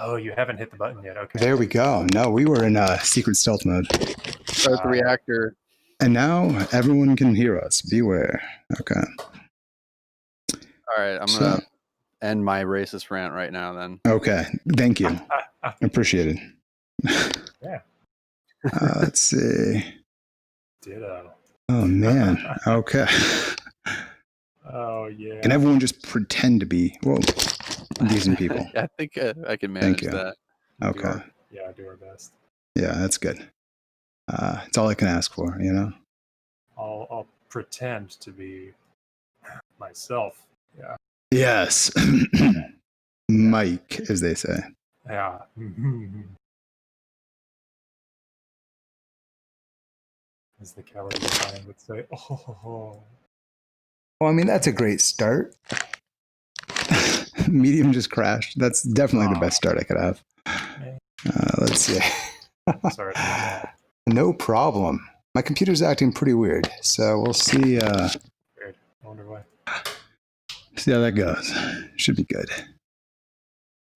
Oh, you haven't hit the button yet. Okay. There we go. No, we were in secret stealth mode. Start the reactor. And now everyone can hear us. Beware. Okay. All right, I'm going to end my racist rant right now then. Okay. Thank you. Appreciate it. Yeah. Let's see. Ditto. Oh, man. Okay. Oh, yeah. Can everyone just pretend to be decent people? I think I can manage you. that. Okay. Do our best. Yeah, that's good. It's all I can ask for, you know? I'll pretend to be myself. Yeah. Yes. Mike, as they say. Yeah. As the cowardly lion would say. Oh. Well, I mean, that's a great start. Medium just crashed. That's definitely the best start I could have. Let's see. Sorry. No problem. My computer's acting pretty weird, so we'll see. Weird. I wonder why. See how that goes. Should be good.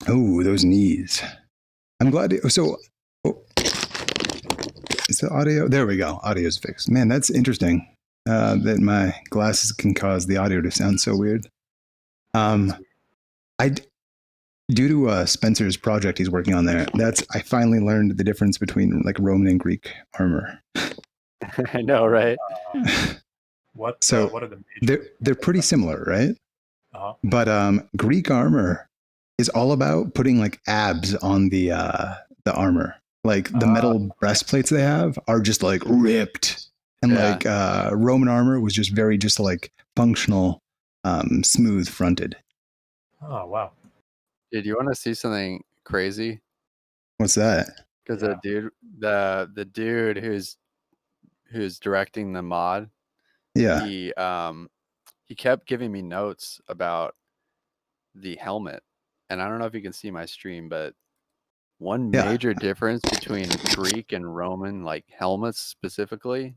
Oh, those knees. I'm glad. Is the audio? There we go. Audio's fixed. Man, that's interesting. That my glasses can cause the audio to sound so weird. Due to Spencer's project he's working on there, I finally learned the difference between like Roman and Greek armor. I know, right? What are the major? They're pretty similar, right? Uh-huh. But Greek armor is all about putting like abs on the armor. Like the metal breastplates they have are just like ripped, and like Roman armor was just very like functional, smooth fronted. Oh wow! Dude, you want to see something crazy? What's that? Because the dude who's directing the mod, he kept giving me notes about the helmet, and I don't know if you can see my stream, but one major difference between Greek and Roman like helmets specifically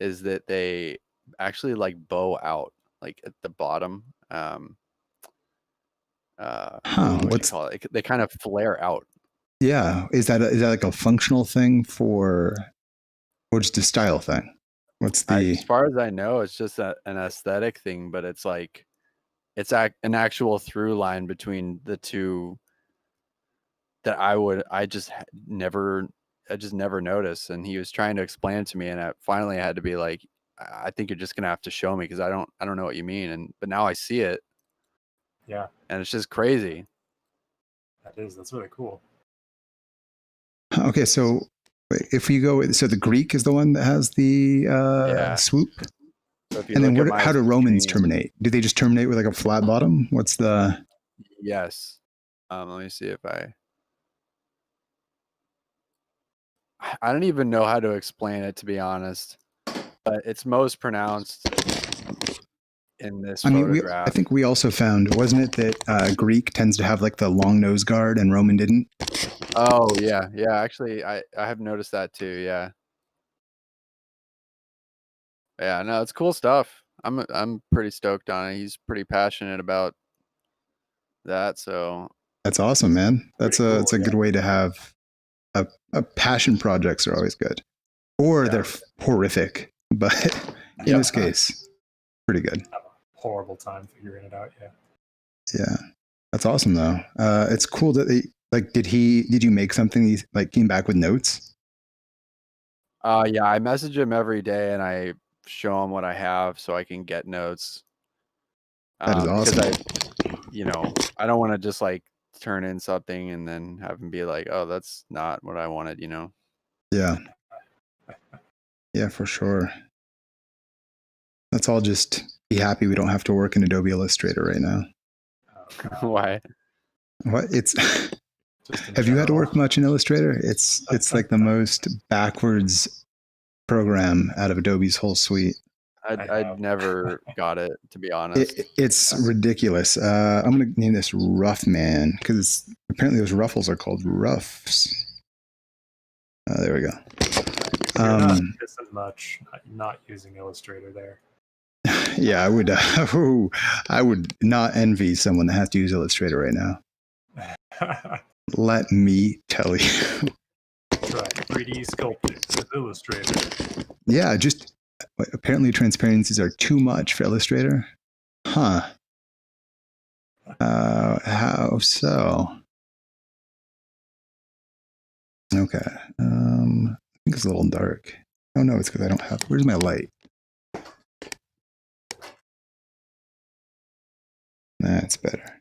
is that they actually like bow out like at the bottom. What do you call it? They kind of flare out. Yeah, is that like a functional thing or just a style thing? What's the? As far as I know, it's just an aesthetic thing, but it's like it's an actual through line between the two that I just never noticed. And he was trying to explain it to me, and I finally had to be like, I think you're just gonna have to show me because I don't know what you mean. But now I see it. Yeah. And it's just crazy. That's really cool. Okay, so if you go, so the Greek is the one that has the swoop. So and then how do Romans terminate? Do they just terminate with like a flat bottom? What's the? Yes. Let me see if I don't even know how to explain it, to be honest, but it's most pronounced in this photograph. I think we also found, wasn't it that Greek tends to have like the long nose guard and Roman didn't? Oh yeah. Actually, I have noticed that too. Yeah. Yeah. No, it's cool stuff. I'm pretty stoked on it. He's pretty passionate about that. So that's awesome, man. It's a good way to have a passion. Projects are always good, or they're horrific, but in this case, pretty good. Horrible time figuring it out. Yeah, that's awesome though. It's cool that did you make something? He like came back with notes. Yeah, I message him every day and I show him what I have so I can get notes. That is awesome. Because I don't want to just like turn in something and then have him be like, oh, that's not what I wanted, Yeah. Yeah, for sure. Let's all just be happy we don't have to work in Adobe Illustrator right now. Why? What? Have you had to work much in Illustrator? It's like the most backwards program out of Adobe's whole suite. I never got it, to be honest. It's ridiculous. I'm going to name this Rough Man because apparently those ruffles are called ruffs. There we go. You're not missing much not using Illustrator there. Yeah, I would not envy someone that has to use Illustrator right now. Let me tell you. Try 3D sculpting with Illustrator. Yeah, just apparently transparencies are too much for Illustrator. Huh. How so? Okay. I think it's a little dark. Oh no, it's because I don't have. Where's my light? That's better.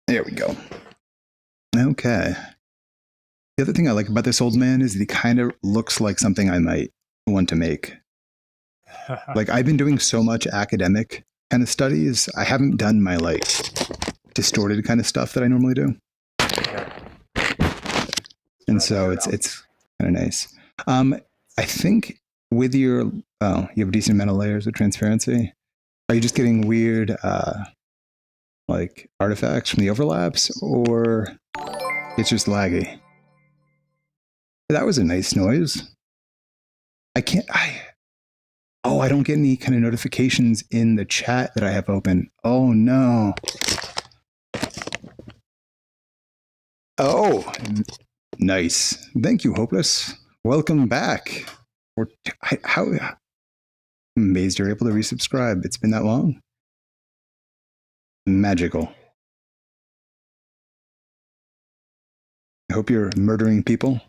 There we go. Okay. The other thing I like about this old man is that he kind of looks like something I might want to make. Like I've been doing so much academic kind of studies. I haven't done my like distorted kind of stuff that I normally do. And so it's kind of nice. I think with your you have decent amount of layers of transparency. Are you just getting weird like artifacts from the overlaps, or it's just laggy? That was a nice noise. I don't get any kind of notifications in the chat that I have open. Oh no. Oh, nice. Thank you, Hopeless. Welcome back. I'm amazed you're able to resubscribe. It's been that long. Magical. I hope you're murdering people.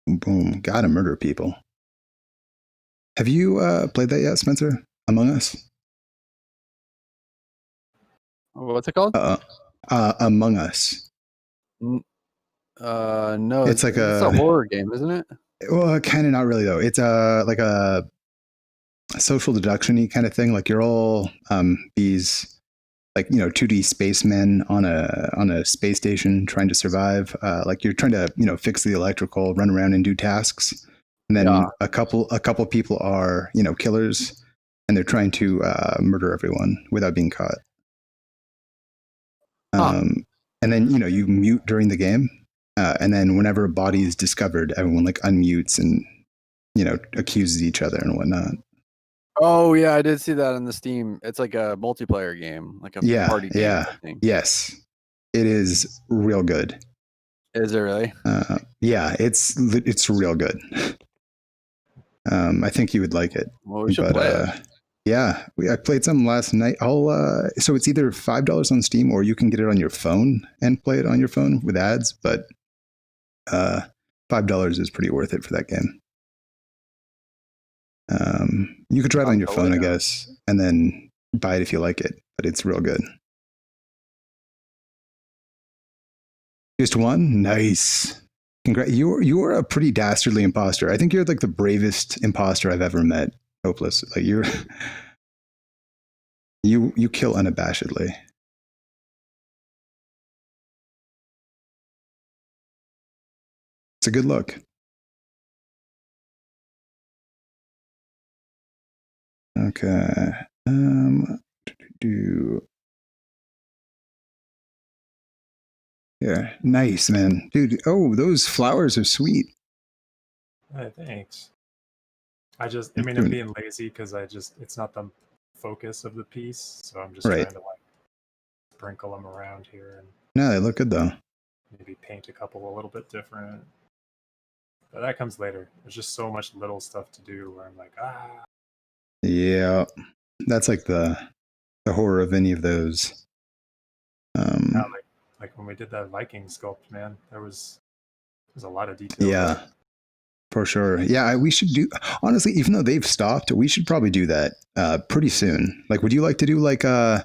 Boom. Gotta murder people. Have you played that yet, Spencer? Among Us? What's it called? Among Us. No, It's like it's a horror game, isn't it? Well, kind of not really though. It's like a social deduction-y kind of thing. Like you're all these like 2D spacemen on a space station trying to survive. Like you're trying to fix the electrical, run around and do tasks. And then a couple people are killers, and they're trying to murder everyone without being caught. And then you mute during the game, and then whenever a body is discovered, everyone like unmutes and accuses each other and whatnot. Oh yeah, I did see that on the Steam. It's like a multiplayer game, like a party game. Yeah. Yes, it is real good. Is it really? Yeah, it's real good. I think you would like it. Well, we should play it. Yeah, I played some last night. So it's either $5 on Steam or you can get it on your phone and play it on your phone with ads. But $5 is pretty worth it for that game. You could try it on your phone, I guess, and then buy it if you like it. But it's real good. Just one? Nice. You're a pretty dastardly imposter. I think you're like the bravest imposter I've ever met. Hopeless. Like you kill unabashedly. It's a good look. Okay. Yeah, nice, man. Dude, oh, those flowers are sweet. Hey, thanks. I mean, I'm being lazy because it's not the focus of the piece, so I'm just trying to like sprinkle them around here. And no, they look good though. Maybe paint a couple a little bit different. But that comes later. There's just so much little stuff to do where I'm like, Yeah, that's like the horror of any of those. Like when we did that Viking sculpt, man, there's a lot of detail. Yeah, there. For sure. Yeah, we should do. Honestly, even though they've stopped, we should probably do that pretty soon. Like, would you like to do like a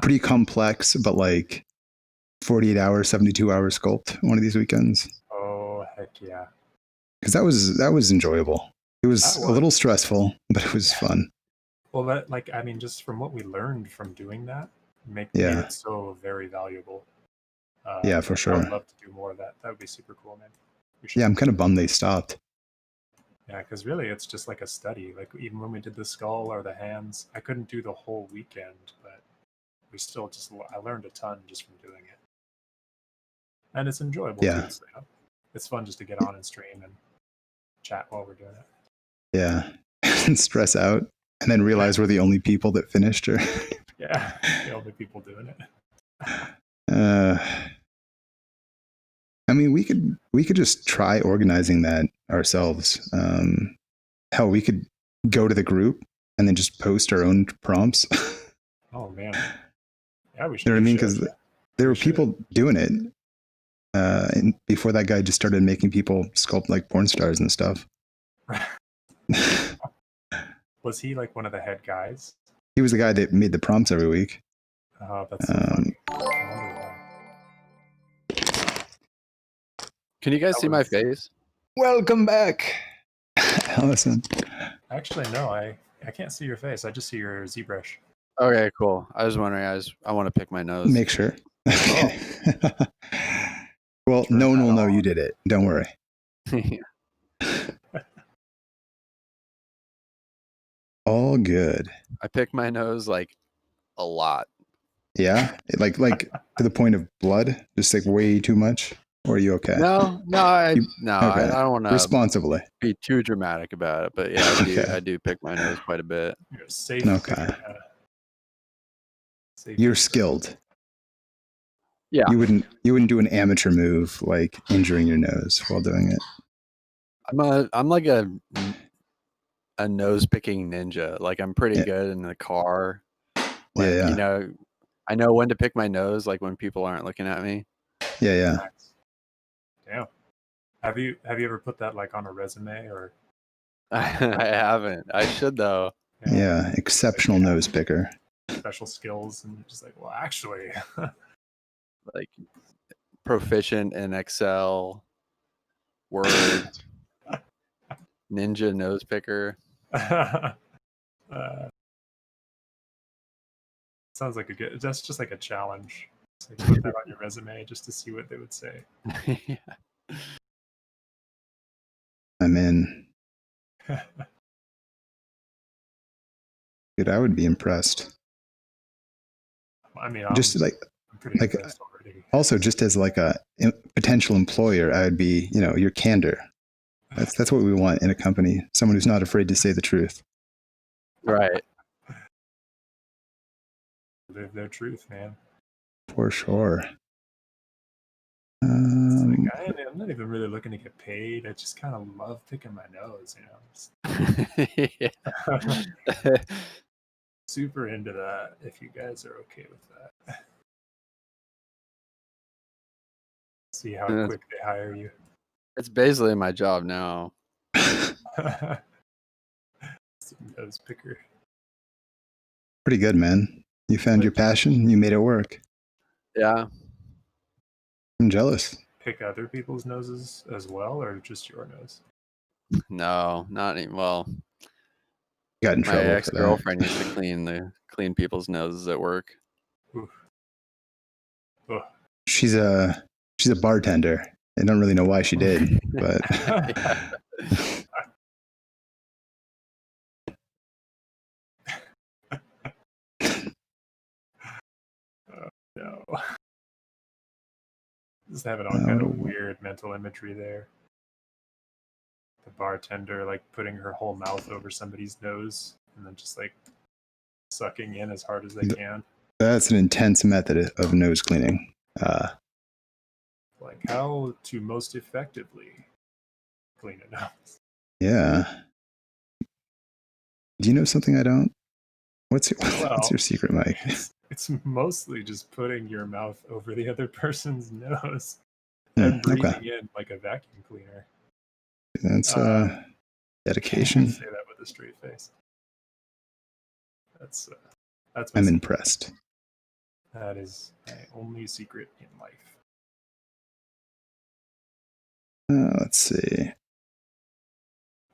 pretty complex but like 48 hour, 72 hour sculpt one of these weekends? Oh heck yeah! Because that was enjoyable. It was a little stressful, but it was fun. Well, I mean, just from what we learned from doing that, made it so very valuable. Yeah, for sure. I would love to do more of that. That would be super cool, man. Yeah, I'm kind of bummed they stopped. Yeah, because really it's just like a study. Like even when we did the skull or the hands, I couldn't do the whole weekend, but I learned a ton just from doing it. And it's enjoyable too. So, it's fun just to get on and stream and chat while we're doing it. Yeah. And stress out. And then realize we're the only people that finished, or Yeah, the only people doing it. I mean, we could just try organizing that ourselves. Hell, we could go to the group and then just post our own prompts. Oh man, yeah, we should. You know what I mean? Because there were people doing it, and before that guy just started making people sculpt like porn stars and stuff. Was he like one of the head guys? He was the guy that made the prompts every week. Oh, that's so funny. I wonder why. Can you guys see my face? Welcome back, Allison. Actually, no, I can't see your face. I just see your ZBrush. Okay, cool. I was wondering. I want to pick my nose. Make sure. Well, no one will know you did it. Don't worry. All good. I pick my nose like a lot. Yeah, like to the point of blood, just like way too much. Or are you okay? No, I don't want to responsibly be too dramatic about it, but yeah, I do pick my nose quite a bit. You're safe. Okay. You're skilled. Yeah. You wouldn't do an amateur move like injuring your nose while doing it. I'm like a nose picking ninja. Like I'm pretty good in the car. When, you know, I know when to pick my nose, like when people aren't looking at me. Yeah. Damn. Have you ever put that like on a resume or? I haven't. I should though. Yeah, exceptional nose picker. Special skills and just like, well, actually, like proficient in Excel, Word, ninja nose picker. Sounds like a good. That's just like a challenge. So you put that on your resume just to see what they would say. Yeah. I'm in. Dude, I would be impressed. I mean, just I'm pretty impressed already. Also, just as like a potential employer, I would be, your candor. That's what we want in a company. Someone who's not afraid to say the truth. Right. Live their truth, man. For sure. I'm not even really looking to get paid. I just kind of love picking my nose, Super into that, if you guys are okay with that. See how quick they hire you. It's basically my job now. Nose picker. Pretty good, man. You found your passion. You made it work. Yeah. I'm jealous. Pick other people's noses as well, or just your nose? No, not even. Well, got in trouble. My ex-girlfriend used to clean people's noses at work. She's a bartender. I don't really know why she did, but no. Just having all kind of weird mental imagery there. The bartender like putting her whole mouth over somebody's nose and then just like sucking in as hard as they can. That's an intense method of nose cleaning. Like how to most effectively clean a nose. Yeah. Do you know something I don't? What's your secret, Mike? It's mostly just putting your mouth over the other person's nose and breathing in like a vacuum cleaner. That's dedication. Say that with a straight face. That's I'm impressed. That is my only secret in life. Let's see.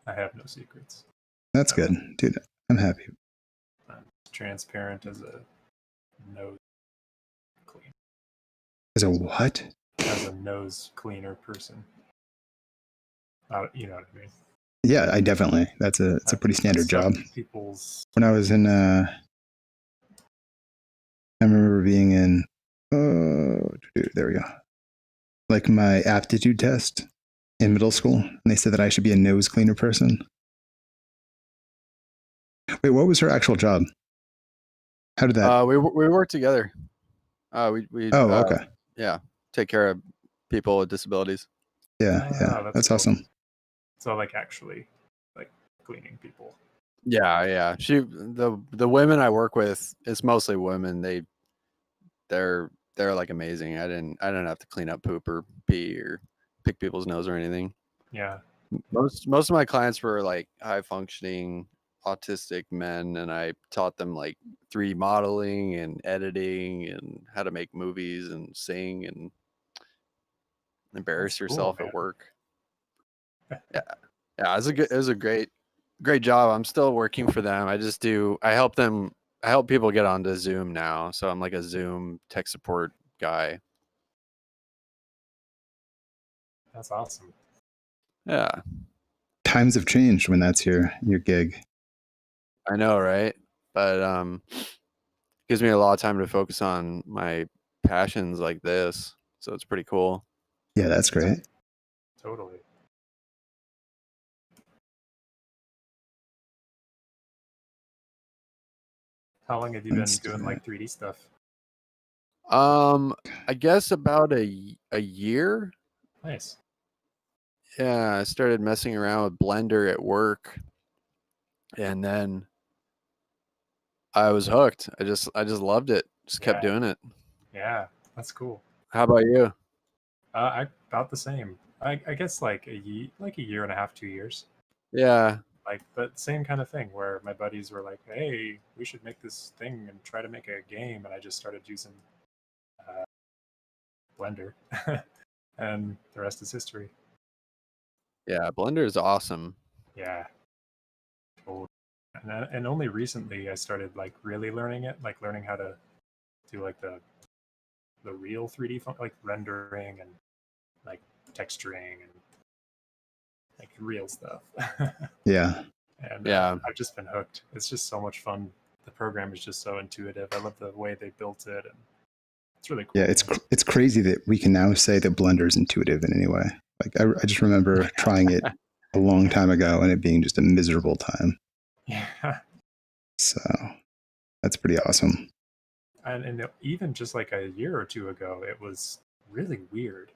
I have no secrets. That's good, dude. I'm happy. I'm transparent as a nose cleaner. As a what? As a nose cleaner person. You know what I mean? Yeah, I definitely. It's a pretty standard job. When I was in, I remember being in. There we go. Like my aptitude test in middle school, and they said that I should be a nose cleaner person. Wait, what was her actual job? How did that? We work together. We Oh, okay. yeah, take care of people with disabilities. Yeah, yeah, That's that's cool. awesome. So like actually, like cleaning people. Yeah. The women I work with, it's mostly women. They're like amazing. I didn't have to clean up poop or pee or pick people's nose or anything. Yeah. Most of my clients were like high functioning autistic men, and I taught them like 3D modeling and editing and how to make movies and sing and embarrass That's cool, yourself at man. work. Yeah. Yeah, it was a great job. I'm still working for them. I help people get onto Zoom now. So I'm like a Zoom tech support guy. That's awesome. Yeah. Times have changed when that's your gig. I know, right? But gives me a lot of time to focus on my passions like this. So it's pretty cool. Yeah, that's great. Totally. How long have you been doing like 3D stuff? I guess about a year. Nice. Yeah, I started messing around with Blender at work, and then I was hooked. I just loved it. Just kept doing it. Yeah, that's cool. How about you? I about the same. I guess like a year and a half, 2 years. Yeah. Like, but same kind of thing where my buddies were like, "Hey, we should make this thing and try to make a game," and I just started using uh, Blender, and the rest is history. Yeah, Blender is awesome. Yeah, totally. And only recently I started like really learning it, like learning how to do like the real 3D like rendering and like texturing and like real stuff. Yeah. And Yeah. I've just been hooked. It's just so much fun. The program is just so intuitive. I love the way they built it, and it's really cool. Yeah, it's crazy that we can now say that Blender is intuitive in any way. Like I just remember trying it a long time ago and it being just a miserable time. Yeah. So that's pretty awesome. And even just like a year or two ago, it was really weird.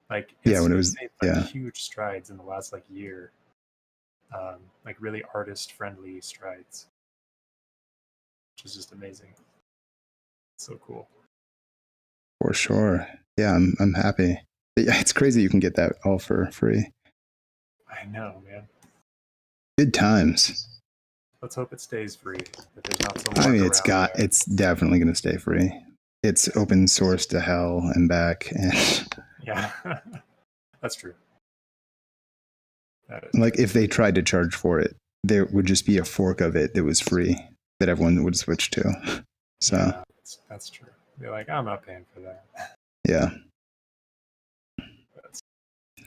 Like when it was made like huge strides in the last like year. Like really artist friendly strides, which is just amazing. So cool. For sure. Yeah, I'm happy. Yeah, it's crazy you can get that all for free. I know, man. Good times. Let's hope it stays free. That there's not so I mean, it's definitely going to stay free. It's open source to hell and back, and yeah, that's true. Like if they tried to charge for it, there would just be a fork of it that was free that everyone would switch to. So yeah, that's true. They're like, I'm not paying for that. Yeah.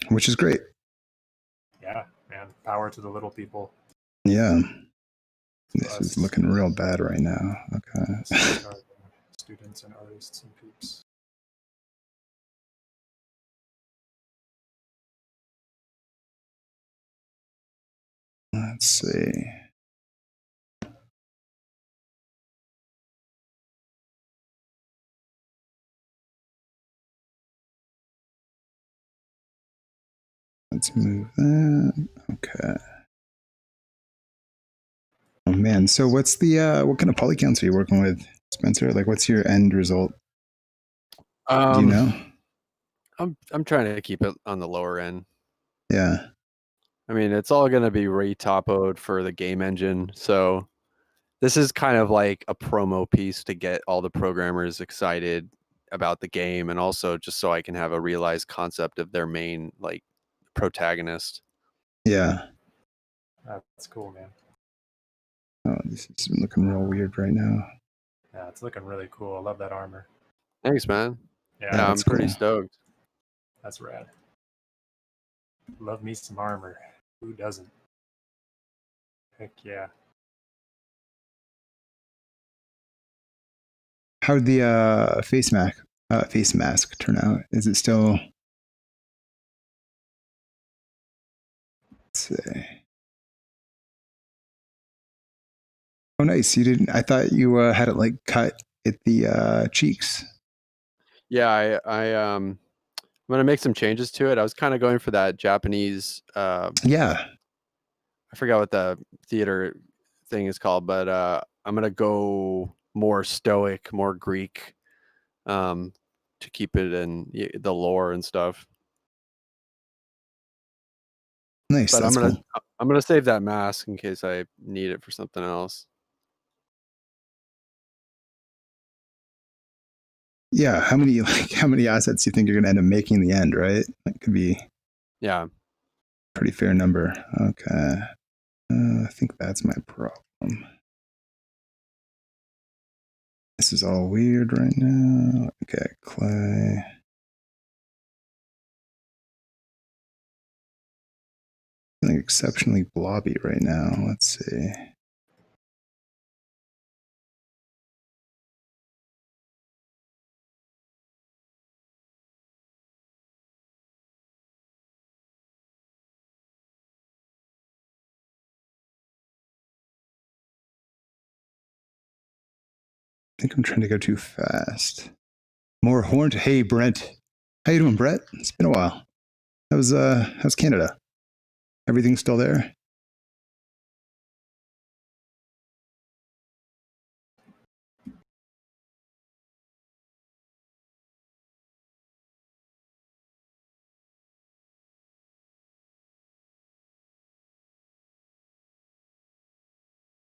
Which is great. Yeah, man. Power to the little people. Yeah. This is looking real bad right now. Okay. Students and artists and peeps. Let's see. Let's move that. Okay. Oh man. So what's the what kind of polycounts are you working with, Spencer? Like what's your end result? Do you know? I'm trying to keep it on the lower end. Yeah. I mean, it's all going to be re-topoed for the game engine. So this is kind of like a promo piece to get all the programmers excited about the game, and also just so I can have a realized concept of their main like protagonist. Yeah. That's cool, man. Oh, this is looking real weird right now. Yeah, it's looking really cool. I love that armor. Thanks, man. Yeah, I'm pretty stoked. That's rad. Love me some armor. Who doesn't? Heck yeah. How'd the face mask turn out? Is it still? Let's see. Oh, nice. You didn't. I thought you had it like cut at the cheeks. Yeah, I'm gonna make some changes to it. I was kind of going for that Japanese. Yeah. I forgot what the theater thing is called, but I'm gonna go more stoic, more Greek, to keep it in the lore and stuff. Nice. But That's cool. I'm gonna save that mask in case I need it for something else. Yeah. How many assets do you think you're gonna end up making in the end? Right. That could be. Yeah. Pretty fair number. Okay. I think that's my problem. This is all weird right now. Okay, clay. Feeling exceptionally blobby right now. Let's see. I think I'm trying to go too fast. More horned. Hey, Brent. How you doing, Brett? It's been a while. How's Canada? Everything still there?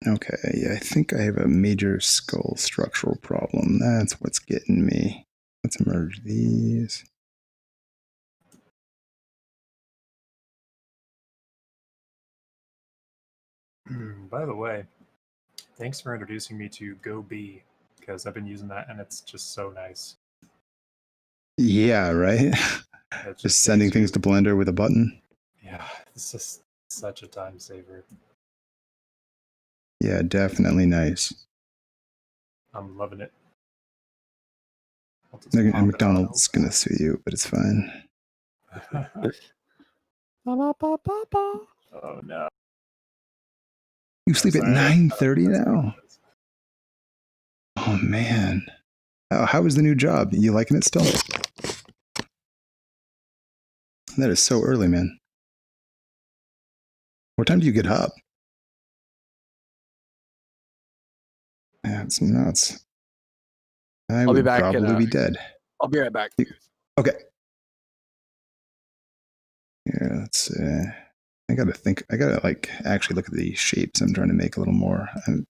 Okay, yeah, I think I have a major skull structural problem. That's what's getting me. Let's merge these. By the way, thanks for introducing me to GoB, because I've been using that and it's just so nice. Yeah, right? Just sending things to Blender with a button. Yeah, it's just such a time saver. Yeah, definitely nice. I'm loving it. McDonald's gonna sue you, but it's fine. Oh no. You sleep at 9:30 now? Oh man. How is the new job? You liking it still? That is so early, man. What time do you get up? Yeah, it's nuts. I'll be back. Probably be dead. I'll be right back. Okay. Yeah, let's see. I gotta like actually look at the shapes I'm trying to make a little more. I'm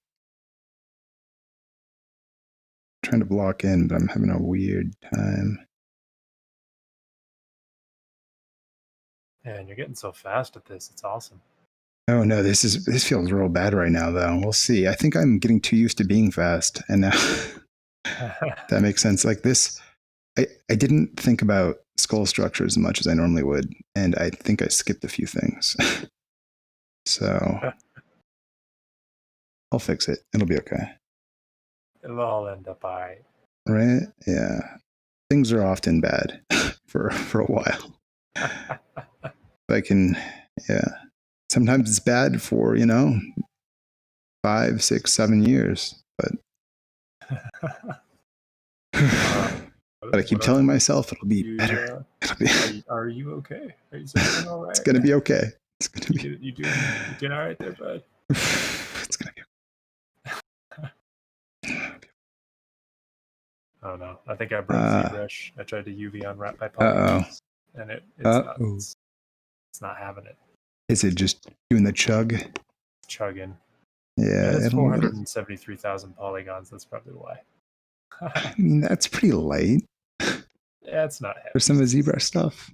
trying to block in, but I'm having a weird time. Man, you're getting so fast at this. It's awesome. Oh no, this feels real bad right now though. We'll see. I think I'm getting too used to being fast, and now that makes sense. Like this, I didn't think about skull structure as much as I normally would, and I think I skipped a few things. So I'll fix it. It'll be okay. It'll all end up all right. Right? Yeah. Things are often bad for a while. I can, yeah. Sometimes it's bad for, 5, 6, 7 years, but but I keep telling myself it'll be better. Are you okay? Are you doing all right? It's gonna be okay. It's gonna be. You doing all right there, bud? It's gonna be. Oh no! I think I broke ZBrush. I tried to UV unwrap my polygons, and it's not having it. Is it just doing the chug? Chugging. Yeah, it's 473,000 polygons. That's probably why. I mean, that's pretty light. Yeah, it's not heavy. For some of the ZBrush stuff.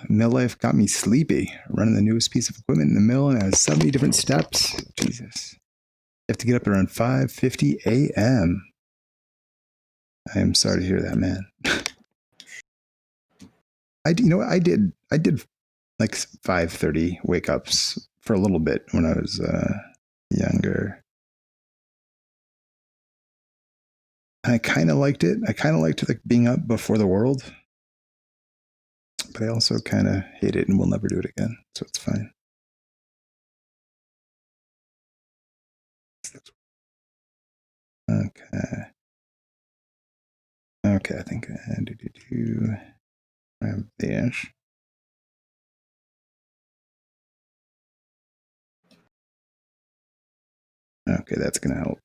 Mill life got me sleepy. Running the newest piece of equipment in the mill, and it has so many different steps. Jesus. You have to get up around 5:50 a.m. I am sorry to hear that, man. I did like 5:30 wake ups for a little bit when I was younger. I kind of liked it. I kind of liked like being up before the world, but I also kind of hate it and will never do it again. So it's fine. This looks Okay. Okay, I think this. Okay, that's gonna help.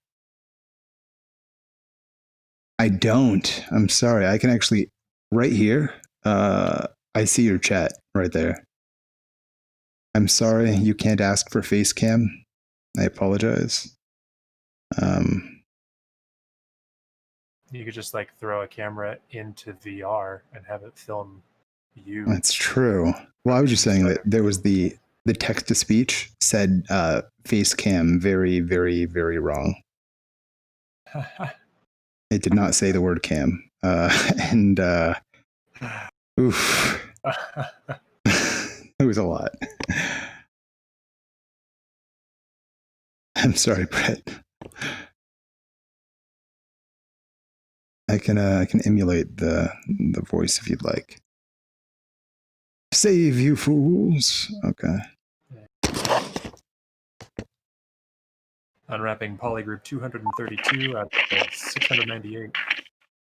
I don't. I'm sorry. I can actually right here. I see your chat right there. I'm sorry, you can't ask for face cam. I apologize. You could just like throw a camera into VR and have it film you. That's true. Well, I was just saying that there was the text to speech said face cam very, very, very wrong. It did not say the word cam. And oof. It was a lot. I'm sorry, Brett. I can emulate the voice if you'd like. Save you fools. Okay. Unwrapping polygroup 232 at 698.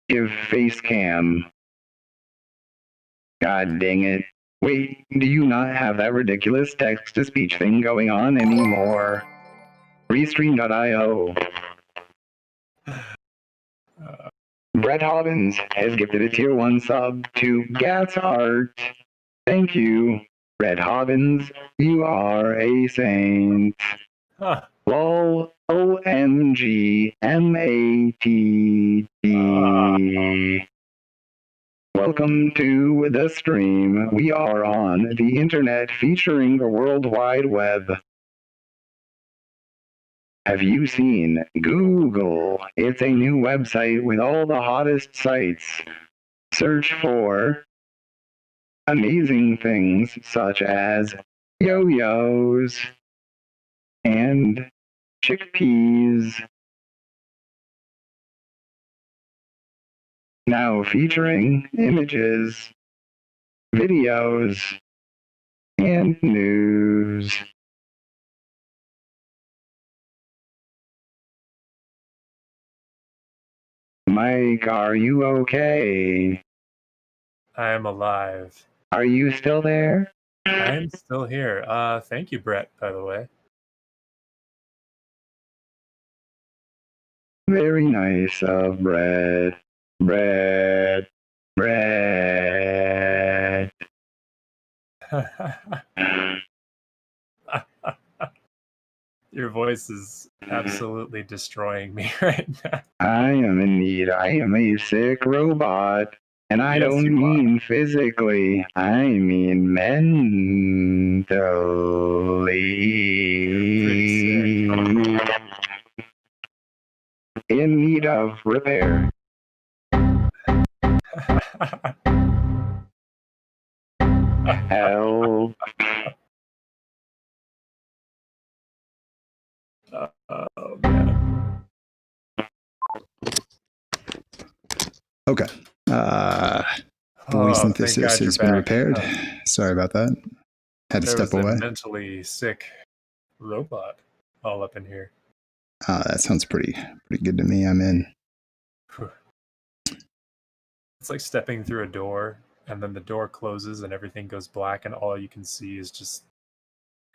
Give face cam. God dang it. Wait, do you not have that ridiculous text-to-speech thing going on anymore? Restream.io. Brett Hobbins has gifted a tier 1 sub to Gat's Art. Thank you, Brett Hobbins. You are a saint. Huh. Lol. OMG. MATT. Welcome to the stream. We are on the internet featuring the World Wide Web. Have you seen Google? It's a new website with all the hottest sites. Search for amazing things such as yo-yos and chickpeas. Now featuring images, videos, and news. Mike, are you okay? I am alive. Are you still there? I am still here. Thank you, Brett, by the way. Very nice of Brett. Brett. Your voice is absolutely destroying me right now. I am in need. I am a sick robot. And I Yes, don't you mean physically. I mean mentally. Pretty In need of repair. Help. Oh, man. Okay. Voice Thank synthesis God you're has been back. repaired. Sorry about that. Had to There step was away. a mentally sick robot all up in here. That sounds pretty good to me. I'm in. It's like stepping through a door, and then the door closes and everything goes black, and all you can see is just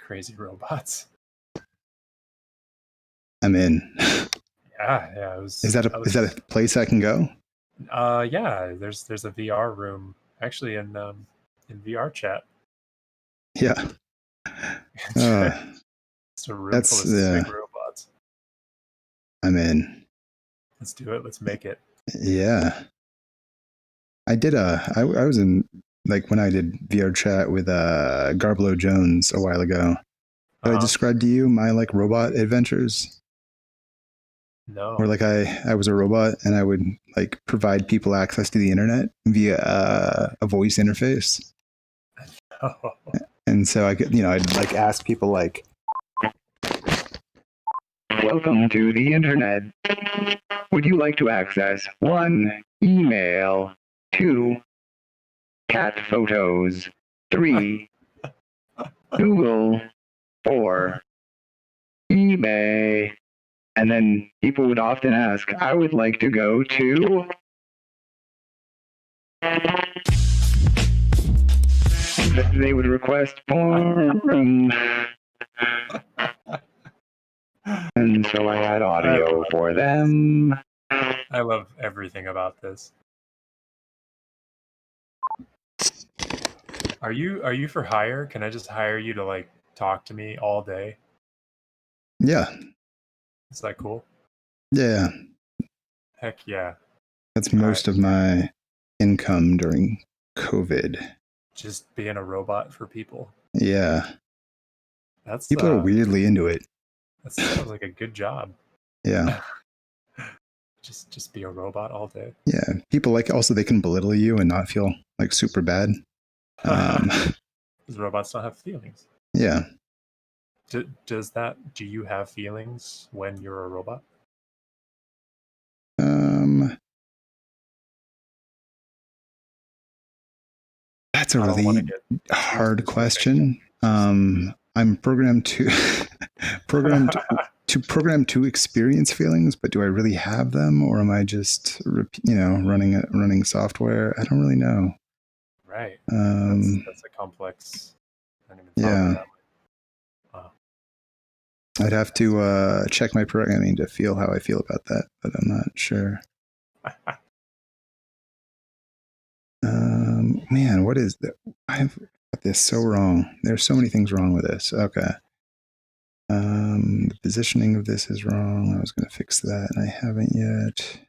crazy robots. I'm in. Yeah. It was. Is that a place I can go? Yeah. There's a VR room actually in VR chat. Yeah. It's a room full of sick robots. I'm in. Let's do it. Let's make it. Yeah. I did I was in, like, when I did VR chat with Garblo Jones a while ago. Did I describe to you my like robot adventures? No. Where like I was a robot and I would like provide people access to the internet via a voice interface. Oh. And so I could, I'd like ask people like, welcome to the internet. Would you like to access 1. Email, 2. Cat photos, 3. Google, 4. eBay, And then people would often ask, I would like to go to... They would request more room. And so I had audio for them. I love everything about this. Are you for hire? Can I just hire you to like talk to me all day? Yeah. Is that cool? Yeah. Heck yeah. That's most of my income during COVID. Just being a robot for people. Yeah. That's people are weirdly into it. That sounds like a good job. Yeah. just be a robot all day. Yeah. People like also they can belittle you and not feel like super bad. Because robots don't have feelings. Yeah. Do you have feelings when you're a robot? That's a really hard question. I'm programmed to program to experience feelings, but do I really have them, or am I just running software? I don't really know. Right. That's a complex. I didn't even thought of it that way. Wow. I'd have to check my programming to feel how I feel about that, but I'm not sure. Man, what is that? I've got this so wrong. There's so many things wrong with this. Okay. The positioning of this is wrong. I was going to fix that, and I haven't yet.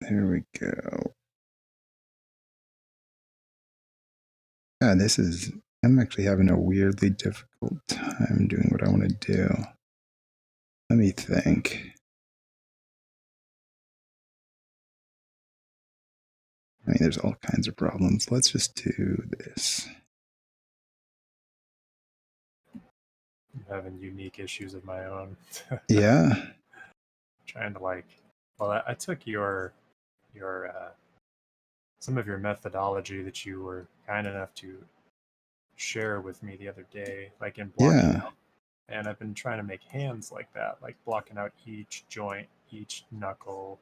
There we go. Yeah, I'm actually having a weirdly difficult time doing what I want to do. Let me think. I mean, there's all kinds of problems. Let's just do this. I'm having unique issues of my own. Yeah. Trying to I took your some of your methodology that you were kind enough to share with me the other day, like in blocking out. And I've been trying to make hands like that, like blocking out each joint, each knuckle,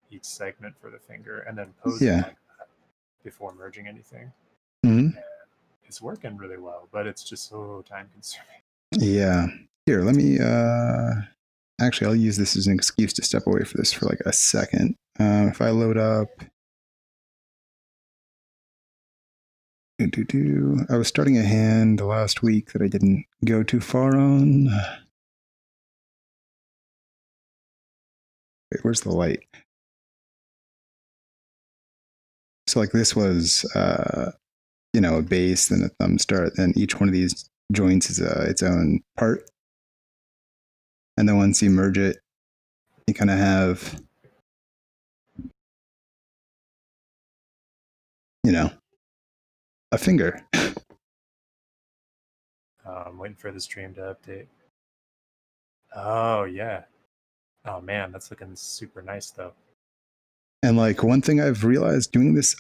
each segment for the finger, and then posing like that before merging anything. Mm-hmm. And it's working really well, but it's just so time consuming. Yeah. Here, let me actually I'll use this as an excuse to step away for this for like a second. If I load up I was starting a hand last week that I didn't go too far on. Wait, where's the light? So like this was, a base, then a thumb start, then each one of these joints is its own part. And then once you merge it, you kind of have, a finger. I'm waiting for the stream to update. Oh, yeah. Oh, man, that's looking super nice, though. And like one thing I've realized doing this,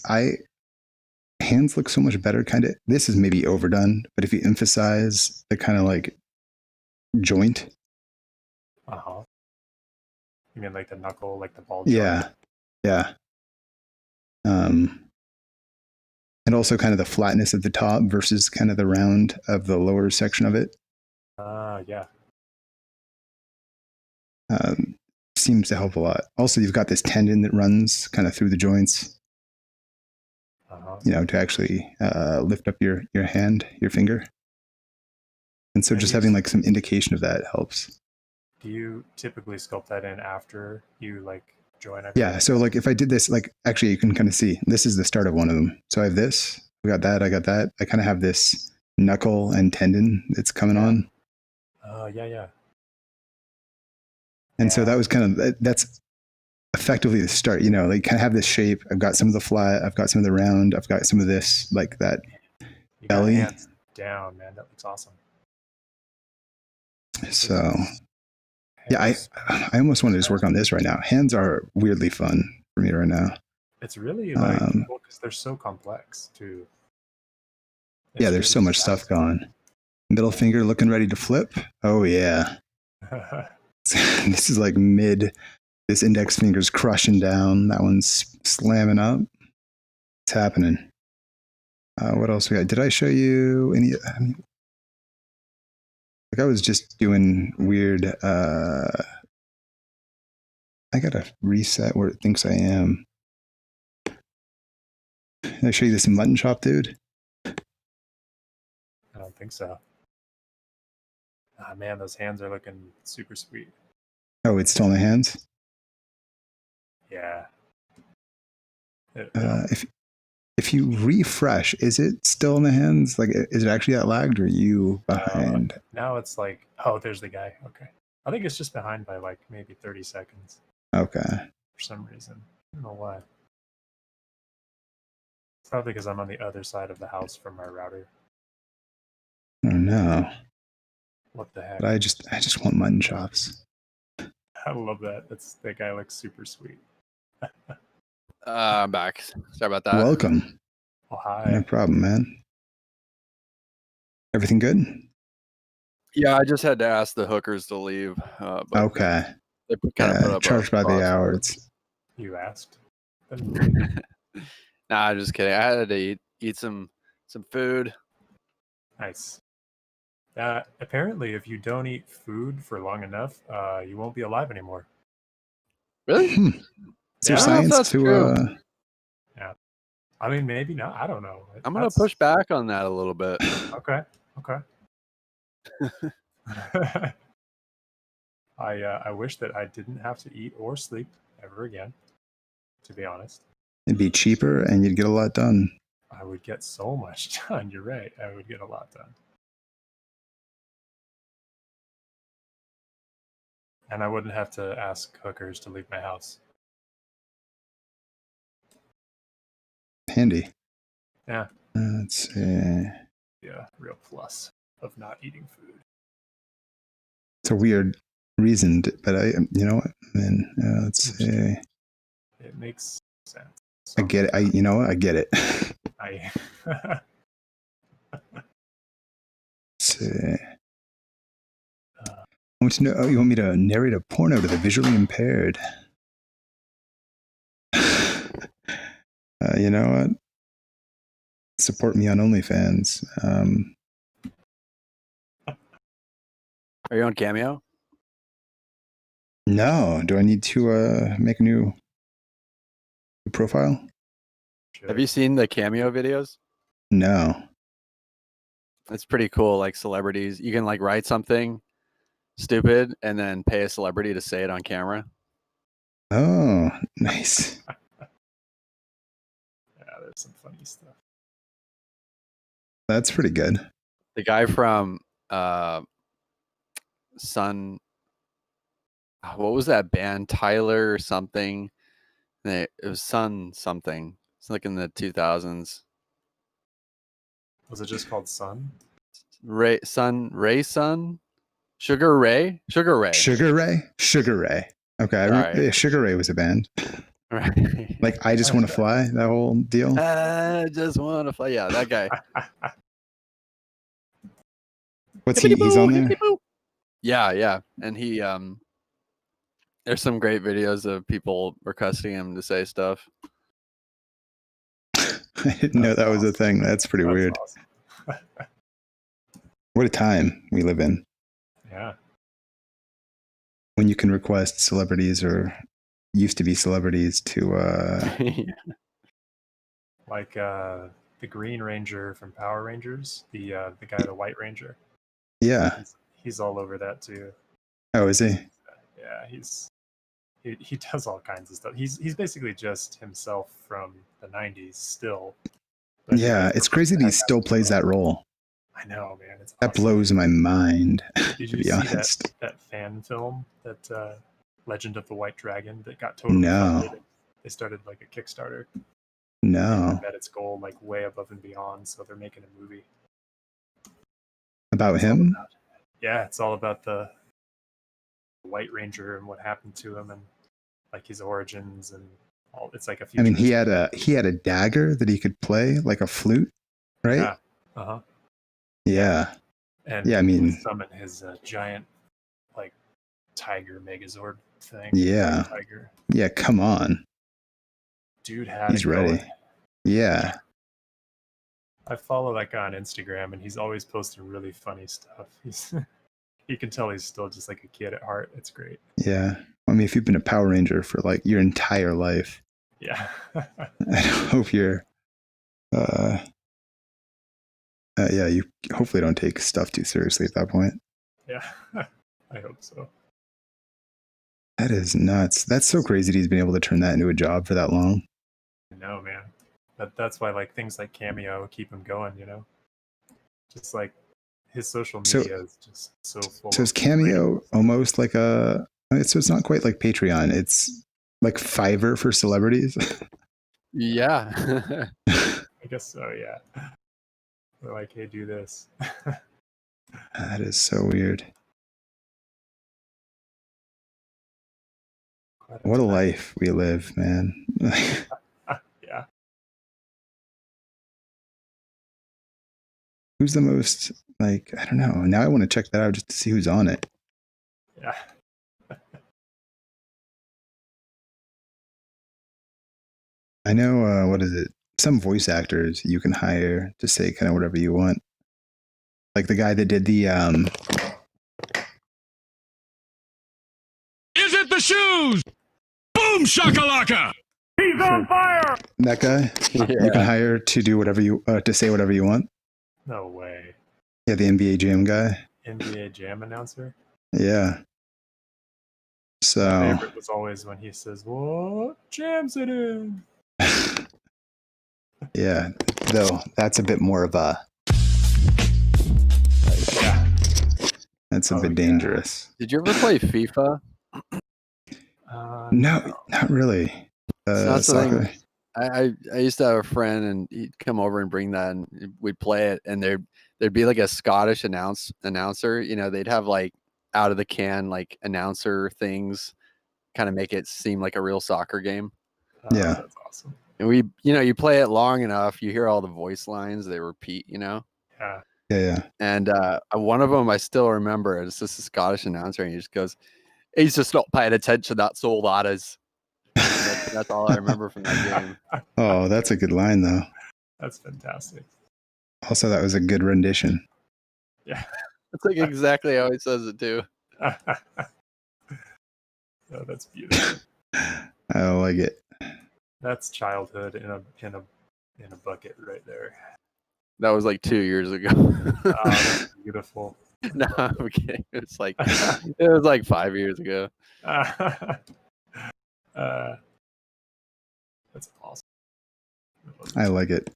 hands look so much better, kind of. This is maybe overdone, but if you emphasize the kind of like joint. Uh-huh. You mean like the knuckle, like the ball joint? Yeah. Yeah. And also kind of the flatness at the top versus kind of the round of the lower section of it. Yeah. Seems to help a lot. Also, you've got this tendon that runs kind of through the joints, to actually lift up your hand, your finger. And so just having like some indication of that helps. Do you typically sculpt that in after you like join everything? Yeah. So like if I did this, like actually you can kind of see this is the start of one of them. So I have this, I got that. I kind of have this knuckle and tendon that's coming on. Yeah. And so that was kind of, that's effectively the start, you know, like kind of have this shape. I've got some of the flat, I've got some of the round, I've got some of this, like that you belly. got hands down, man. That looks awesome. So yeah, I almost want to just work on this right now. Hands are weirdly fun for me right now. It's really like cool because they're so complex too. Yeah, there's so much stuff going. Middle finger looking ready to flip. Oh yeah. This is like mid. This index finger's crushing down. That one's slamming up. It's happening. What else we got? Did I show you any? Like I was just doing weird. I gotta reset where it thinks I am. Did I show you this mutton chop, dude? I don't think so. Ah, man, those hands are looking super sweet. Oh, it's still in the hands? Yeah. If you refresh, is it still in the hands? Like, is it actually that lagged, or are you behind? Now it's like, oh, there's the guy. Okay. I think it's just behind by like maybe 30 seconds. Okay. For some reason. I don't know why. It's probably because I'm on the other side of the house from my router. Oh no. What the heck? But I just want mutton chops. I love that. That guy looks super sweet. I'm back. Sorry about that. Welcome. Oh, hi. No problem, man. Everything good? Yeah, I just had to ask the hookers to leave. But okay. They kind of put up charged by the hour. You asked? Nah, I'm just kidding. I had to eat some food. Nice. Apparently, if you don't eat food for long enough, you won't be alive anymore. Really? Is there science to? Yeah. I mean, maybe not. I don't know. I'm gonna push back on that a little bit. Okay. I wish that I didn't have to eat or sleep ever again, to be honest. It'd be cheaper and you'd get a lot done. I would get so much done. You're right. I would get a lot done. And I wouldn't have to ask hookers to leave my house. Handy. Yeah. Let's see. Yeah, real plus of not eating food. It's a weird reason, but you know what? Man, let's see. It makes sense. I get it. You know what? I get it. Let's see. I want to know. Oh, you want me to narrate a porno to the visually impaired? You know what? Support me on OnlyFans. Are you on Cameo? No. Do I need to make a new profile? Sure. Have you seen the Cameo videos? No. It's pretty cool. Like celebrities, you can like write something stupid and then pay a celebrity to say it on camera. Oh, nice. Yeah, there's some funny stuff. That's pretty good. The guy from Sun, what was that band? Tyler or something. It was Sun something. It's like in the 2000s. Was it just called Sun? Ray Sun? Sugar Ray. Sugar Ray. Okay, Sugar Ray was a band. Right. Like I Just Want to Fly, that whole deal. I just want to fly. Yeah, that guy. What's he's on there? Yeah. And he there's some great videos of people requesting him to say stuff. I didn't know that was a thing. That's pretty weird. Awesome. What a time we live in. Yeah. When you can request celebrities or used to be celebrities to like the Green Ranger from Power Rangers, the guy, the White Ranger. Yeah. He's all over that too. Oh, is he? Yeah, he does all kinds of stuff. He's basically just himself from the 90s still. Yeah, it's crazy that he still plays that role. I know, man. It's That awesome. blows my mind. Did to you be see honest. that fan film, that Legend of the White Dragon, that got totally No. funded? They started like a Kickstarter. No. And met its goal like way above and beyond, so they're making a movie about him. Yeah, it's all about the White Ranger and what happened to him and like his origins and all. It's like a future. I mean, he had a dagger that he could play like a flute, right? Yeah. Uh-huh. Yeah. And yeah, I mean, summon his giant like tiger Megazord thing. Yeah. Tiger. Yeah, come on. Dude had He's it ready. going. Yeah. I follow that guy on Instagram and he's always posting really funny stuff. You can tell he's still just like a kid at heart. It's great. Yeah. I mean, if you've been a Power Ranger for like your entire life. Yeah. I hope you're yeah, you hopefully don't take stuff too seriously at that point. Yeah. I hope so. That is nuts. That's so crazy that he's been able to turn that into a job for that long. I know, man. That's why like things like Cameo keep him going, Just like his social media is just so full. So is Cameo almost like so it's not quite like Patreon. It's like Fiverr for celebrities. Yeah. I guess so, yeah. They're like, hey, do this. That is so weird. What a life we live, man. Yeah. Who's the most, like, I don't know. Now I want to check that out just to see who's on it. Yeah. I know, what is it? Some voice actors you can hire to say kind of whatever you want. Like the guy that did the, Is it the shoes? Boom shakalaka! He's on fire! That guy, Yeah. you can hire to do whatever to say whatever you want. No way. Yeah, the NBA Jam guy. NBA Jam announcer? Yeah. So. My favorite was always when he says, "What jams it in?" Yeah, though that's a bit more of a. Yeah. That's a bit dangerous. Did you ever play FIFA? No, not really. Soccer. I used to have a friend and he'd come over and bring that and we'd play it and there'd be like a Scottish announcer, they'd have like out of the can like announcer things, kind of make it seem like a real soccer game. Yeah. That's awesome. And you play it long enough, you hear all the voice lines, they repeat, Yeah. Yeah. And one of them I still remember, it's just a Scottish announcer and he just goes, he's just not paying attention, that's all that is. That's all I remember from that game. Oh, that's a good line, though. That's fantastic. Also, that was a good rendition. Yeah. That's like exactly how he says it, too. Oh, that's beautiful. I like it. That's childhood in a bucket right there. That was like 2 years ago. Oh, that's beautiful. No, I'm kidding. It was like 5 years ago. That's awesome. I like it.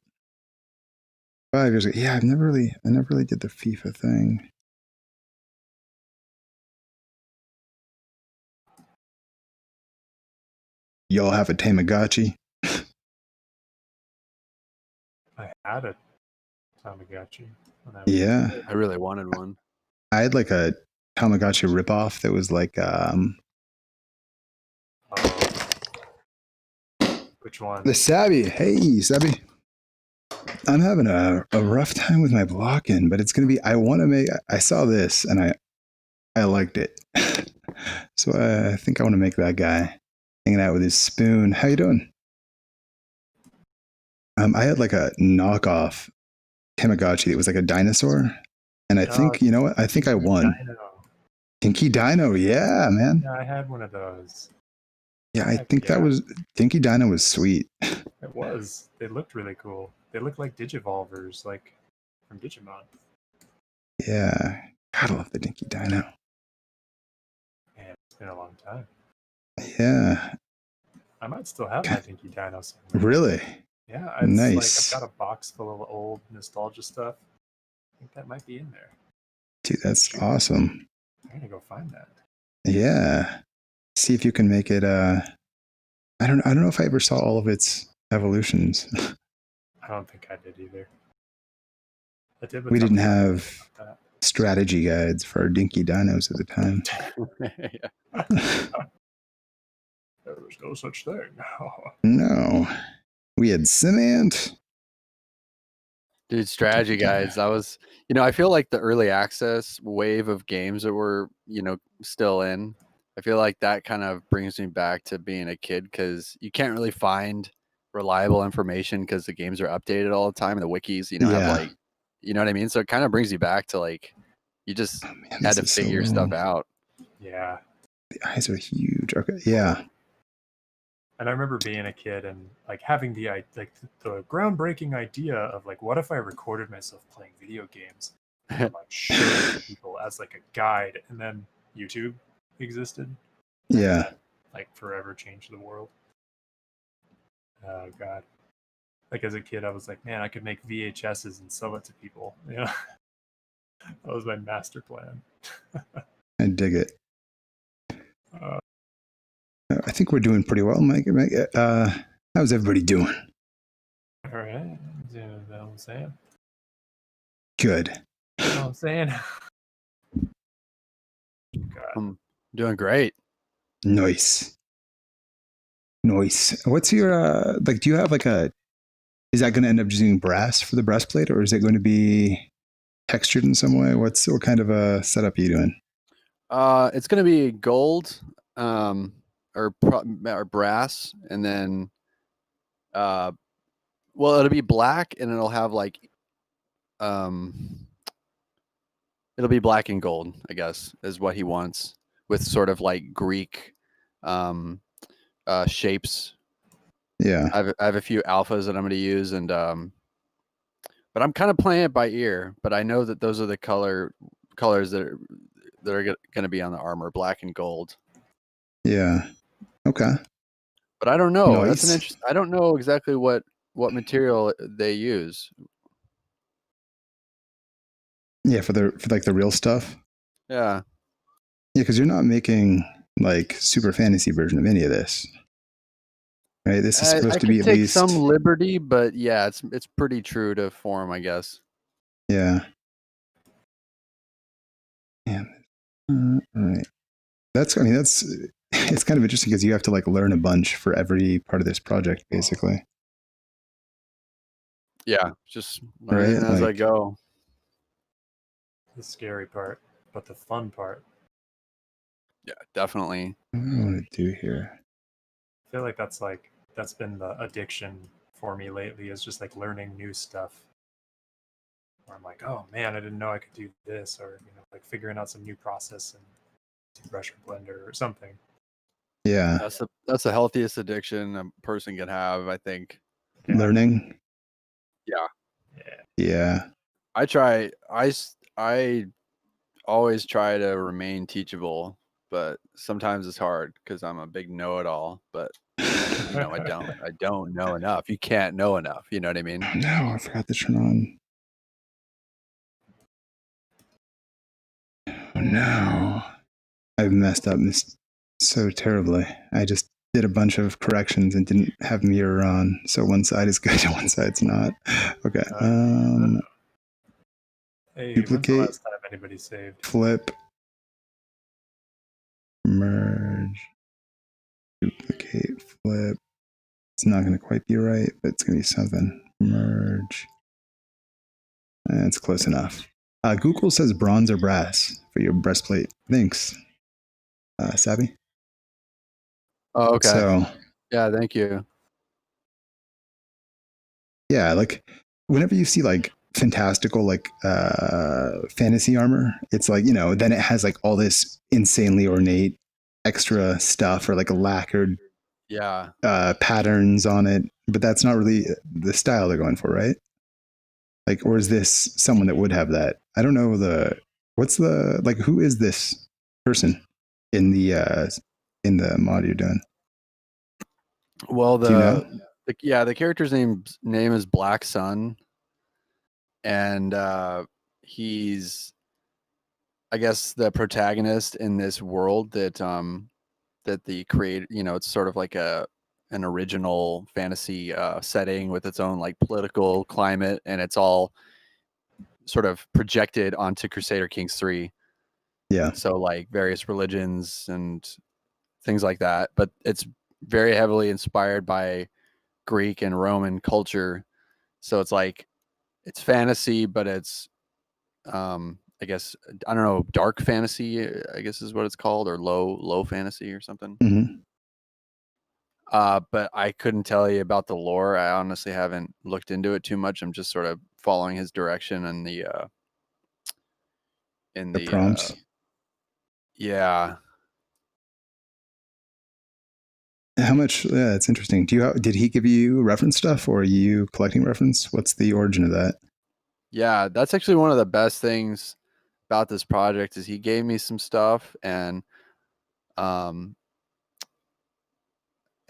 5 years ago. Yeah, I never really did the FIFA thing. Y'all have a Tamagotchi? I had a Tamagotchi. Yeah. I really wanted one. I had like a Tamagotchi ripoff that was like which one? The Sabby. Hey, Sabby. I'm having a rough time with my blocking, but it's gonna be. I saw this and I liked it, so I think I want to make that guy hanging out with his spoon. How you doing? I had like a knockoff Tamagotchi that was like a dinosaur, and I think you know what? I think I won. Dinky Dino, yeah, man. Yeah, I had one of those. Yeah, I think that was Dinky Dino was sweet. It was. They looked really cool. They looked like Digivolvers, like from Digimon. Yeah, God, I love the Dinky Dino. Man, it's been a long time. Yeah. I might still have my Dinky Dino somewhere. Really? Yeah, it's nice. Like I've got a box full of old nostalgia stuff. think that might be in there. Dude, that's awesome. I'm gonna go find that. Yeah. See if you can make it. I don't know if I ever saw all of its evolutions. I don't think I did either. I did We didn't Talkin have about that. strategy guides for our dinky dinos at the time. There was no such thing. No. We had Cement. Dude, strategy guides. That was, I feel like the early access wave of games that we're, still in, I feel like that kind of brings me back to being a kid because you can't really find reliable information because the games are updated all the time and the wikis, have like, you know what I mean? So it kind of brings you back to like, you just had to figure stuff out. Yeah. The eyes are huge. Okay. Yeah. And I remember being a kid and like having the groundbreaking idea of like, what if I recorded myself playing video games and like showing people as like a guide, and then YouTube existed. Yeah. And, like forever changed the world. Oh God. Like as a kid, I was like, man, I could make VHSs and sell it to people. That was my master plan. I dig it. I think we're doing pretty well, Mike. How's everybody doing? All right. You know what I'm saying? Good. You know what I'm saying? God. I'm doing great. Nice. What's your, do you have like is that going to end up using brass for the breastplate, or is it going to be textured in some way? What kind of a setup are you doing? It's going to be gold, or brass, and then, well, it'll be black, and it'll have like, it'll be black and gold, I guess, is what he wants, with sort of like Greek, shapes. Yeah. I have a few alphas that I'm going to use, and but I'm kind of playing it by ear. But I know that those are the colors that are going to be on the armor, black and gold. Yeah. Okay. But I don't know. Nice. That's an interest. I don't know exactly what material they use. Yeah, for like the real stuff. Yeah. Yeah, because you're not making like super fantasy version of any of this, right? This is supposed to be at least some liberty, but yeah, it's pretty true to form, I guess. Yeah. Yeah. All right. It's kind of interesting because you have to like learn a bunch for every part of this project, basically. Yeah, just learning as I go. The scary part, but the fun part. Yeah, definitely. What do I want to do here? I feel like that's been the addiction for me lately, is just like learning new stuff. Where I'm like, oh man, I didn't know I could do this, or like figuring out some new process in ZBrush or Blender or something. Yeah. That's the healthiest addiction a person can have, I think. Yeah. Learning. Yeah. Yeah. I always try to remain teachable, but sometimes it's hard because I'm a big know-it-all. But I don't know enough. You can't know enough. You know what I mean? No, I forgot to turn on. Oh no, I've messed up this so terribly. I just did a bunch of corrections and didn't have mirror on, so one side is good and one side's not. Okay. Hey, duplicate. when's the last time anybody saved? Flip. Merge. Duplicate. Flip. It's not going to quite be right, but it's going to be something. Merge. That's close enough. Google says bronze or brass for your breastplate. Thanks. Savvy? Oh, okay. So, yeah, thank you. Yeah, like whenever you see like fantastical like fantasy armor, it's like, then it has like all this insanely ornate extra stuff or like lacquered patterns on it, but that's not really the style they're going for, right? Like, or is this someone that would have that? I don't know who is this person in the mod you're doing? Well, do you know? the character's name is Black Sun, and he's, I guess, the protagonist in this world that that the creator, it's sort of like an original fantasy setting with its own like political climate, and it's all sort of projected onto Crusader Kings 3. Yeah. So like various religions and things like that, but it's very heavily inspired by Greek and Roman culture. So it's like, it's fantasy, but it's I guess, I don't know, dark fantasy, I guess is what it's called, or low fantasy or something. Mm-hmm. But I couldn't tell you about the lore. I honestly haven't looked into it too much. I'm just sort of following his direction in the prompts. Yeah. How much? Yeah, it's interesting. Did he give you reference stuff, or are you collecting reference? What's the origin of that? Yeah, that's actually one of the best things about this project is he gave me some stuff, and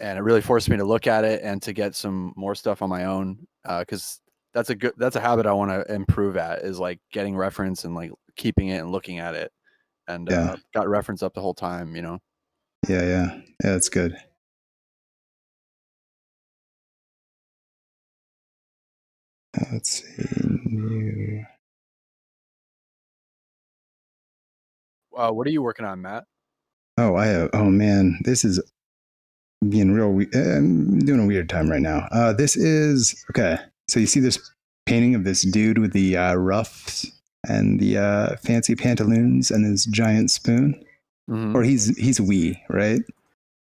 it really forced me to look at it and to get some more stuff on my own, because that's a habit I want to improve at, is like getting reference and like keeping it and looking at it, and got reference up the whole time, Yeah, that's good. Let's see. New. What are you working on, Matt? Oh, oh man, this is being real. I'm doing a weird time right now. This is okay. So you see this painting of this dude with the ruffs and the fancy pantaloons and his giant spoon, or he's wee, right?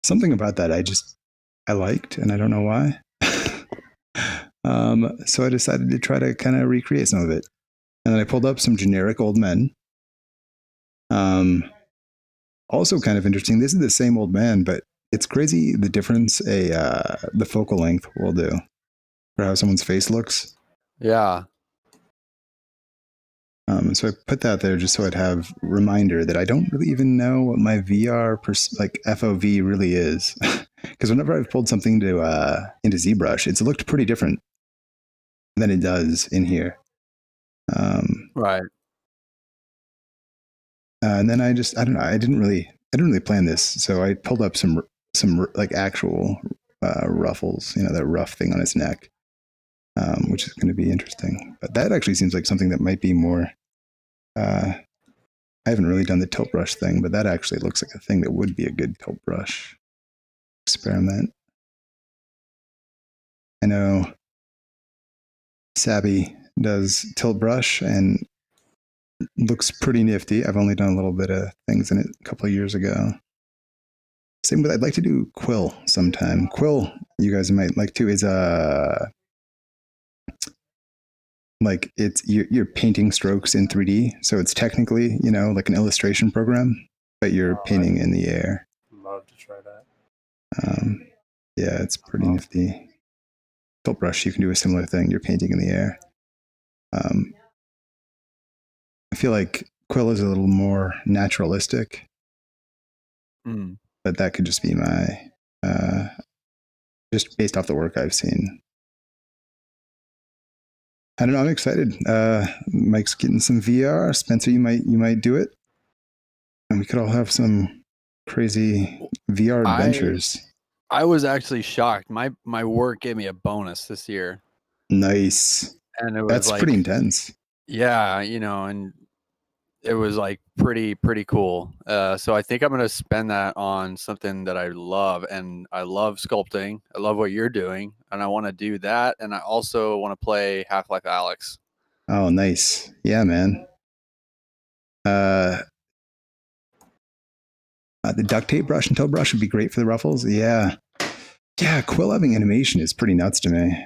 Something about that I liked, and I don't know why. So I decided to try to kind of recreate some of it, and then I pulled up some generic old men. Also kind of interesting. This is the same old man, but it's crazy the difference the focal length will do for how someone's face looks. Yeah. So I put that there just so I'd have reminder that I don't really even know what my VR like FOV really is, because whenever I've pulled something into ZBrush, it's looked pretty different than it does in here. Right. And then I don't know. I didn't really plan this, so I pulled up some like actual ruffles, that rough thing on his neck, which is going to be interesting. But that actually seems like something that might be more. I haven't really done the tilt brush thing, but that actually looks like a thing that would be a good tilt brush experiment. I know Sabby does tilt brush and looks pretty nifty. I've only done a little bit of things in it a couple of years ago. Same with, I'd like to do Quill sometime. Quill, you guys might like too, is like you're painting strokes in 3D, so it's technically like an illustration program, but you're painting in the air. Love to try that. Yeah, it's pretty nifty. Tilt brush, you can do a similar thing. You're painting in the air. I feel like Quill is a little more naturalistic, but that could just be my just based off the work I've seen. I don't know. I'm excited. Mike's getting some VR. Spencer, you might do it, and we could all have some crazy VR adventures. I was actually shocked. My work gave me a bonus this year. Nice. And it was that's pretty intense. Yeah, and it was like pretty cool. So I think I'm gonna spend that on something that I love, and I love sculpting. I love what you're doing, and I want to do that, and I also want to play Half-Life Alyx. Oh, nice. Yeah, man. The duct tape brush and tilt brush would be great for the ruffles. Yeah. Quill having animation is pretty nuts to me.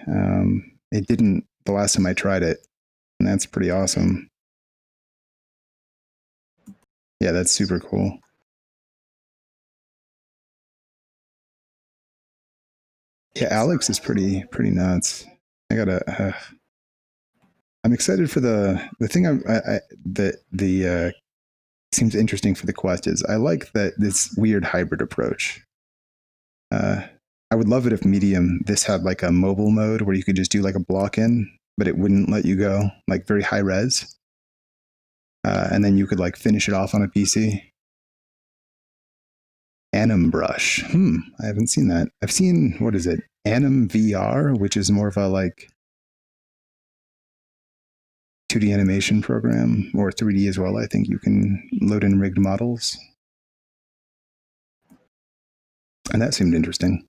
It didn't the last time I tried it, and that's pretty awesome. Yeah, that's super cool. Yeah, Alyx is pretty nuts. I'm excited for the thing that seems interesting for the Quest is I like that this weird hybrid approach. I would love it if Medium this had like a mobile mode where you could just do like a block in, but it wouldn't let you go like very high res. and then you could like finish it off on a PC. Anim Brush. I haven't seen that. I've seen, what is it? Anim VR, which is more of a like 2D animation program, or 3D as well. I think you can load in rigged models. And that seemed interesting.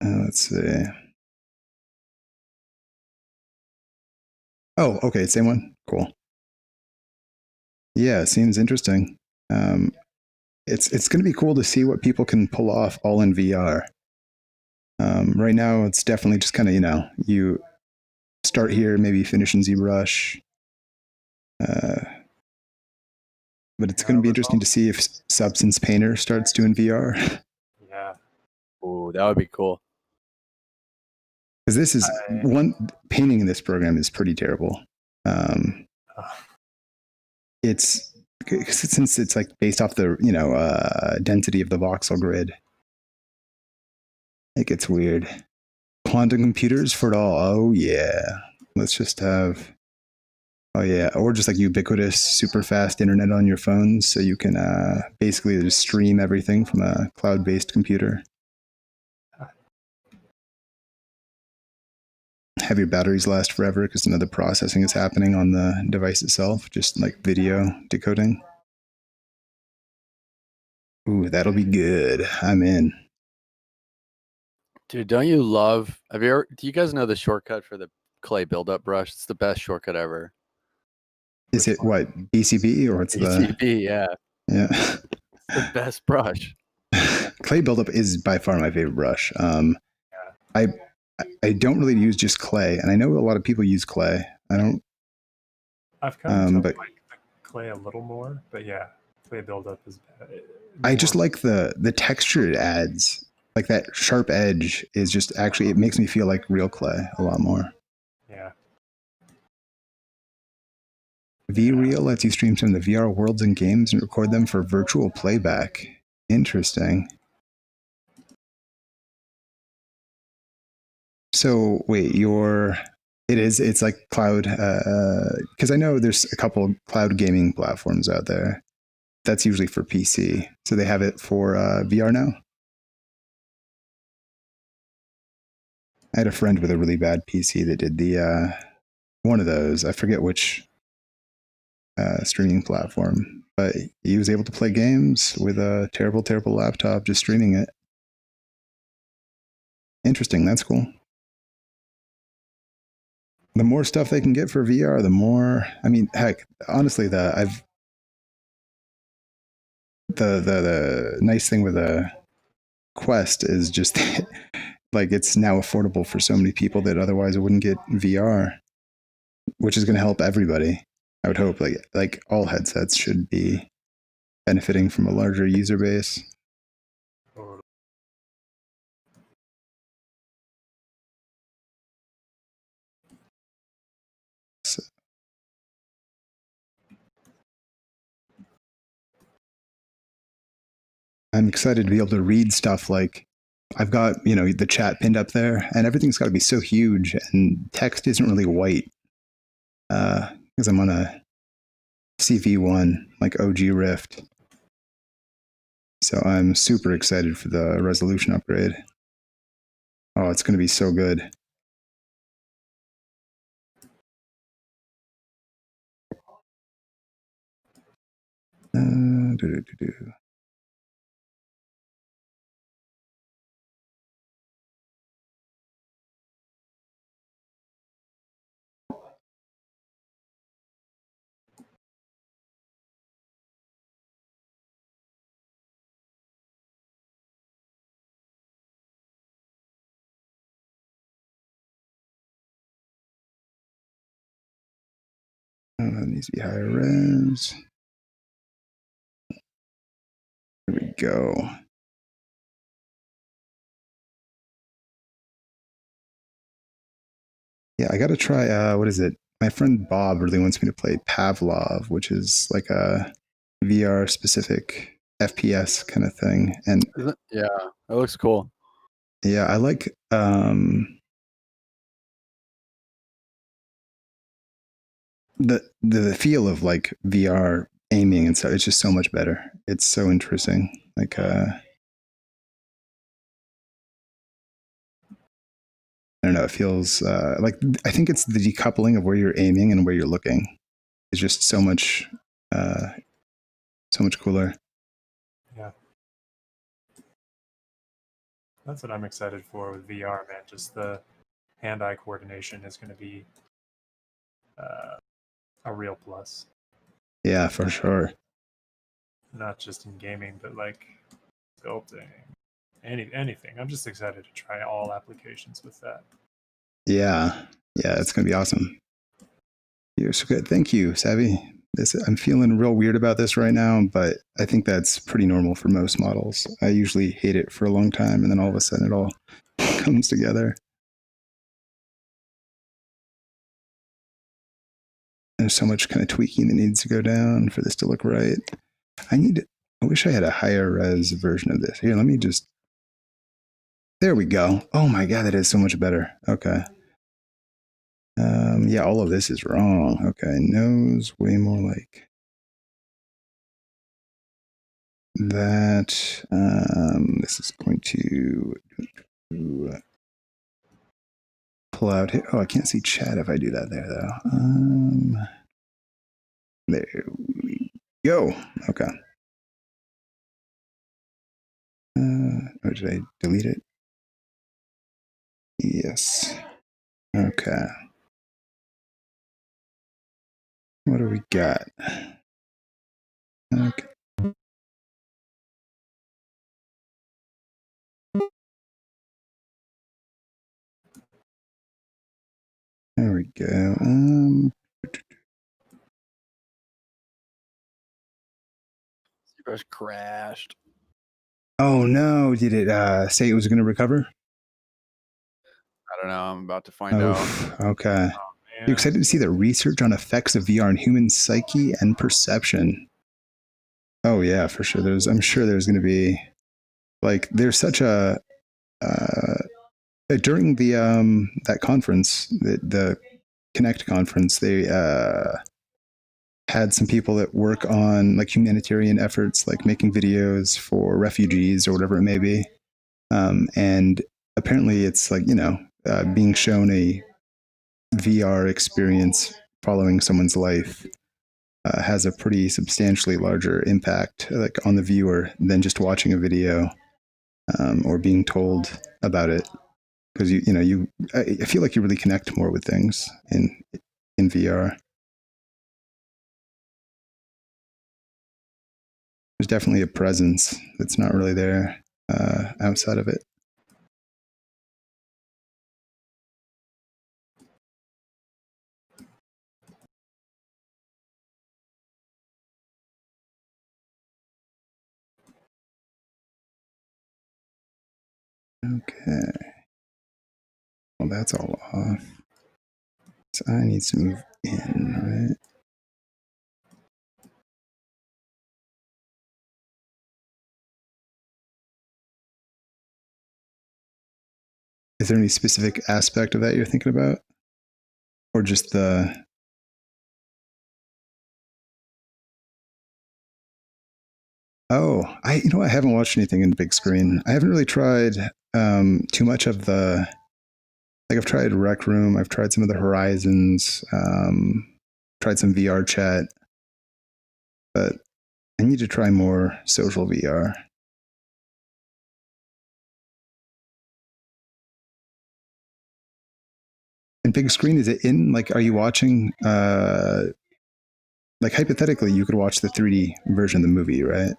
Let's see. Oh, okay, same one. Cool. Yeah, it seems interesting. It's going to be cool to see what people can pull off all in VR. Right now, it's definitely just kind of, you start here, maybe finish in ZBrush. But it's going to be interesting to see if Substance Painter starts doing VR. Yeah. Ooh, that would be cool. Because this is painting in this program is pretty terrible. It's since it's like based off the density of the voxel grid. It gets weird. Quantum computers for it all. Oh yeah. Let's just have. Oh yeah, or just like ubiquitous, super fast internet on your phones, so you can basically just stream everything from a cloud-based computer. Have your batteries last forever because none of the processing is happening on the device itself, just like video decoding. Ooh, that'll be good. I'm in. Dude, don't you love? Do you guys know the shortcut for the clay buildup brush? It's the best shortcut ever. Is it what, BCB or what's BCB? Yeah. It's the best brush. Clay buildup is by far my favorite brush. I don't really use just clay, and I know a lot of people use clay. I don't. I've come to like the clay a little more, but yeah, clay buildup is bad. I just like the texture it adds. Like that sharp edge is just actually, it makes me feel like real clay a lot more. Yeah. VReal lets you stream some of the VR worlds and games and record them for virtual playback. Interesting. So wait, it's like cloud, because I know there's a couple cloud gaming platforms out there. That's usually for PC. So they have it for VR now? I had a friend with a really bad PC that did the one of those. I forget which streaming platform, but he was able to play games with a terrible, terrible laptop, just streaming it. Interesting. That's cool. The more stuff they can get for VR, the more. I mean, heck, honestly, the nice thing with a Quest is just like it's now affordable for so many people that otherwise wouldn't get VR, which is going to help everybody. I would hope like all headsets should be benefiting from a larger user base. So, I'm excited to be able to read stuff like I've got, the chat pinned up there, and everything's got to be so huge, and text isn't really white because I'm on a CV1, like OG Rift. So I'm super excited for the resolution upgrade. Oh, it's going to be so good. That needs to be higher res. There we go. Yeah, I got to try, what is it? My friend Bob really wants me to play Pavlov, which is like a VR specific FPS kind of thing. And yeah, it looks cool. Yeah, I like the feel of like VR aiming and stuff, it's just so much better. It's so interesting. Like I don't know, it feels like, I think it's the decoupling of where you're aiming and where you're looking is just so much cooler. Yeah. That's what I'm excited for with VR, man. Just the hand-eye coordination is going to be a real plus. Yeah, for sure. Not just in gaming, but like sculpting, anything. I'm just excited to try all applications with that. Yeah, it's going to be awesome. You're so good. Thank you, Savvy. I'm feeling real weird about this right now, but I think that's pretty normal for most models. I usually hate it for a long time, and then all of a sudden it all comes together. There's so much kind of tweaking that needs to go down for this to look right. I wish I had a higher res version of this. Here, let me just... There we go. Oh my God, that is so much better. Okay. Yeah, all of this is wrong. Okay, nose way more like that. This is going to pull out here. Oh, I can't see chat if I do that there though. There we go. Okay. Or did I delete it? Yes. Okay. What do we got? Okay. There we go. ZBrush crashed. Oh no! Did it say it was going to recover? I don't know. I'm about to find out. Okay. You're excited to see the research on effects of VR on human psyche and perception. Oh yeah, for sure. I'm sure there's going to be like there's such a during the that conference, the Connect conference, they had some people that work on like humanitarian efforts, like making videos for refugees or whatever it may be. And apparently, it's like being shown a VR experience following someone's life has a pretty substantially larger impact like on the viewer than just watching a video or being told about it, because I feel like you really connect more with things in VR. There's definitely a presence that's not really there outside of it. Okay. Well, that's all off. So I need to move in, right? Is there any specific aspect of that you're thinking about? Or just the... Oh, I haven't watched anything in big screen. I haven't really tried too much of the... Like I've tried Rec Room, I've tried some of the Horizons, tried some VR chat, but I need to try more social VR. And big screen, is it in, like, are you watching, like hypothetically, you could watch the 3D version of the movie, right?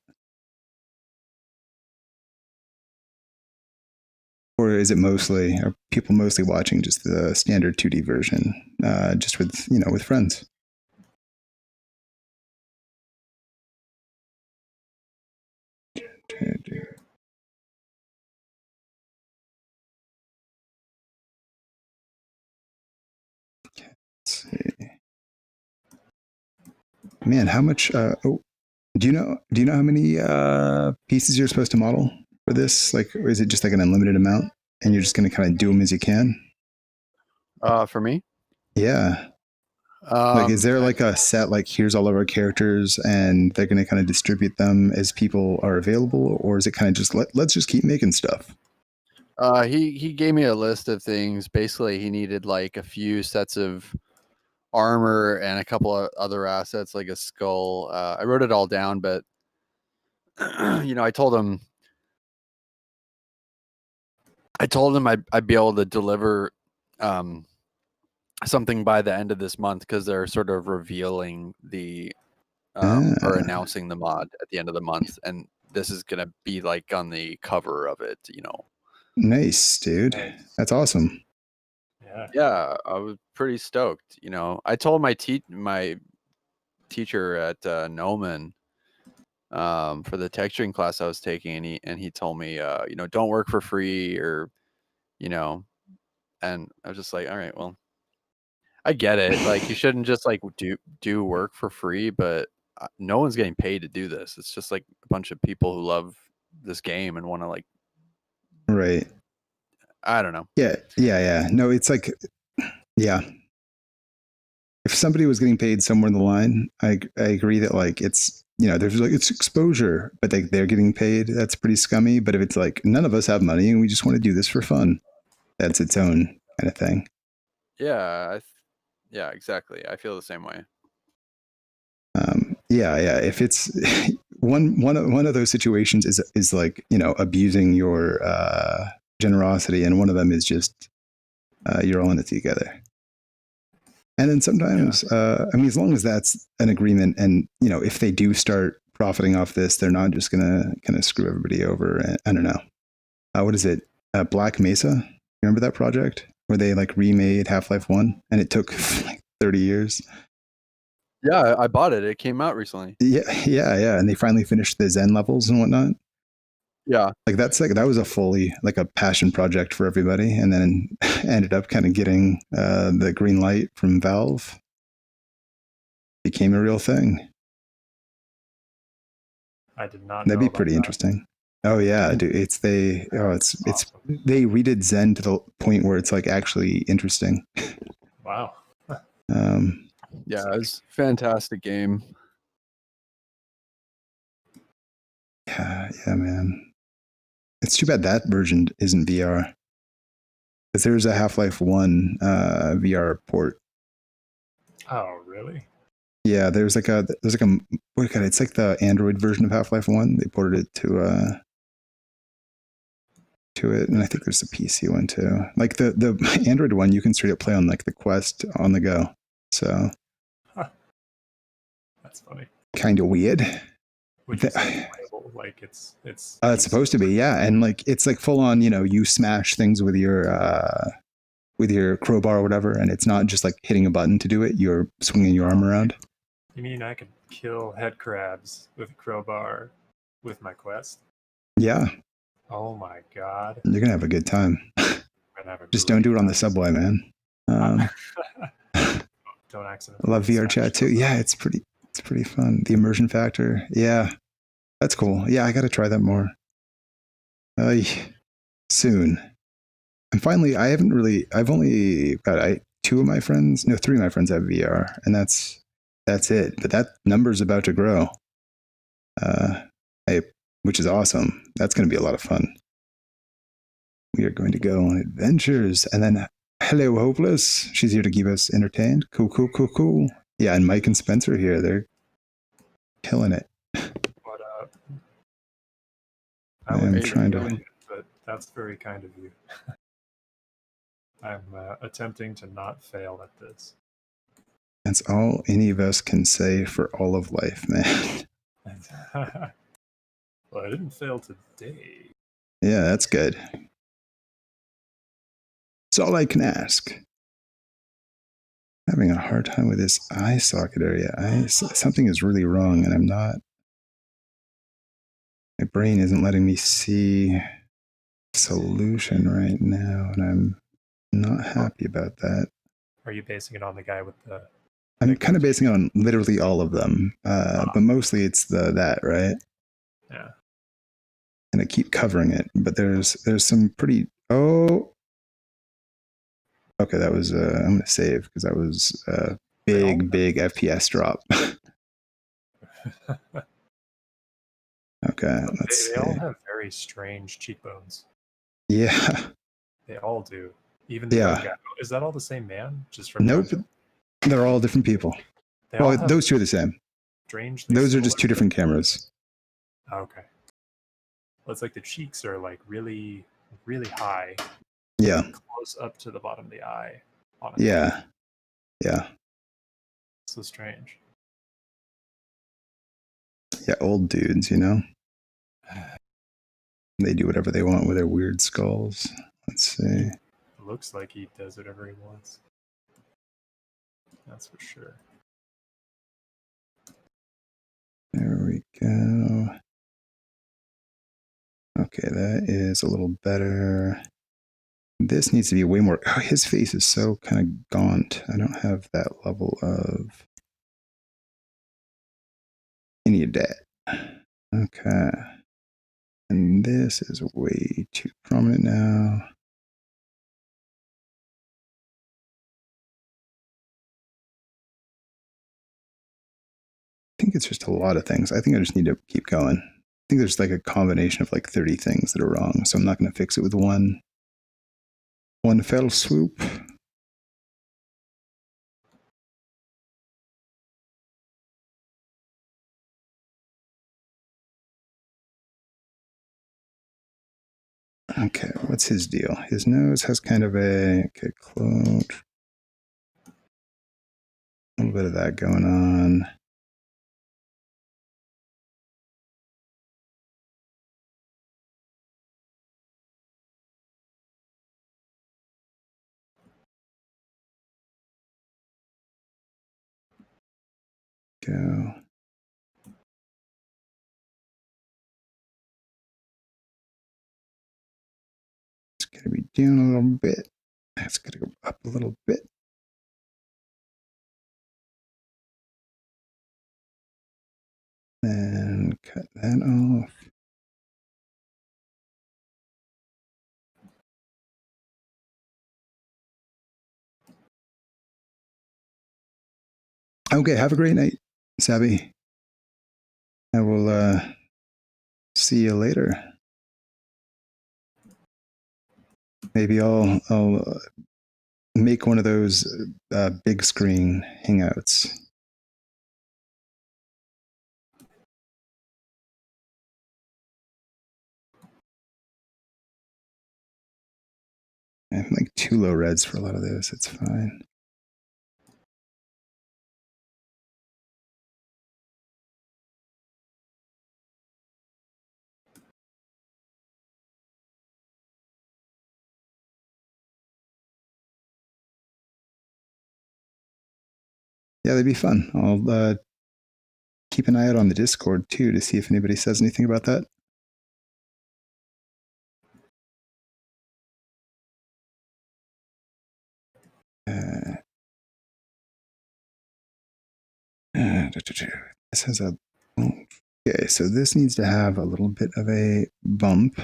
Or is it are people mostly watching just the standard 2D version, just with, with friends? Let's see. Man, how much? Do you know how many pieces you're supposed to model for this? Like, or is it just like an unlimited amount, and you're just going to kind of do them as you can? For me? Yeah. Like, is there like a set, like, here's all of our characters and they're going to kind of distribute them as people are available? Or is it kind of just, let's just keep making stuff? He gave me a list of things. Basically, he needed like a few sets of armor and a couple of other assets, like a skull. I wrote it all down, but I told him I'd be able to deliver something by the end of this month, because they're sort of revealing the or announcing the mod at the end of the month, and this is gonna be like on the cover of it. Nice, dude. That's awesome. Yeah, I was pretty stoked. I told my teacher at Noman for the texturing class I was taking, and he told me, don't work for free, or and I was just like, all right, well, I get it. Like, you shouldn't just like do work for free, but no one's getting paid to do this. It's just like a bunch of people who love this game and want to, like, right. I don't know. Yeah. No, it's like, yeah. If somebody was getting paid somewhere in the line, I agree that, like, it's, there's like, it's exposure, but they're getting paid. That's pretty scummy. But if it's like, none of us have money and we just want to do this for fun, that's its own kind of thing. Yeah. Yeah, exactly. I feel the same way. Yeah. If it's one of those situations is like, abusing your generosity, and one of them is just you're all in it together. And then sometimes, as long as that's an agreement, and if they do start profiting off this, they're not just gonna kind of screw everybody over. And I don't know, what is it? Black Mesa. Remember that project where they like remade Half-Life 1, and it took like 30 years. Yeah, I bought it. It came out recently. Yeah. And they finally finished the Zen levels and whatnot. Yeah. Like, that was a fully like a passion project for everybody, and then ended up kind of getting the green light from Valve. Became a real thing. I did not. That'd be pretty interesting. Oh yeah, dude. It's they redid Zen to the point where it's like actually interesting. Wow. Yeah, it's a fantastic game. Yeah, man. It's too bad that version isn't VR. Because there's a Half-Life 1 VR port. Oh, really? Yeah, it's like the Android version of Half-Life 1. They ported it to it, and I think there's a PC one too. Like the Android one, you can straight up play on like the Quest on the go. So that's funny. Kind of weird. Would you say playable? Like it's supposed to be, yeah, and like it's like full on. You smash things with your crowbar or whatever, and it's not just like hitting a button to do it. You're swinging your arm around. You mean I could kill head crabs with a crowbar with my Quest? Yeah. Oh my god. You're gonna have a good time. Just don't do it on the subway, man. Don't accidentally. I love VR chat too. Yeah, it's pretty fun. The immersion factor. Yeah. That's cool. Yeah, I gotta try that more. Soon. And finally, I've only got three of my friends have VR, and that's it. But that number's about to grow. Which is awesome. That's going to be a lot of fun. We are going to go on adventures. And then, hello, Hopeless. She's here to keep us entertained. Cool. Yeah, and Mike and Spencer here. They're killing it. What up? I'm trying to... But that's very kind of you. I'm attempting to not fail at this. That's all any of us can say for all of life, man. Well, I didn't fail today. Yeah, that's good. That's all I can ask. Having a hard time with this eye socket area. Something is really wrong, and I'm not. My brain isn't letting me see a solution right now, and I'm not happy about that. Are you basing it on the guy with the... I'm kind of basing it on literally all of them, but mostly it's that, right? Yeah. And I keep covering it, but there's some pretty... Oh! Okay, that was... I'm going to save, because that was big FPS drop. Okay, let's They see. all have very strange cheekbones. Yeah. They all do. Even the other guy. Is that all the same man? Just from Nope. Jojo? They're all different people. They all Well, have those two are the same. strangely Those are similar. just two different cameras. Okay. Well, it's like the cheeks are like really, really high. Yeah. Close up to the bottom of the eye. Yeah. Yeah. So strange. Yeah, old dudes, you know? They do whatever they want with their weird skulls. Let's see. It looks like he does whatever he wants. That's for sure. There we go. Okay, that is a little better. This needs to be way more. Oh, his face is so kind of gaunt. I don't have that level of. You need that. Okay. And this is way too prominent now. I think it's just a lot of things. I think I just need to keep going. I think there's like a combination of like 30 things that are wrong. So I'm not going to fix it with one fell swoop. Okay, what's his deal? His nose has kind of a close. A little bit of that going on. Go. It's going to be down a little bit. That's going to go up a little bit. And cut that off. Okay, have a great night, Savvy. I will see you later. Maybe I'll make one of those big screen hangouts. I have like too low reds for a lot of this. It's fine. Yeah, they'd be fun. I'll keep an eye out on the Discord too to see if anybody says anything about that. This has a. Okay, so this needs to have a little bit of a bump.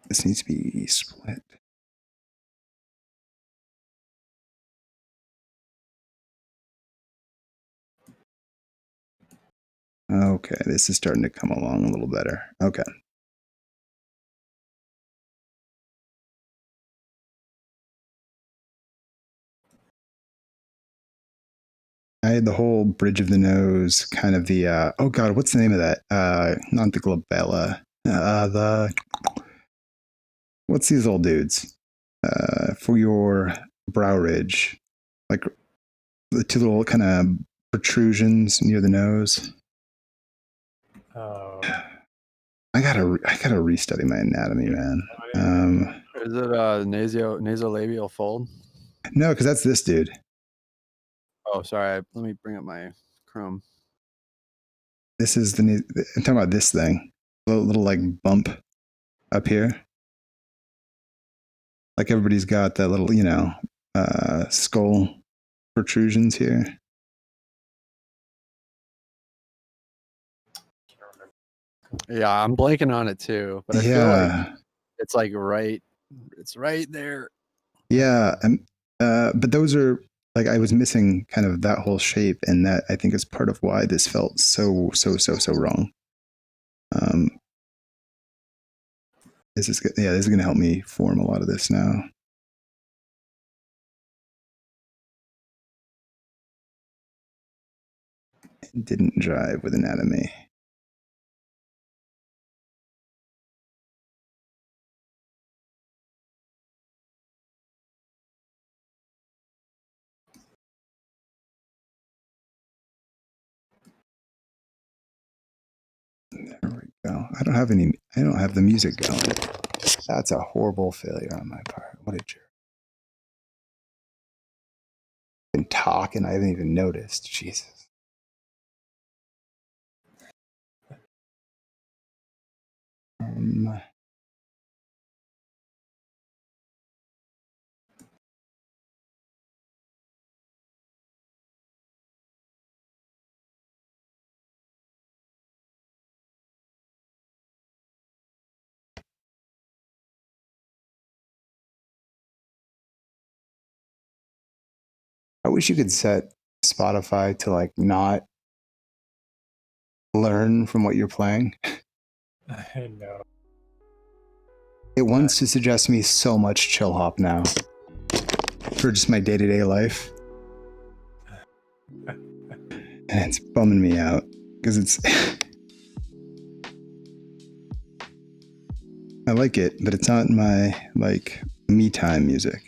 This needs to be split. Okay, this is starting to come along a little better. Okay. I had the whole bridge of the nose, kind of the, oh God, what's the name of that? Not the glabella. What's these old dudes? For your brow ridge, like the two little kind of protrusions near the nose. Oh. I gotta restudy my anatomy, man. Is it nasolabial fold? No, because that's this dude. Oh, sorry. Let me bring up my Chrome. This is I'm talking about this thing. Little like bump up here. Like everybody's got that little, skull protrusions here. Yeah, I'm blanking on it too, but I feel like It's like right. It's right there. Yeah, but those are like I was missing kind of that whole shape, and that I think is part of why this felt so wrong. This is going to help me form a lot of this now. It didn't jive with anatomy. There we go. I don't have the music going. That's a horrible failure on my part. What a jerk. Been talking, I haven't even noticed. Jesus. I wish you could set Spotify to like not learn from what you're playing. I know. It wants to suggest me so much chill hop now for just my day-to-day life. And it's bumming me out because it's I like it, but it's not my like me time music.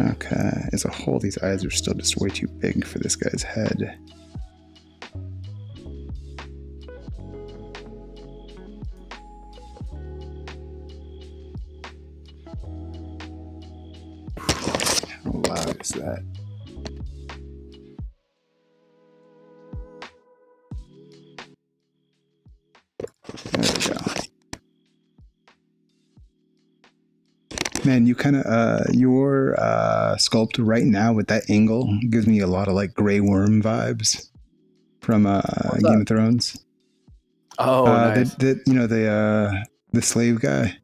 Okay, as a whole, these eyes are still just way too big for this guy's head. How loud is that? There we go. Man, you kind of your sculpt right now with that angle gives me a lot of like Grey Worm vibes from Game of Thrones. Oh, nice. The slave guy.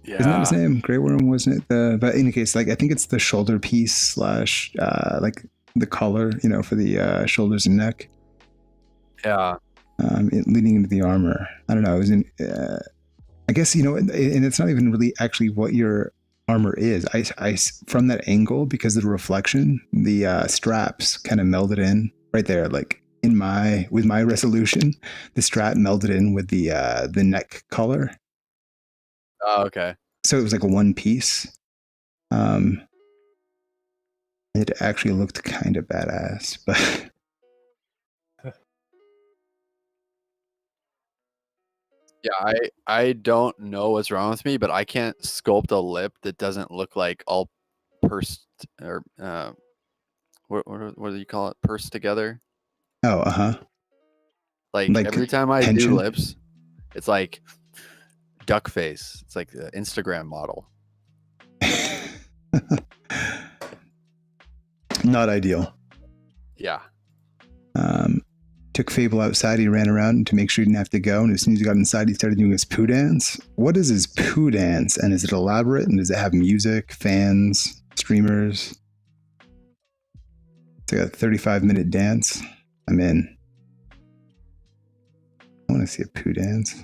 Yeah. Isn't that his name? Grey Worm, wasn't it? But in any case, like I think it's the shoulder piece / like the collar, for the shoulders and neck. Yeah. Leading into the armor. I don't know. It was in. I guess and it's not even really actually what your armor is. I from that angle, because of the reflection, the straps kind of melded in right there, like with my resolution, the strap melded in with the neck color. Oh, okay. So it was like a one piece. It actually looked kind of badass, but. Yeah, I don't know what's wrong with me, but I can't sculpt a lip that doesn't look like all pursed or what do you call it? Pursed together. Oh, Like every time I tension? do lips, it's like duck face. It's like the Instagram model. Not ideal. Yeah. Took Fable outside. He ran around to make sure he didn't have to go. And as soon as he got inside, he started doing his poo dance. What is his poo dance? And is it elaborate? And does it have music, fans, streamers? It's like a 35-minute dance. I'm in. I want to see a poo dance.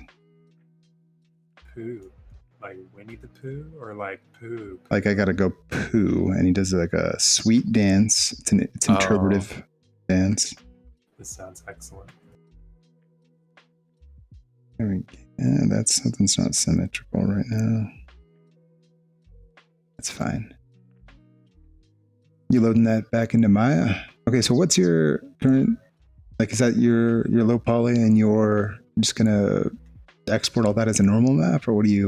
Poo? Like Winnie the Pooh or like poo? Like I gotta go poo, and he does like a sweet dance. It's interpretive dance. This sounds excellent. There we go. Yeah, something's not symmetrical right now. That's fine. You loading that back into Maya? Okay, so what's your current, like, is that your low poly and you're just gonna export all that as a normal map, or what do you?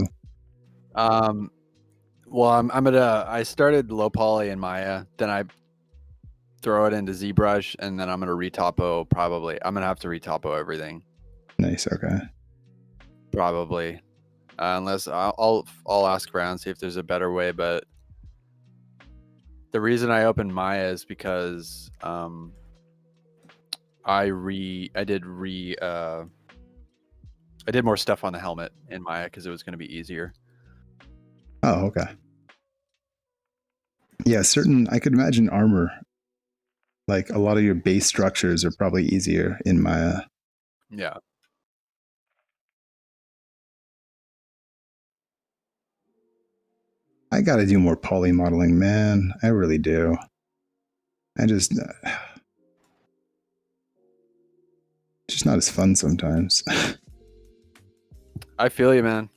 Well, I started low poly in Maya, then I throw it into ZBrush, and then I'm gonna retopo. Probably, I'm gonna have to retopo everything. Nice. Okay. Probably, unless I'll ask around, see if there's a better way. But the reason I opened Maya is because I did more stuff on the helmet in Maya because it was going to be easier. Oh, okay. Yeah, I could imagine armor. Like a lot of your base structures are probably easier in Maya. Yeah. I got to do more poly modeling, man. I really do. It's just not as fun sometimes. I feel you, man.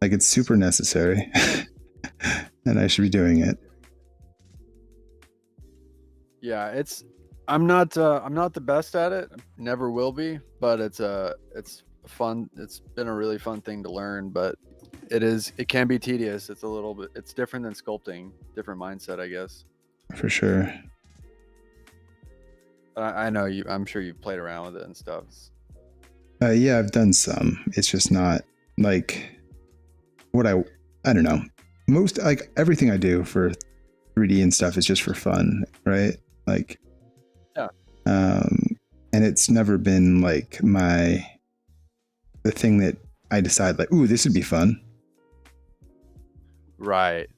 Like it's super necessary and I should be doing it. Yeah, I'm not the best at it. Never will be, but it's fun. It's been a really fun thing to learn, but it can be tedious. It's different than sculpting, different mindset, I guess. For sure. I know I'm sure you've played around with it and stuff. Yeah, I've done some. It's just not like what I don't know. Most, like, everything I do for 3D and stuff is just for fun, right? Like, yeah. And it's never been like the thing that I decide like, ooh, this would be fun. Right.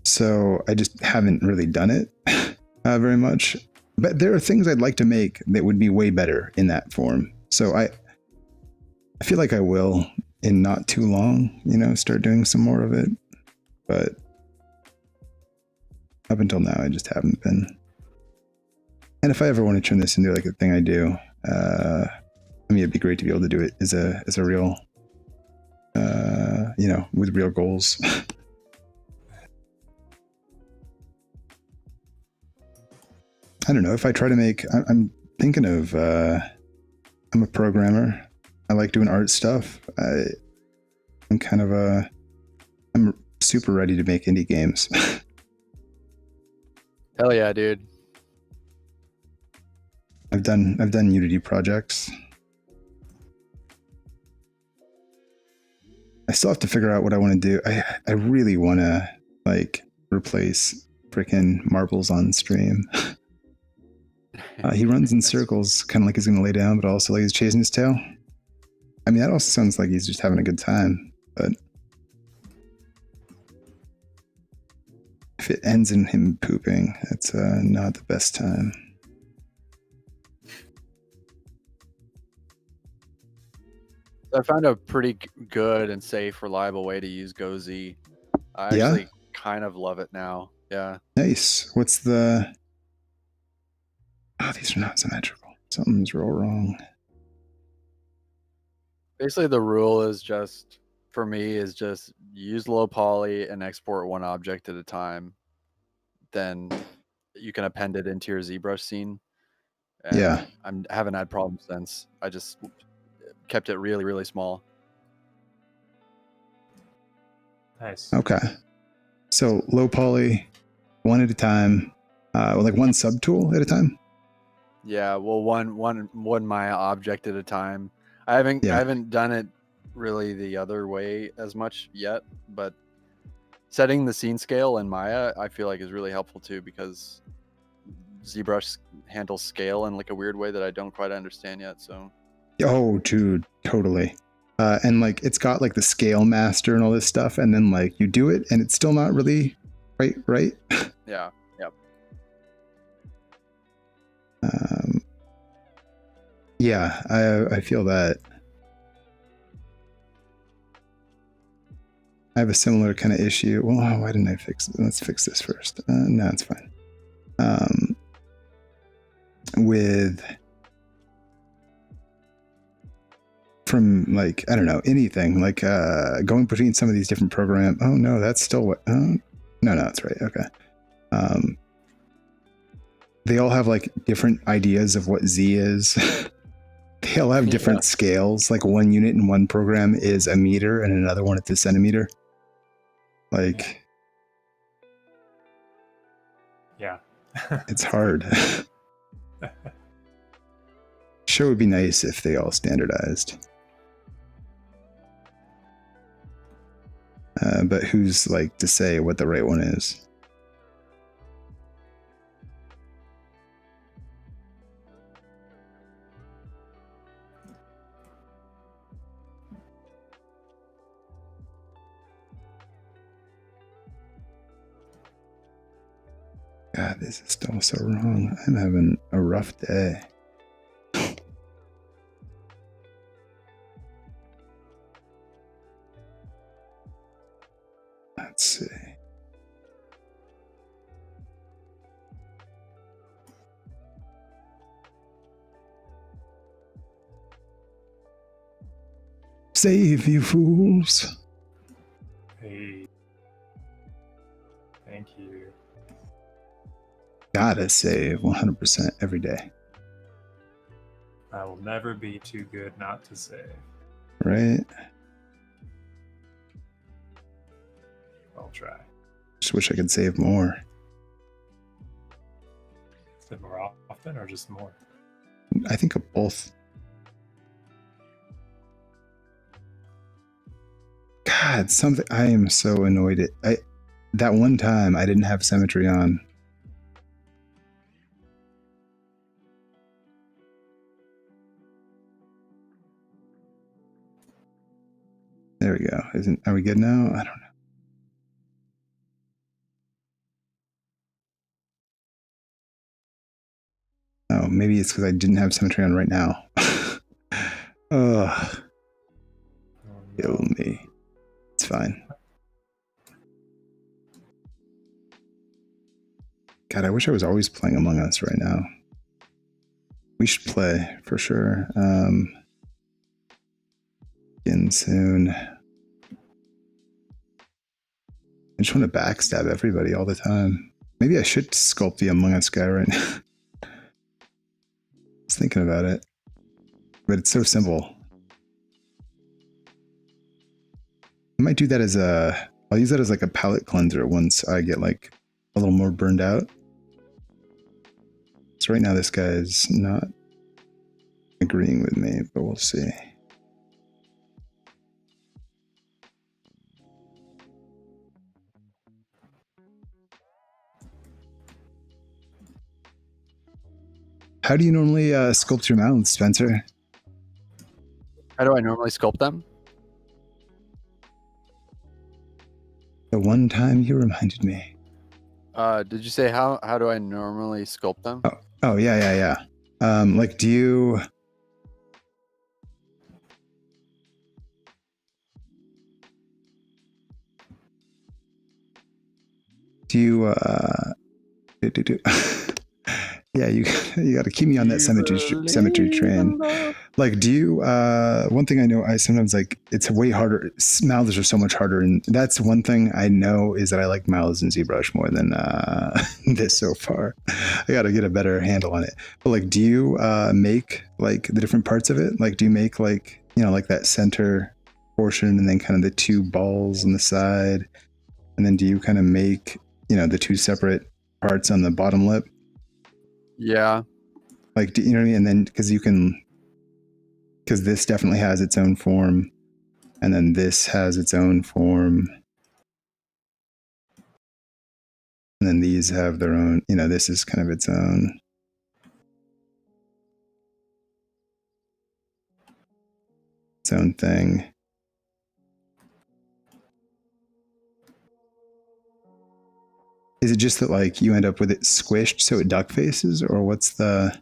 So I just haven't really done it very much. But there are things I'd like to make that would be way better in that form. So I feel like I will in not too long, start doing some more of it. But up until now, I just haven't been. And if I ever want to turn this into like a thing I do, it'd be great to be able to do it as a real, with real goals. I don't know if I try to make, I'm thinking of, I'm a programmer. I like doing art stuff. I'm super ready to make indie games. Hell yeah, dude. I've done Unity projects. I still have to figure out what I want to do. I really want to like replace freaking Marbles on stream. He runs in circles, kind of like he's going to lay down, but also like he's chasing his tail. I mean, that also sounds like he's just having a good time, but if it ends in him pooping, it's not the best time. I found a pretty good and safe, reliable way to use GoZ. I actually kind of love it now. Yeah. Nice. What's the... Oh, these are not symmetrical. Something's real wrong. Basically, the rule is just, for me, is just use low poly and export one object at a time. Then you can append it into your ZBrush scene. And yeah. I haven't had problems since. I just kept it really, really small. Nice. Okay. So low poly, one at a time, like one subtool at a time. Yeah, well, one Maya object at a time. I haven't done it really the other way as much yet, but setting the scene scale in Maya, I feel like is really helpful too, because ZBrush handles scale in like a weird way that I don't quite understand yet. So. Oh, dude, totally. And like it's got like the scale master and all this stuff, and then like you do it, and it's still not really right. Yeah. Yep. Yeah, I feel that. I have a similar kind of issue. Well, why didn't I fix it? Let's fix this first. No, it's fine. From like, I don't know, anything like going between some of these different programs. Oh no, that's still what. No, that's right. Okay. They all have like different ideas of what Z is. They all have different scales. Like one unit in one program is a meter and another one it's a centimeter. Like, yeah. It's hard. Sure would be nice if they all standardized. But who's like to say what the right one is? God, this is still so wrong. I'm having a rough day. Let's see. Save, you fools. Hey. Thank you. Gotta save 100% every day. I will never be too good not to save. Right? I'll try. Just wish I could save more. Save more often or just more? I think of both. God, something I am so annoyed at. That one time I didn't have symmetry on. There we go. Are we good now? I don't know. Oh, maybe it's because I didn't have symmetry on right now. Ugh. Kill me. It's fine. God, I wish I was always playing Among Us right now. We should play for sure. Begin soon. I just want to backstab everybody all the time. Maybe I should sculpt the Among Us guy right now. I was thinking about it. But it's so simple. I might do that as I'll use that as like a palette cleanser once I get like a little more burned out. So right now this guy is not agreeing with me, but we'll see. How do you normally sculpt your mouths, Spencer? How do I normally sculpt them? The one time you reminded me. Did you say how do I normally sculpt them? Oh yeah. Like, do you? Yeah, you got to keep me on that symmetry train. Like, do you? One thing I know, I sometimes like it's way harder. Mouths are so much harder, and that's one thing I know is that I like mouths in ZBrush more than this so far. I got to get a better handle on it. But like, do you make like the different parts of it? Like, do you make like like that center portion, and then kind of the two balls on the side, and then do you kind of make the two separate parts on the bottom lip? Yeah. Like, you know what I mean? And then because this definitely has its own form, and then this has its own form, and then these have their own. This is kind of its own thing. Is it just that like you end up with it squished so it duck faces, or what's the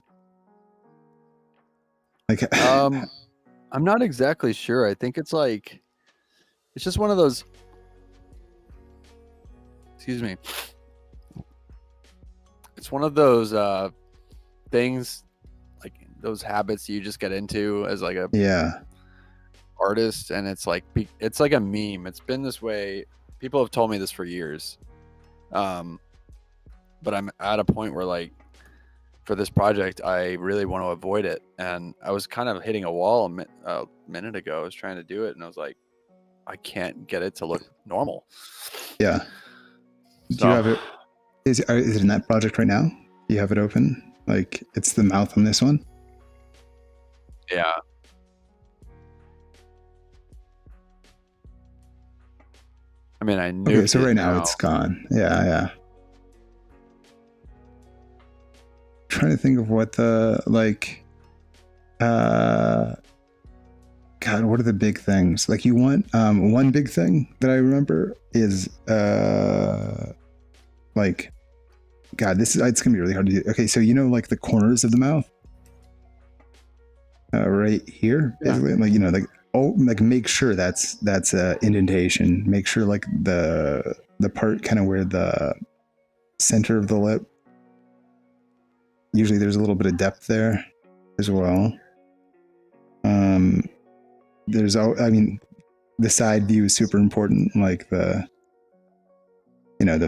like? I'm not exactly sure. I think it's like it's just one of those. Excuse me. It's one of those things, like those habits you just get into as like a artist, and it's like a meme. It's been this way. People have told me this for years. But I'm at a point where, like, for this project, I really want to avoid it. And I was kind of hitting a wall a minute ago. I was trying to do it, and I was like, I can't get it to look normal. Yeah. So, do you have it? Is it in that project right now? Do you have it open? Like, it's the mouth on this one? yeah. I mean, I knew. Okay, so right now it's gone. Yeah. Trying to think of what the, like, God, what are the big things? Like, you want, one big thing that I remember is, like, God, it's gonna be really hard to do. Okay, so like the corners of the mouth, right here, basically, like, make sure that's indentation. Make sure like the part kind of where the center of the lip. Usually, there's a little bit of depth there as well. The side view is super important. Like the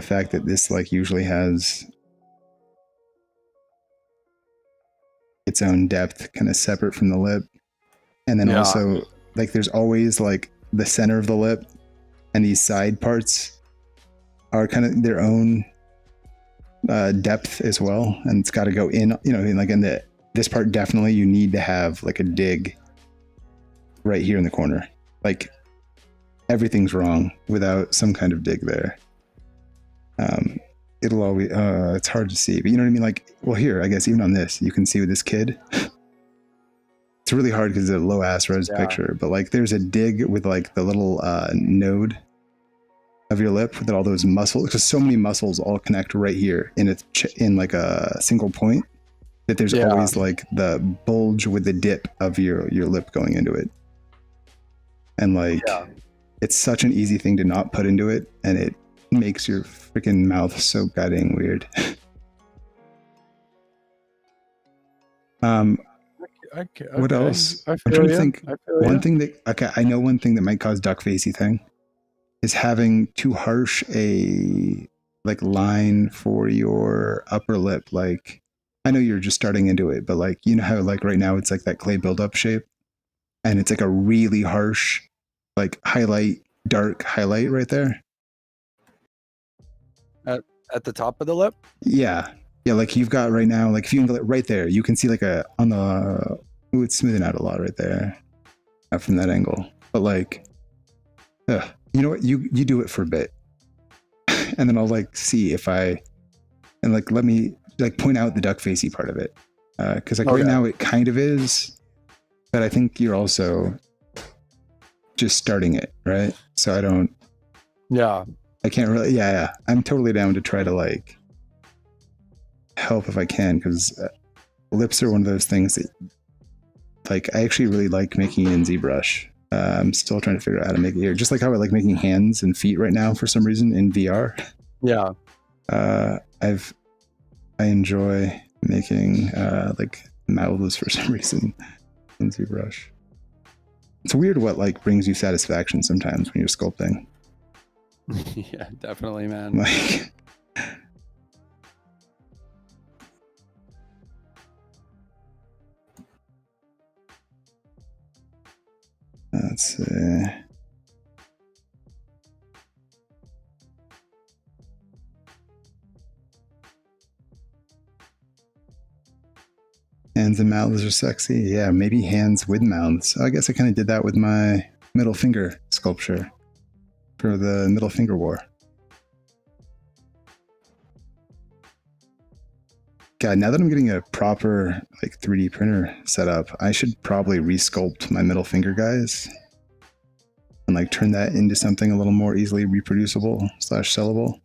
fact that this like usually has its own depth, kind of separate from the lip, and then also like there's always like the center of the lip, and these side parts are kind of their own depth as well, and it's got to go in. Like in this part, definitely you need to have like a dig right here in the corner. Like everything's wrong without some kind of dig there. It'll always it's hard to see, but you know what I mean? Like, well, here, I guess even on this, you can see with this kid, it's really hard because it's a low ass res picture, but like there's a dig with like the little node of your lip with all those muscles, because so many muscles all connect right here in like a single point, that there's always like the bulge with the dip of your lip going into it. And like, it's such an easy thing to not put into it, and it makes your freaking mouth so goddamn weird. What else? I'm trying to think. One thing that I know one thing that might cause duck facey thing is having too harsh a like line for your upper lip. Like, I know you're just starting into it, but like, you know how like right now it's like that clay buildup shape, and it's like a really harsh like dark highlight right there at the top of the lip. Yeah, like you've got right now, like if you can go right there, you can see like it's smoothing out a lot right there from that angle. But like, you know what, you do it for a bit, and then I'll like see if let me like point out the duck facey part of it, because like right now it kind of is, but I think you're also just starting it, right? So I can't really. Yeah. I'm totally down to try to like help if I can, because lips are one of those things that like I actually really like making in ZBrush. I'm still trying to figure out how to make it here, just like how I like making hands and feet right now for some reason in VR. Yeah. I enjoy making like mouths for some reason in ZBrush. It's weird what like brings you satisfaction sometimes when you're sculpting. Yeah, definitely, man. Like, let's see. Hands and mouths are sexy. Yeah, maybe hands with mouths. I guess I kind of did that with my middle finger sculpture for the middle finger war. God, now that I'm getting a proper like 3D printer set up, I should probably resculpt my middle finger guys and like turn that into something a little more easily reproducible / sellable.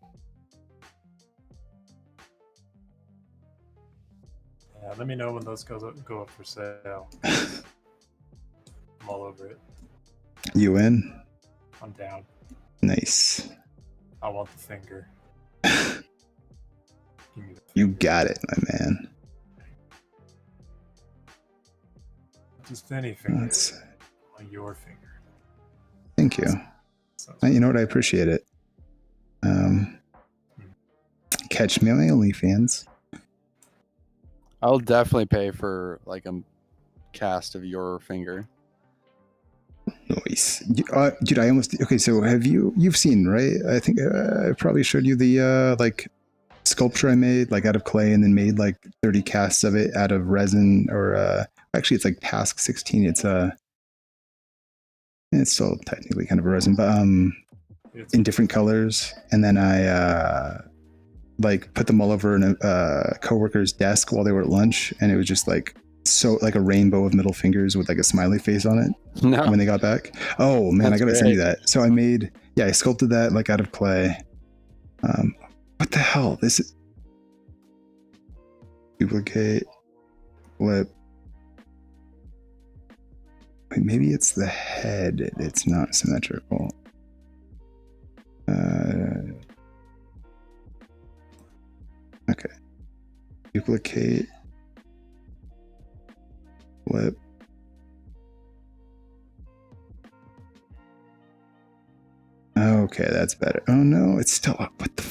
Yeah, let me know when those go up for sale. I'm all over it. You in? I'm down. Nice. I want the finger. You got it, my man. Just any finger. On your finger. Thank you. You know what? I appreciate it. catch me on my OnlyFans. I'll definitely pay for like a cast of your finger. Nice. Dude, I almost... Okay, so you've seen, right? I think I probably showed you the like sculpture I made like out of clay and then made like 30 casts of it out of resin or actually it's like task 16. It's still technically kind of a resin, but in different colors. And then I like put them all over a coworker's desk while they were at lunch, and it was just like a rainbow of middle fingers with like a smiley face on it. No. When they got back. Oh man, That's I gotta send you great. that. So I sculpted that like out of clay. What the hell? This is duplicate, flip. Wait, maybe it's the head. It's not symmetrical. Okay. Duplicate, flip. Okay, that's better. Oh no, it's still up. What the?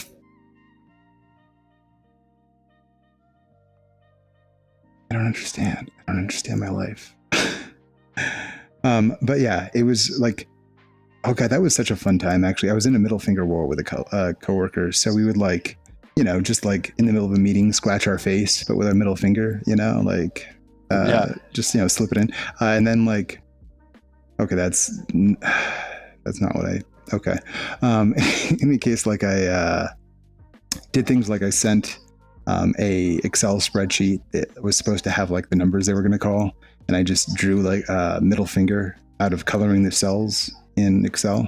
I don't understand. I don't understand my life. But yeah, it was like, oh god, that was such a fun time. Actually, I was in a middle finger war with a coworker, so we would like, just like in the middle of a meeting, scratch our face, but with our middle finger, like, just slip it in, and then like, okay, that's not what I. Okay, in any case, like I did things like I sent a Excel spreadsheet that was supposed to have like the numbers they were going to call, and I just drew like a middle finger out of coloring the cells in Excel.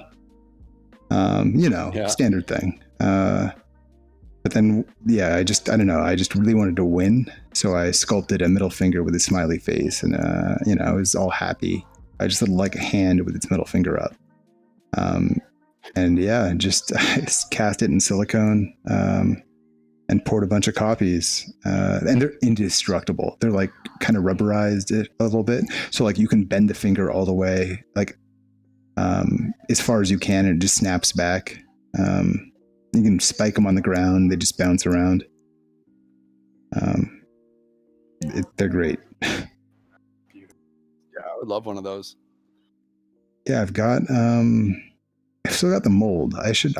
Standard thing. But then, I don't know. I just really wanted to win, so I sculpted a middle finger with a smiley face, and I was all happy. I just did like a hand with its middle finger up. And I just cast it in silicone. And poured a bunch of copies, and they're indestructible. They're like kind of rubberized it a little bit, so like you can bend the finger all the way, like as far as you can, and it just snaps back. You can spike them on the ground; they just bounce around. They're great. Yeah, I would love one of those. Yeah, I've still got the mold. I should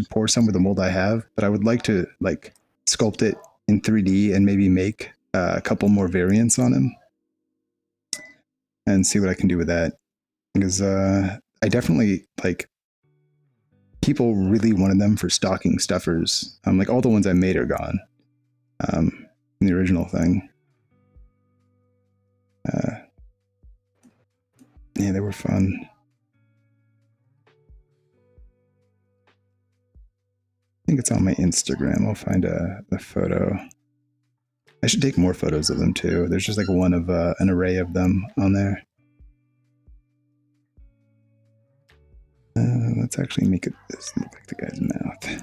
pour some of the mold I have, but I would like to like sculpt it in 3D and maybe make a couple more variants on them and see what I can do with that. Because I definitely like, people really wanted them for stocking stuffers. Like all the ones I made are gone. In the original thing. They were fun. I think it's on my Instagram. I'll find a photo. I should take more photos of them too. There's just like one of an array of them on there. Let's actually make this look like the guy's mouth.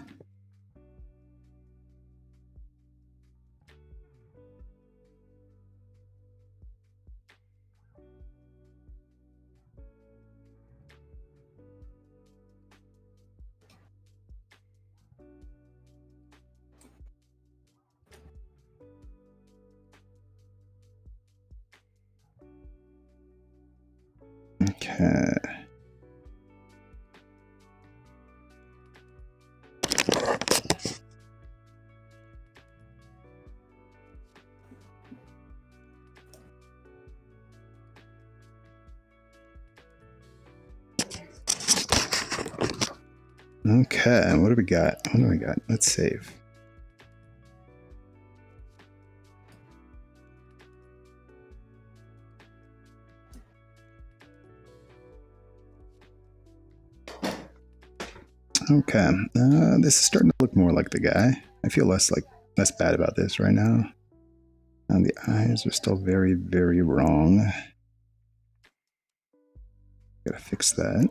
Okay. Okay, what do we got? Let's save. Okay, this is starting to look more like the guy. I feel less bad about this right now. And the eyes are still very, very wrong. Gotta fix that.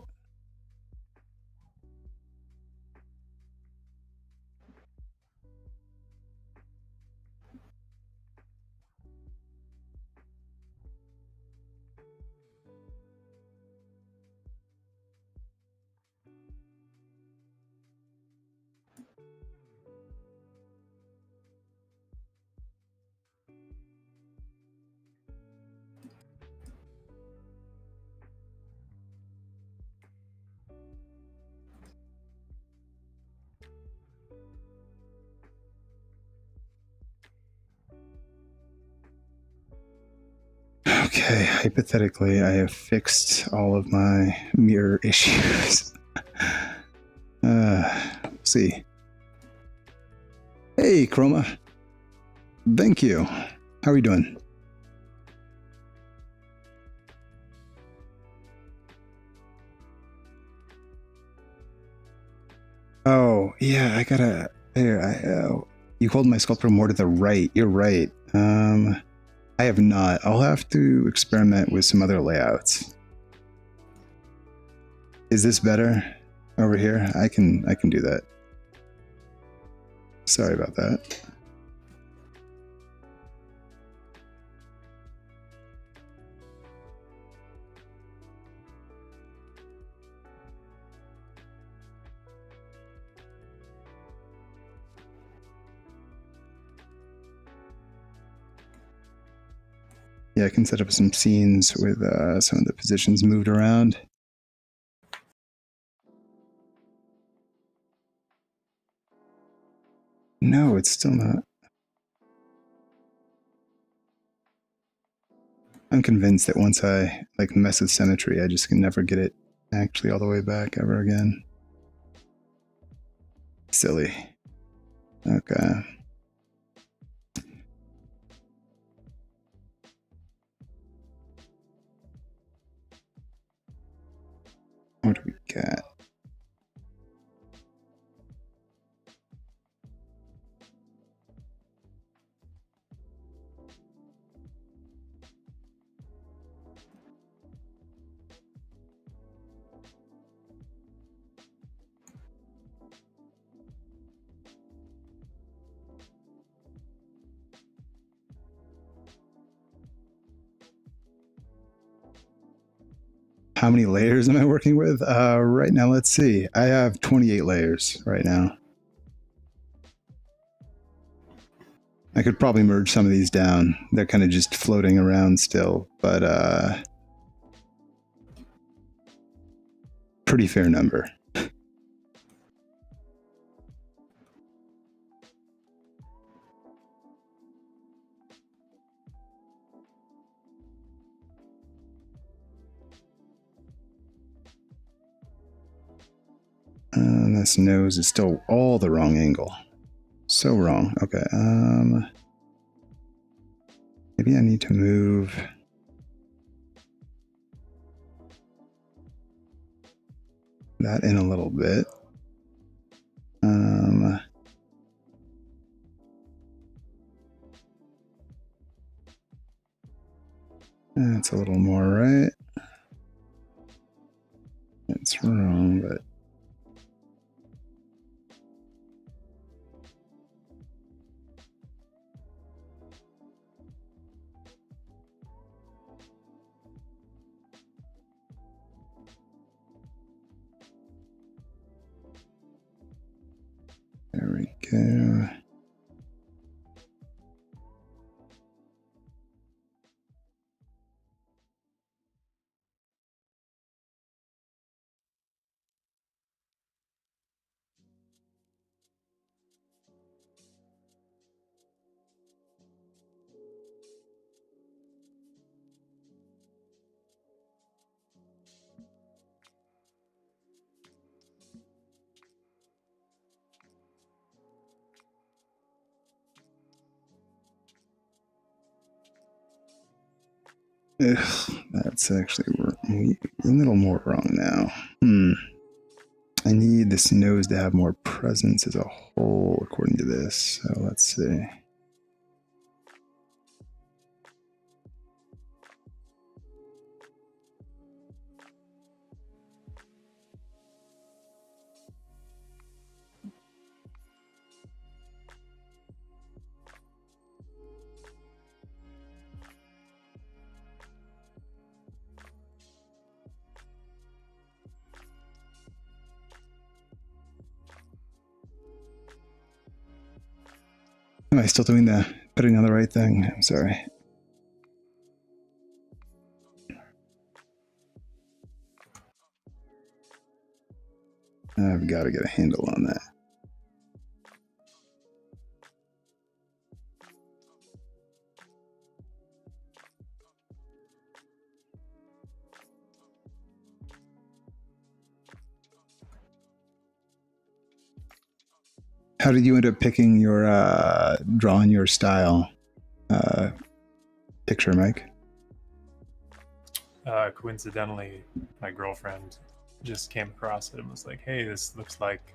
Okay, hypothetically, I have fixed all of my mirror issues. We'll see. Hey, Chroma. Thank you. How are you doing? Oh, yeah, I gotta... There, you hold my sculptor more to the right. You're right. I have not. I'll have to experiment with some other layouts. Is this better over here? I can do that. Sorry about that. Yeah, I can set up some scenes with some of the positions moved around. No, it's still not. I'm convinced that once I mess with symmetry, I just can never get it actually all the way back ever again. Silly. Okay. What do we got? How many layers am I working with? Right now, let's see. I have 28 layers right now. I could probably merge some of these down. They're kind of just floating around still, but pretty fair number. This nose is still all the wrong angle. So wrong. Okay. Maybe I need to move that in a little bit. That's a little more right. It's wrong, but there we go. Ugh, that's actually a little more wrong now. I need this nose to have more presence as a whole, according to this. So let's see. Am I still putting on the right thing? I'm sorry. I've got to get a handle on that. How did you end up picking your drawing your style picture, Mike? Coincidentally, my girlfriend just came across it and was like, "Hey, this looks like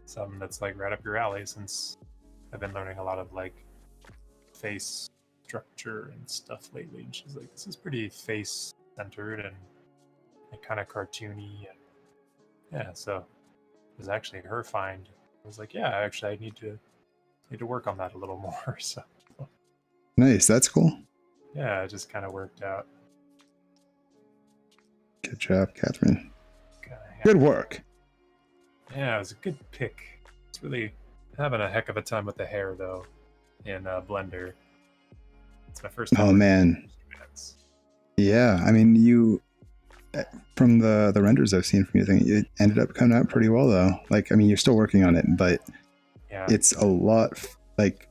something that's like right up your alley." Since I've been learning a lot of like face structure and stuff lately, and she's like, "This is pretty face centered and kind of cartoony." And yeah, so it was actually her find. I was like, "Yeah, actually, I need to work on that a little more." So Nice, that's cool. yeah, it just kind of worked out. Good job, Catherine. Kinda, yeah. Good work. Yeah, it was a good pick. It's really having a heck of a time with the hair though in Blender. It's my first time. Oh man. Yeah, I mean, you from the renders I've seen from you, I think it ended up coming out pretty well though. Like, I mean, you're still working on it, but yeah, it's a lot. Like,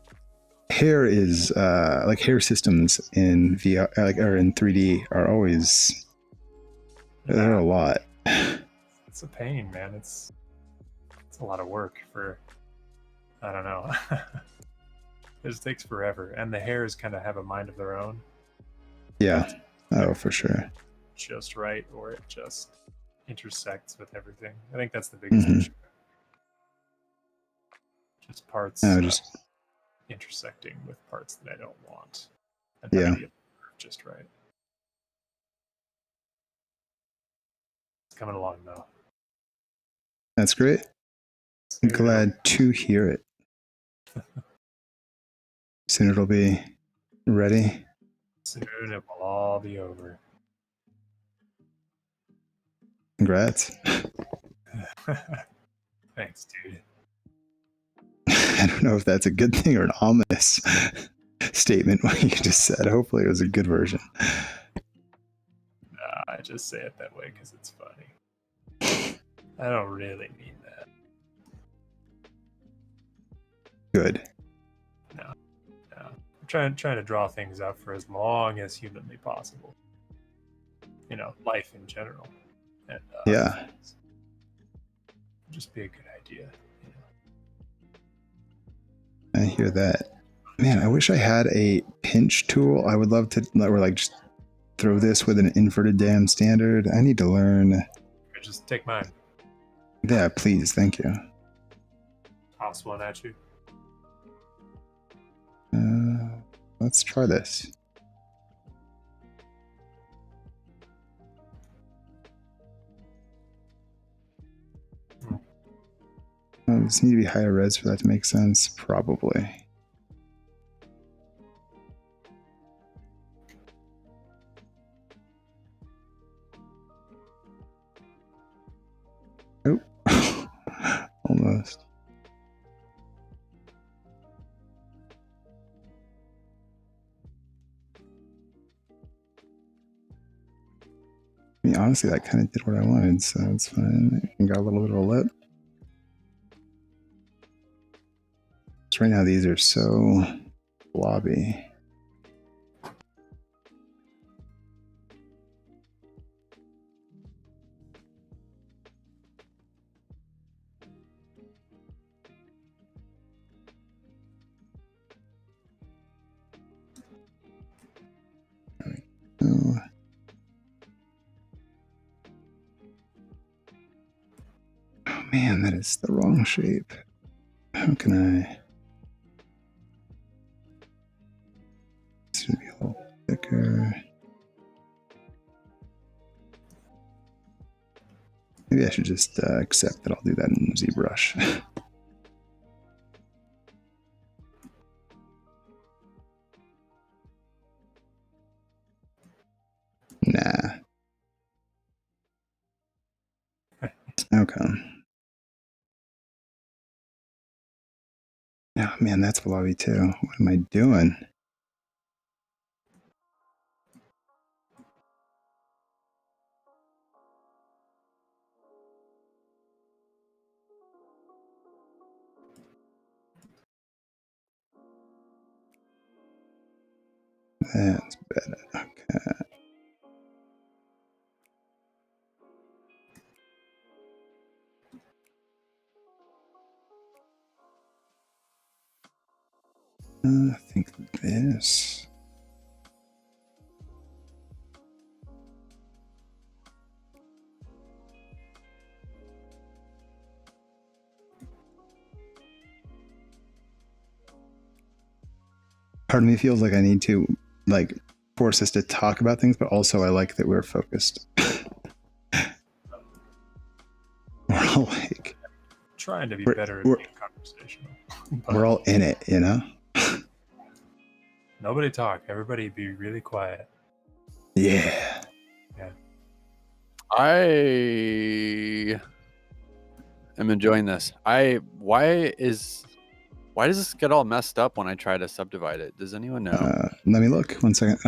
hair is like hair systems in VR, like or in 3D, are always they're a lot. It's a pain, man. It's a lot of work for, I don't know. It just takes forever, and the hairs kind of have a mind of their own. Yeah. Oh, for sure. Just right, or it just intersects with everything. I think that's the biggest issue. Just parts just intersecting with parts that I don't want. And yeah. Just right. It's coming along though. That's great. I'm glad to hear it. Soon it'll be ready. Soon it will all be over. Congrats. Thanks, dude. I don't know if that's a good thing or an ominous statement, what you just said. Hopefully it was a good version. Nah, I just say it that way because it's funny. I don't really mean that. Good. No. I'm trying to draw things out for as long as humanly possible. You know, life in general. And yeah. Just be a good idea. You know? I hear that. Man, I wish I had a pinch tool. I would love to, or like just throw this with an inverted dam standard. I need to learn. Just take mine. Yeah, please. Thank you. Toss one at you. Let's try this. Does need to be higher res for that to make sense? Probably. Oh, almost. I mean, honestly, that kind of did what I wanted, so it's fine. I got a little bit of a lip. So right now, these are so blobby. There we go. Oh man, that is the wrong shape. How can I? This should be a little thicker. Maybe I should just accept that I'll do that in ZBrush. Nah. Okay. Oh man, that's blobby too. What am I doing? That's better. Okay. I think this. Part of me feels like I need to like force us to talk about things, but also I like that we're focused. We're all like trying to be better at being conversational. We're all in it, you know? Nobody talk. Everybody be really quiet. Yeah. Yeah. I am enjoying this. Why does this get all messed up when I try to subdivide it? Does anyone know? Let me look. 1 second.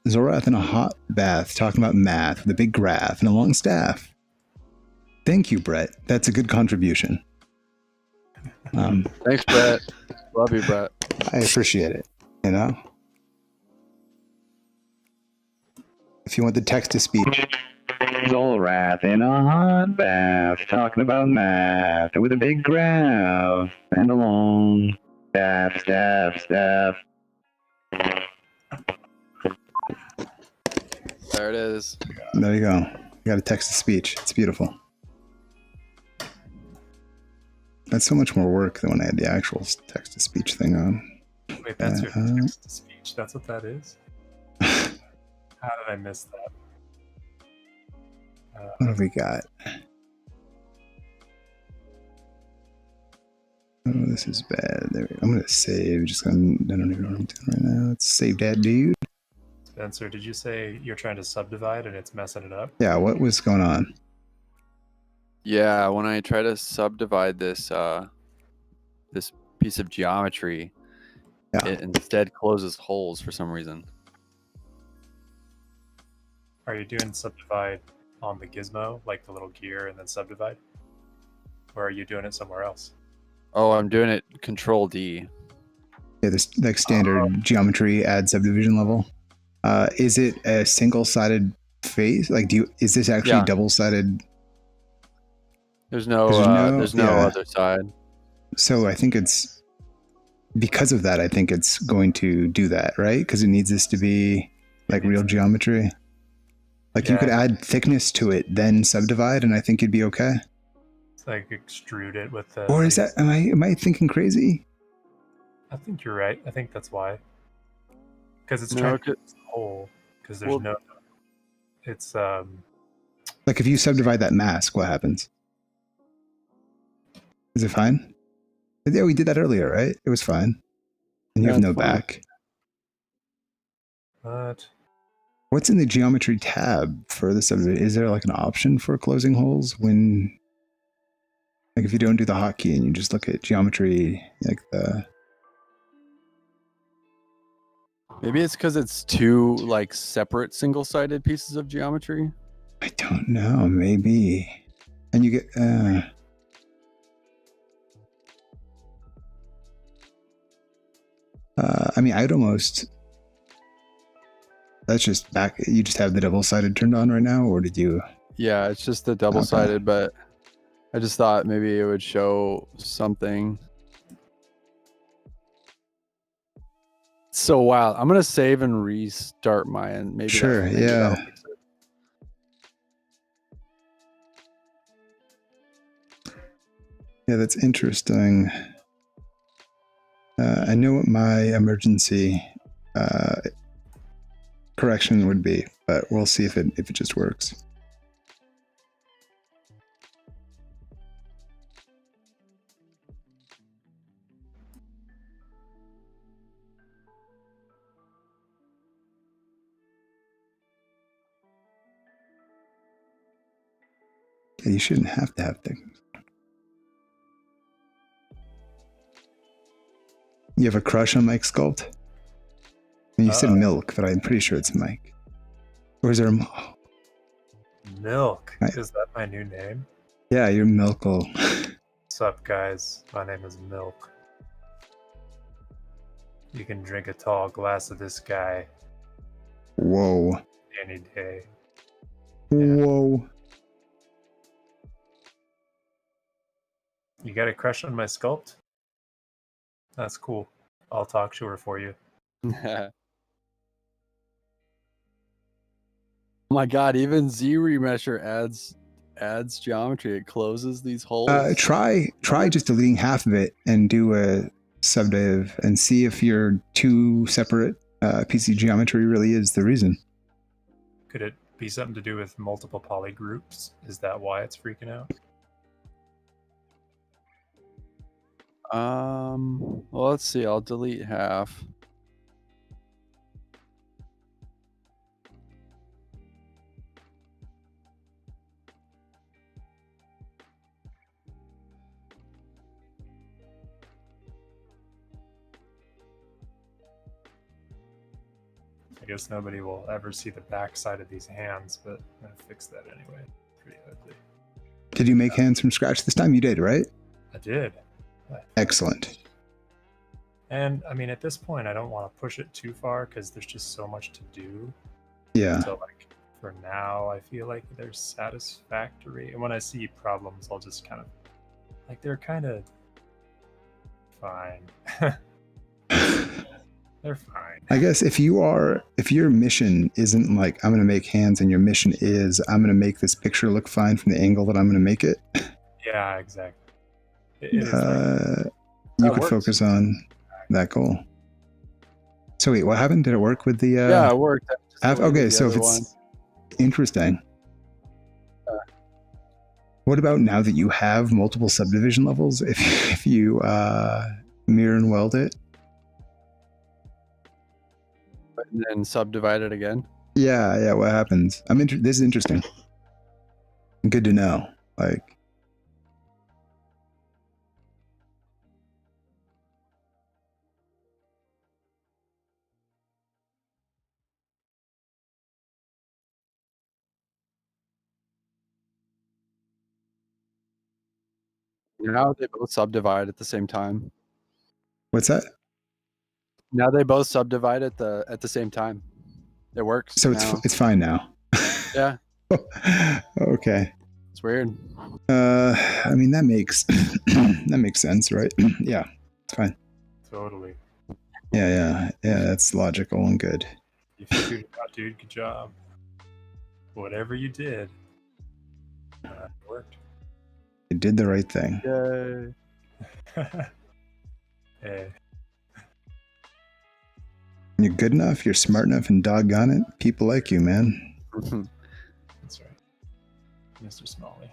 Zorath in a hot bath, talking about math with a big graph and a long staff. Thank you, Brett. That's a good contribution. Thanks, Brett. Love you, Brett. I appreciate it. You know? If you want the text to speech. Zorath in a hot bath, talking about math with a big graph and a long staff. There it is. There you go. You got a text to speech. It's beautiful. That's so much more work than when I had the actual text to speech thing on. Wait, that's your text to speech? That's what that is? How did I miss that? What have we got? Oh, this is bad. There we go. I'm going to save. I don't even know what I'm doing right now. Let's save that dude. Spencer, did you say you're trying to subdivide and it's messing it up? Yeah, what was going on? Yeah, when I try to subdivide this this piece of geometry, it instead closes holes for some reason. Are you doing subdivide on the gizmo, like the little gear, and then subdivide? Or are you doing it somewhere else? Oh, I'm doing it Control D. Yeah, this like standard geometry add subdivision level. Is it a single-sided face? Like, is this actually double-sided? There's no other side. So I think it's because of that. I think it's going to do that, right? Because it needs this to be like real geometry. Like you could add thickness to it, then subdivide, and I think you'd be okay. It's like extrude it with the. Or is that? Am I thinking crazy? I think you're right. I think that's why. Because it's trying to get the hole. Because there's no. It's like if you subdivide that mask, what happens? Is it fine? Yeah, we did that earlier, right? It was fine. And you have no back. But what's in the geometry tab for the subdivision? Is there like an option for closing holes when, like if you don't do the hotkey and you just look at geometry, like the. Maybe it's because it's two like separate single-sided pieces of geometry. I don't know. Maybe, and you get. I mean, I'd almost. That's just back. You just have the double-sided turned on right now, or did you? Yeah, it's just the double-sided, but I just thought maybe it would show something. It's so wild. I'm gonna save and restart mine. Maybe. Sure. Yeah. Yeah, that's interesting. I know what my emergency correction would be, but we'll see if it just works. Yeah, you shouldn't have to have things. You have a crush on Mike Sculpt? And you said Milk, but I'm pretty sure it's Mike. Or is there a... Milk? Is that my new name? Yeah, you're Milkle. What's up, guys? My name is Milk. You can drink a tall glass of this guy. Whoa. Any day. Whoa. You got a crush on my sculpt? That's cool. I'll talk to her for you. Oh my god, even Z remesher adds geometry. It closes these holes. Try just deleting half of it and do a subdiv and see if your two separate PC geometry really is the reason. Could it be something to do with multiple poly groups? Is that why it's freaking out? Well, let's see. I'll delete half. I guess nobody will ever see the back side of these hands, but I'm gonna fix that anyway. Pretty ugly. Did you make hands from scratch this time? You did, right? I did. Excellent. And I mean, at this point, I don't want to push it too far because there's just so much to do. Yeah. So like for now, I feel like they're satisfactory. And when I see problems, I'll just kind of like they're kind of fine. They're fine. I guess if your mission isn't like I'm going to make hands, and your mission is I'm going to make this picture look fine from the angle that I'm going to make it. Yeah, exactly. It is like, you could focus on that goal. So wait, what happened? Did it work with the? Yeah, it worked. Okay, so if it's interesting. What about now that you have multiple subdivision levels? If you mirror and weld it. And then subdivide it again. Yeah. What happens? This is interesting. Good to know. Like, Now they both subdivide at the same time. what's that? Now they both subdivide at the same time. It works. So it's fine now. Yeah. Okay. It's weird. I mean that makes that makes sense, right? Yeah, it's fine. totally. Yeah. That's logical and good. You figured it out, dude. Good job. Whatever you did, it worked. You did the right thing. Yay. Hey. You're good enough. You're smart enough, and doggone it, people like you, man. That's right, Mr. Smalley.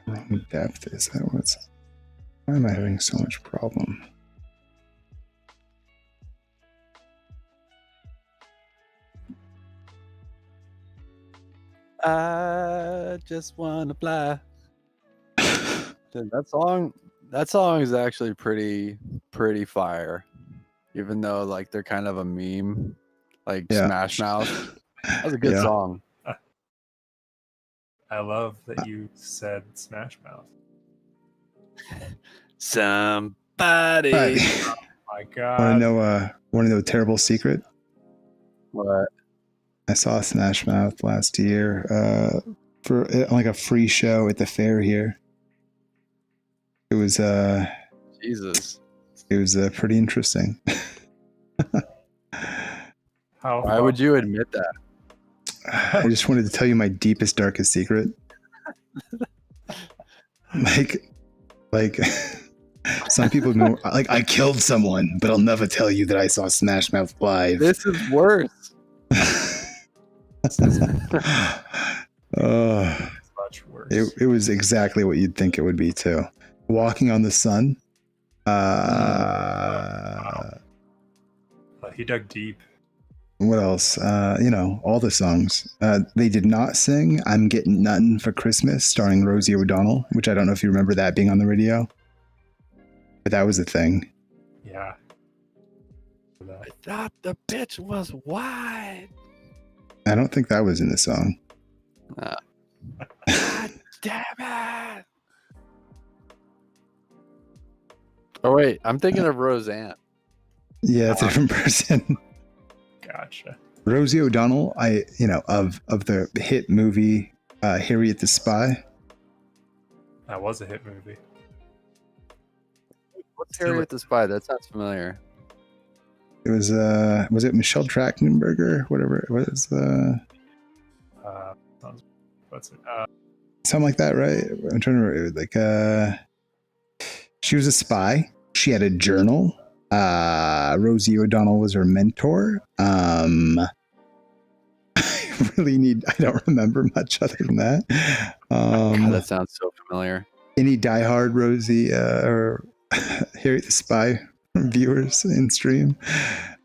Wrong depth. Is that what's? Why am I having so much problem? I just wanna fly. Dude, that song is actually pretty fire. Even though like they're kind of a meme, like Smash Mouth. That's a good song. I love that you said Smash Mouth. Somebody. Oh my god. Want to know a terrible secret? What? I saw Smash Mouth last year for like a free show at the fair here. It was Jesus. It was pretty interesting. Why would you admit that? I just wanted to tell you my deepest, darkest secret. Like some people know, like I killed someone, but I'll never tell you that I saw Smash Mouth live. This is worse. It's much worse. It was exactly what you'd think it would be too. Walking on the Sun. He dug deep. What else? All the songs. They did not sing "I'm Getting Nuttin' for Christmas" starring Rosie O'Donnell, which I don't know if you remember that being on the radio, but that was a thing. Yeah. I thought the bitch was wide. I don't think that was in the song. God damn it. Oh, wait. I'm thinking of Roseanne. Yeah, it's a different person. Gotcha. Rosie O'Donnell, of the hit movie Harriet the Spy. That was a hit movie. What's Harriet the Spy? That sounds familiar. It was it Michelle Trachtenberger? Whatever it was. What's it? Something like that, right? I'm trying to remember. Like, she was a spy. She had a journal. Rosie O'Donnell was her mentor. I don't remember much other than that. God, that sounds so familiar. Any diehard Rosie or Harriet the Spy viewers in stream?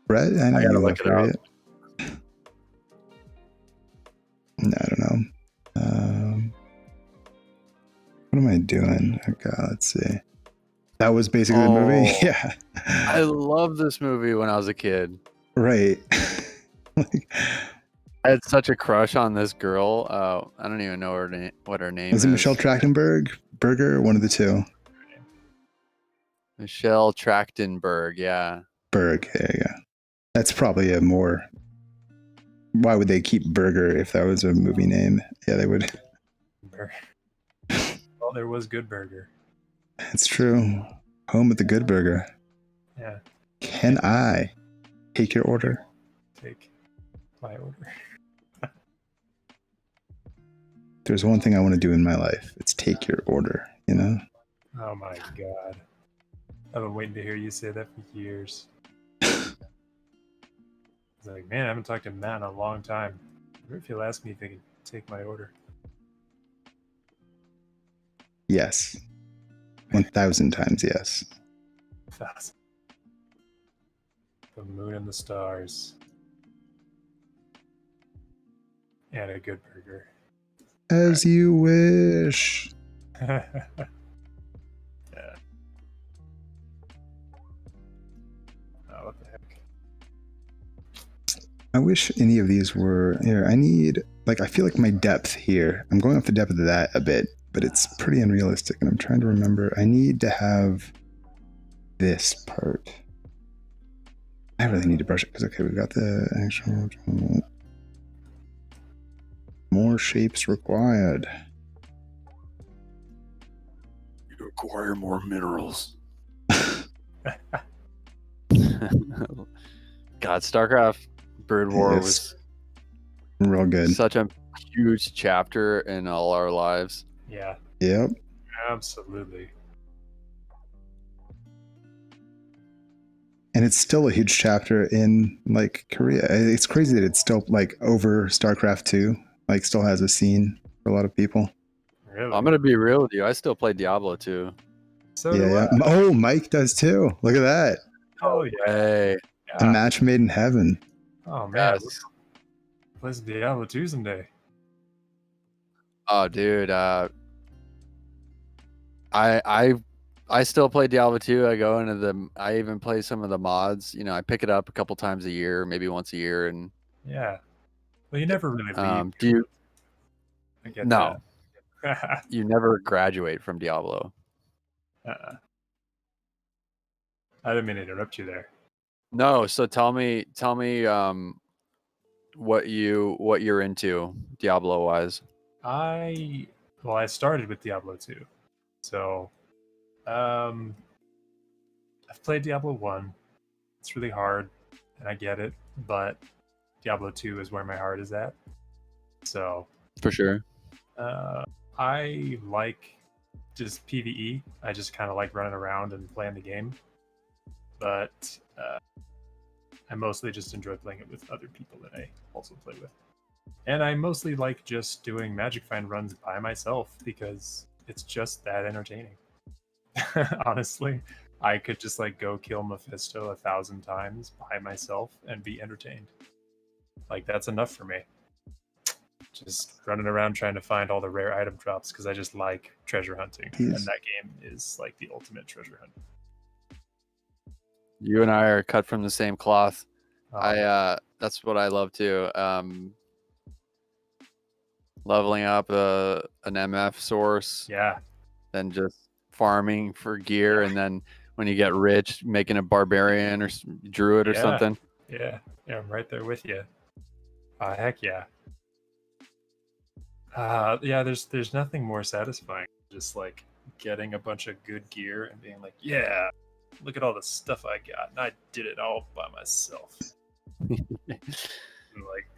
Brett, I know you love Harriet. No, I don't know. What am I doing? Okay, let's see. That was basically the movie. Yeah. I love this movie when I was a kid. Right. I had such a crush on this girl. I don't even know what her name is. Was it Michelle Trachtenberg? Berger? One of the two. Michelle Trachtenberg, yeah. Berg, there you go. That's probably a more... Why would they keep Burger if that was a movie name? Yeah, they would. Well, there was Good Burger. It's true. Home of the Good Burger. Yeah. Can I take your order? Take my order. There's one thing I want to do in my life. It's take your order, you know? Oh my God. I've been waiting to hear you say that for years. It's like, man, I haven't talked to Matt in a long time. I wonder if he'll ask me if he can take my order. Yes. 1,000 times yes. 1,000. The moon and the stars. And a good burger. As you wish. Yeah. Oh, what the heck? I wish any of these were here. I feel like my depth here. I'm going off the depth of that a bit, but it's pretty unrealistic. And I'm trying to remember. I need to have this part. I really need to brush it because, okay, we've got the actual. More shapes required. You require more minerals. God, StarCraft Bird War was real good. Such a huge chapter in all our lives. Yeah. Yep. Absolutely. And it's still a huge chapter in like Korea. It's crazy that it's still like over StarCraft 2, like still has a scene for a lot of people. Really? I'm gonna be real with you. I still play Diablo 2. So yeah. Oh, Mike does too. Look at that. Oh yeah. Hey. A match made in heaven. Oh man. Yes. Play some Diablo 2 someday. Oh dude, I still play Diablo 2. I even play some of the mods. You know, I pick it up a couple times a year, maybe once a year, and yeah. Well, you never really leave. Do you? I get No. that. You never graduate from Diablo. I didn't mean to interrupt you there. No, so tell me what you're into Diablo wise. I started with Diablo 2. So I've played Diablo 1. It's really hard and I get it, but Diablo 2 is where my heart is at. So For sure. I like just PvE. I just kind of like running around and playing the game. But I mostly just enjoy playing it with other people that I also play with. And I mostly like just doing Magic Find runs by myself because it's just that entertaining. Honestly, I could just like go kill Mephisto 1,000 times by myself and be entertained. Like that's enough for me. Just running around trying to find all the rare item drops because I just like treasure hunting, and that game is like the ultimate treasure hunt. You and I are cut from the same cloth. That's what I love too. Leveling up an MF source. Yeah. Then just farming for gear, and then when you get rich, making a barbarian or druid or something. Yeah, I'm right there with you. Heck yeah. Yeah, there's nothing more satisfying just like getting a bunch of good gear and being like, yeah, look at all the stuff I got, and I did it all by myself. And like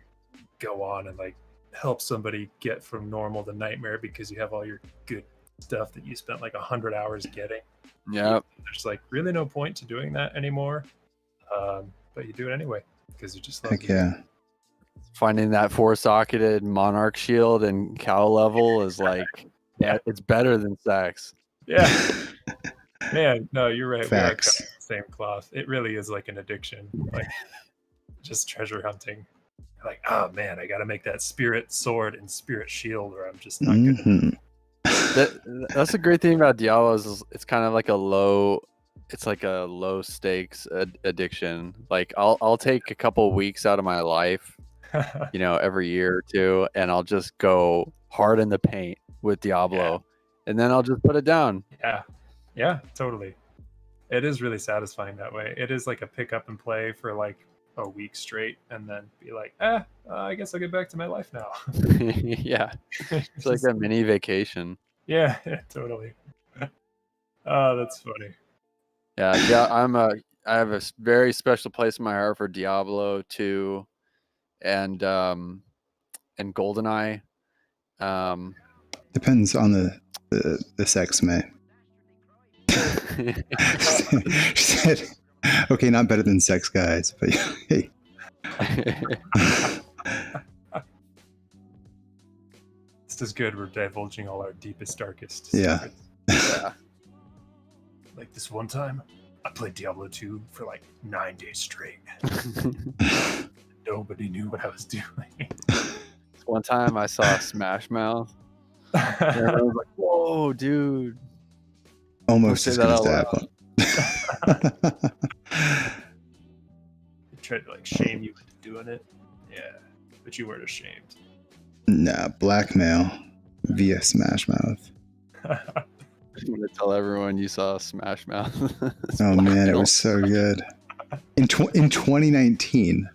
go on and like help somebody get from normal to nightmare because you have all your good stuff that you spent like 100 hours getting. Yeah, there's like really no point to doing that anymore, but you do it anyway because you just love it. Yeah. Finding that 4-socketed monarch shield and cow level is like, it's better than sex. Yeah. Man, no, you're right. Facts. We are cut from the same cloth. It really is like an addiction, like just treasure hunting. Like, oh man, I got to make that spirit sword and spirit shield, or I'm just not good. That's the great thing about Diablo is it's kind of like a low stakes addiction. Like I'll take a couple weeks out of my life, every year or two, and I'll just go hard in the paint with Diablo, and then I'll just put it down. Yeah, totally. It is really satisfying that way. It is like a pick up and play for like a week straight, and then be like, I guess I'll get back to my life now. Yeah, it's like a mini vacation. Yeah, totally. Oh, that's funny. Yeah, I have a very special place in my heart for Diablo 2 and GoldenEye. Depends on the sex, man. She said, okay, not better than sex guys, but hey. This is good. We're divulging all our deepest, darkest secrets. Yeah. Like this one time, I played Diablo 2 for like 9 days straight. Nobody knew what I was doing. One time I saw Smash Mouth. And I was like, whoa, dude. Almost as good as that one. They tried to like shame you into doing it. Yeah, but you weren't ashamed. Nah, blackmail via Smash Mouth. I'm going to tell everyone you saw Smash Mouth. Oh man, it was so good. In 2019,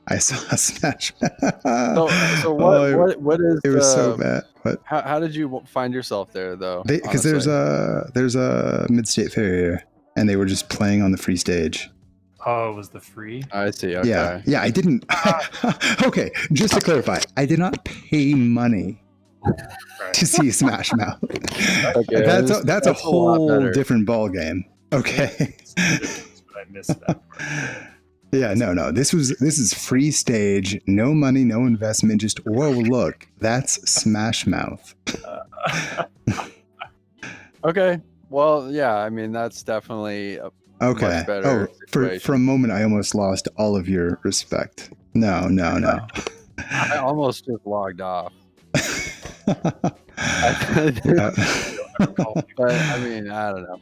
I saw Smash Mouth. So what is it was so bad. What? How did you find yourself there though? Because there's a mid-state fair here, and they were just playing on the free stage. Oh, it was the free? I see. Okay. Yeah, I didn't. Okay, just to clarify, I did not pay money to see Smash Mouth. Okay, that's a whole different ball game. Okay. I missed that part. Yeah, no. This is free stage, no money, no investment. Just whoa, look, that's Smash Mouth. Okay. Well, yeah. I mean, that's definitely okay. Much better For a moment, I almost lost all of your respect. No. I almost just logged off. But I mean, I don't know.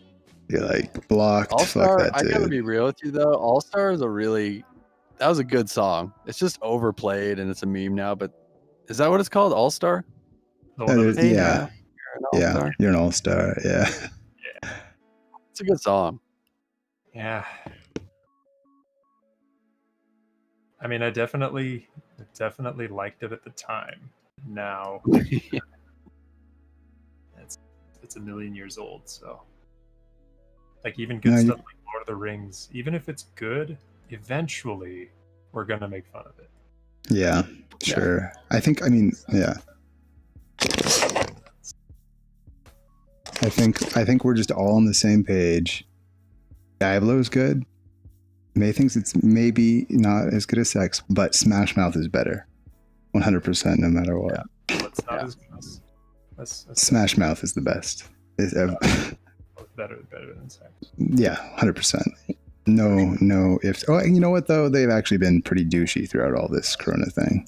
You're like blocked. All-Star, fuck that dude. I gotta be real with you though. All-Star is that was a good song. It's just overplayed and it's a meme now. But is that what it's called? All-Star? Yeah. You're an all-star. Yeah. It's a good song. Yeah. I mean, I definitely liked it at the time. Now, it's a million years old, so like even good stuff like Lord of the Rings, even if it's good, eventually we're gonna make fun of it. Yeah, sure. I think we're just all on the same page. Diablo's good. May thinks it's maybe not as good as sex, but Smash Mouth is better. 100%, no matter what. Yeah. Well, it's not as gross. That's Smash Mouth is the best. better than sex. Yeah, 100%. No ifs. Oh, you know what though? They've actually been pretty douchey throughout all this Corona thing,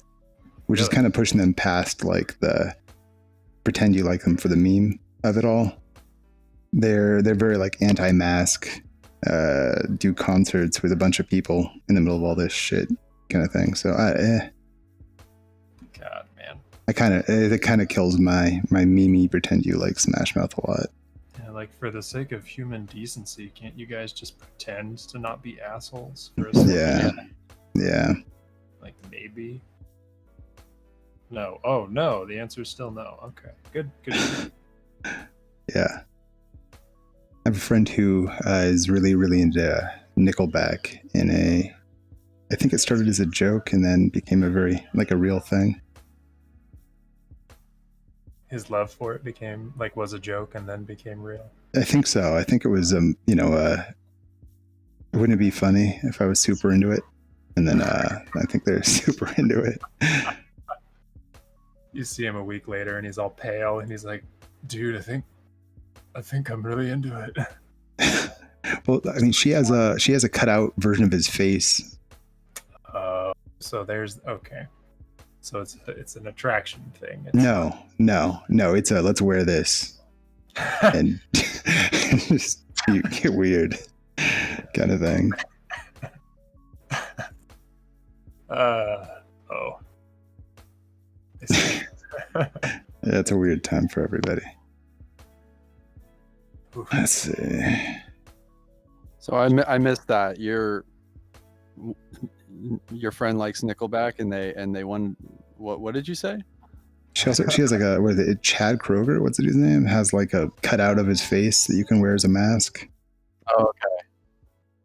which is kind of pushing them past like the pretend you like them for the meme of it all. They're very like anti-mask, do concerts with a bunch of people in the middle of all this shit kind of thing. So God, man. It kind of kills my meme pretend you like Smash Mouth a lot. Yeah, like for the sake of human decency, can't you guys just pretend to not be assholes for a second? Yeah. Like maybe. No. Oh no. The answer is still no. Okay. Good. Yeah. I have a friend who is really, really into Nickelback I think it started as a joke and then became a real thing. His love for it was a joke and then became real. I think so. I think it was, wouldn't it be funny if I was super into it? And then I think they're super into it. You see him a week later and he's all pale and he's like, dude, I think I'm really into it. Well, I mean, she has a cutout version of his face. So there's okay. So it's an attraction thing. No. It's a let's wear this and just get weird kind of thing. Oh. Yeah, it's a weird time for everybody. Let's see. So I missed that. Your friend likes Nickelback, and they won. What did you say? She has like Chad Kroger. What's his name? Has like a cutout of his face that you can wear as a mask. Oh, okay.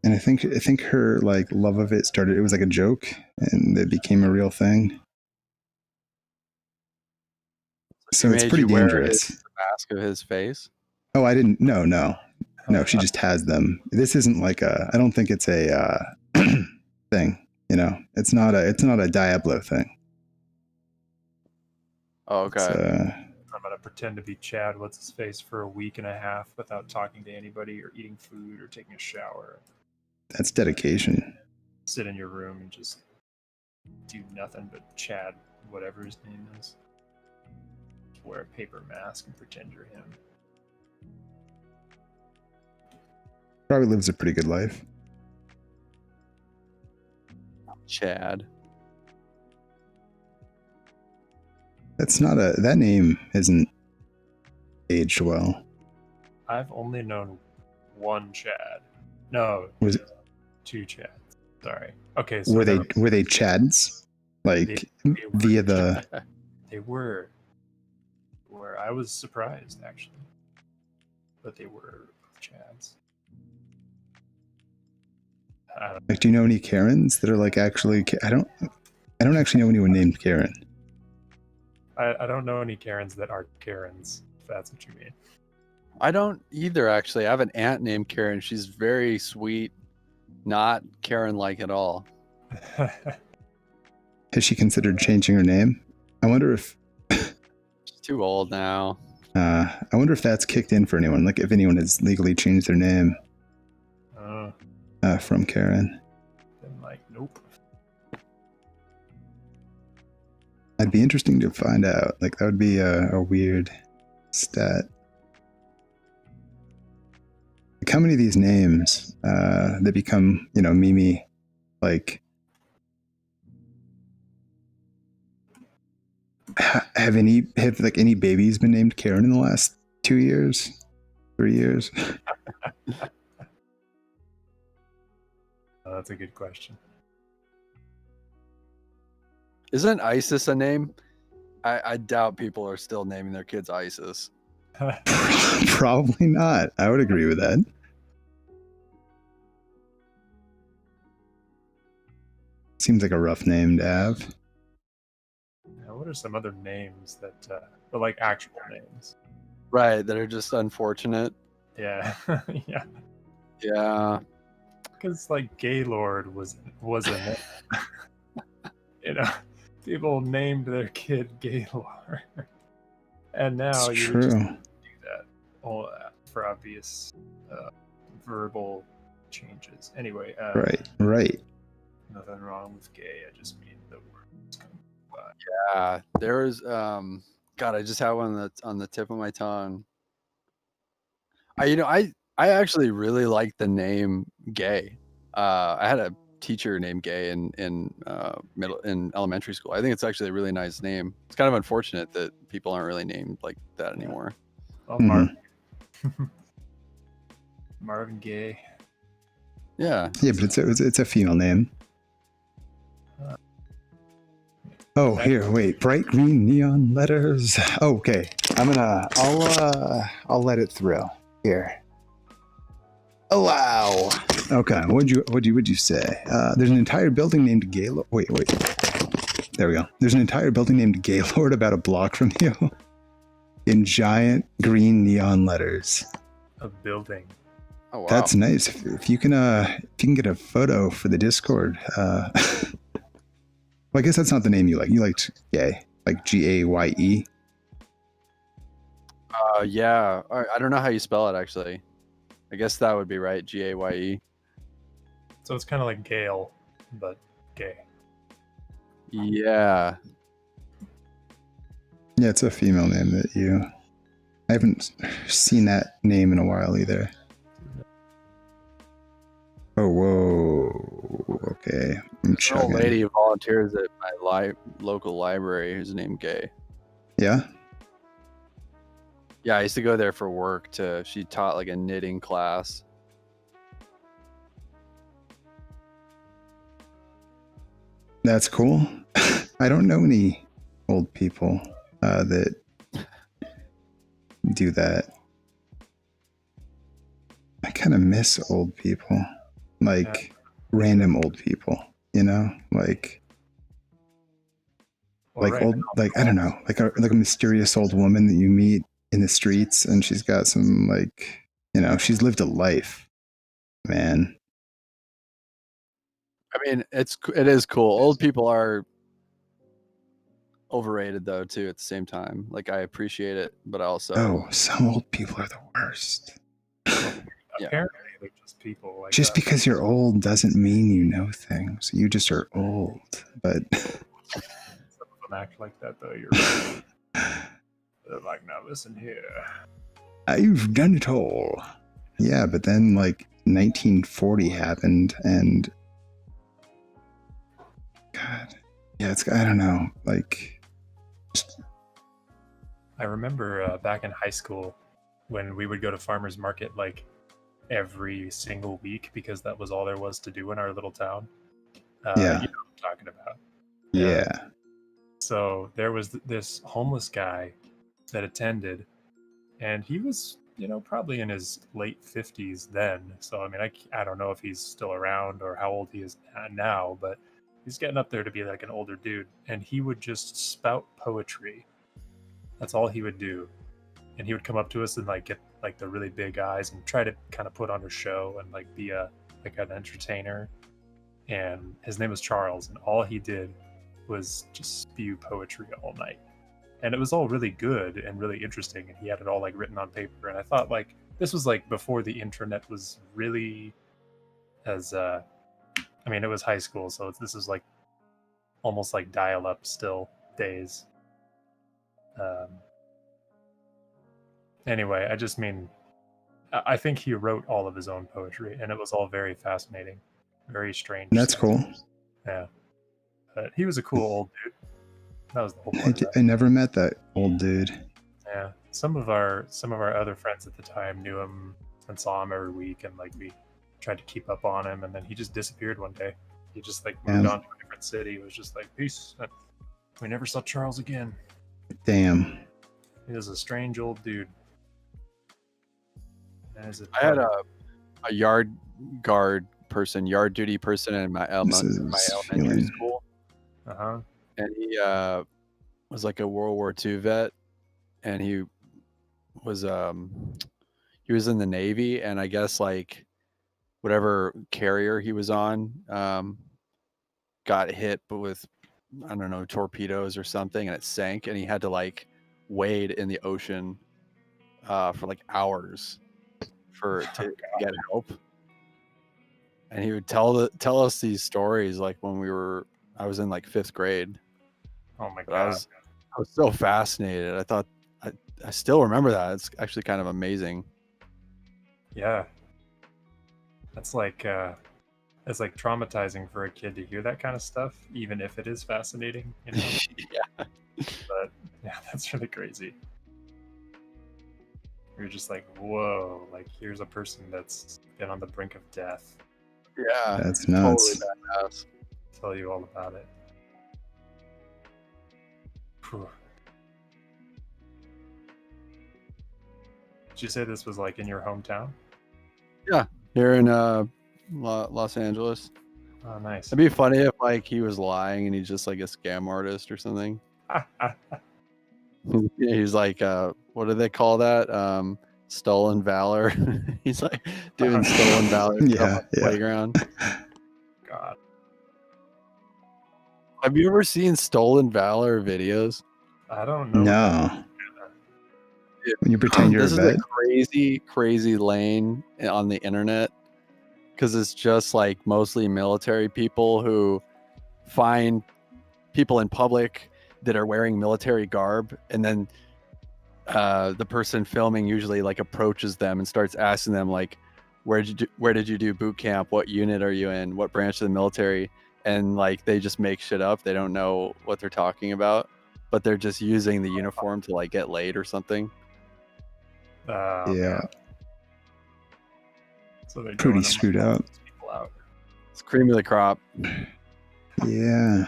And I think her like love of it started. It was like a joke, and it became a real thing. So it's pretty dangerous. The mask of his face. Oh, I didn't. No. She just has them. This isn't like I don't think it's a thing. It's not a Diablo thing. Oh, okay. I'm gonna pretend to be Chad. What's his face for a week and a half without talking to anybody or eating food or taking a shower. That's dedication. Sit in your room and just do nothing but Chad, whatever his name is. Just wear a paper mask and pretend you're him. Probably lives a pretty good life. Chad. That name isn't aged well. I've only known one Chad. No, was it two Chads. Sorry. Okay. So were they Chads? Like they via the? They were. Where I was surprised actually, but they were Chads. Like, do you know any Karens that are like actually? I don't actually know anyone named Karen. I don't know any Karens that are Karens, if that's what you mean. I don't either, actually. I have an aunt named Karen. She's very sweet, not Karen-like at all. Has she considered changing her name? I wonder if she's too old now. I wonder if that's kicked in for anyone. Like if anyone has legally changed their name from Karen. Then like, nope. I'd be interesting to find out. Like that would be a weird stat. Like how many of these names that become, meme, like have any babies been named Karen in the last 2 years, 3 years? That's a good question. Isn't ISIS a name? I doubt people are still naming their kids ISIS. Probably not. I would agree with that. Seems like a rough name to have. Now, what are some other names that are like actual names? Right, that are just unfortunate. Yeah. Yeah. Yeah. Because like Gaylord was a name. People named their kid Gaylor, and now It's you would just true. do that all for obvious verbal changes. Anyway, Right. nothing wrong with gay. I just mean the word. Yeah, there was God, I just had one that's on the tip of my tongue. I actually really like the name Gay. I had a teacher named Gay in elementary school. I think it's actually a really nice name. It's kind of unfortunate that people aren't really named like that anymore. Oh, Mm-hmm. Marvin Gaye. Yeah. Yeah, but it's a female name. Oh, here, wait. Bright green neon letters. Oh, okay. I'll let it through. Here. Allow. Okay. What'd you say? There's an entire building named Gaylord. Wait. There we go. There's an entire building named Gaylord about a block from you. In giant green neon letters. A building. Oh wow. That's nice. If you can get a photo for the Discord. Well, I guess that's not the name you like. You liked Gay, like Gaye. Yeah. I don't know how you spell it actually. I guess that would be right. Gaye. So it's kind of like Gale, but gay. Yeah. Yeah, it's a female name that I haven't seen that name in a while either. Oh, whoa. Okay. I'm An chugging. old lady who volunteers at my local library who's named Gay. Yeah? Yeah, I used to go there for work she taught like a knitting class. That's cool. I don't know any old people that do that. I kind of miss old people. Like random old people, like old, like I don't know, like a mysterious old woman that you meet in the streets, and she's got some she's lived a life, man. I mean, it is cool. Old people are overrated though too at the same time. Like I appreciate it, but I also some old people are the worst. Yeah. Apparently they're just people like just because you're old doesn't mean you know things. You just are old. But some of them act like that though. You're right. They're like, now listen here. I've done it all. Yeah, but then like 1940 happened, and God, yeah, I don't know, like. I remember back in high school when we would go to farmers market like every single week because that was all there was to do in our little town. Yeah. You know what I'm talking about. Yeah. So there was this homeless guy that attended, and he was, probably in his late 50s then. So, I mean, I don't know if he's still around or how old he is now, but he's getting up there to be like an older dude, and he would just spout poetry. That's all he would do. And he would come up to us and like get like the really big eyes and try to kind of put on a show and like be like an entertainer. And his name was Charles, and all he did was just spew poetry all night. And it was all really good and really interesting, and he had it all like written on paper. And I thought like this was like before the internet was really as I mean, it was high school, so this is like almost like dial-up still days. Anyway, I just mean, I think he wrote all of his own poetry, and it was all very fascinating, very strange. That's cool. Yeah, but he was a cool old dude. That was the whole point. I never met that old dude. Yeah, some of our other friends at the time knew him and saw him every week, and like we tried to keep up on him, and then he just disappeared one day. He just like moved on to a different city. It was just like peace. We never saw Charles again. Damn. He was a strange old dude. I had a yard duty person in my elementary school. And he was like a World War II vet, and he was in the Navy, and I guess like whatever carrier he was on got hit with I don't know, torpedoes or something, and it sank, and he had to like wade in the ocean for like hours to get help. And he would tell us these stories like when I was in like 5th grade. Oh my But god. I was so fascinated. I thought I still remember that. It's actually kind of amazing. Yeah. That's like it's like traumatizing for a kid to hear that kind of stuff, even if it is fascinating, you know. Yeah. But yeah, that's really crazy. You're just like, whoa, like here's a person that's been on the brink of death. Yeah. That's nuts. Totally badass. Tell you all about it. Whew. Did you say this was like in your hometown? Yeah, here in Los Angeles. Oh, nice. It'd be funny if like he was lying and he's just like a scam artist or something. He's like, what do they call that? Stolen valor. He's like doing stolen valor stuff on the playground. God. Have you ever seen stolen valor videos? I don't know. No. When you pretend you're this a is vet. a crazy lane on the internet, because it's just like mostly military people who find people in public that are wearing military garb, and then the person filming usually like approaches them and starts asking them like, where did you do boot camp? What unit are you in? What branch of the military? And like they just make shit up. They don't know what they're talking about, but they're just using the uniform to like get laid or something. Yeah. Man. So they're pretty screwed up. It's cream of the crop. Yeah.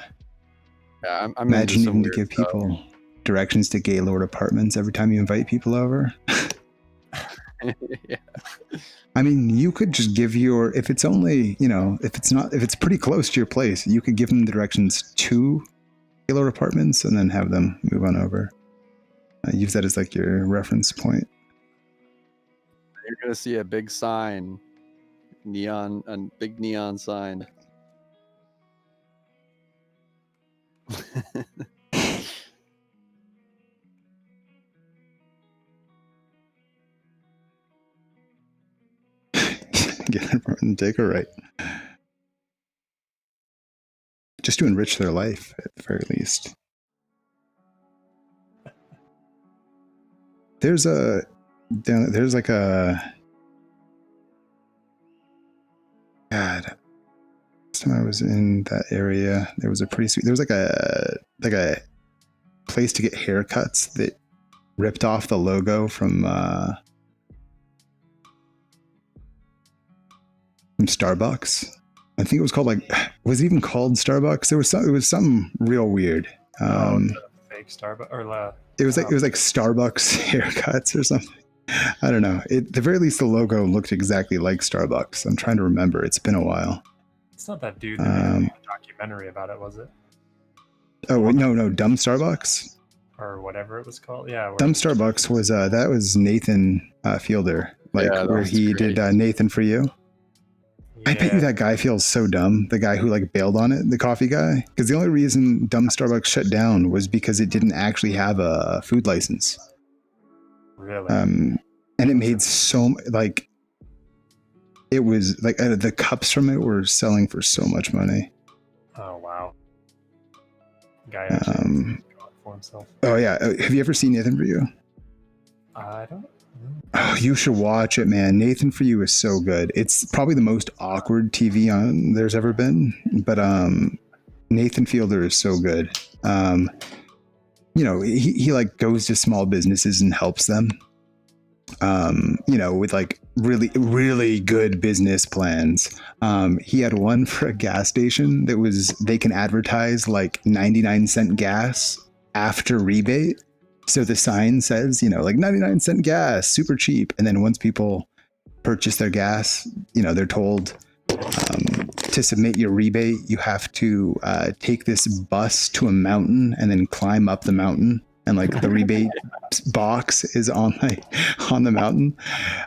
Yeah, I'm imagine even to give stuff. people directions to Gaylord apartments every time you invite people over. Yeah. I mean, you could just give if it's only, if it's pretty close to your place, you could give them the directions to Gaylord apartments and then have them move on over. Use that as like your reference point. You're gonna see a big sign, a big neon sign. Get it and take a right. Just to enrich their life, at the very least. There's like a God. Last time I was in that area, there was a pretty sweet. There was like a place to get haircuts that ripped off the logo from Starbucks. I think it was called was it even called Starbucks? It was something real weird. Fake Starbucks or it was like Starbucks haircuts or something. I don't know. At the very least, the logo looked exactly like Starbucks. I'm trying to remember. It's been a while. It's not that dude that made a documentary about it, was it? Oh wait, no, Dumb Starbucks or whatever it was called. Yeah, Dumb Starbucks was that was Nathan Fielder, where he did Nathan For You. Yeah. I bet you that guy feels so dumb. The guy who bailed on it, the coffee guy, because the only reason Dumb Starbucks shut down was because it didn't actually have a food license. Really? And it made it was the cups from it were selling for so much money. Oh wow. Guy actually for himself. Oh yeah. Have you ever seen Nathan For You? I don't. Oh, you should watch it, man. Nathan For You is so good. It's probably the most awkward TV there's ever been, but Nathan Fielder is so good. He goes to small businesses and helps them. With really, really good business plans. He had one for a gas station they can advertise 99-cent gas after rebate. So the sign says, 99-cent gas, super cheap. And then once people purchase their gas, they're told to submit your rebate, you have to take this bus to a mountain and then climb up the mountain. And the rebate box is on the mountain.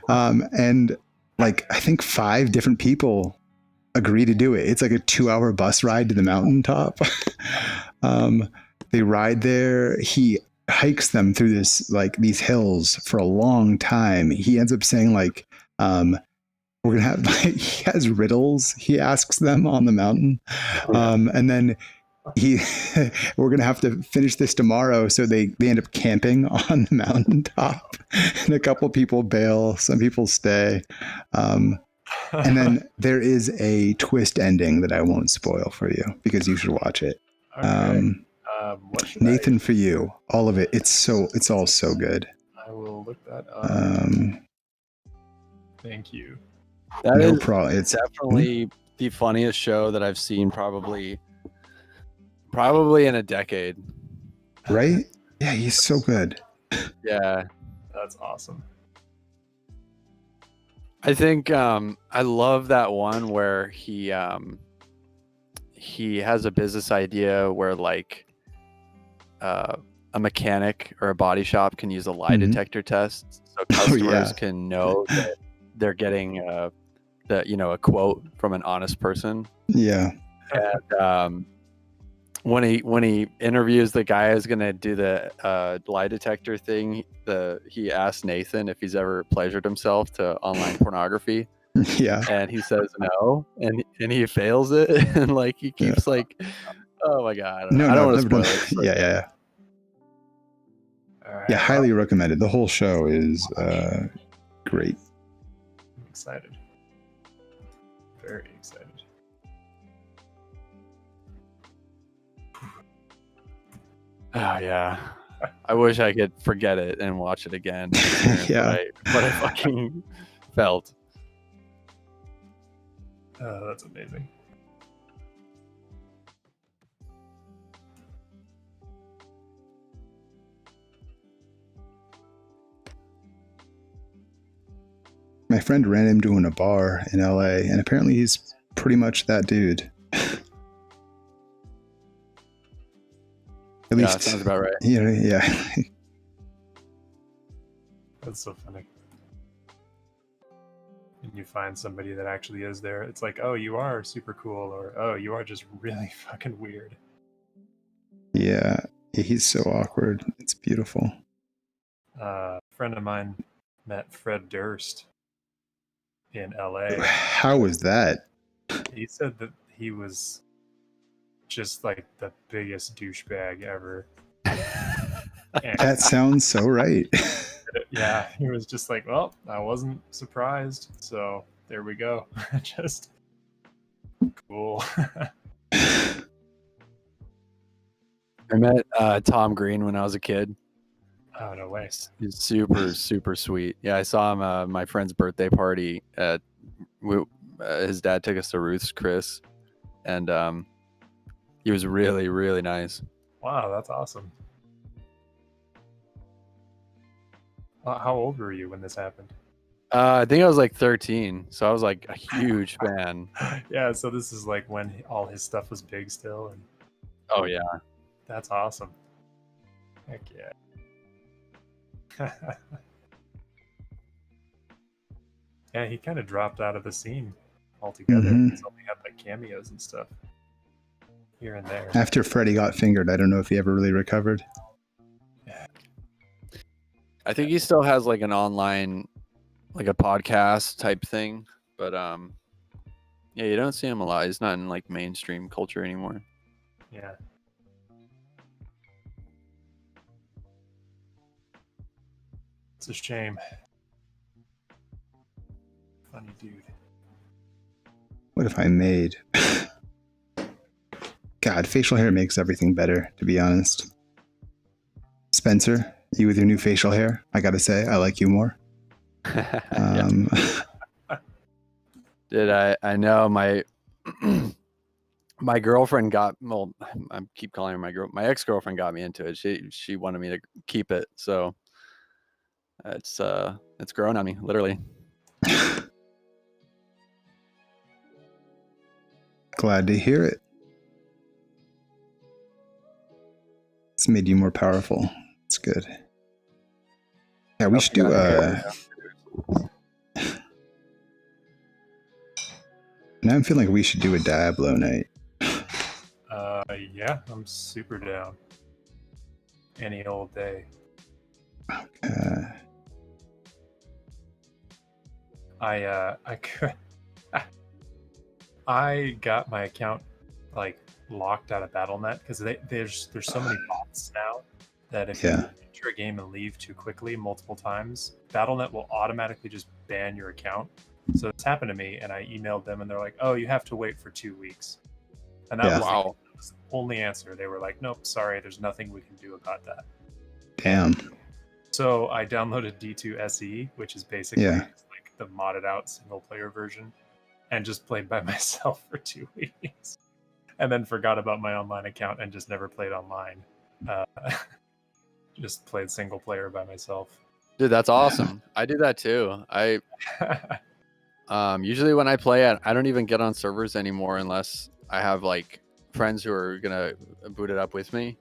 And I think 5 different people agree to do it. It's like a 2-hour bus ride to the mountaintop. They ride there. He hikes them through these hills for a long time. He ends up saying we're gonna have he has riddles he asks them on the mountain, and then we're gonna have to finish this tomorrow. So they end up camping on the mountaintop, and a couple people bail, some people stay, and then there is a twist ending that I won't spoil for you because you should watch it. Okay. Nathan, for you, all of it. It's all so good. I will look that up. Thank you. That no is problem. It's definitely the funniest show that I've seen probably in a decade. Right? Yeah, he's so good. Yeah. That's awesome. I think I love that one where he has a business idea where a mechanic or a body shop can use a lie detector test so customers can know that they're getting a quote from an honest person. Yeah. And when he interviews the guy who's gonna do the lie detector thing, he asks Nathan if he's ever pleasured himself to online pornography. Yeah. And he says no, and he fails it, and he keeps oh my god, I don't want to spoil it. Yeah. Right, yeah, highly recommended. The whole show is great. I'm excited. Very excited. Oh yeah. I wish I could forget it and watch it again. Yeah. What I fucking felt. Oh, that's amazing. My friend ran into him in a bar in LA, and apparently he's pretty much that dude. At least that sounds about right. Yeah. That's so funny. And you find somebody that actually is there. It's like, oh, you are super cool, or oh, you are just really fucking weird. Yeah, he's so awkward. It's beautiful. A friend of mine met Fred Durst in LA. How was that? He said that he was just like the biggest douchebag ever. That sounds so right. Yeah, he was just like, well, I wasn't surprised, so there we go. Just cool. I met Tom Green when I was a kid. Oh, no way. He's super, super sweet. Yeah, I saw him at my friend's birthday party. His dad took us to Ruth's Chris, and he was really, really nice. Wow, that's awesome. How old were you when this happened? I think I was 13, so I was a huge fan. Yeah, so this is when all his stuff was big still. And oh yeah, that's awesome. Heck yeah. Yeah, he kind of dropped out of the scene altogether. He's only had cameos and stuff here and there. After Freddie got fingered, I don't know if he ever really recovered. I think he still has an online, a podcast type thing, but yeah, you don't see him a lot. He's not in mainstream culture anymore. Yeah. It's a shame. Funny dude. What if I made? God, facial hair makes everything better, to be honest. Spencer, you with your new facial hair, I gotta say, I like you more. Did I know my my girlfriend got, well, I keep calling her my ex-girlfriend got me into it. She wanted me to keep it, so it's grown on me, literally. Glad to hear it. It's made you more powerful. It's good. Yeah, we should do now I'm feeling we should do a Diablo night. Yeah, I'm super down. Any old day. I got my account like locked out of BattleNet because there's so many bots now that if you enter a game and leave too quickly multiple times, BattleNet will automatically just ban your account. So it's happened to me, and I emailed them, and they're like, "Oh, you have to wait for 2 weeks." And that was the only answer. They were like, "Nope, sorry, there's nothing we can do about that." Damn. So I downloaded D2 SE, which is basically like the modded out single player version, and just played by myself for 2 weeks. And then forgot about my online account and just never played online. Just played single player by myself. Dude, that's awesome. I do that too. I usually when I play I don't even get on servers anymore unless I have like friends who are gonna boot it up with me.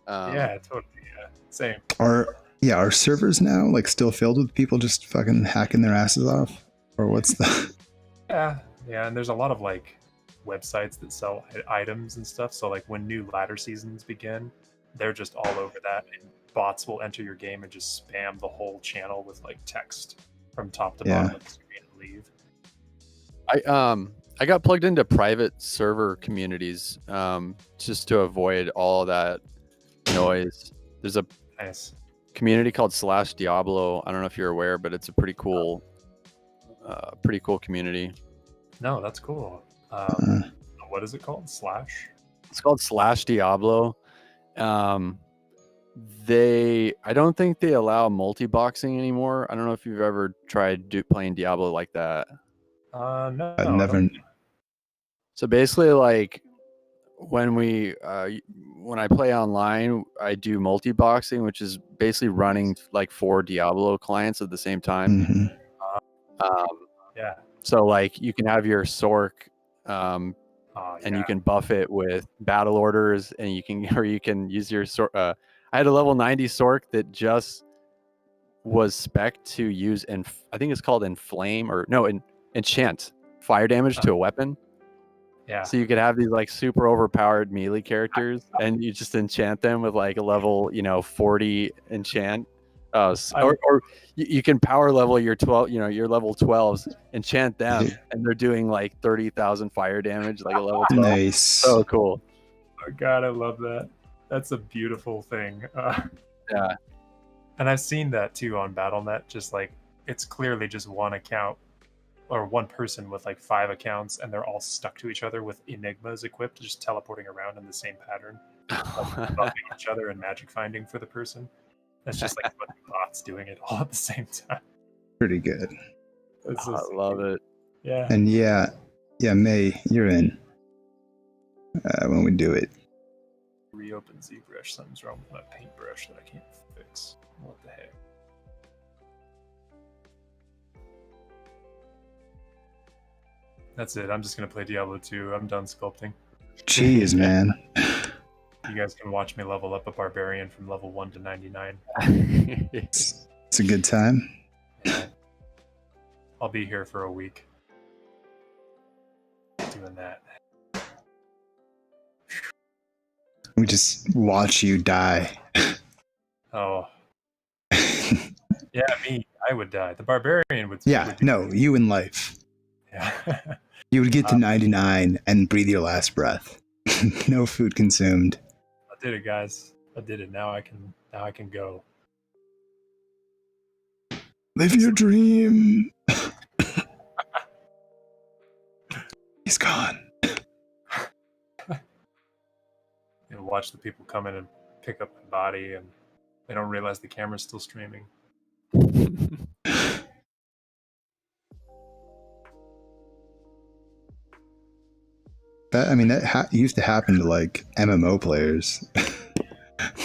Yeah, totally. Yeah. Same. Are servers now like still filled with people just fucking hacking their asses off? Or what's the Yeah, and there's a lot of like websites that sell items and stuff. So like when new ladder seasons begin, they're just all over that, and bots will enter your game and just spam the whole channel with like text from top to bottom of the screen and leave. I got plugged into private server communities just to avoid all that noise. There's a community called /Diablo. I don't know if you're aware, but it's a pretty cool community. No, that's cool. What is it called? Slash? It's called /Diablo. I don't think they allow multi-boxing anymore. I don't know if you've ever tried playing Diablo like that. No. I've never. So basically, like when I play online, I do multi-boxing, which is basically running like 4 Diablo clients at the same time. Yeah. So like you can have your Sorc, and you can buff it with battle orders, and you can use your Sorc. I had a level 90 Sorc that just was spec to use, and I think it's called enchant fire damage to a weapon. Yeah. So you could have these like super overpowered melee characters, and you just enchant them with like a level 40 enchant. Or you can power level your 12, your level 12s, enchant them, and they're doing like 30,000 fire damage, like a level 12. Nice. So cool. Oh God, I love that. That's a beautiful thing. Yeah. And I've seen that too on BattleNet. Just like it's clearly just one account or one person with like 5 accounts, and they're all stuck to each other with enigmas equipped, just teleporting around in the same pattern, like buffing each other and magic finding for the person. That's just like what bots doing it all at the same time. Pretty good. I love it. Yeah. And yeah, May, you're in when we do it. Reopen ZBrush. Something's wrong with my paintbrush that I can't fix. What the heck? That's it. I'm just gonna play Diablo 2. I'm done sculpting. Jeez, man. You guys can watch me level up a barbarian from level 1 to 99. It's a good time. Yeah. I'll be here for a week doing that. We just watch you die. Oh. Yeah, me. I would die. The barbarian would. You in life. Yeah. You would get to 99 and breathe your last breath. No food consumed. I did it, guys. I did it. Now I can go. Live your dream. He's gone. And watch the people come in and pick up my body, and they don't realize the camera's still streaming. That used to happen to like MMO players.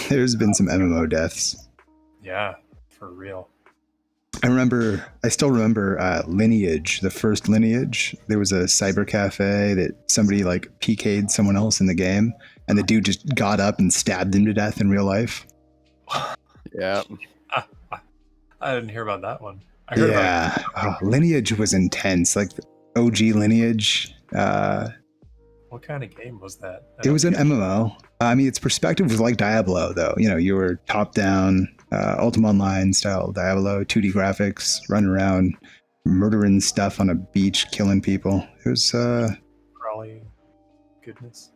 There's been some MMO deaths. Yeah, for real. I still remember Lineage, the first Lineage. There was a cyber cafe that somebody like PK'd someone else in the game, and the dude just got up and stabbed him to death in real life. Yeah. I didn't hear about that one. I heard about Lineage was intense. Like the OG Lineage. What kind of game was that? It was an MMO. I mean, its perspective was like Diablo, though. You know, you were top-down, Ultima Online style Diablo, 2D graphics, running around, murdering stuff on a beach, killing people. It was Crawly goodness.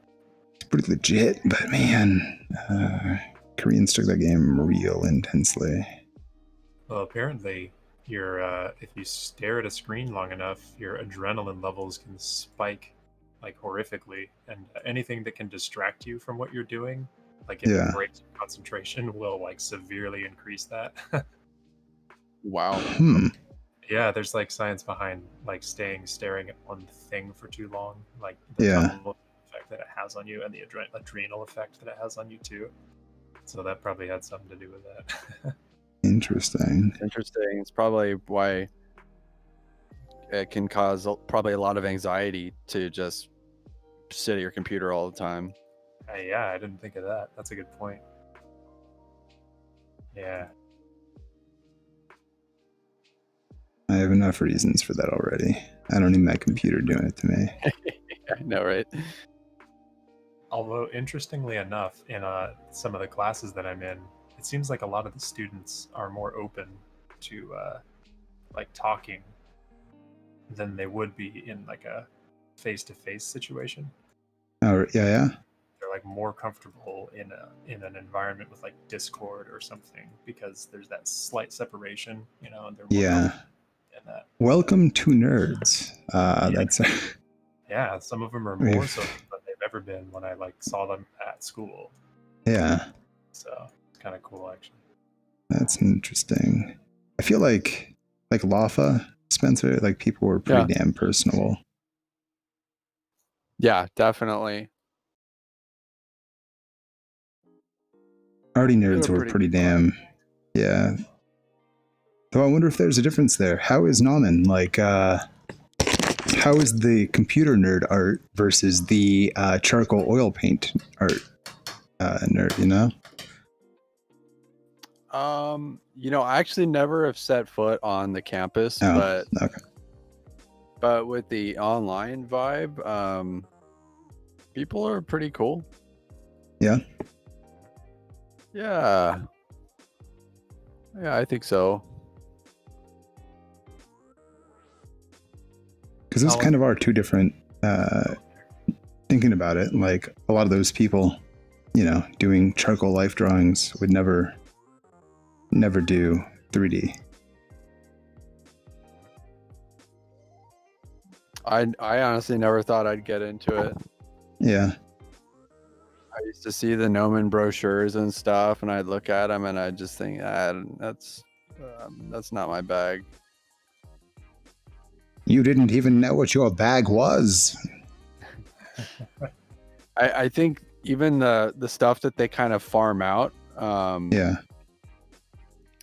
pretty legit, but man, Koreans took that game real intensely. Well, apparently, your if you stare at a screen long enough, your adrenaline levels can spike like horrifically, and anything that can distract you from what you're doing, like it breaks your concentration, will like severely increase that. Wow. Yeah, there's like science behind like staring at one thing for too long, like the tunnel effect that it has on you, and the adrenal effect that it has on you too. So that probably had something to do with that. Interesting. It's probably why it can cause probably a lot of anxiety to just sit at your computer all the time. Yeah, I didn't think of that. That's a good point. Yeah. I have enough reasons for that already. I don't need my computer doing it to me. I know, right? Although, interestingly enough, in some of the classes that I'm in, it seems like a lot of the students are more open to like talking than they would be in like a face-to-face situation. Oh, yeah. They're like more comfortable in an environment with like Discord or something, because there's that slight separation, you know, and they're more in that. Welcome to nerds. That's yeah, some of them are more so than they've ever been when I like saw them at school. Yeah. So it's kind of cool, actually. That's interesting. I feel like Lafa, Spencer, like people were pretty damn personable. Yeah, definitely. Arty nerds were pretty damn. Yeah. Though I wonder if there's a difference there. How is Nauman? Like, how is the computer nerd art versus the charcoal oil paint art nerd, you know? You know, I actually never have set foot on the campus, but with the online vibe, people are pretty cool. Yeah. Yeah, I think so. Because those kind of are two different, thinking about it, like a lot of those people, you know, doing charcoal life drawings would never do 3D. I honestly never thought I'd get into it. Yeah. I used to see the Gnomon brochures and stuff, and I'd look at them and I'd just think, that's not my bag. You didn't even know what your bag was. I think even the stuff that they kind of farm out,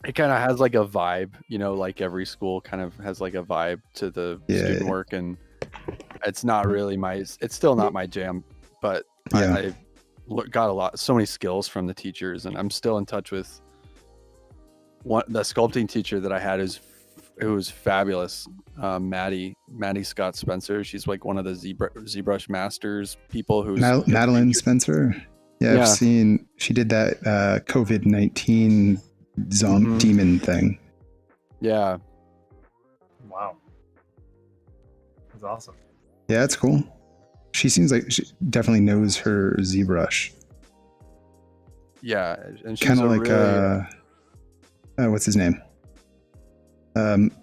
it kind of has like a vibe, you know, like every school kind of has like a vibe to the student work, and it's not really it's still not my jam, but I got so many skills from the teachers, and I'm still in touch with the sculpting teacher that I had who was fabulous. Maddie Scott Spencer. She's like one of the ZBrush masters people who's Madeline Spencer. Yeah, I've seen she did that COVID-19 demon thing. Yeah. Wow. That's awesome. Yeah, that's cool. She seems like she definitely knows her ZBrush. Yeah, and she's kind of like really, what's his name?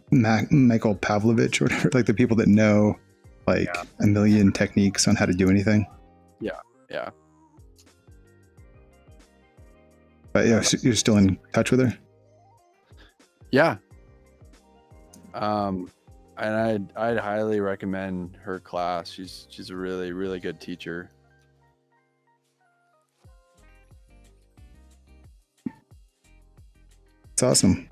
Michael Pavlovich or whatever, like the people that know like a million techniques on how to do anything. Yeah. But yeah, so you're still in touch with her? Yeah. And I'd highly recommend her class. She's a really, really good teacher. It's awesome.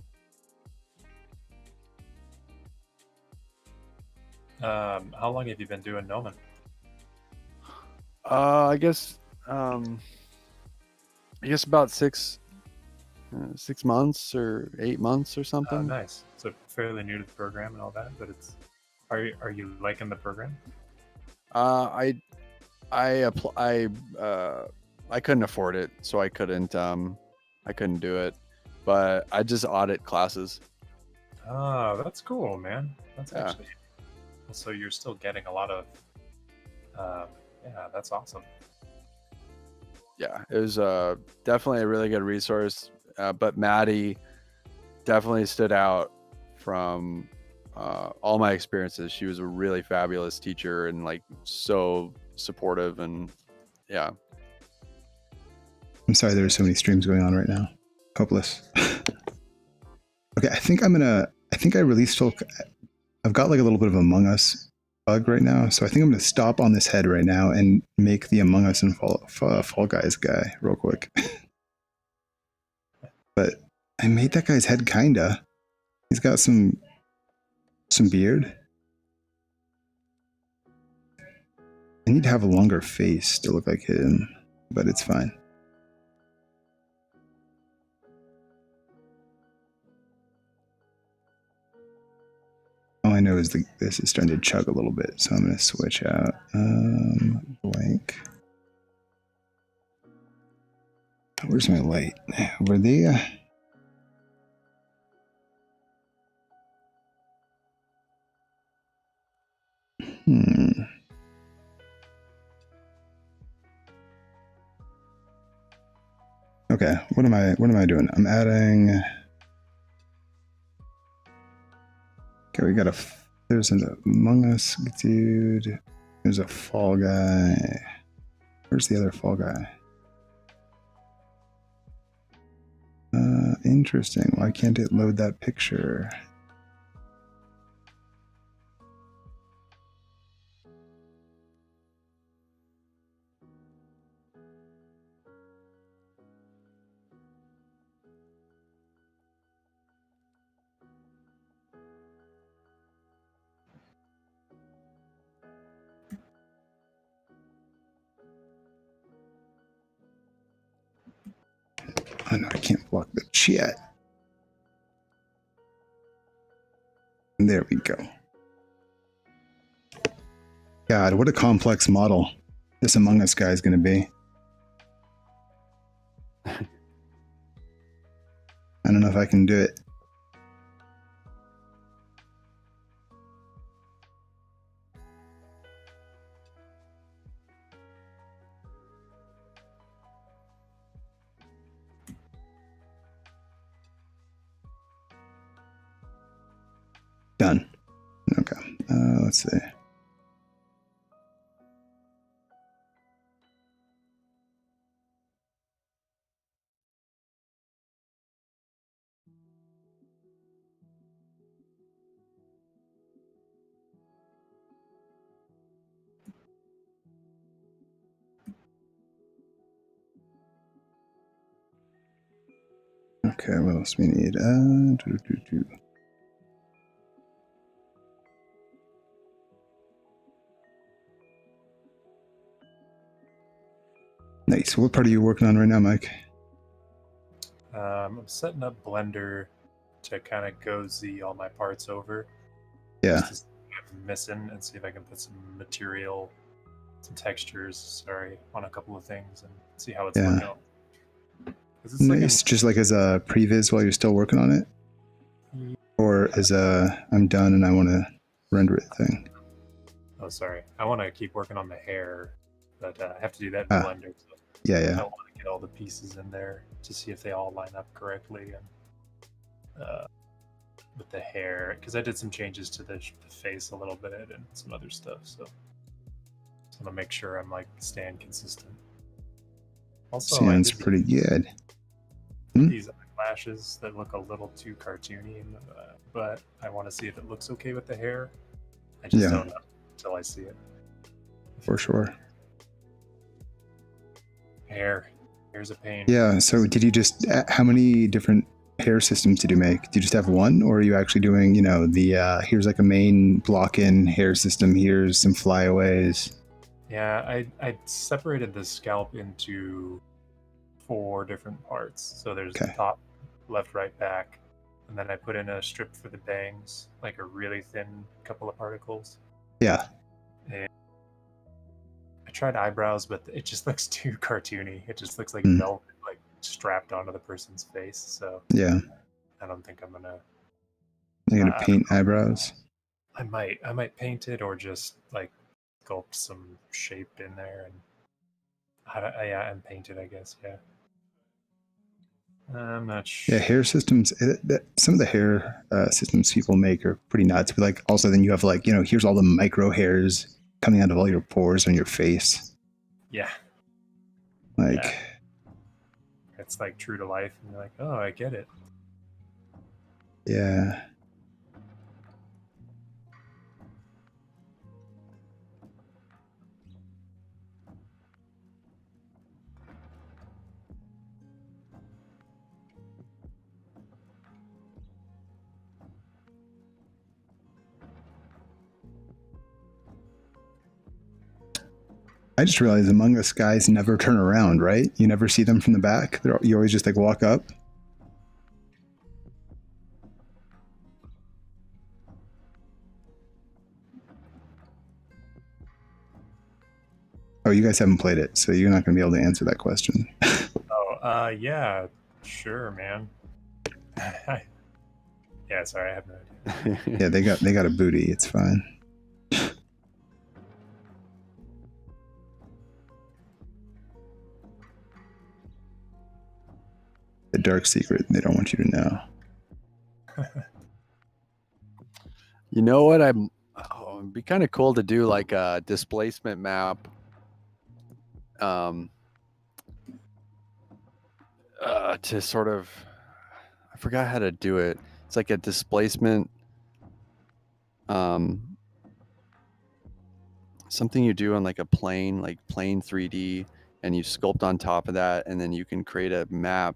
How long have you been doing Gnomon? I guess about 6 months or 8 months or something. Oh, nice. So fairly new to the program and all that, but are you liking the program? I I couldn't afford it, so I couldn't do it. But I just audit classes. Oh, that's cool, man. That's Yeah. actually so you're still getting a lot of. Yeah, that's awesome. Yeah, it was definitely a really good resource. But Maddie definitely stood out from all my experiences. She was a really fabulous teacher and like so supportive, and yeah. I'm sorry, there are so many streams going on right now. Hopeless. Okay, I think I released I've got like a little bit of Among Us bug right now, so I think I'm gonna stop on this head right now and make the Among Us and Fall Guys guy real quick. But I made that guy's head kinda. He's got some beard. I need to have a longer face to look like him, but it's fine. All I know is this is starting to chug a little bit, so I'm going to switch out blank. Where's my light? Were they? Okay, what am I doing? I'm adding. Okay, we got there's an Among Us dude. There's a Fall Guy. Where's the other Fall Guy? Interesting. Why can't it load that picture? Oh no, I can't block the chat. There we go. God, what a complex model this Among Us guy is going to be. I don't know if I can do it. Done. Okay. Let's see. Okay, what else we need? Nice. What part are you working on right now, Mike? I'm setting up Blender to kind of go Z all my parts over. Yeah. Just to see what I'm missing and see if I can put some material, some textures, on a couple of things and see how it's looking. It's nice. Just like as a previs while you're still working on it? Or as a I'm done and I want to render it thing? Oh, sorry. I want to keep working on the hair, but I have to do that in Blender. So yeah. I want to get all the pieces in there to see if they all line up correctly and with the hair, because I did some changes to the face a little bit and some other stuff. So I want to make sure I'm like staying consistent. Also, sounds pretty good. These eyelashes that look a little too cartoony, but I want to see if it looks okay with the hair. I just don't know until I see it. For sure. Hair's a pain. Yeah. So did you just? How many different hair systems did you make? Did you just have one, or are you actually doing? The here's like a main block-in hair system. Here's some flyaways. Yeah, I separated the scalp into 4 different parts. So there's the top, left, right, back, and then I put in a strip for the bangs, like a really thin couple of particles. Yeah. And I tried eyebrows, but it just looks too cartoony. It just looks like Mm. velvet, like strapped onto the person's face. So Yeah. I don't think I'm gonna. You're gonna paint eyebrows? I might paint it or just like sculpt some shape in there and paint it. I guess. Yeah. I'm not sure. Yeah, hair systems. Some of the hair systems people make are pretty nuts. But like, also, then you have like, here's all the micro hairs coming out of all your pores on your face. Yeah. Like, yeah. It's like true to life, and you're like, oh, I get it. Yeah. I just realized Among Us guys never turn around, right? You never see them from the back. You always just like walk up. Oh, you guys haven't played it, so you're not going to be able to answer that question. Yeah, sure, man. Yeah, sorry, I have no idea. Yeah, they got a booty. It's fine. The dark secret they don't want you to know. You know what? It'd be kind of cool to do like a displacement map. To sort of, I forgot how to do it. It's like a displacement, something you do on like a plane, like plane 3D, and you sculpt on top of that, and then you can create a map,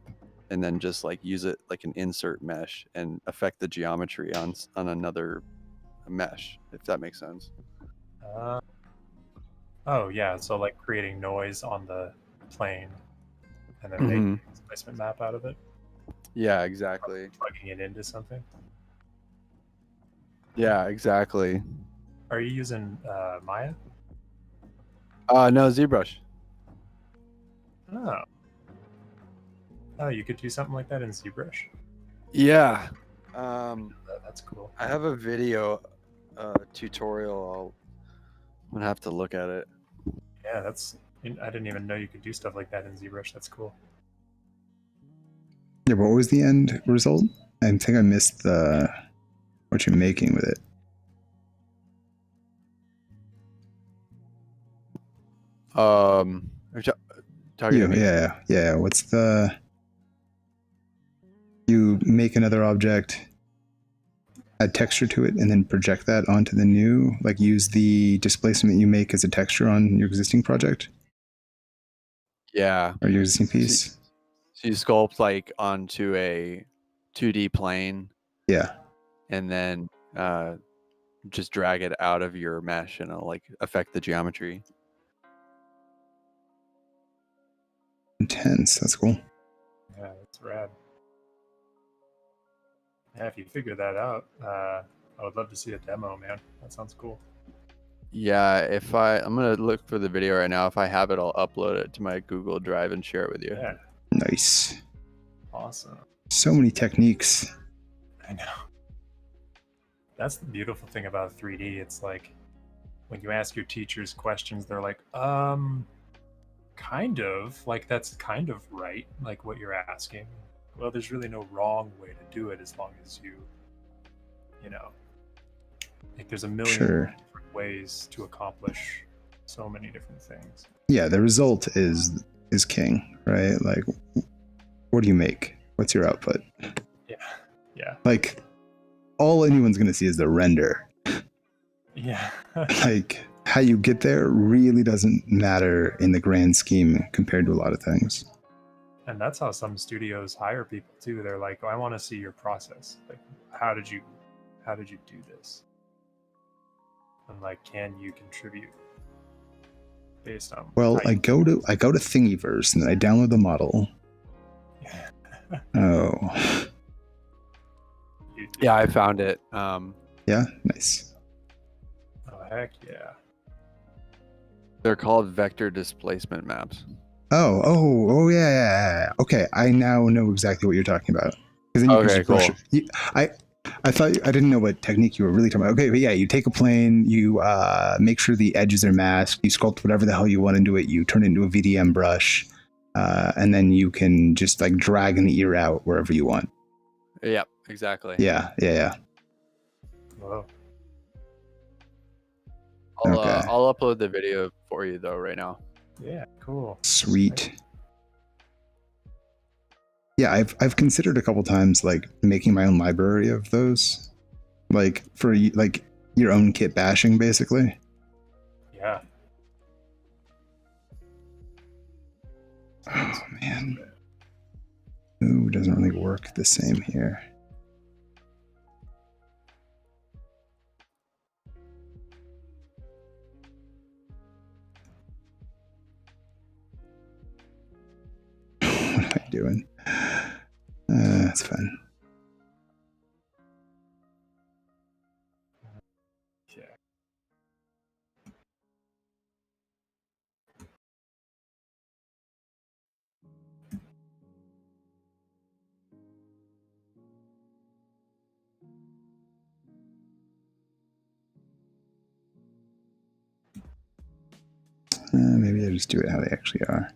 and then just like use it like an insert mesh and affect the geometry on another mesh, if that makes sense. Oh yeah, so like creating noise on the plane, and then making a displacement map out of it. Yeah, exactly. Plugging it into something. Yeah, exactly. Are you using Maya? No, ZBrush. Oh. Oh, you could do something like that in ZBrush. Yeah. That's cool. I have a video tutorial. I'm gonna have to look at it. Yeah, I didn't even know you could do stuff like that in ZBrush. That's cool. Yeah, what was the end result? I think I missed what you're making with it. Yeah. What's you make another object, add texture to it, and then project that onto the new, like use the displacement you make as a texture on your existing project? Yeah. Or your existing piece? So you sculpt like onto a 2D plane. Yeah. And then just drag it out of your mesh and it'll like affect the geometry. Intense. That's cool. Yeah, that's rad. Yeah, if you figure that out, I would love to see a demo, man. That sounds cool. Yeah, I'm gonna look for the video right now. If I have it, I'll upload it to my Google Drive and share it with you. Yeah. Nice. Awesome. So many techniques. I know. That's the beautiful thing about 3D. It's like when you ask your teachers questions, they're like, kind of. Like, that's kind of right, like what you're asking. Well, there's really no wrong way to do it as long as you like there's a million different ways to accomplish so many different things. Yeah, the result is king, right? Like, what do you make? What's your output? Yeah. Like, all anyone's going to see is the render. Yeah. Like, how you get there really doesn't matter in the grand scheme compared to a lot of things. And that's how some studios hire people too. They're like, oh, I want to see your process. Like, how did you do this? And like, can you contribute based on? Well, I go to Thingiverse and I download the model. Oh. Yeah, I found it. Yeah, nice. Oh heck yeah. They're called vector displacement maps. Yeah. Okay, I now know exactly what you're talking about. Because then you can Okay, just brush cool. it. I thought I didn't know what technique you were really talking about. Okay, but yeah, you take a plane, you make sure the edges are masked, you sculpt whatever the hell you want into it, you turn it into a VDM brush, and then you can just like drag an ear out wherever you want. Yep, exactly. Yeah. Whoa. I'll upload the video for you though right now. Yeah, cool. Sweet. Yeah, I've considered a couple times like making my own library of those, like for like your own kit bashing, basically. Yeah. Oh man, ooh, doesn't really work the same here. What am I doing? That's fine. Yeah. Maybe I'll just do it how they actually are.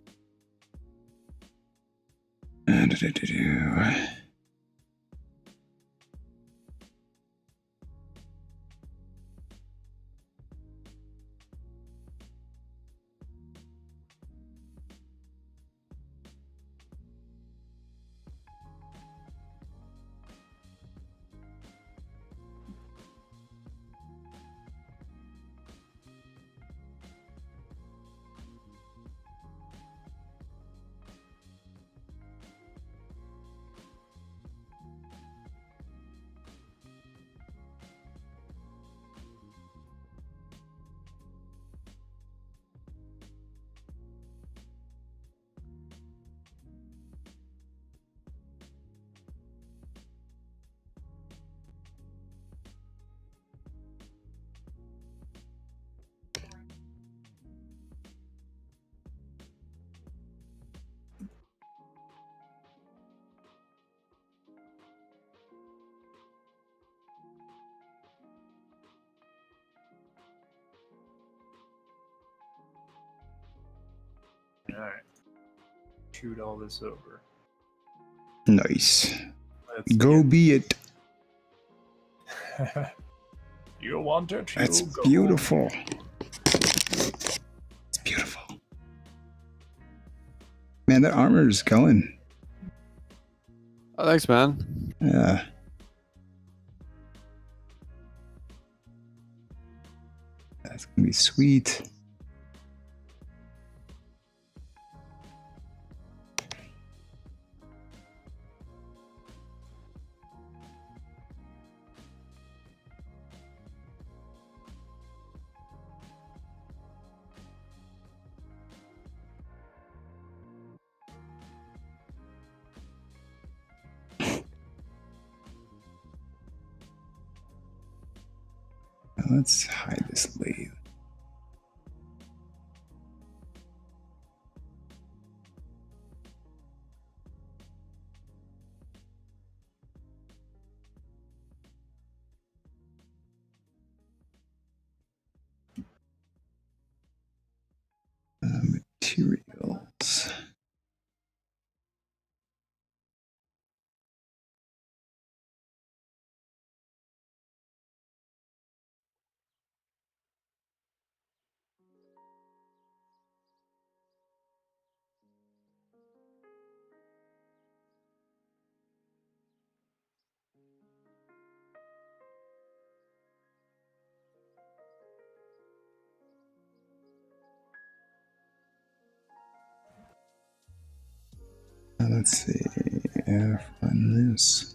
All right. Shoot all this over. Nice. Let's Go be it. You want it? That's You go. beautiful. It's beautiful. Man, that armor is going. Oh, thanks, man. Yeah. That's gonna be sweet. Let's hide this lathe. Materials. Let's see. F on this.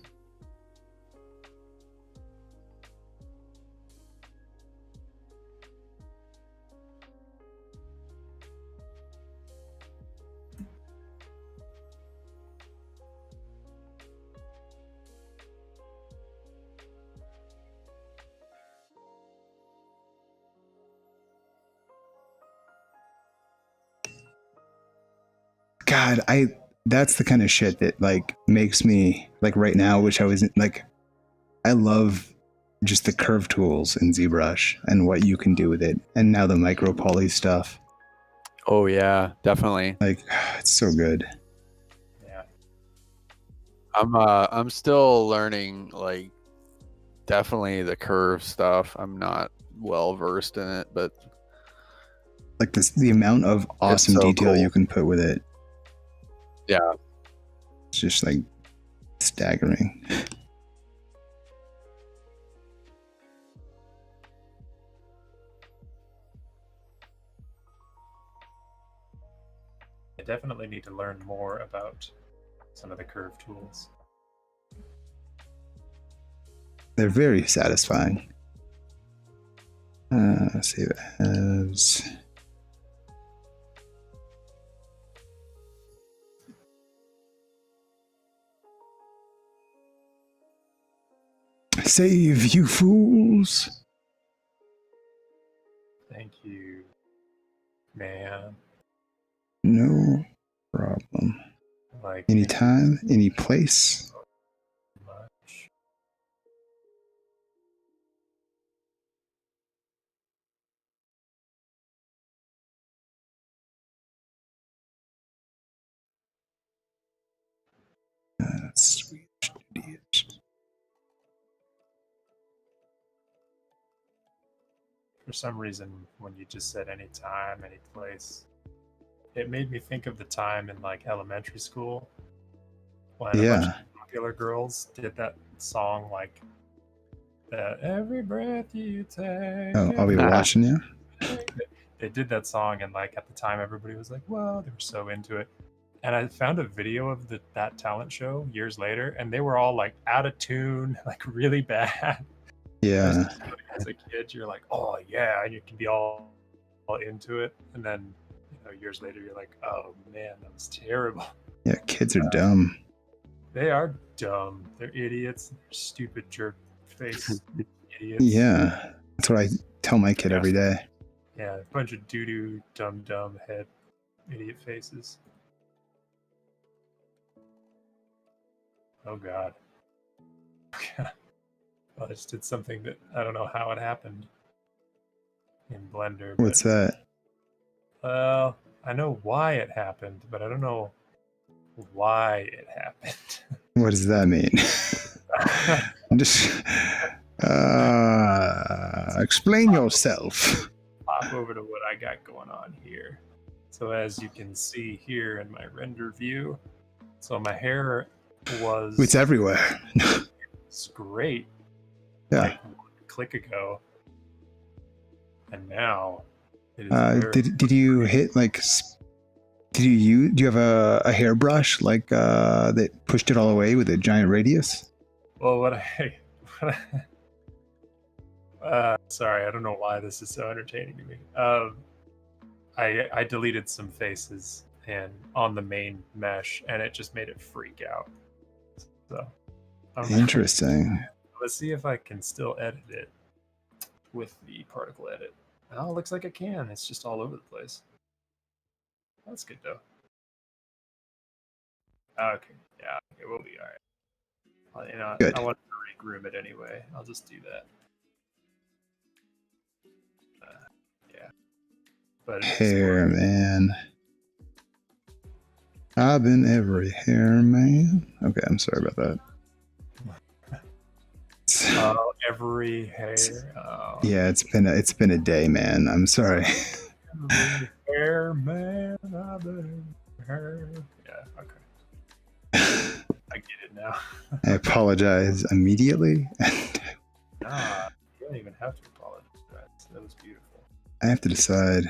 God, that's the kind of shit that like makes me like right now, which I wasn't like, I love just the curve tools in ZBrush and what you can do with it. And now the micro poly stuff. Oh yeah, definitely. Like it's so good. Yeah. I'm still learning, like, definitely the curve stuff. I'm not well versed in it, but like the amount of awesome so detail cool. you can put with it. Yeah. It's just like staggering. I definitely need to learn more about some of the curve tools. They're very satisfying. Let's see what it has. Save, you fools. Thank you, man. No problem. Like Anytime, any place. much. Sweet idiot. For some reason, when you just said any time, any place, it made me think of the time in like elementary school when a bunch of popular girls did that song, like every breath you take. Oh, I'll be watching you. They did that song, and like at the time, everybody was like, "Whoa!" They were so into it. And I found a video of that talent show years later, and they were all like out of tune, like really bad. Yeah. As a kid, you're like, "Oh yeah," and you can be all into it, and then years later, you're like, "Oh man, that was terrible." Yeah, kids are dumb. They are dumb. They're idiots. They're stupid jerk face idiots. Yeah, that's what I tell my kid every day. Yeah, a bunch of doo-doo, dumb head idiot faces. Oh god. Well, I just did something that I don't know how it happened in Blender. What's that? Well, I know why it happened, but I don't know why it happened. What does that mean? Just explain yourself. Pop over to what I got going on here. So as you can see here in my render view, so my hair was... It's everywhere. It's great. Yeah. Like 1 click ago. And now it is did you hit like... do you have a hairbrush like that pushed it all away with a giant radius? Well, sorry, I don't know why this is so entertaining to me. I deleted some faces and on the main mesh, and it just made it freak out. So interesting. Let's see if I can still edit it with the particle edit. Oh, it looks like I can. It's just all over the place. That's good though. Okay, yeah, it will be all right. Good. I want to regroom it anyway. I'll just do that. Yeah. But hair man. I've been every hair man. Okay, I'm sorry about that. Every hair. Oh. Yeah, it's been a day, man. I'm sorry. Every hair man. I've been hair. Yeah. Okay. I get it now. I apologize immediately. Nah, you don't even have to apologize. That was beautiful. I have to decide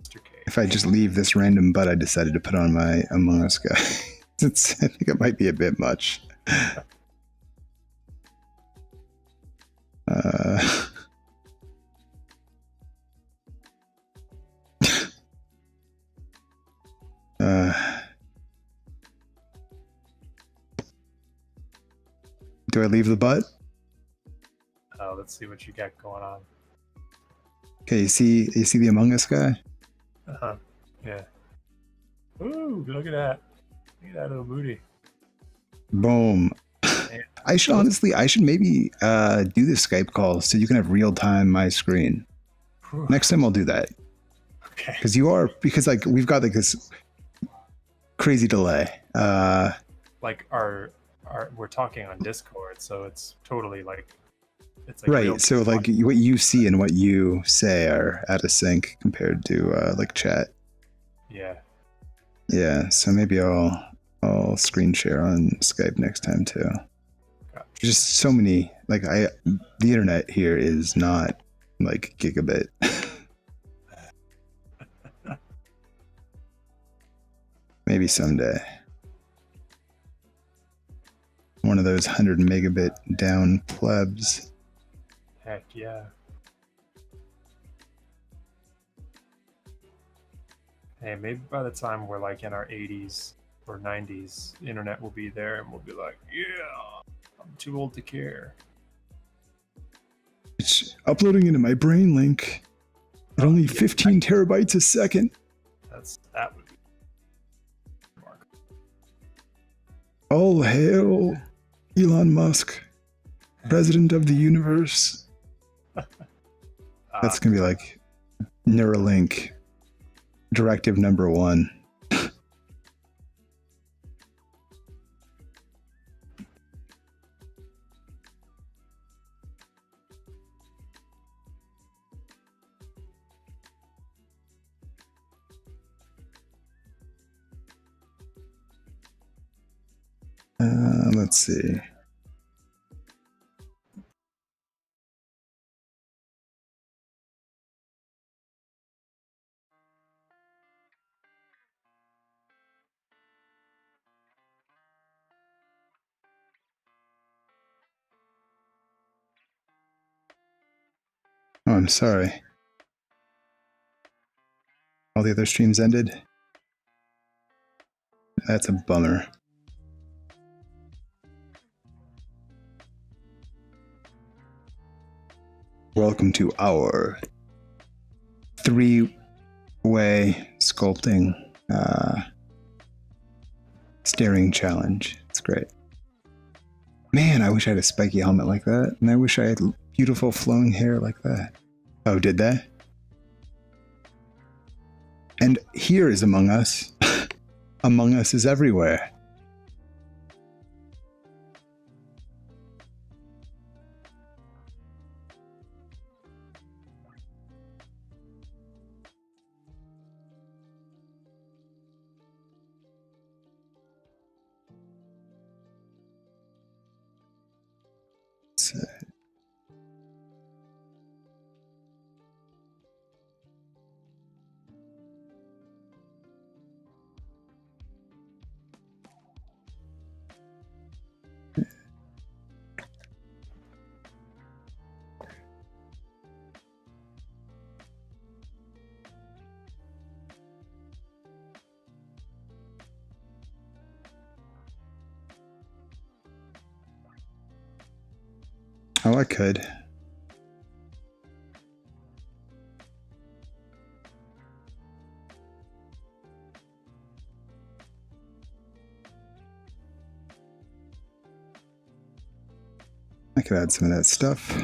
Mr. K. if I just leave this random butt I decided to put on my Among Us guy. I think it might be a bit much. Do I leave the butt? Let's see what you got going on. Okay, you see the Among Us guy? Yeah. Ooh, look at that. Look at that little booty. Boom. Man. I should maybe do this Skype call so you can have real time my screen. Whew. Next time I'll do that. Okay. Because like we've got like this crazy delay. Like we're talking on Discord, so it's totally like it's like right. So like what you see and what you say are out of sync compared to like chat. Yeah. Yeah. So maybe I'll screen share on Skype next time too. Gotcha. Just so many like the internet here is not like gigabit. Maybe someday. One of those 100 megabit down plebs. Heck yeah. Hey, maybe by the time we're like in our 80s or 90s, the internet will be there and we'll be like, yeah, I'm too old to care. It's uploading into my brain link at only 15 terabytes a second. That would be remarkable. All hail Elon Musk, president of the universe. That's gonna be like Neuralink directive number 1. Let's see. Oh, I'm sorry. All the other streams ended. That's a bummer. Welcome to our 3-way sculpting staring challenge. It's great. Man, I wish I had a spiky helmet like that, and I wish I had beautiful flowing hair like that. Oh, did they? And here is Among Us. Among Us is everywhere. Oh, I could. I could add some of that stuff.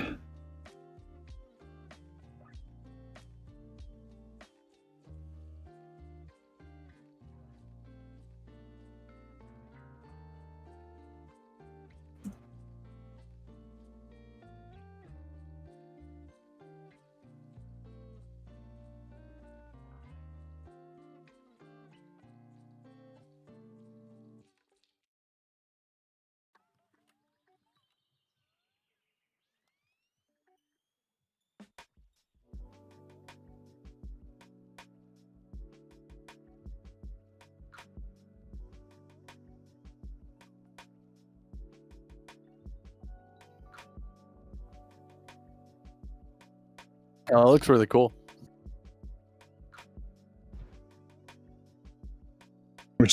Oh, it looks really cool.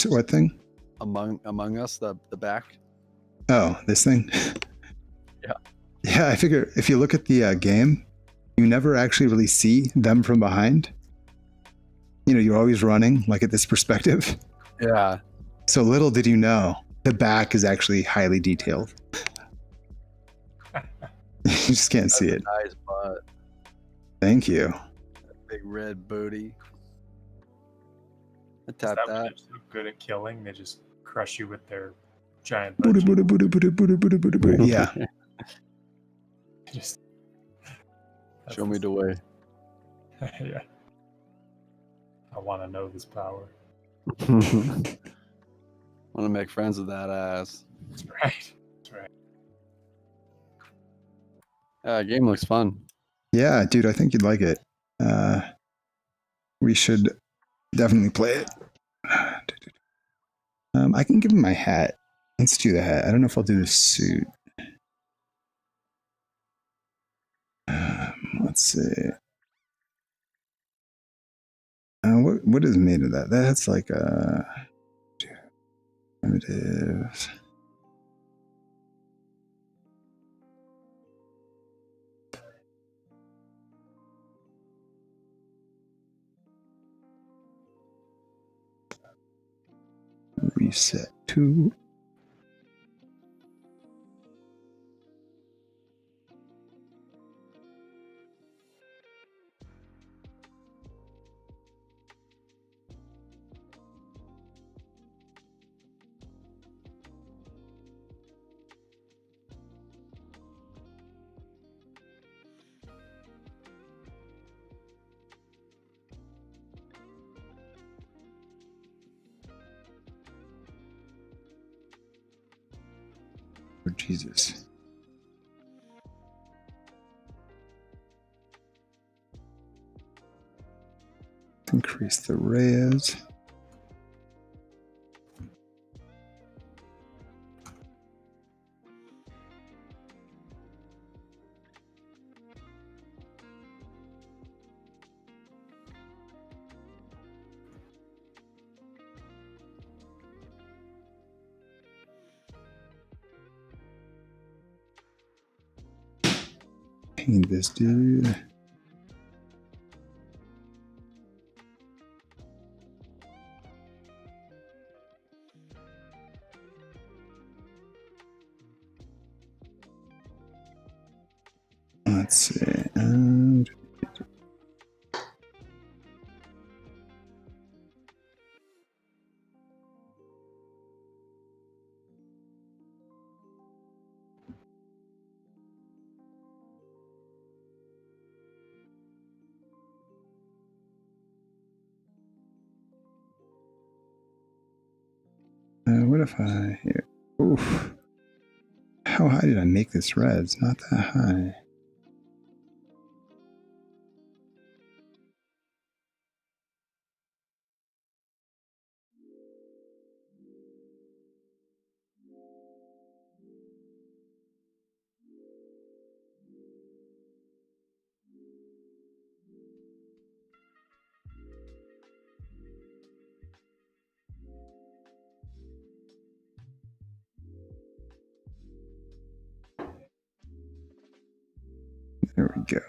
What thing? Among Us, the back. Oh, this thing? Yeah. Yeah, I figure if you look at the game, you never actually really see them from behind. you're always running, like at this perspective. Yeah. So little did you know, the back is actually highly detailed. You just can't see it. Nice butt. Thank you. Big red booty. I Is tap that why that. they're so good at killing? They just crush you with their giant Booty, butt booty, cheek. booty, booty, booty, booty, booty, booty. Yeah. Just that's Show me the way. yeah. I want to know this power. Want to make friends with that ass. That's right. That's right. Game looks fun. Yeah, dude, I think you'd like it. We should definitely play it. I can give him my hat. Let's do the hat. I don't know if I'll do the suit. Let's see. What is made of that? That's like a primitive. Reset to. Oh, Jesus. Increase the res. Paint this dude. Let's see. And what if I here? Oof. How high did I make this res? Not that high. There we go.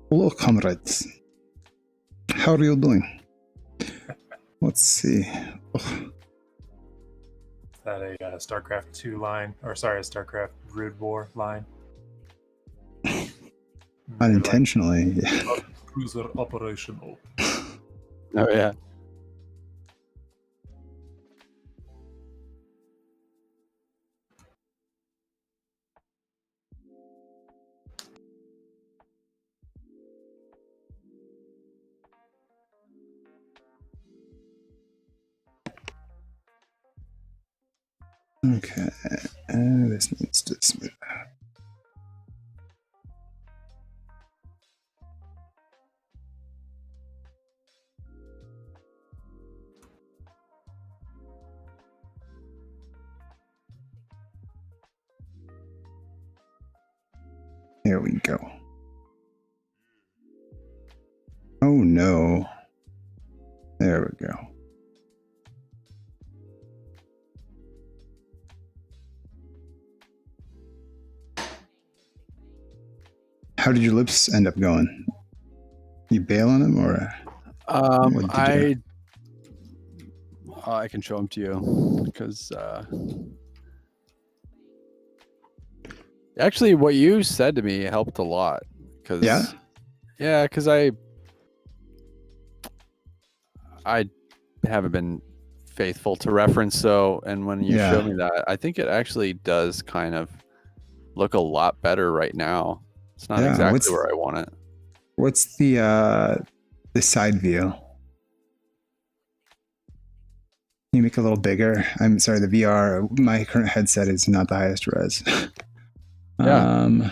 Hello, comrades. How are you doing? Let's see. Oh, Is that a StarCraft 2 line? Or sorry, a StarCraft Brood War line? unintentionally. Like, cruiser operational. Oh yeah. Okay. This needs to smooth out. There we go. Oh no. There we go. how did your lips end up going? You bail on them, or what did you do? I can show them to you because actually, what you said to me helped a lot. Cause, yeah, because I haven't been faithful to reference. So, and when you show me that, I think it actually does kind of look a lot better right now. It's not exactly where I want it. What's the side view? Can you make it a little bigger? I'm sorry, the VR, my current headset is not the highest res. Yeah,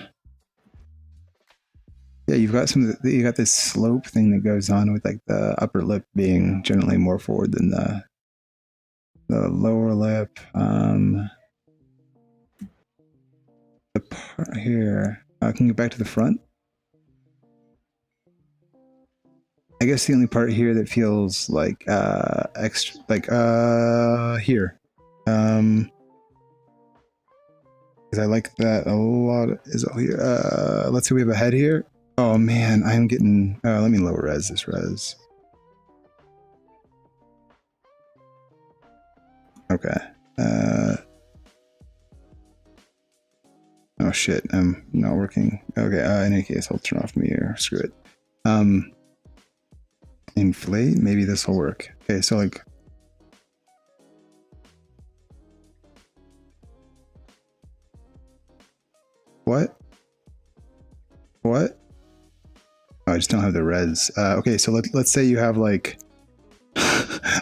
you've got you got this slope thing that goes on with like the upper lip being generally more forward than the lower lip. The part here, can you get back to the front? I guess the only part here that feels like extra, like here, because I like that a lot. Is all here. Let's say we have a head here. Oh man, I'm getting. Let me lower res this res. Okay. Oh shit, I'm not working. Okay. In any case, I'll turn off mirror. Screw it. Inflate. Maybe this will work. Okay, so like. What? What? Oh, I just don't have the res. Okay, so let's say you have like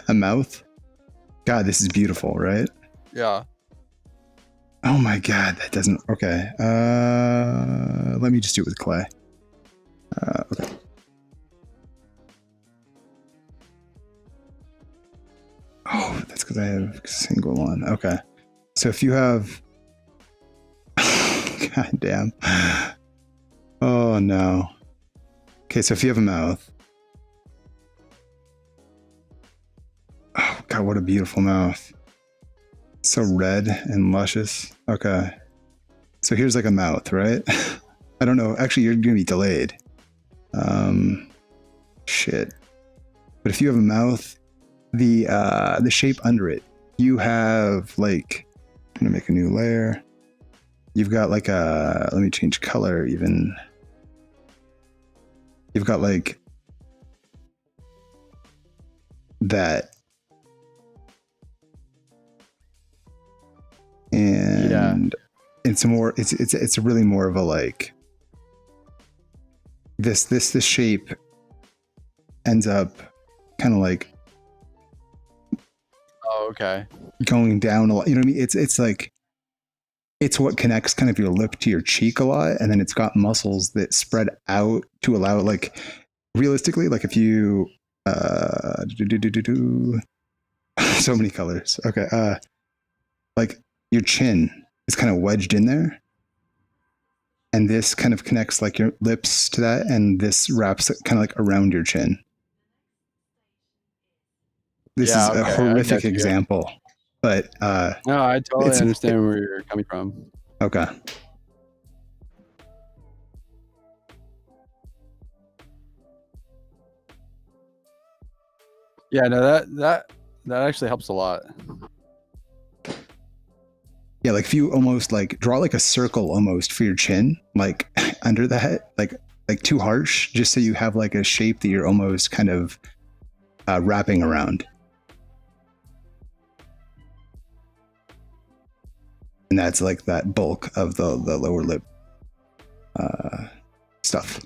a mouth. God, this is beautiful, right? Yeah. Oh my God, that doesn't. Okay. Let me just do it with clay. Okay. Oh, that's because I have a single one. Okay. So if you have. God damn. Oh no. Okay, so if you have a mouth. Oh God, what a beautiful mouth. So red and luscious. Okay. So here's like a mouth, right? I don't know. Actually, you're gonna be delayed. Shit. But if you have a mouth, the shape under it, you have like, I'm gonna make a new layer. You've got like a, let me change color even. You've got like that. And it's more, it's really more of a like, this shape ends up kind of like, oh, okay, going down a lot. You know what I mean? It's like, it's what connects kind of your lip to your cheek a lot, and then it's got muscles that spread out to allow it. Like realistically, like if you so many colors. Okay, like your chin is kind of wedged in there, and this kind of connects like your lips to that, and this wraps it kind of like around your chin. This is a horrific example, but no, I totally understand where you're coming from. Okay. Yeah, no, that actually helps a lot. Yeah, like if you almost like draw like a circle almost for your chin, like under the head, like too harsh, just so you have like a shape that you're almost kind of wrapping around. And that's like that bulk of the lower lip stuff.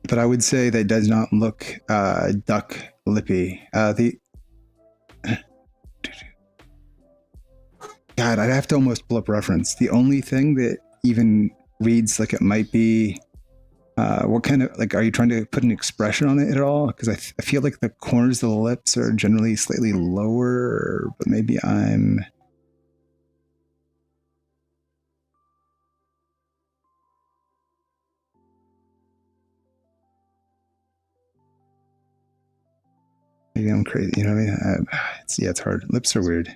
But I would say that does not look duck lippy. God, I'd have to almost pull up reference. The only thing that even reads like it might be, what kind of, like, are you trying to put an expression on it at all? Because I feel like the corners of the lips are generally slightly lower, but maybe I'm... maybe I'm crazy. You know what I mean? It's hard. Lips are weird.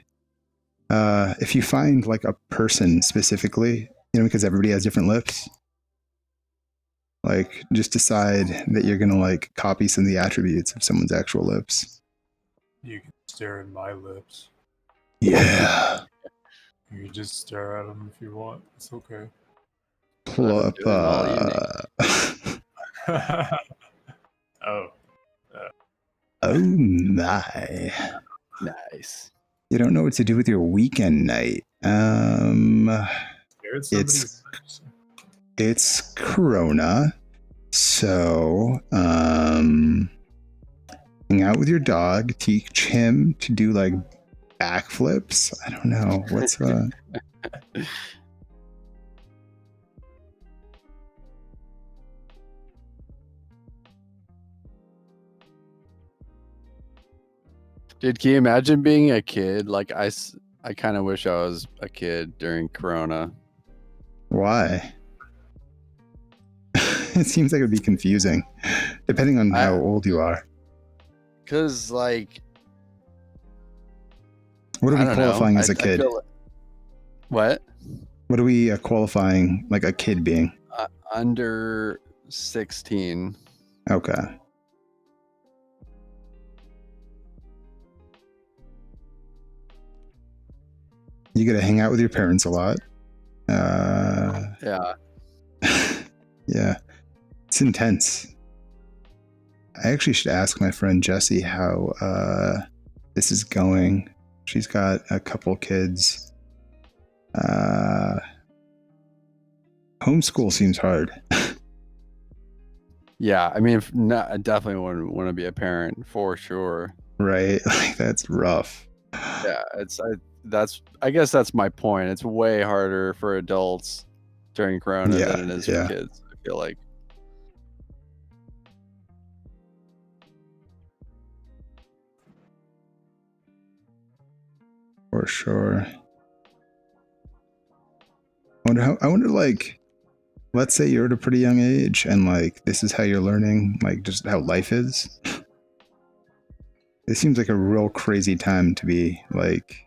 If you find like a person specifically, you know, because everybody has different lips, like just decide that you're gonna like copy some of the attributes of someone's actual lips. You can stare at my lips. Yeah. You can just stare at them if you want. It's okay. Pull up. Oh. Oh my. Nice. You don't know what to do with your weekend night. It's Corona. So, hang out with your dog, teach him to do like backflips. I don't know. What's Dude, can you imagine being a kid? Like I kind of wish I was a kid during Corona. Why? It seems like it would be confusing, depending on how old you are. Cause like, what are we qualifying as a kid? What? What are we qualifying like a kid being? Under 16. Okay. You get to hang out with your parents a lot. Yeah. Yeah. It's intense. I actually should ask my friend Jessie how this is going. She's got a couple kids. Homeschool seems hard. Yeah, I mean, I definitely wouldn't want to be a parent for sure. Right, like that's rough. Yeah, I guess that's my point. It's way harder for adults during Corona than it is for kids. I feel like. For sure. I wonder like, let's say you're at a pretty young age and like this is how you're learning like just how life is. It seems like a real crazy time to be like,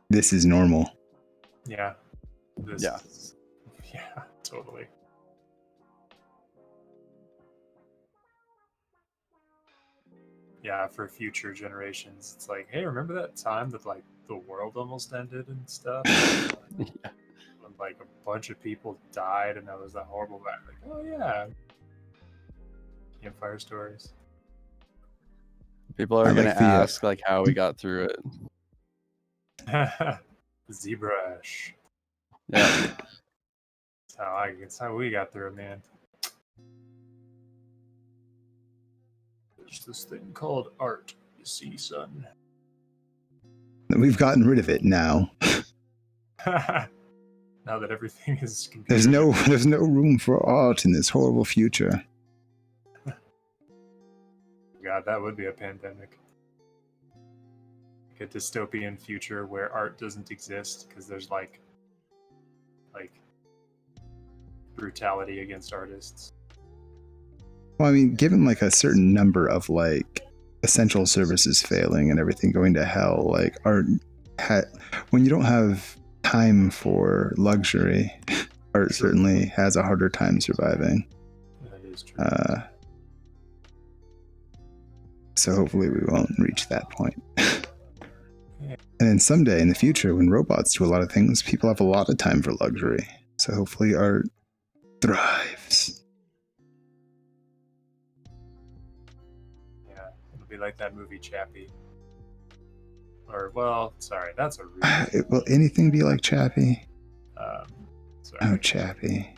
this is normal. Yeah. Yeah, totally. Yeah, for future generations, it's like, hey, remember that time that like the world almost ended and stuff? Yeah. When, like a bunch of people died and that was that horrible back. Like, oh yeah. Campfire stories. People are gonna ask like how we got through it. Zebra ash. Yeah. That's how we got through it, man. There's this thing called art, you see, son. We've gotten rid of it now. Now that everything is computer. There's no room for art in this horrible future. God, that would be a pandemic. Like a dystopian future where art doesn't exist because there's like brutality against artists. Well, I mean, given like a certain number of like essential services failing and everything going to hell, like when you don't have time for luxury, art certainly has a harder time surviving. That is true. So hopefully we won't reach that point. And then someday in the future, when robots do a lot of things, people have a lot of time for luxury. So hopefully art thrives. Yeah, it'll be like that movie Chappie. Or, well, sorry, that's a remake. Will anything be like Chappie? Sorry. Oh, Chappie.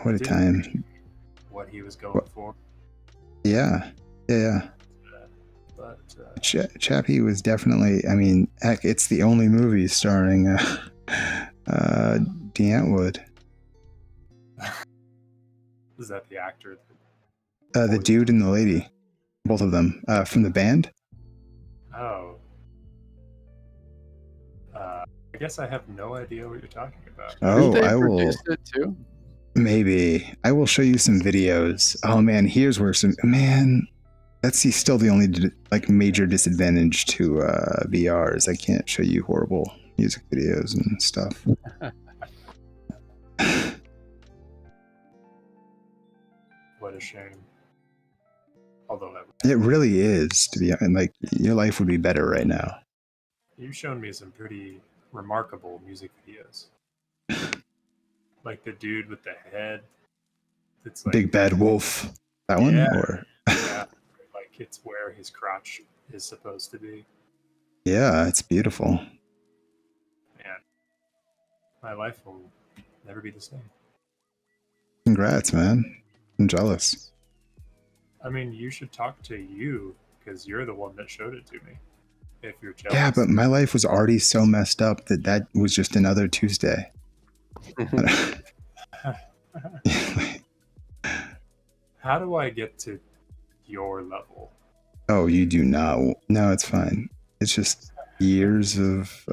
What a time. What he was going for. Yeah. But Chappie was definitely, I mean, heck, it's the only movie starring Deanne Wood. Is that the actor? The dude and the lady. Both of them. From the band? Oh. I guess I have no idea what you're talking about. Oh, Didn't they I will. produce it too? Maybe. I will show you some videos. Oh man, here's where man. That's still the only like major disadvantage to VR is I can't show you horrible music videos and stuff. What a shame. Although it really is, to be honest. Like, your life would be better right now. You've shown me some pretty remarkable music videos. Like the dude with the head. It's like Big Bad Wolf. That one? Or yeah, like it's where his crotch is supposed to be. Yeah, it's beautiful. Man, my life will never be the same. Congrats, man. I'm jealous. I mean, you should talk to you because you're the one that showed it to me. If you're jealous. Yeah, but my life was already so messed up that was just another Tuesday. How do I get to your level? Oh, you do not. No, it's fine. It's just years of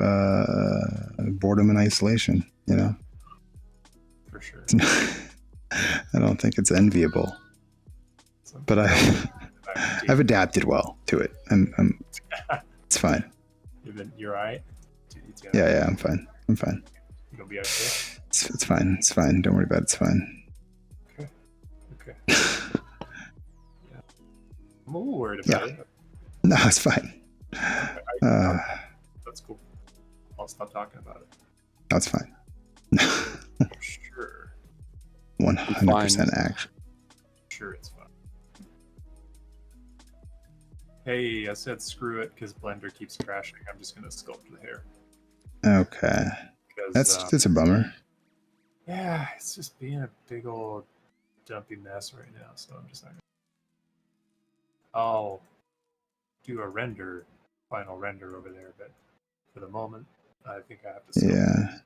boredom and isolation, you know? For sure. I don't think it's enviable. But I've adapted well to it. It's fine. You're all right? Yeah, I'm fine. I'm fine. You gonna be okay? It's fine. It's fine. Don't worry about it. It's fine. Okay. Yeah. I'm a little worried about it. No, it's fine. That's cool. I'll stop talking about it. That's fine. Sure. 100% action. Sure, it's fine. Hey, I said screw it because Blender keeps crashing. I'm just gonna sculpt the hair. Okay. That's a bummer. Yeah, it's just being a big old dumpy mess right now, so I'm just not gonna... I'll do a final render over there, but for the moment, I think I have to sculpt. Yeah.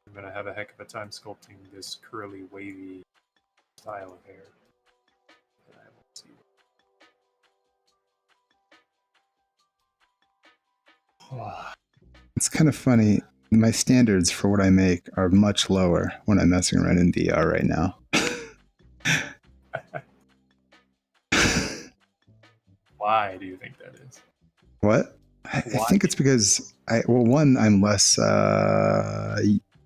I'm gonna have a heck of a time sculpting this curly, wavy style of hair. I will see. It's kind of funny. My standards for what I make are much lower when I'm messing around in VR right now. Why do you think that is? What? I think it's because I'm less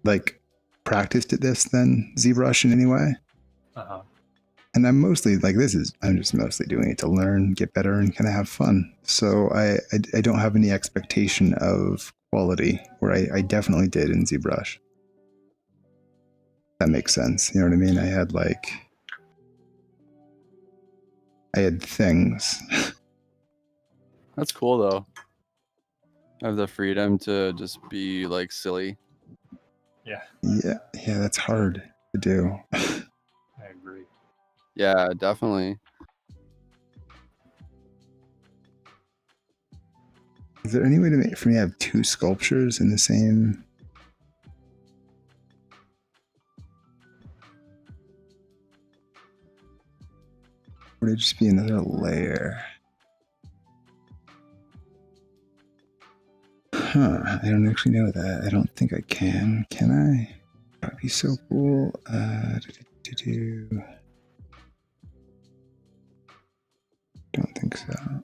like practiced at this than ZBrush in any way. And I'm mostly like I'm just mostly doing it to learn, get better, and kind of have fun. So I don't have any expectation of quality where I definitely did in ZBrush. That makes sense. You know what I mean? I had things. That's cool though. I have the freedom to just be like silly. Yeah. Yeah, that's hard to do. I agree. Yeah, definitely. Is there any way for me to have two sculptures in the same? Would it just be another layer? I don't actually know that. I don't think I can. Can I? That'd be so cool. Don't think so.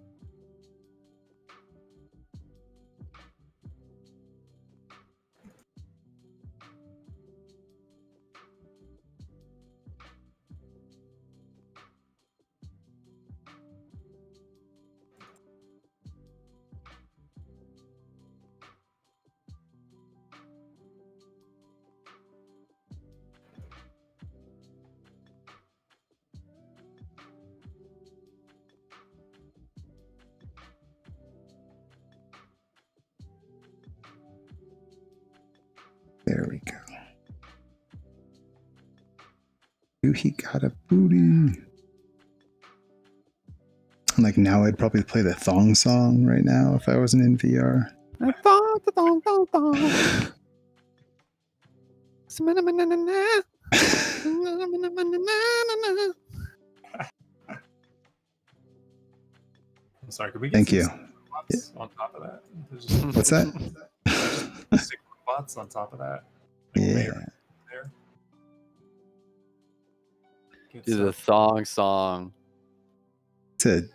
There we go. Ooh, he got a booty. And like now I'd probably play the thong song right now if I wasn't in VR. I'm sorry, could we get Thank you. bots on top of that? What's that? Stick bots on top of that. Like yeah. there. It's Do the thong song. It's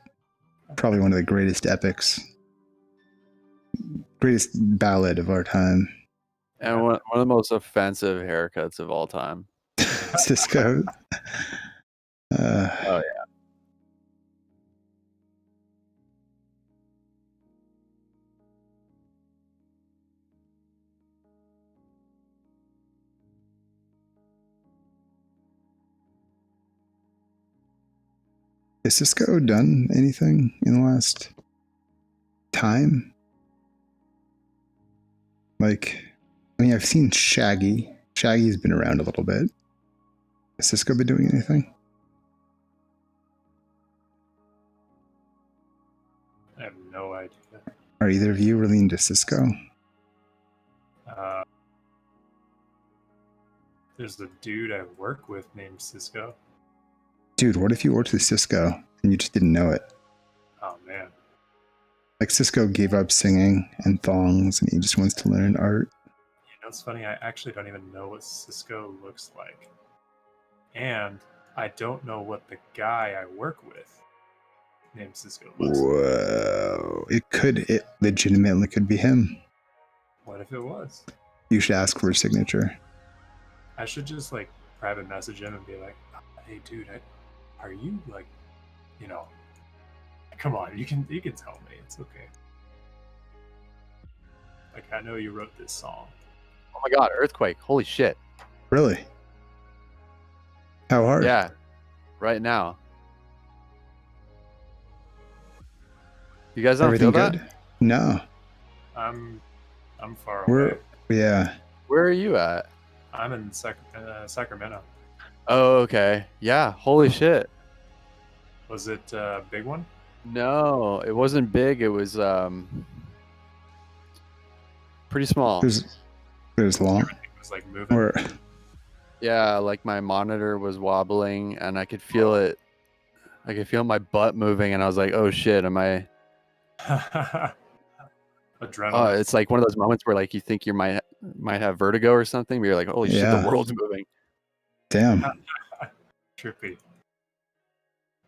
probably one of the greatest epics, greatest ballad of our time. And one of the most offensive haircuts of all time. Cisco. Oh yeah. Has Cisco done anything in the last time? Like, I mean, I've seen Shaggy. Shaggy's been around a little bit. Has Cisco been doing anything? I have no idea. Are either of you really into Cisco? There's a dude I work with named Cisco. Dude, what if you worked with Cisco and you just didn't know it? Oh man. Like Cisco gave up singing and thongs and he just wants to learn art. You know, it's funny. I actually don't even know what Cisco looks like, and I don't know what the guy I work with named Cisco looks like. Whoa! It legitimately could be him. What if it was? You should ask for a signature. I should just like private message him and be like, "Hey, dude, are you like, you know, come on, you can tell me, it's okay. Like, I know you wrote this song." Oh my god, earthquake. Holy shit. Really? How hard? Yeah. Right now. You guys don't Everything feel good? that? No. I'm far away. Yeah. Where are you at? I'm in Sacramento. Oh, okay. Yeah. Holy shit. Was it a big one? No, it wasn't big. It was pretty small. It was long. Everything was like moving. Or Yeah, like my monitor was wobbling and I could feel it. I could feel my butt moving and I was like, oh shit, am I... Adrenaline. It's like one of those moments where like you think you might have vertigo or something, but you're like, holy shit, Yeah. the world's moving. damn. Trippy.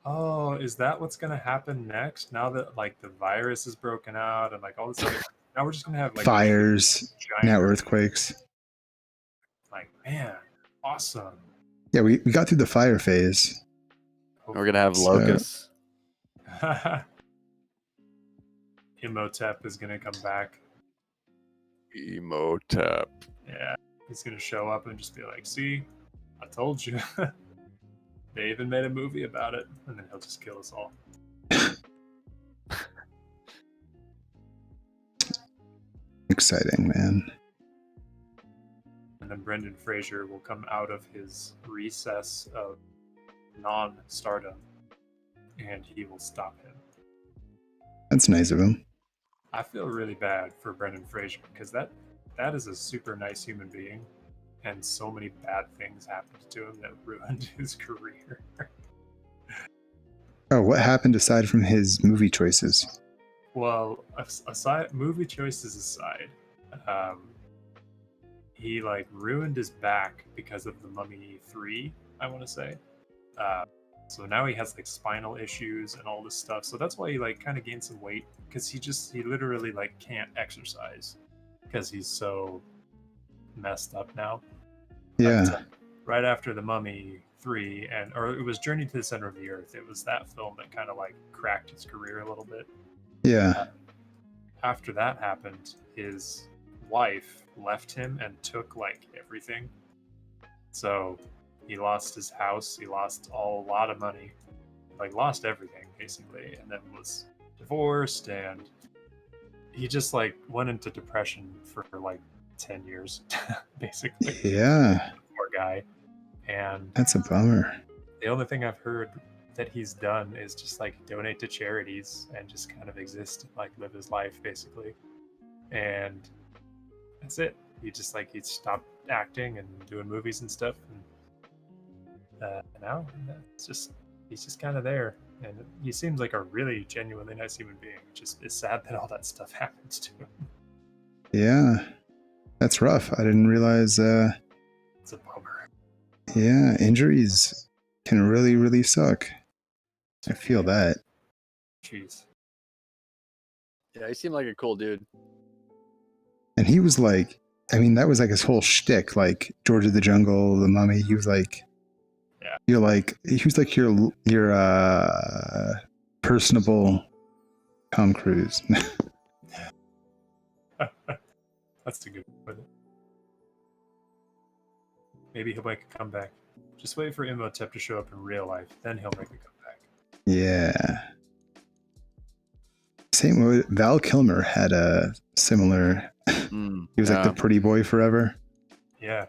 Oh, is that what's gonna happen next? Now that like the virus is broken out and like all this other, now we're just gonna have like Fires, giant now earthquakes. Like, man, awesome. Yeah, we got through the fire phase. We're gonna have So- locusts. Imhotep is gonna come back. Emotep. Yeah, he's gonna show up and just be like, "See, I told you." They even made a movie about it, and then he'll just kill us all. Exciting, man. And then Brendan Fraser will come out of his recess of non-stardom, and he will stop him. That's nice of him. I feel really bad for Brendan Fraser because that is a super nice human being, and so many bad things happened to him that ruined his career. Oh, what happened aside from his movie choices? Well, aside movie choices aside, he like ruined his back because of the Mummy 3, I want to say. So now he has like spinal issues and all this stuff. So that's why he like kind of gained some weight, because he literally like can't exercise because he's so messed up now. Yeah. But, right after the Mummy 3, or it was Journey to the Center of the Earth. It was that film that kind of like cracked his career a little bit. Yeah. After that happened, his wife left him and took like everything. So he lost his house, he lost a lot of money, like lost everything basically, and then was divorced, and he just like went into depression for like 10 years, basically. Yeah. Poor guy. And That's a bummer. the only thing I've heard that he's done is just like donate to charities and just kind of exist, like live his life basically. And that's it. He stopped acting and doing movies and stuff. And now he's just kind of there. And he seems like a really genuinely nice human being. It's sad that all that stuff happens to him. Yeah. That's rough. I didn't realize It's a bummer. yeah, injuries can really, really suck. I feel that. Jeez. Yeah, he seemed like a cool dude. And he was like, I mean, that was like his whole shtick, like George of the Jungle, The Mummy. He was like, yeah, he was like your personable Tom Cruise. That's a good one. Maybe he'll make a comeback. Just wait for Imhotep to show up in real life, then he'll make a comeback. Yeah. Same with Val Kilmer had a similar. He was like the pretty boy forever. Yeah.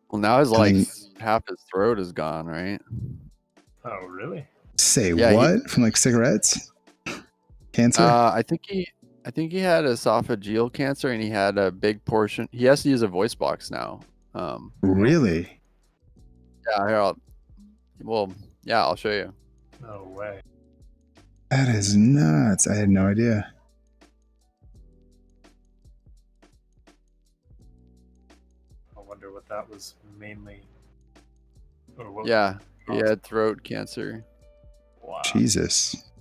Well, now his half his throat is gone, right? Oh, really? Say what? From like cigarettes? Cancer? I think he had esophageal cancer, and he had a big portion. He has to use a voice box now. Really? Yeah. Here, I'll show you. No way. That is nuts. I had no idea. I wonder what that was mainly. He had throat cancer. Wow. Jesus.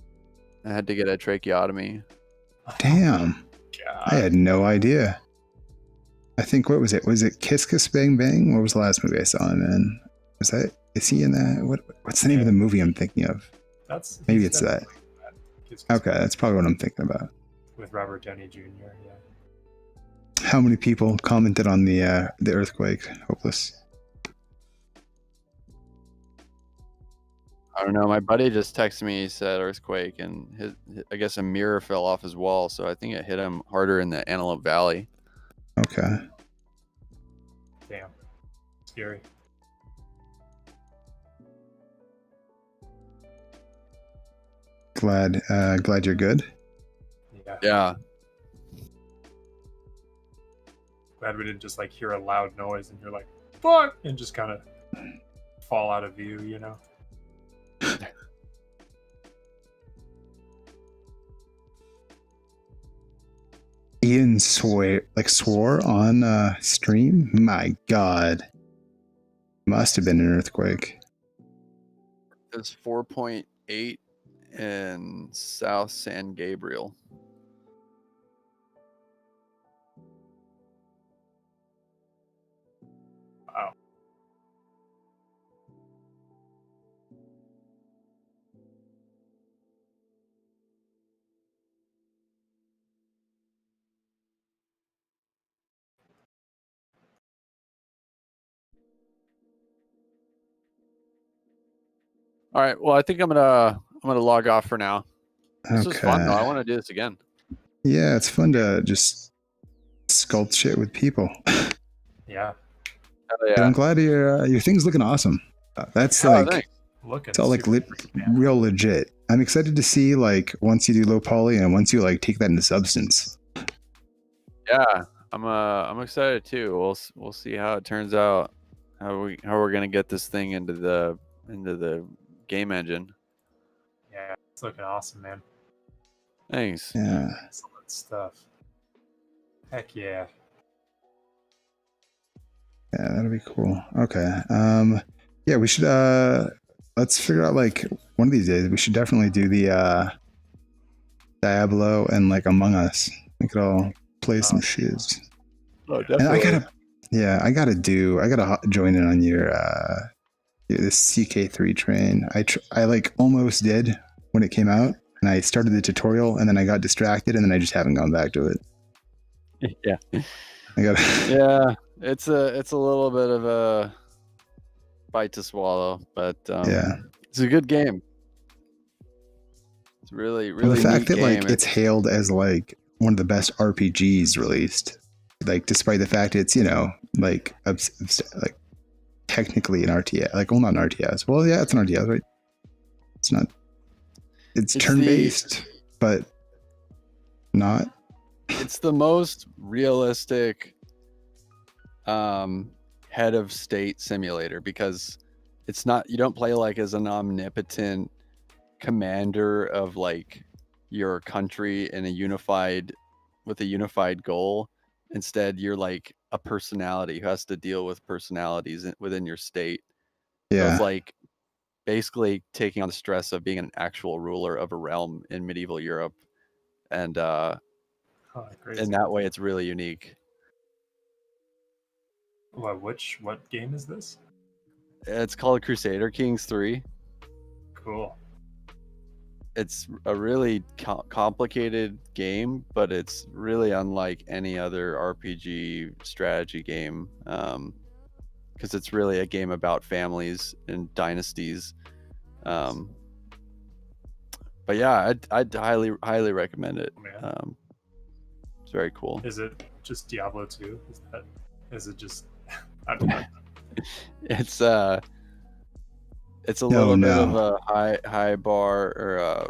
I had to get a tracheotomy. Damn. God. I had no idea. I think, what was it? Was it Kiss Kiss Bang Bang? What was the last movie I saw him in? Is he in that? What's the name of the movie I'm thinking of? Maybe it's that. Okay, that's probably what I'm thinking about. With Robert Downey Jr., yeah. How many people commented on the earthquake? Hopeless. I don't know. My buddy just texted me. He said earthquake, and I guess a mirror fell off his wall, so I think it hit him harder in the Antelope Valley. Okay. Damn. Scary. Glad you're good. Yeah. Glad we didn't just like hear a loud noise and you're like, fuck, and just kind of fall out of view, you know? Ian swore on stream. My God, must have been an earthquake. It's 4.8 in South San Gabriel. Wow. All right. Well, I think I'm gonna log off for now. This was fun though. I want to do this again. Yeah, it's fun to just sculpt shit with people. Yeah. I'm glad your thing's looking awesome. That's it's all like real legit. I'm excited to see like once you do low poly and once you like take that into substance. Yeah, I'm excited too. We'll see how it turns out. How we're gonna get this thing into the game engine. Yeah, it's looking awesome, man. Thanks. Yeah. Excellent stuff. Heck yeah. Yeah, that'll be cool. Okay. Yeah, we should let's figure out like one of these days we should definitely do the Diablo and like Among Us. We could all play some shiz. Oh, definitely. And I gotta join in on your this CK3 train. I like almost did when it came out, and I started the tutorial, and then I got distracted, and then I just haven't gone back to it. Yeah. Yeah, it's a little bit of a bite to swallow, but it's a good game. It's really the fact that like it's hailed as like one of the best RPGs released, like despite the fact it's like technically an RTS, like not an RTS. Well, yeah, it's an RTS, right? It's not. It's turn-based, but not. It's the most realistic head of state simulator because it's not. You don't play like as an omnipotent commander of like your country in with a unified goal. Instead, you're like a personality who has to deal with personalities within your state. Yeah. So it's like basically taking on the stress of being an actual ruler of a realm in medieval Europe, and in that way, it's really unique. What game is this? It's called Crusader Kings 3. Cool. It's a really complicated game, but it's really unlike any other RPG strategy game, because it's really a game about families and dynasties. But yeah, I'd highly recommend it. It's very cool. Is it just Diablo 2? Is it just It's a little bit of a high bar, or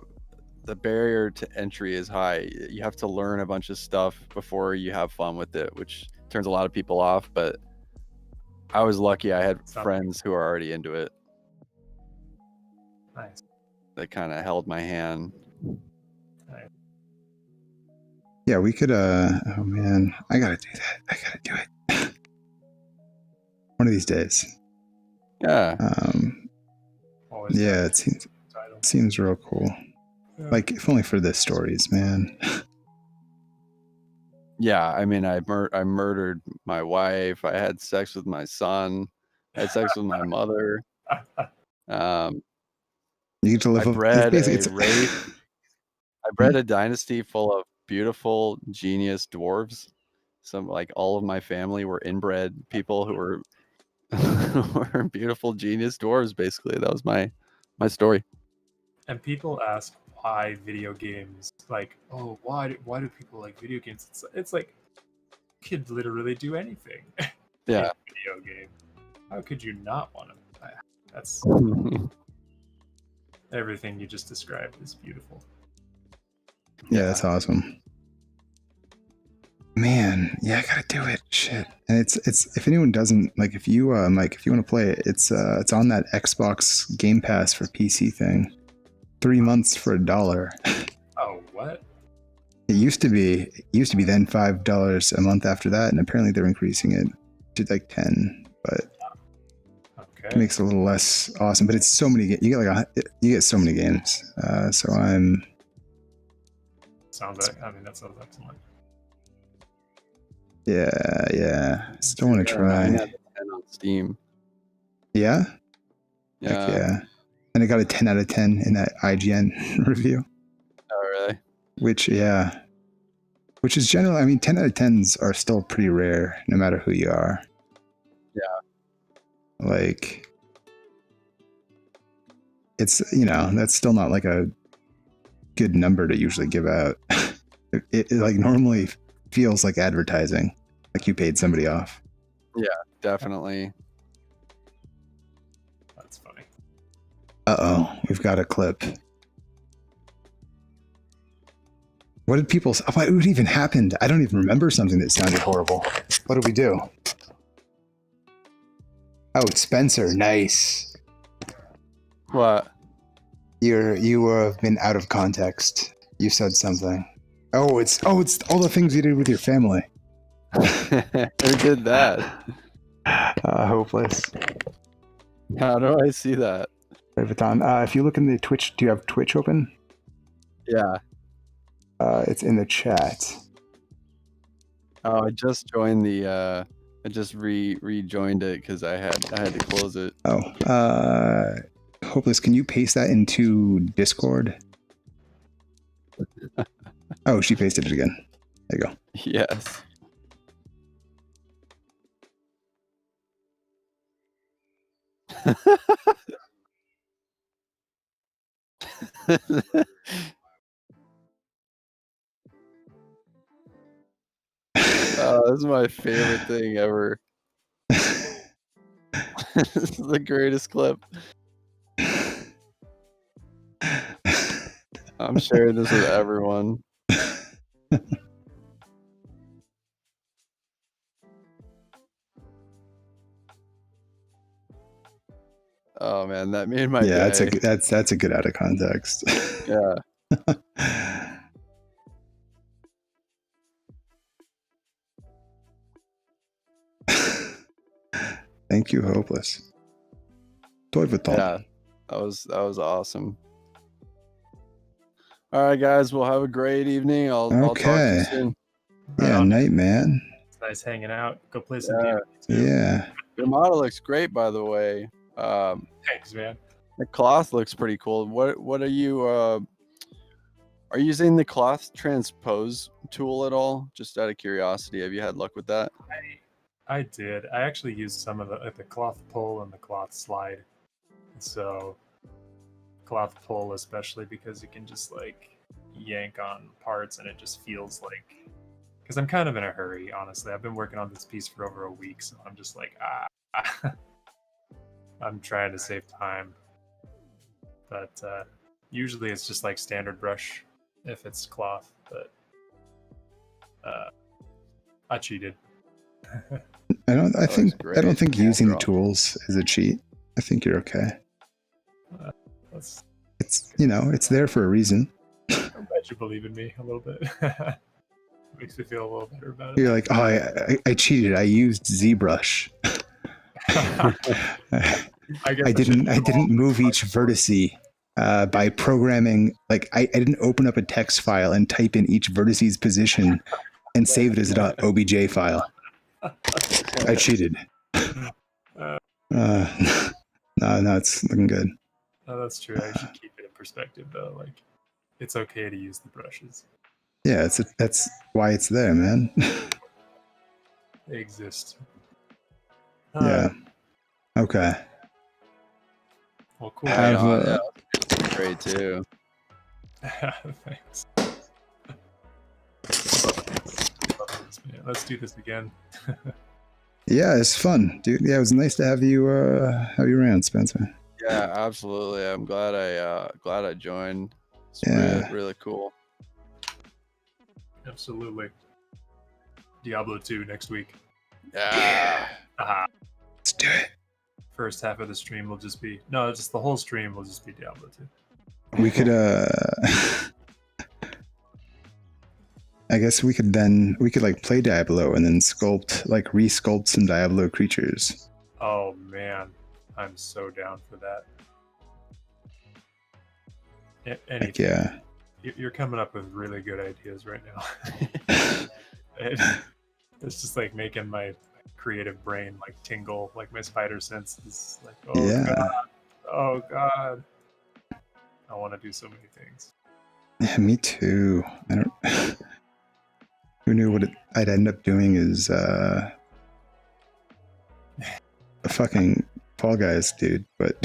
the barrier to entry is high. You have to learn a bunch of stuff before you have fun with it, which turns a lot of people off. But I was lucky; I had friends who are already into it. Nice. That kind of held my hand. Nice. Yeah, we could. Oh man, I gotta do that. I gotta do it one of these days. Yeah. Yeah, it seems real cool. Yeah. Like, if only for the stories, man. Yeah, I mean, I murdered my wife. I had sex with my son. I had sex with my mother. You get to live. I bred a dynasty full of beautiful, genius dwarves. Some, like, all of my family were inbred people who were were beautiful, genius dwarves. Basically, that was my story. And people ask why video games, like, oh, why do people like video games? It's like, you could literally do anything. Yeah. In a video game. How could you not want to? That's everything you just described is beautiful. Yeah, that's awesome. Man, yeah, I gotta do it. Shit. And it's if anyone doesn't, like, if you Mike, if you want to play it, it's on that Xbox Game Pass for PC thing. 3 months for $1. Oh, what? It used to be then $5 a month after that, and apparently they're increasing it to like 10. But it makes it a little less awesome. But it's so many. You get so many games. So I'm. Sounds like. I mean, that sounds excellent. Yeah. Still want to try. 9 out of 10 on Steam. Yeah. Yeah. Heck yeah. And it got a 10 out of 10 in that IGN review. Oh, really? Which is generally, I mean, 10 out of 10s are still pretty rare, no matter who you are. Yeah. Like, it's, that's still not like a good number to usually give out. It like normally feels like advertising, like you paid somebody off. Yeah, definitely. That's funny. Uh-oh, we've got a clip. What did people say? What even happened? I don't even remember something that sounded horrible. What did we do? Oh, Spencer, nice. What? You have been out of context. You said something. Oh, it's all the things you did with your family. Who did that? Hopeless. How do I see that? If you look in the Twitch, do you have Twitch open? Yeah. It's in the chat. Oh, I just joined the. I just rejoined it because I had to close it. Oh, Hopeless, can you paste that into Discord? Oh, she pasted it again. There you go. Yes. Oh, this is my favorite thing ever. This is the greatest clip. I'm sharing this with everyone. Oh man, that made my day. That's a good out of context. Yeah. Thank you, Hopeless. Toivotan. Yeah. That was awesome. All right, guys. We'll have a great evening. I'll talk to you soon. Yeah, night, man. It's nice hanging out. Go play some Yeah. D&D too. Yeah. Your model looks great, by the way. Thanks, man. The cloth looks pretty cool. What are you using the cloth transpose tool at all? Just out of curiosity, have you had luck with that? I did. I actually used some of the cloth pull and the cloth slide. So cloth pull especially because you can just like yank on parts and it just feels like, because I'm kind of in a hurry, honestly. I've been working on this piece for over a week, so I'm just like, I'm trying to save time. But usually it's just like standard brush if it's cloth, but I cheated. I don't think using the tools is a cheat. I think you're okay. It's it's there for a reason. I'm glad you believe in me a little bit. Makes me feel a little better about it. You're like, oh, I cheated. I used ZBrush. I didn't move each vertice by programming. Like I didn't open up a text file and type in each vertice's position and save it as an .obj file. I cheated. No, it's looking good. Oh, that's true. I should keep it in perspective, though. Like, it's okay to use the brushes. Yeah, that's why it's there, man. They exist. Yeah. Okay. Well, cool. Yeah, great too. Thanks. Let's do this again. Yeah, it's fun, dude. Yeah, it was nice to have you around, Spencer. Yeah, absolutely. I'm glad I joined. It's really cool. Absolutely. Diablo 2 next week. Yeah. Let's do it. First half of the stream will just be just the whole stream will just be Diablo 2. We could I guess we could like play Diablo and then resculpt some Diablo creatures. Oh man, I'm so down for that. Heck yeah. You're coming up with really good ideas right now. It's just like making my creative brain like tingle, like my spider sense is like, oh god. I want to do so many things. Yeah, me too. I don't. Who knew what I'd end up doing is a fucking Fall Guys dude, but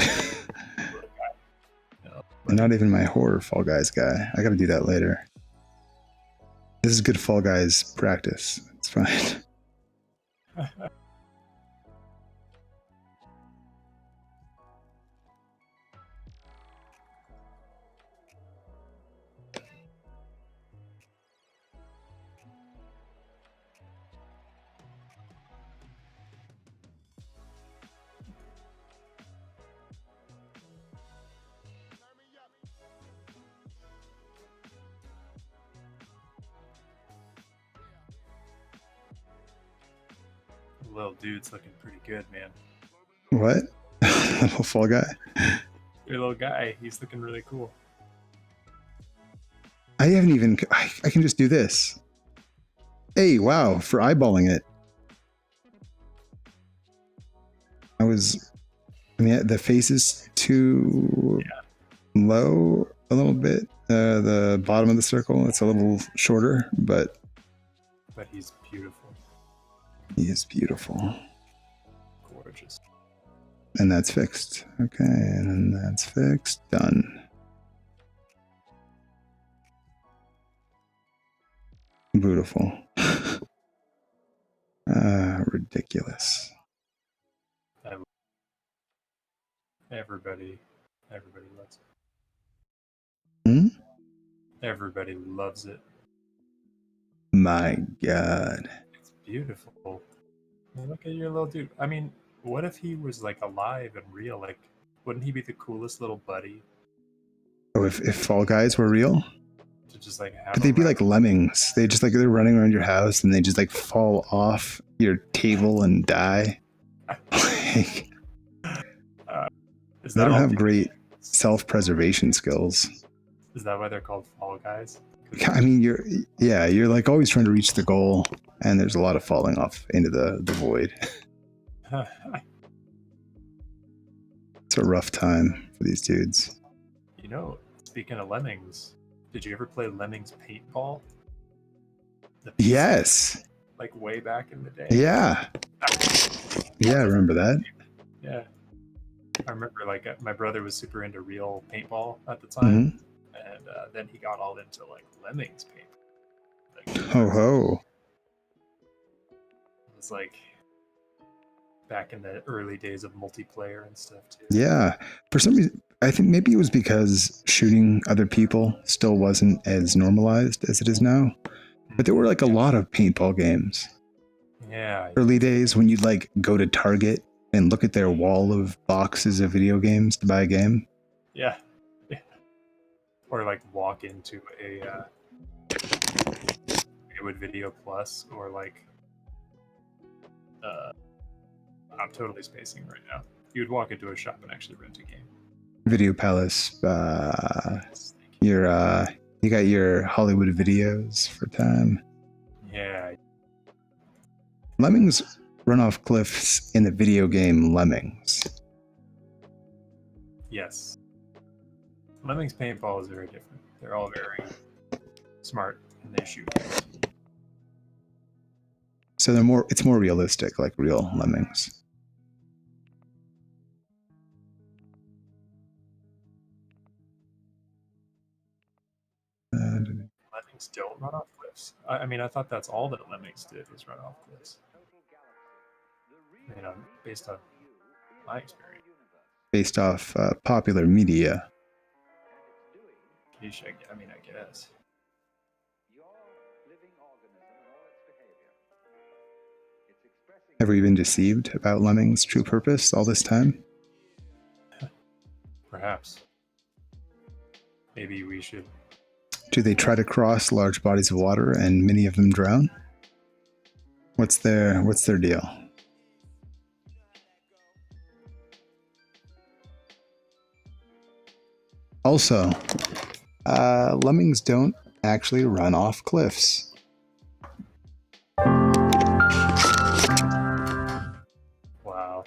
not even my horror Fall Guys guy. I gotta do that later. This is good Fall Guys practice. It's fine. Little dude's looking pretty good, man. What? Little Fall Guy? Your little guy, he's looking really cool. I can just do this. Hey, wow, for eyeballing it. The face is too low a little bit. The bottom of the circle, it's a little shorter, but he's beautiful. He is beautiful. Gorgeous. And that's fixed. Okay, and then that's fixed. Done. Beautiful. Ridiculous. Everybody loves it. Hmm? Everybody loves it. My God. It's beautiful. Look at your little dude. I mean, what if he was like alive and real? Like, wouldn't he be the coolest little buddy? Oh, if Fall Guys were real? To just like have but they'd be like lemmings. They just like they're running around your house and they just like fall off your table and die. Like, is they that don't all have great self-preservation skills. Is that why they're called Fall Guys? I mean, you're like always trying to reach the goal, and there's a lot of falling off into the void. It's a rough time for these dudes. You know, speaking of Lemmings, did you ever play Lemmings Paintball? Yes. Like way back in the day. Yeah. Yeah, I remember that. Yeah. I remember like my brother was super into real paintball at the time. And then he got all into like Lemmings paint. Like, Ho ho. It was like back in the early days of multiplayer and stuff too. Yeah. For some reason, I think maybe it was because shooting other people still wasn't as normalized as it is now. But there were like a lot of paintball games. Yeah. Early days when you'd like go to Target and look at their wall of boxes of video games to buy a game. Yeah. Or like walk into a Hollywood Video Plus, or like I'm totally spacing right now. You would walk into a shop and actually rent a game. Video Palace. You got your Hollywood videos for time. Yeah. Lemmings run off cliffs in the video game Lemmings. Yes. Lemmings paintball is very different. They're all very smart and they shoot. So it's more realistic, like real Lemmings. Lemmings don't run off cliffs. I mean, I thought that's all that Lemmings did was run off cliffs. You know, based on my experience. Based off popular media. Yeesh, I mean, I guess. Have we been deceived about Lemmings' true purpose all this time? Perhaps. Maybe we should. Do they try to cross large bodies of water and many of them drown? What's their deal? Also, lemmings don't actually run off cliffs. Wow.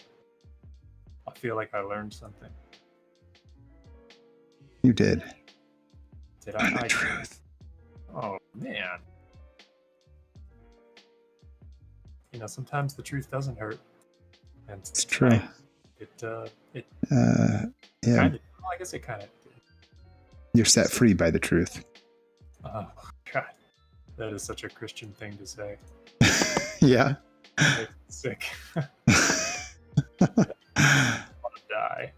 I feel like I learned something. You did. Did I? Find the truth. Oh, man. You know, sometimes the truth doesn't hurt. And It's true. It Yeah. kind of, well, I guess it kind of did. You're set free by the truth. Oh, God. That is such a Christian thing to say. Yeah. It's sick. I want to die.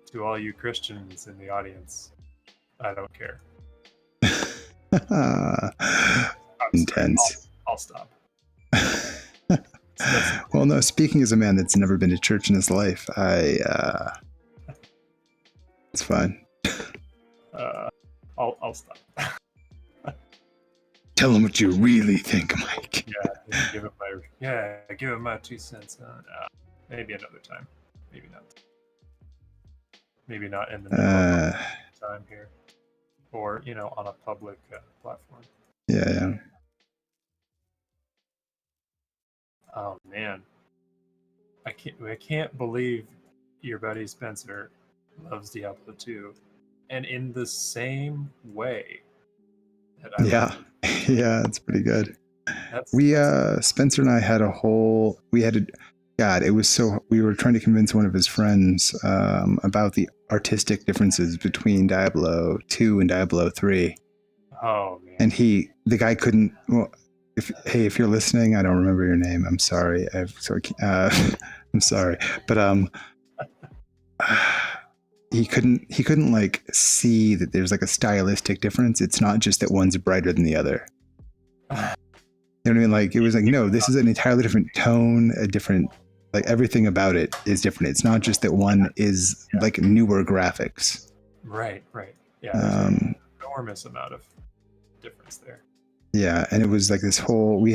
To all you Christians in the audience, I don't care. Intense. I'll stop. Well, no, speaking as a man that's never been to church in his life, it's fine. I'll stop. Tell him what you really think, Mike. Give him my 2 cents. Maybe another time. Maybe not. Maybe not in the middle of time here, or on a public platform. Yeah. Oh man, I can't believe your buddy Spencer loves Diablo 2, and in the same way that I love it. Yeah, it's pretty good. Spencer and I had we were trying to convince one of his friends about the artistic differences between Diablo 2 and Diablo 3. Oh man. And the guy couldn't, well, if you're listening, I don't remember your name. I'm sorry. I'm sorry. But he couldn't like see that there's like a stylistic difference. It's not just that one's brighter than the other. You know what I mean? Like it was like, no, this is an entirely different tone, a different, like everything about it is different. It's not just that one is like newer graphics. Right. Yeah. There's an enormous amount of difference there. Yeah, and it was like this whole we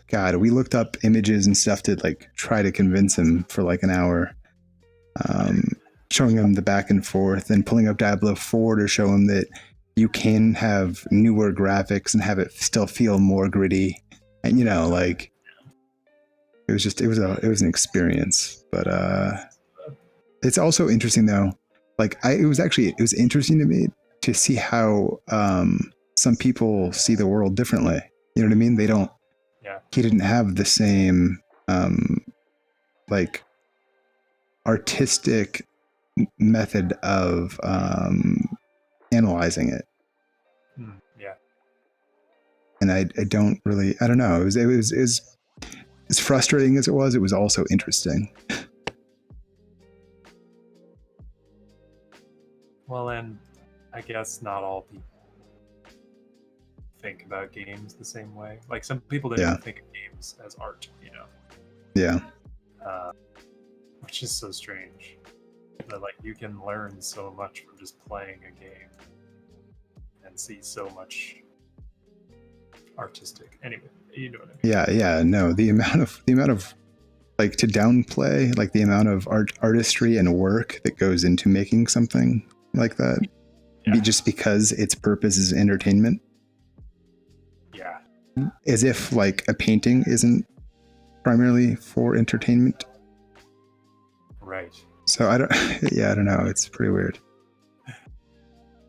God, we looked up images and stuff to like try to convince him for like an hour, showing him the back and forth and pulling up Diablo 4 to show him that you can have newer graphics and have it still feel more gritty. And you know, like it was an experience. But it's also interesting though. Like it was interesting to me to see how some people see the world differently. You know what I mean? They don't. Yeah. He didn't have the same like artistic method of analyzing it. Yeah. And I don't know. It was as frustrating as it was also interesting. Well, and I guess not all people think about games the same way. Like some people didn't even think of games as art, you know? Yeah. Which is so strange. That like you can learn so much from just playing a game and see so much artistic. Anyway, you know what I mean? Yeah. No, the amount of like to downplay like the amount of artistry and work that goes into making something like that, just because its purpose is entertainment. Yeah. As if like a painting isn't primarily for entertainment. Right. So I don't know. It's pretty weird.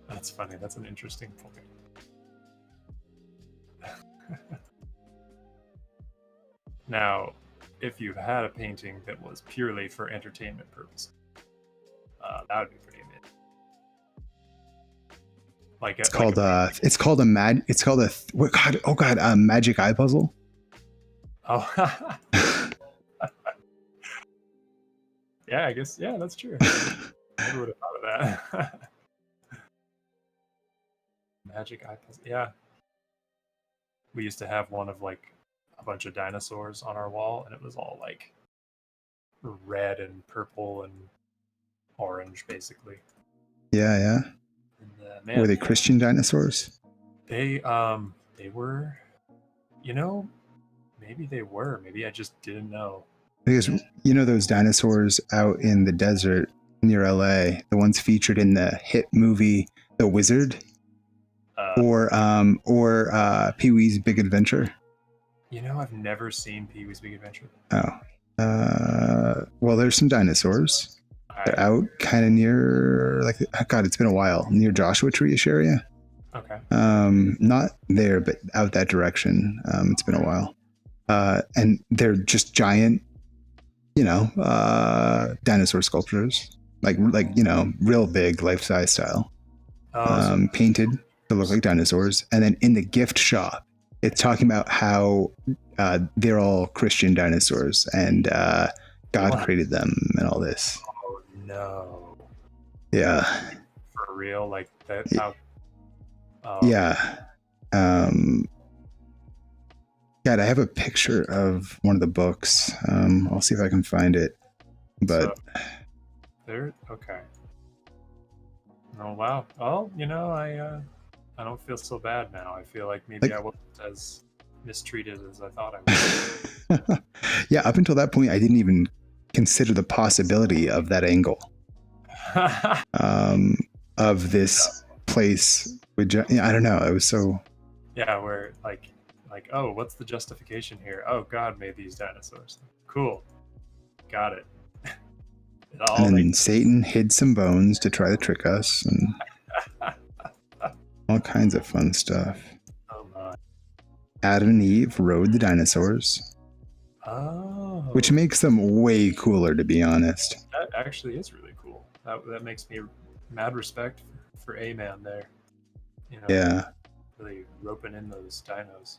That's funny. That's an interesting point. Now, if you had a painting that was purely for entertainment purposes, that would be pretty amazing. Like it's called a magic eye puzzle. Oh. Yeah, I guess. Yeah, that's true. I would have thought of that. Magic eye puzzle. Yeah. We used to have one of like a bunch of dinosaurs on our wall, and it was all like red and purple and orange, basically. Yeah. And, were they Christian dinosaurs? They were, you know, maybe they were. Maybe I just didn't know. Because you know those dinosaurs out in the desert near LA, the ones featured in the hit movie The Wizard, or Pee-wee's Big Adventure. You know, I've never seen Pee-wee's Big Adventure. Oh, well, there's some dinosaurs. They're out kind of near, like, God, it's been a while, near Joshua Tree-ish area. Okay. Not there, but out that direction. It's been a while. And they're just giant, you know, dinosaur sculptures, like you know, real big, life-size style, painted to look like dinosaurs. And then in the gift shop, it's talking about how they're all Christian dinosaurs and God created them and all this. Oh no! Yeah. For real, like that? How? Yeah. God, I have a picture of one of the books. I'll see if I can find it. But there, okay. Oh wow. Well, you know, I don't feel so bad now. I feel like maybe I wasn't as mistreated as I thought I was. Yeah, up until that point, I didn't even consider the possibility of that angle. Of this place. I don't know. It was so. Yeah, where like, oh, what's the justification here? Oh, God made these dinosaurs. Cool. Got it. And then Satan hid some bones to try to trick us, and all kinds of fun stuff. Oh my. Adam and Eve rode the dinosaurs. Oh. Which makes them way cooler, to be honest. That actually is really cool. That makes me mad respect for A-Man there. You know, yeah. Really roping in those dinos.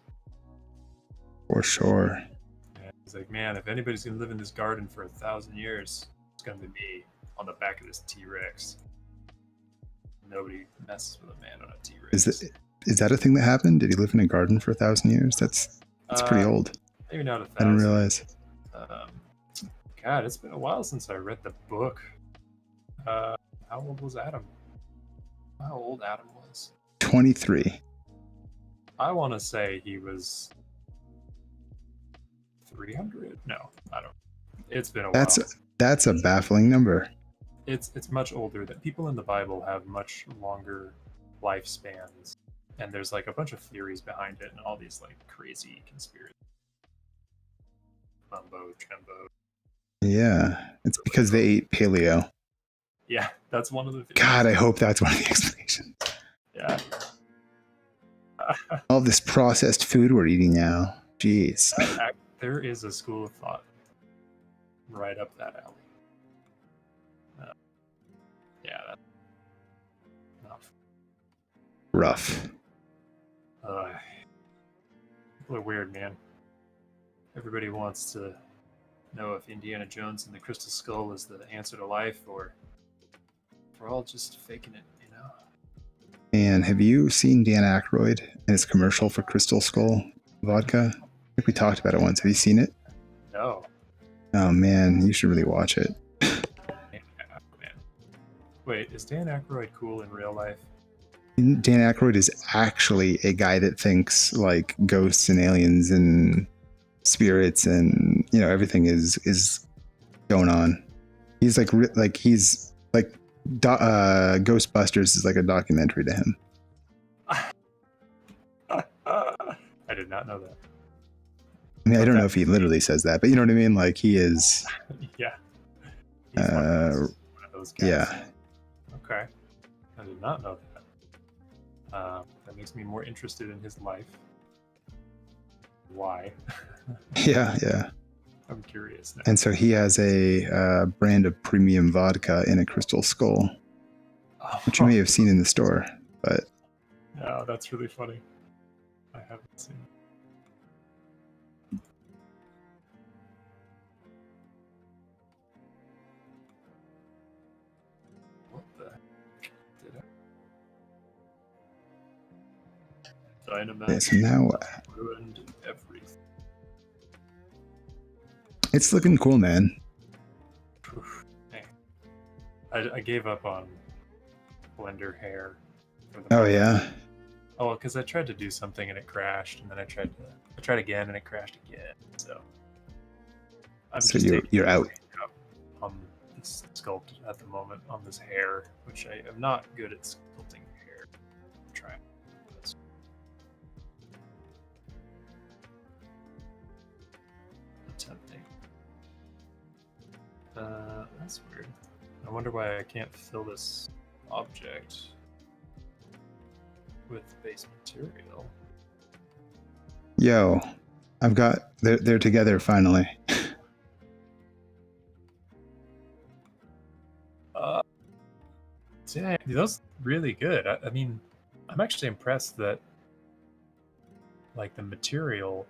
For sure. Yeah, he's like, man, if anybody's gonna live in this garden for 1,000 years, it's gonna be me on the back of this T-Rex. Nobody messes with a man on a T-Rex. Is that a thing that happened? Did he live in a garden for 1,000 years? That's pretty old. Maybe not 1,000. I didn't realize. God, it's been a while since I read the book. How old was Adam? How old Adam was? 23. I want to say he was 300? No, I don't. It's been a That's while. that's a baffling number. It's much older. That people in the Bible have much longer lifespans, and there's like a bunch of theories behind it, and all these like crazy conspiracy mumbo jumbo. Yeah, it's because they ate paleo. Yeah, that's one of the. God, I hope that's one of the explanations. Yeah. All this processed food we're eating now. Jeez. There is a school of thought right up that alley. Yeah, that's not Rough. people are weird, man. Everybody wants to know if Indiana Jones and the Crystal Skull is the answer to life, or if we're all just faking it, you know? And have you seen Dan Aykroyd and his commercial for Crystal Skull vodka? I think we talked about it once. Have you seen it? No. Oh man, you should really watch it. Man. Wait, is Dan Aykroyd cool in real life? Dan Aykroyd is actually a guy that thinks like ghosts and aliens and spirits and everything is going on. He's he's like Ghostbusters is like a documentary to him. I did not know that. I mean, I don't know if he literally says that, but you know what I mean? Like he is. Yeah. He's one of those guys. Yeah. Okay. I did not know that. That makes me more interested in his life. Why? Yeah. I'm curious now. And so he has a brand of premium vodka in a crystal skull, which you may have seen in the store, but. Yeah, that's really funny. I haven't seen it. What the heck did I? Dynamite. Okay, so now what? Ruined everything. It's looking cool, man. I gave up on Blender hair. Oh yeah. Oh, because I tried to do something and it crashed, and then I tried again and it crashed again. So So you're out on this sculpt at the moment on this hair, which I am not good at sculpting hair. I'm trying. Attempting. That's weird. I wonder why I can't fill this object with base material. Yo, I've got they're together finally. Yeah, those really good. I mean, I'm actually impressed that like the material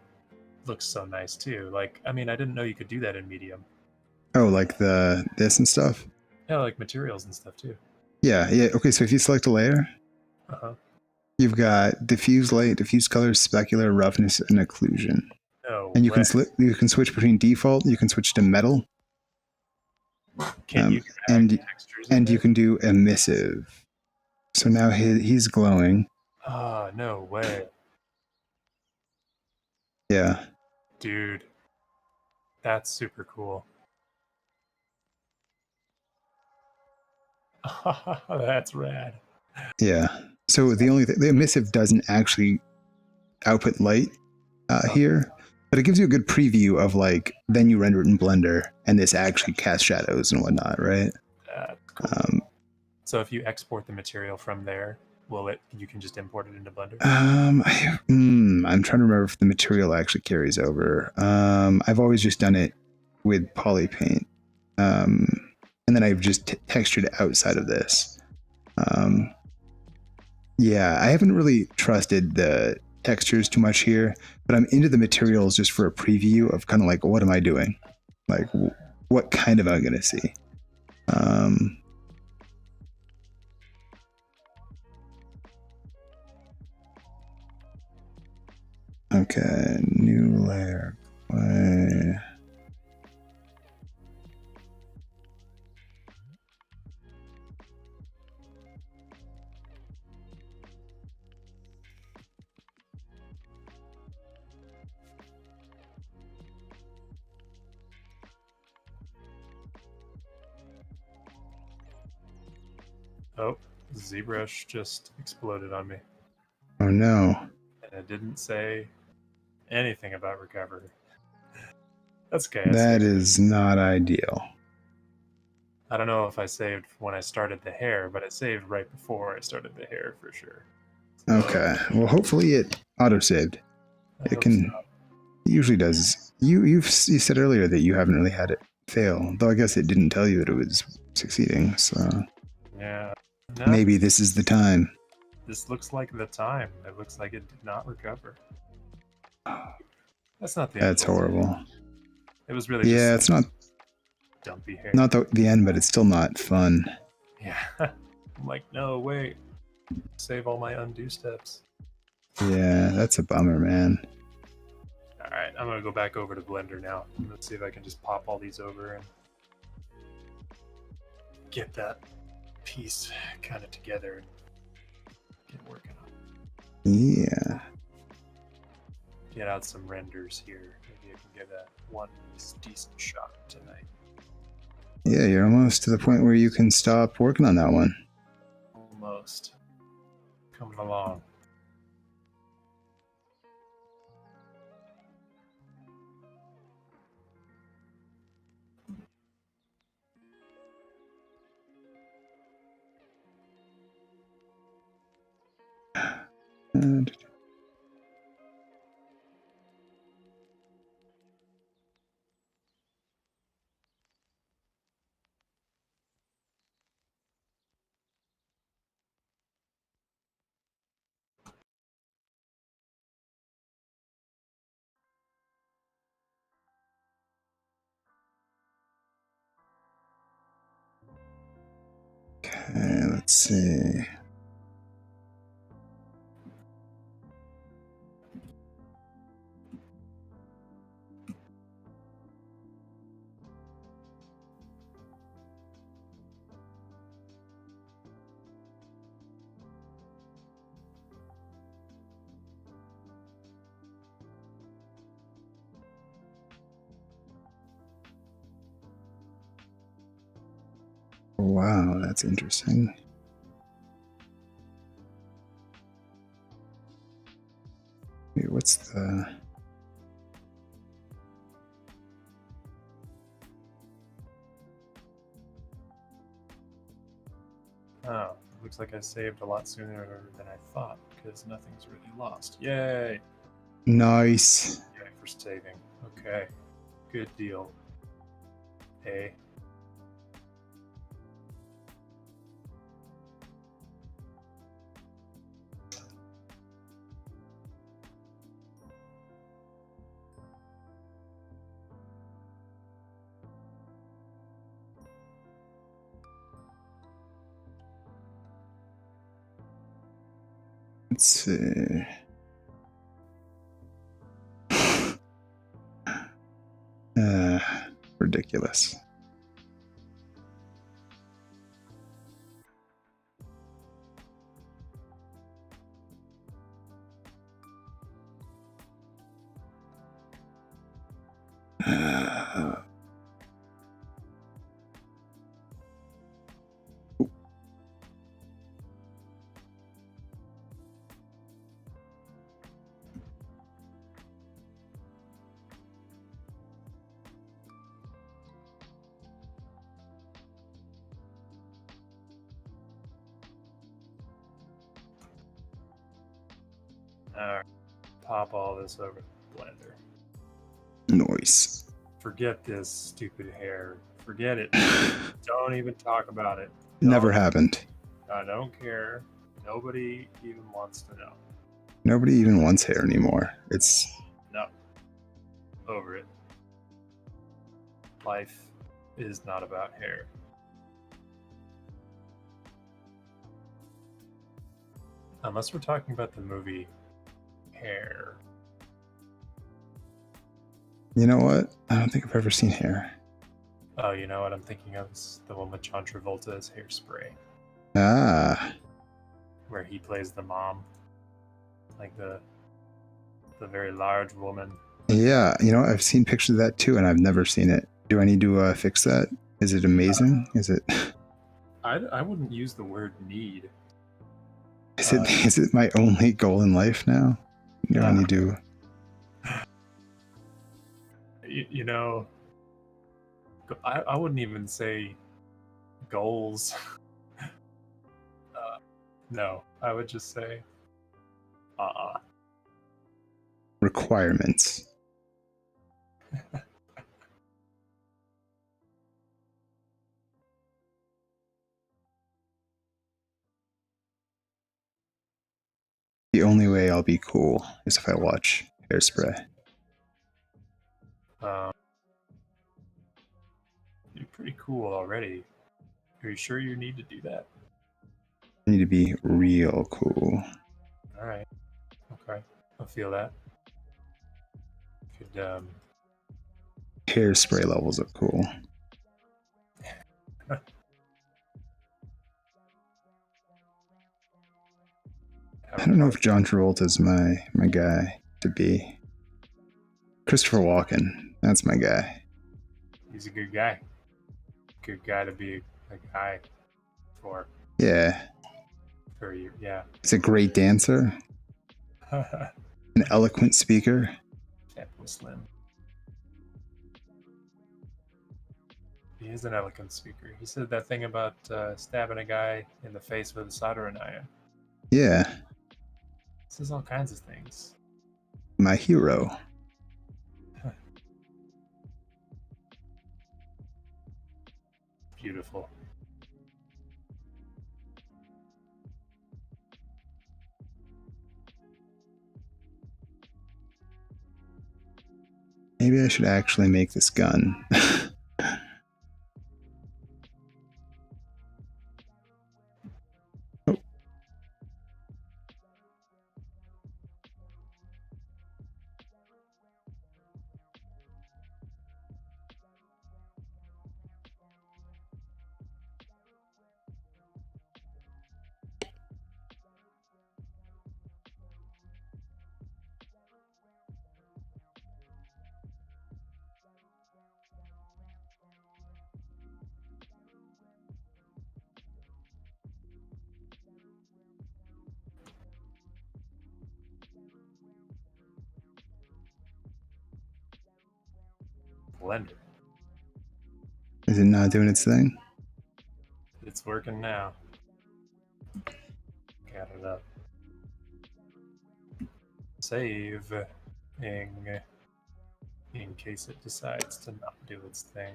looks so nice too. Like, I mean, I didn't know you could do that in Medium. Oh, like this and stuff? Yeah, like materials and stuff too. Yeah. Okay, so if you select a layer, you've got diffuse light, diffuse colors, specular, roughness, and occlusion. No and you way. you can switch between default, you can switch to metal. Can you add textures in and there? you can do emissive. So now he's glowing. Ah, no way. Yeah. Dude. That's super cool. That's rad. Yeah. So the emissive doesn't actually output light here, but it gives you a good preview of like, then you render it in Blender and this actually casts shadows and whatnot, right? That's cool. So if you export the material from there, you can just import it into Blender? I'm trying to remember if the material actually carries over. I've always just done it with Polypaint. And then I've just textured it outside of this. Yeah, I haven't really trusted the textures too much here, but I'm into the materials just for a preview of kind of like, what am I doing? Like, what kind of am I going to see? Okay, new layer. Play. Oh, ZBrush just exploded on me. Oh no. And it didn't say anything about recovery. That's okay. That is not ideal. I don't know if I saved when I started the hair, but I saved right before I started the hair for sure. So, okay. Well, hopefully it autosaved. It can. So. It usually does. You said earlier that you haven't really had it fail, though I guess it didn't tell you that it was succeeding. So yeah. No, maybe this is the time. This looks like the time. It looks like it did not recover. That's not the end. That's horrible. It was really yeah. just It's not dumpy hair. Not the end, but it's still not fun. Yeah. I'm like, no, wait. Save all my undo steps. Yeah, that's a bummer, man. All right, I'm gonna go back over to Blender now. Let's see if I can just pop all these over and get that piece kind of together and get working on it. Yeah. Get out some renders here. Maybe I can give that one decent shot tonight. Yeah, you're almost to the point where you can stop working on that one. Almost. Coming along. Okay, let's see. Wow, that's interesting. Wait, what's the... Oh, looks like I saved a lot sooner than I thought, because nothing's really lost. Yay! Nice. Yay for saving. Okay. Good deal. Hey. Let's see. Ridiculous. Alright. Pop all this over to Blender. Nice. Forget this stupid hair. Forget it. Don't even talk about it. Never happened. I don't care. Nobody even wants to know. Nobody even wants hair anymore. It's... No. Over it. Life is not about hair. Unless we're talking about the movie Hair. You know what? I don't think I've ever seen Hair. Oh, you know what I'm thinking of? Is the one with John Travolta as Hairspray. Ah. Where he plays the mom. Like the very large woman. Yeah, you know, I've seen pictures of that too, and I've never seen it. Do I need to fix that? Is it amazing? Is it? I wouldn't use the word need. Is it my only goal in life now? Do I need to? You know, I wouldn't even say goals. No, I would just say Requirements. The only way I'll be cool is if I watch Hairspray. You're pretty cool already. Are you sure you need to do that? I need to be real cool. All right. Okay. I feel that. Could Hairspray levels of cool. I don't know if John Travolta's my guy to be. Christopher Walken, that's my guy. He's a good guy. Good guy to be a guy for. Yeah. For you, yeah. He's a great dancer. An eloquent speaker. Captain Slim. He is an eloquent speaker. He said that thing about stabbing a guy in the face with a soldering iron. Yeah. He says all kinds of things. My hero. Beautiful. Maybe I should actually make this gun. Oh. Blender. Is it not doing its thing? It's working now. Got it up. Save in case it decides to not do its thing.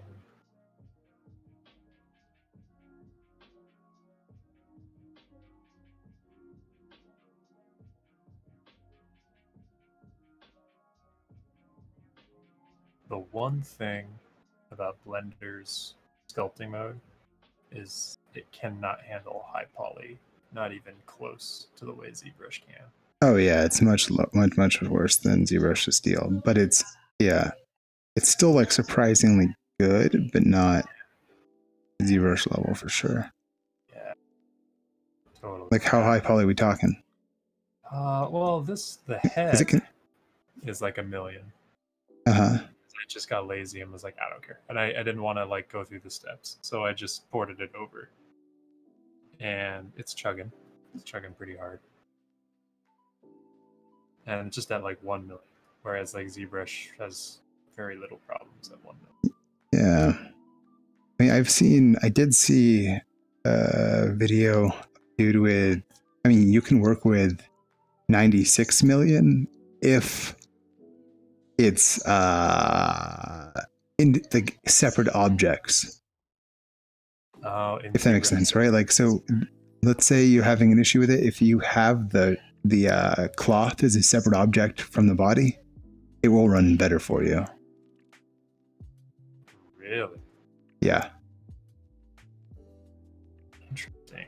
The one thing about Blender's sculpting mode is it cannot handle high poly, not even close to the way ZBrush can. Oh yeah, it's much worse than ZBrush Steel, but it's still like surprisingly good, but not ZBrush level for sure. Yeah, totally. Like how high poly are we talking? Well, the head is like 1 million. I just got lazy and was like, I don't care, and I didn't want to like go through the steps, so I just ported it over, and it's chugging pretty hard, and just at like 1 million, whereas like ZBrush has very little problems at 1 million. Yeah, I did see a video dude with, you can work with 96 million if it's in the separate objects. Oh, if that makes sense, right? Like, so let's say you're having an issue with it. If you have the cloth as a separate object from the body, it will run better for you. Really? Yeah. Interesting.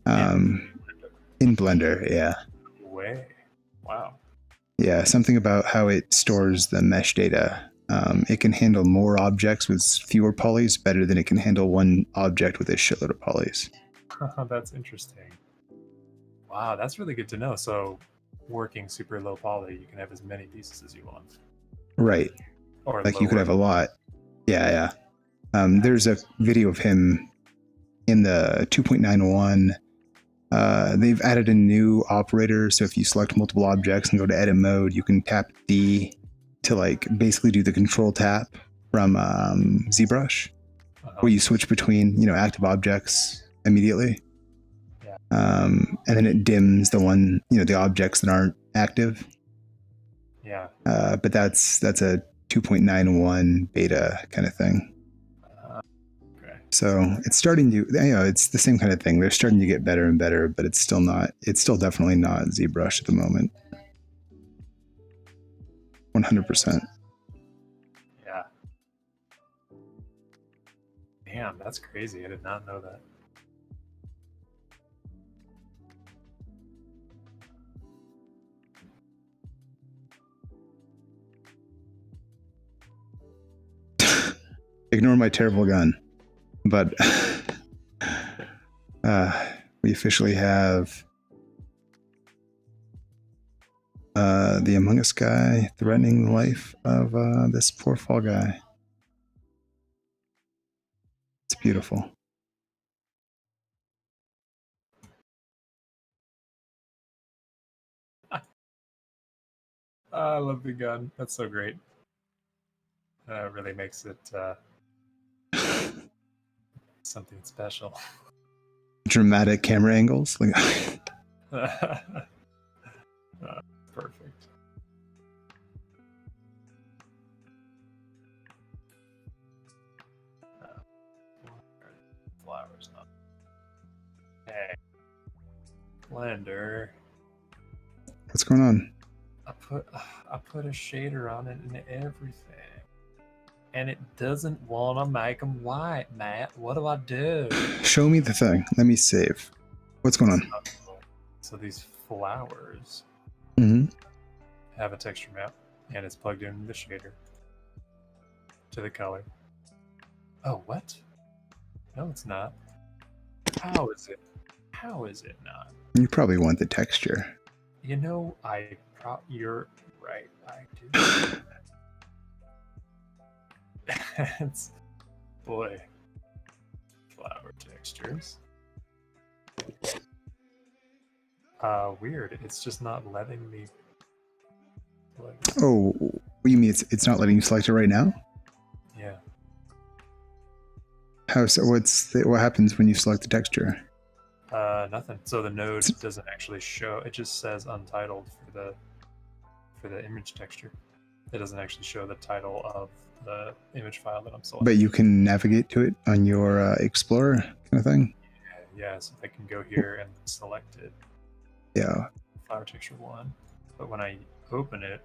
In Blender, yeah. Way. Wow. Yeah, something about how it stores the mesh data. It can handle more objects with fewer polys better than it can handle one object with a shitload of polys. That's interesting. Wow, that's really good to know. So, working super low poly, you can have as many pieces as you want. Right. Or like lower. You could have a lot. Yeah. There's a video of him in the 2.91, they've added a new operator. So if you select multiple objects and go to edit mode, you can tap D to like basically do the control tap from ZBrush, where you switch between, you know, active objects immediately. Yeah. And then it dims the one, you know, the objects that aren't active. Yeah. But that's a 2.91 beta kind of thing. Okay. So it's starting to, you know, it's the same kind of thing. They're starting to get better and better, but it's still definitely not ZBrush at the moment. 100%. Yeah. Damn, that's crazy. I did not know that. Ignore my terrible gun. But we officially have the Among Us guy threatening the life of this poor fall guy. It's beautiful. I love the gun. That's so great. It really makes it something special. Dramatic camera angles. Like Perfect. Flowers, not. Hey, Blender. what's going on? I put a shader on it and everything, and it doesn't want to make them white, Matt. What do I do? Show me the thing. Let me save. What's going on? So these flowers have a texture map, and it's plugged into the shader to the color. Oh, what? No, it's not. How is it? How is it not? You probably want the texture. You know, you're right. I do. It's, boy, flower textures. Weird. It's just not letting me. Oh, you mean it's not letting you select it right now? Yeah. How so? What happens when you select the texture? Nothing. So the node doesn't actually show. It just says untitled for the image texture. It doesn't actually show the title of the image file that I'm selecting. But you can navigate to it on your Explorer kind of thing? Yeah, so I can go here and select it. Yeah. Flower texture 1. But when I open it,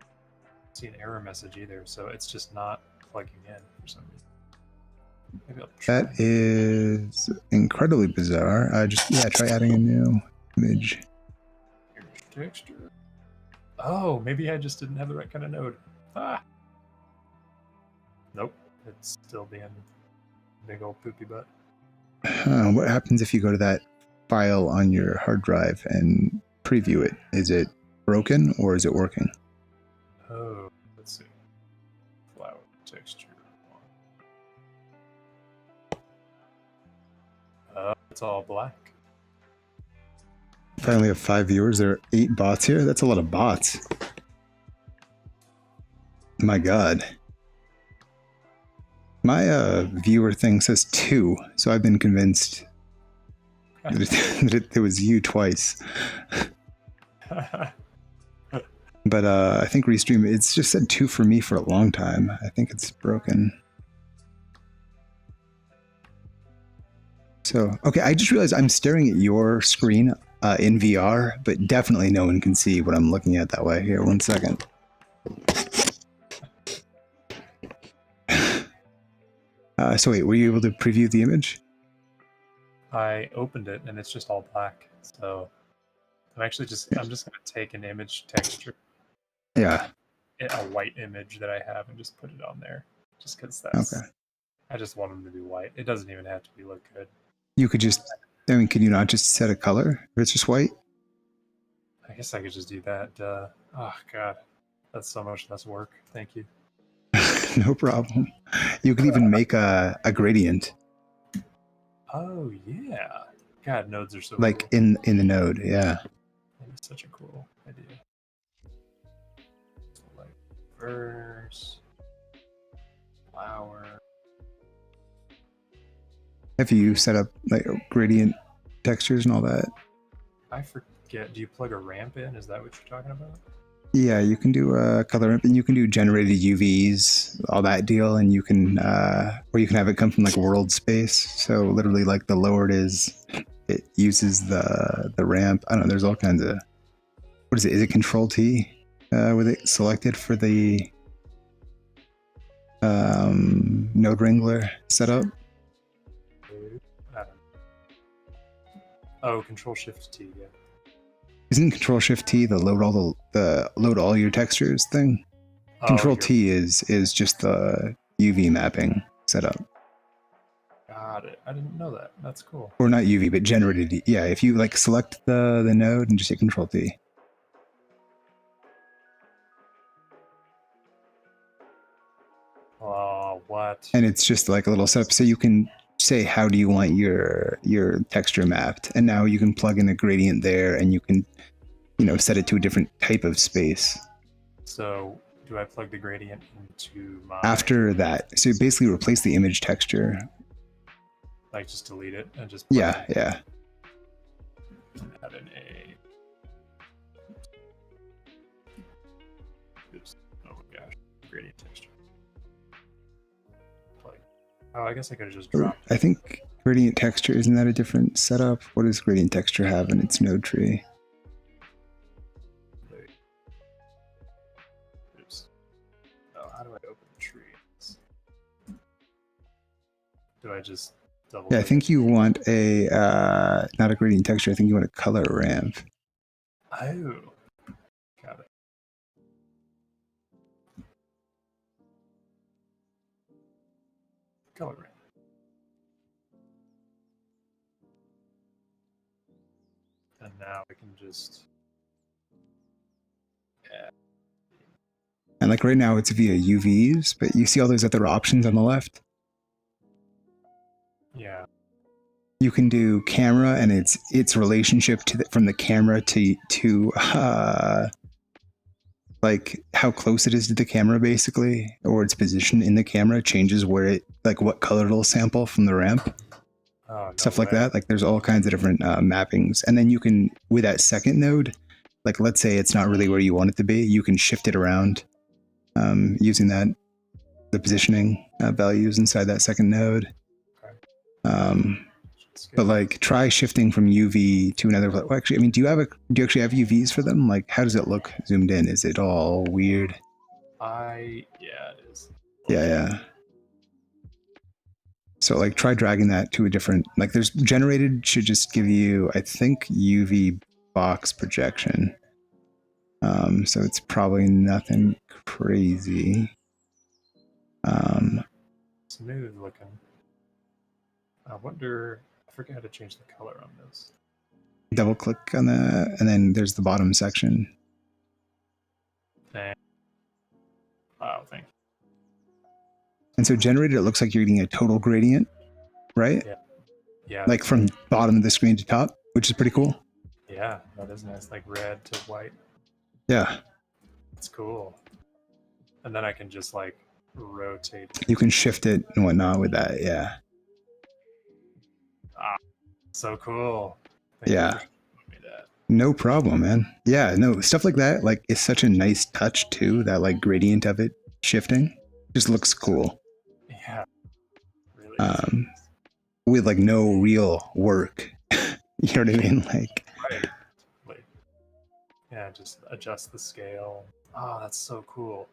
I don't see an error message either, so it's just not plugging in for some reason. Maybe I'll try. That is incredibly bizarre. Try adding a new image. Image texture. Oh, maybe I just didn't have the right kind of node. Ah. Nope, it's still being big old poopy butt. What happens if you go to that file on your hard drive and preview it? Is it broken or is it working? Oh, let's see. Flower texture. It's all black. If I only have 5 viewers, there are 8 bots here. That's a lot of bots. My God. My viewer thing says 2, so I've been convinced that it was you twice. But I think Restream, it's just said 2 for me for a long time. I think it's broken. So, okay, I just realized I'm staring at your screen in VR, but definitely no one can see what I'm looking at that way. Here, 1 second. So wait, were you able to preview the image? I opened it and it's just all black. So I'm just going to take an image texture. Yeah. A white image that I have and just put it on there. Just because that's... Okay. I just want them to be white. It doesn't even have to look good. You could just... I mean, can you not just set a color if it's just white? I guess I could just do that. Oh, God. That's so much less work. Thank you. No problem. You could even make a gradient. Oh yeah. God, nodes are so like cool. in the node. Yeah. That is such a cool idea. So like verse, flower. Have you set up like gradient textures and all that? I forget. Do you plug a ramp in? Is that what you're talking about? Yeah, you can do a color ramp, and you can do generated UVs, all that deal, and you can or you can have it come from like world space. So literally, like the lower it is, it uses the ramp. I don't know. There's all kinds of, what is it? Is it Control T with it selected for the node wrangler setup? I don't know. Oh, Control Shift T. Yeah. Isn't Control Shift T the load all your textures thing? Oh, Control T is just the UV mapping setup. Got it. I didn't know that. That's cool. Or not UV, but generated. Yeah, if you like select the node and just hit Control T. Oh, what? And it's just like a little setup. So you can say, how do you want your texture mapped? And now you can plug in a gradient there, and you can, set it to a different type of space. So do I plug the gradient into my... After that, so you basically replace the image texture. Like just delete it and just... Yeah. And add in a... Oops. Oh my gosh. Gradient texture. Like... Oh, I guess I could have just dropped it. I think gradient texture, isn't that a different setup? What does gradient texture have in its node tree? Oops. Oh, how do I open the tree? Do I just double... Yeah, I think you want a, not a gradient texture, I think you want a color ramp. Oh. Got it. Color ramp. And now I can just... Yeah. And like right now it's via UVs, but you see all those other options on the left? Yeah. You can do camera and its relationship to from the camera to like how close it is to the camera basically, or its position in the camera changes where it, like what color it'll sample from the ramp. Oh, no Stuff like way. that. Like there's all kinds of different mappings. And then you can, with that second node, like let's say it's not really where you want it to be, you can shift it around using the positioning values inside that second node. Okay. But like try shifting from UV to another. Well, actually, I mean, do you actually have UVs for them? Like, how does it look zoomed in? Is it all weird? Yeah, it is. Yeah. So like try dragging that to a different, like there's generated should just give you, I think, UV box projection. So it's probably nothing crazy. Smooth looking. I wonder, I forget how to change the color on this. Double click on that, and then there's the bottom section. Thank you. And so generated, it looks like you're getting a total gradient, right? Yeah. Like from bottom of the screen to top, which is pretty cool. Yeah, that is nice. Like red to white. Yeah. It's cool. And then I can just like rotate. You can shift it and whatnot with that. Yeah. So cool. Thank Yeah. you for showing me that. No problem, man. Yeah, no, stuff like that, like, it's such a nice touch too, that like gradient of it shifting. Just looks cool. Yeah. Really. With like no real work. You know what I mean? Like, Right. Yeah, just adjust the scale. Oh, that's so cool.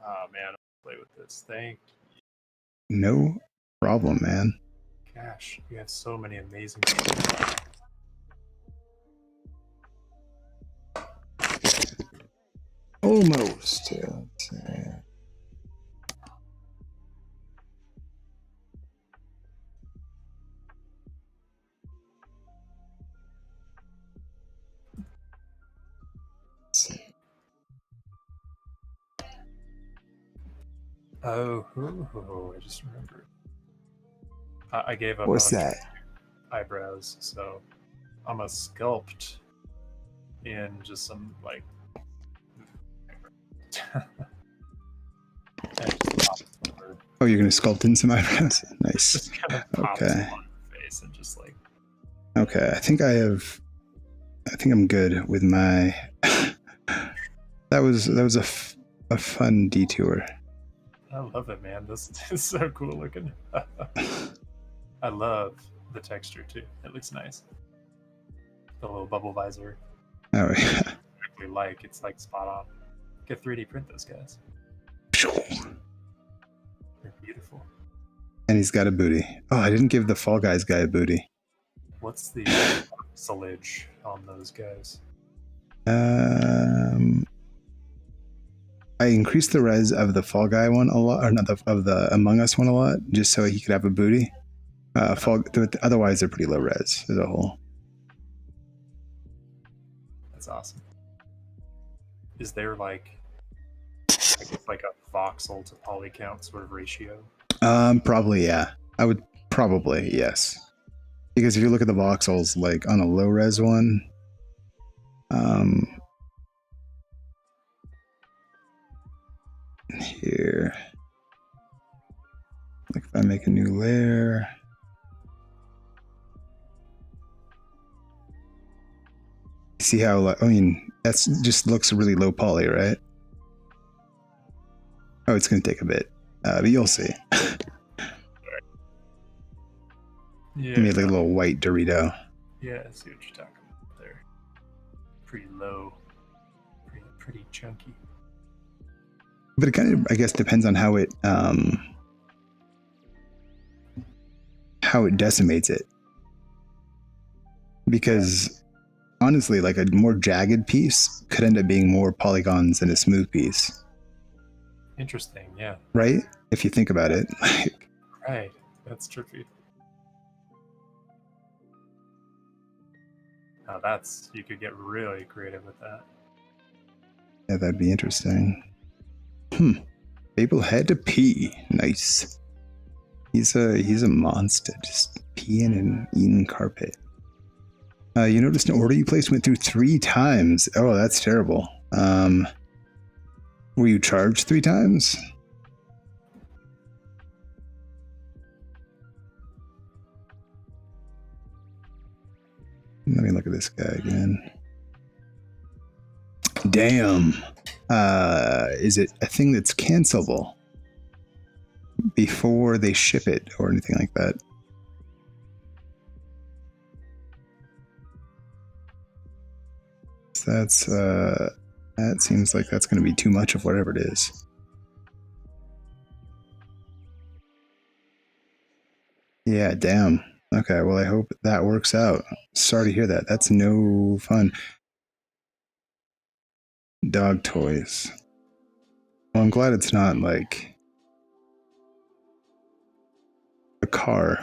Oh man, I'll play with this. Thank you. no problem, man. Gosh, you have so many amazing tools. Almost. Yeah. Oh, I just remembered. I gave up What's on that? eyebrows, so I'm gonna sculpt in just some like Oh, you're gonna sculpt in some eyebrows? Nice. Just kind of pop Okay. some on the face and just like. Okay, I think I'm good with my. that was a fun detour. I love it, man. This is so cool looking. I love the texture too. It looks nice. The little bubble visor. Oh yeah. It's like spot on. Get 3D print those guys. They're beautiful. And he's got a booty. Oh, I didn't give the Fall Guys guy a booty. What's the pixelage on those guys? I increased the res of the Fall Guy one a lot, or not of the Among Us one a lot, just so he could have a booty. Otherwise, they're pretty low res as a whole. That's awesome. Is there like a voxel to poly count sort of ratio? Probably yeah. I would probably yes, because if you look at the voxels, like on a low res one, here, like if I make a new layer. See how, I mean, that's just looks really low poly, right? Oh, it's going to take a bit, but you'll see. Yeah. I made like a little white Dorito. Yeah, I see what you're talking about there. Pretty low. Pretty chunky. But it kind of, I guess, depends on how it decimates it. Because honestly, like a more jagged piece could end up being more polygons than a smooth piece. Interesting, yeah. Right? If you think about it. Right. That's trippy. Now you could get really creative with that. Yeah, that'd be interesting. Babel had to pee. Nice. He's a monster, just peeing and eating carpet. You noticed an order you placed went through 3 times. Oh, that's terrible. Were you charged 3 times? Let me look at this guy again. Damn. Is it a thing that's cancelable before they ship it or anything like that? That's that seems like that's going to be too much of whatever it is. Yeah, damn. Okay, well, I hope that works out. Sorry to hear that. That's no fun. Dog toys. Well, I'm glad it's not like a car.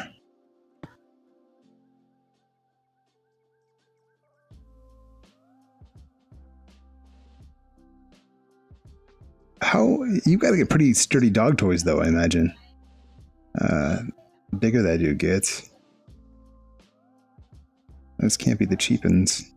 How you got to get pretty sturdy dog toys, though, I imagine. Bigger that dude gets. Those can't be the cheap ones.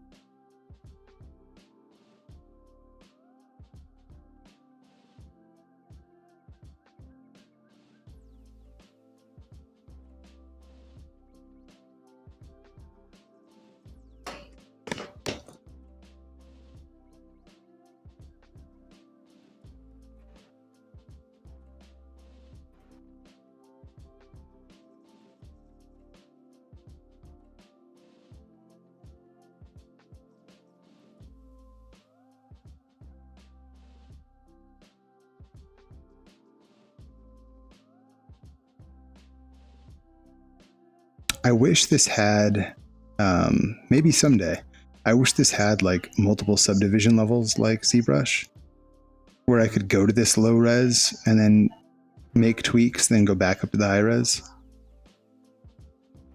I wish this had, maybe someday, I wish this had like multiple subdivision levels like ZBrush, where I could go to this low res and then make tweaks, then go back up to the high res.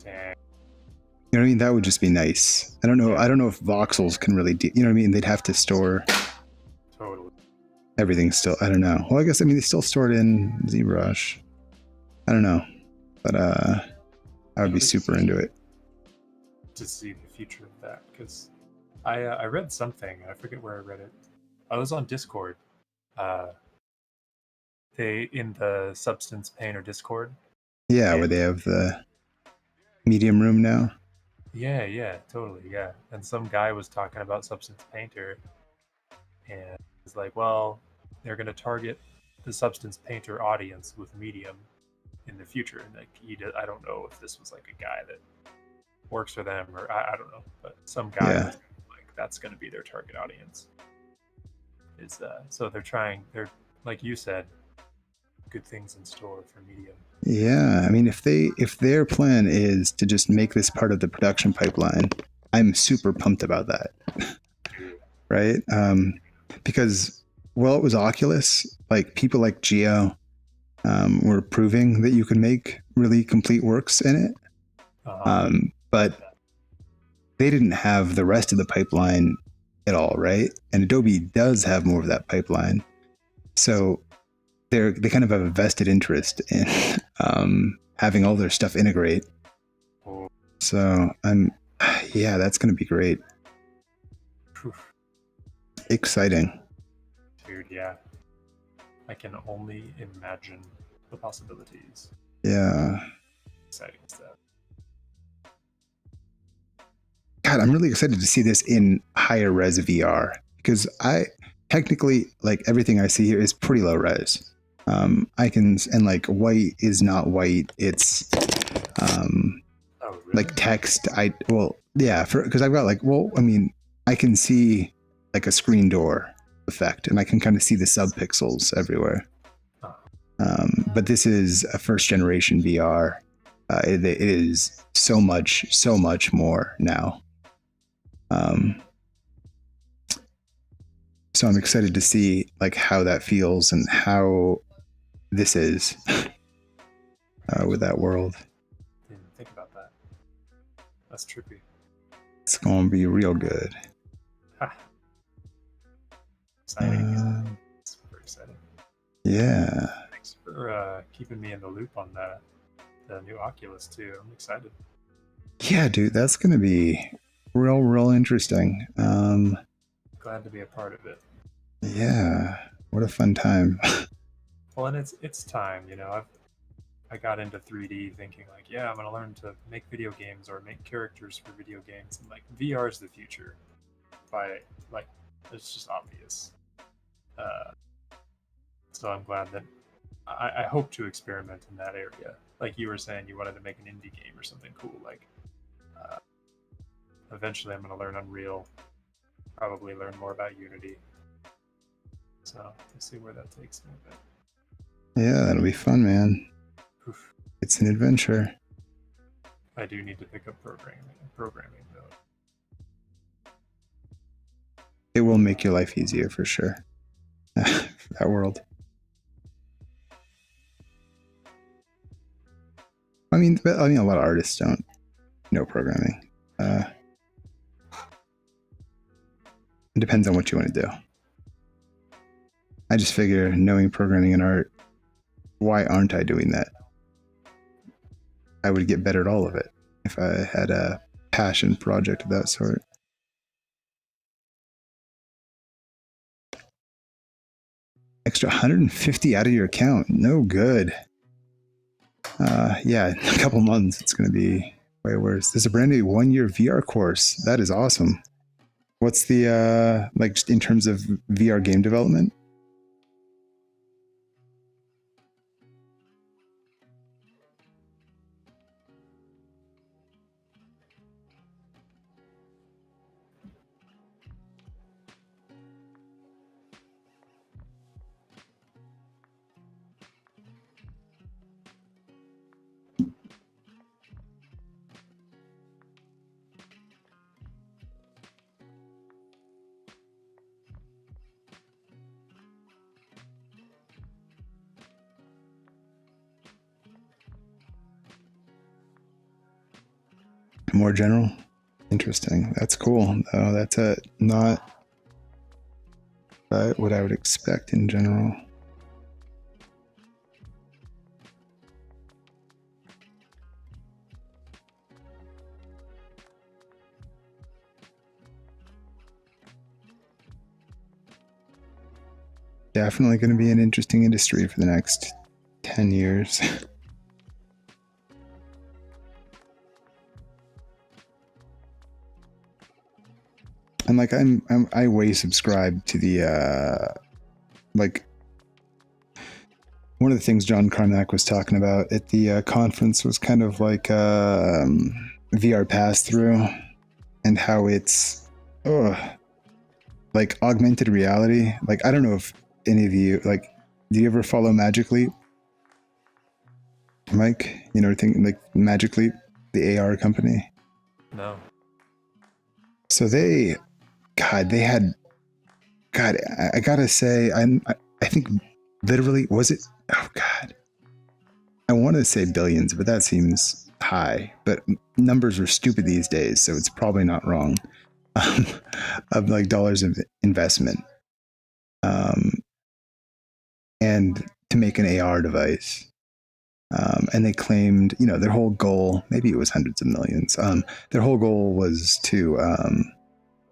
Dang. You know what I mean? That would just be nice. I don't know if voxels can really, you know what I mean? They'd have to store. Totally. everything's still, I don't know. Well, I guess, I mean, they still stored in ZBrush. I don't know, but I would be super into it. To see the future of that, because I read something, I forget where I read it. I was on Discord. They in the Substance Painter Discord. Yeah, where they have the medium room now. Yeah, totally, yeah. And some guy was talking about Substance Painter, and it's like, well, they're going to target the Substance Painter audience with medium in the future. And like, I don't know if this was like a guy that works for them, or I don't know, but some guy was like, that's going to be their target audience. So they're like you said, good things in store for medium. Yeah, I mean, if their plan is to just make this part of the production pipeline, I'm super pumped about that. Right? Because, well, it was Oculus, like people like Geo were proving that you can make really complete works in it. But they didn't have the rest of the pipeline at all, right? And Adobe does have more of that pipeline. So they kind of have a vested interest in having all their stuff integrate. So that's going to be great. Exciting. Dude, yeah. I can only imagine the possibilities. Yeah. Exciting stuff. God, I'm really excited to see this in higher res VR, because I technically, like, everything I see here is pretty low res. I can, and like white is not white. It's really? like text. Because I've got I can see like a screen door effect, and I can kind of see the subpixels everywhere. But this is a first generation VR. It is so much more now. So I'm excited to see like how that feels and how this is with that world. Didn't think about that. That's trippy. It's gonna be real good. Exciting. Super exciting. Yeah. Thanks for keeping me in the loop on the new Oculus too. I'm excited. Yeah, dude, that's gonna be real interesting. Glad to be a part of it. Yeah, what a fun time. Well, and it's time, you know. I got into 3D thinking like, yeah, I'm gonna learn to make video games or make characters for video games, and like VR is the future. It's just obvious. So I'm glad that I hope to experiment in that area. Like you were saying, you wanted to make an indie game or something cool. Like eventually, I'm gonna learn Unreal. Probably learn more about Unity. So we'll see where that takes me. But yeah, that'll be fun, man. oof. It's an adventure. I do need to pick up programming though. It will make your life easier for sure. That world. I mean, a lot of artists don't know programming. It depends on what you want to do. I just figure, knowing programming and art, why aren't I doing that? I would get better at all of it if I had a passion project of that sort. Extra 150 out of your account. No good. Yeah, in a couple months, it's going to be way worse. There's a brand new 1-year VR course. That is awesome. What's the, just in terms of VR game development? More general? Interesting. That's cool. Oh, that's not but what I would expect in general. Definitely going to be an interesting industry for the next 10 years. And like I way subscribe to the like one of the things John Carmack was talking about at the conference was kind of like VR pass through and how it's like augmented reality. Like I don't know if any of you like, do you ever follow Magic Leap, Mike? You know, like Magic Leap, the AR company. No. So they had, God, I gotta say, I think literally, was it, oh God, I want to say billions, but that seems high, but numbers are stupid these days, so it's probably not wrong, of like dollars of investment, and to make an AR device. And they claimed, you know, their whole goal, maybe it was hundreds of millions, their whole goal was to,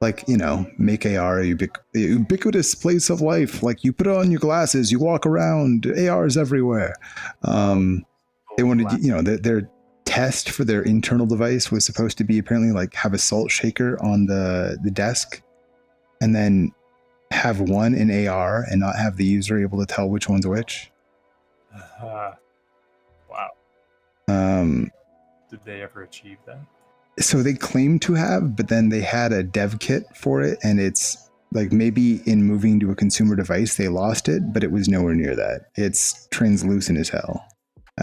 like, you know, make AR a ubiquitous place of life. Like you put on your glasses, you walk around, AR's everywhere. They wanted, you know, their test for their internal device was supposed to be apparently like have a salt shaker on the desk and then have one in AR and not have the user able to tell which one's which. Wow. Did they ever achieve that? So they claimed to have, but then they had a dev kit for it, and it's like maybe in moving to a consumer device they lost it, but it was nowhere near that. It's translucent as hell.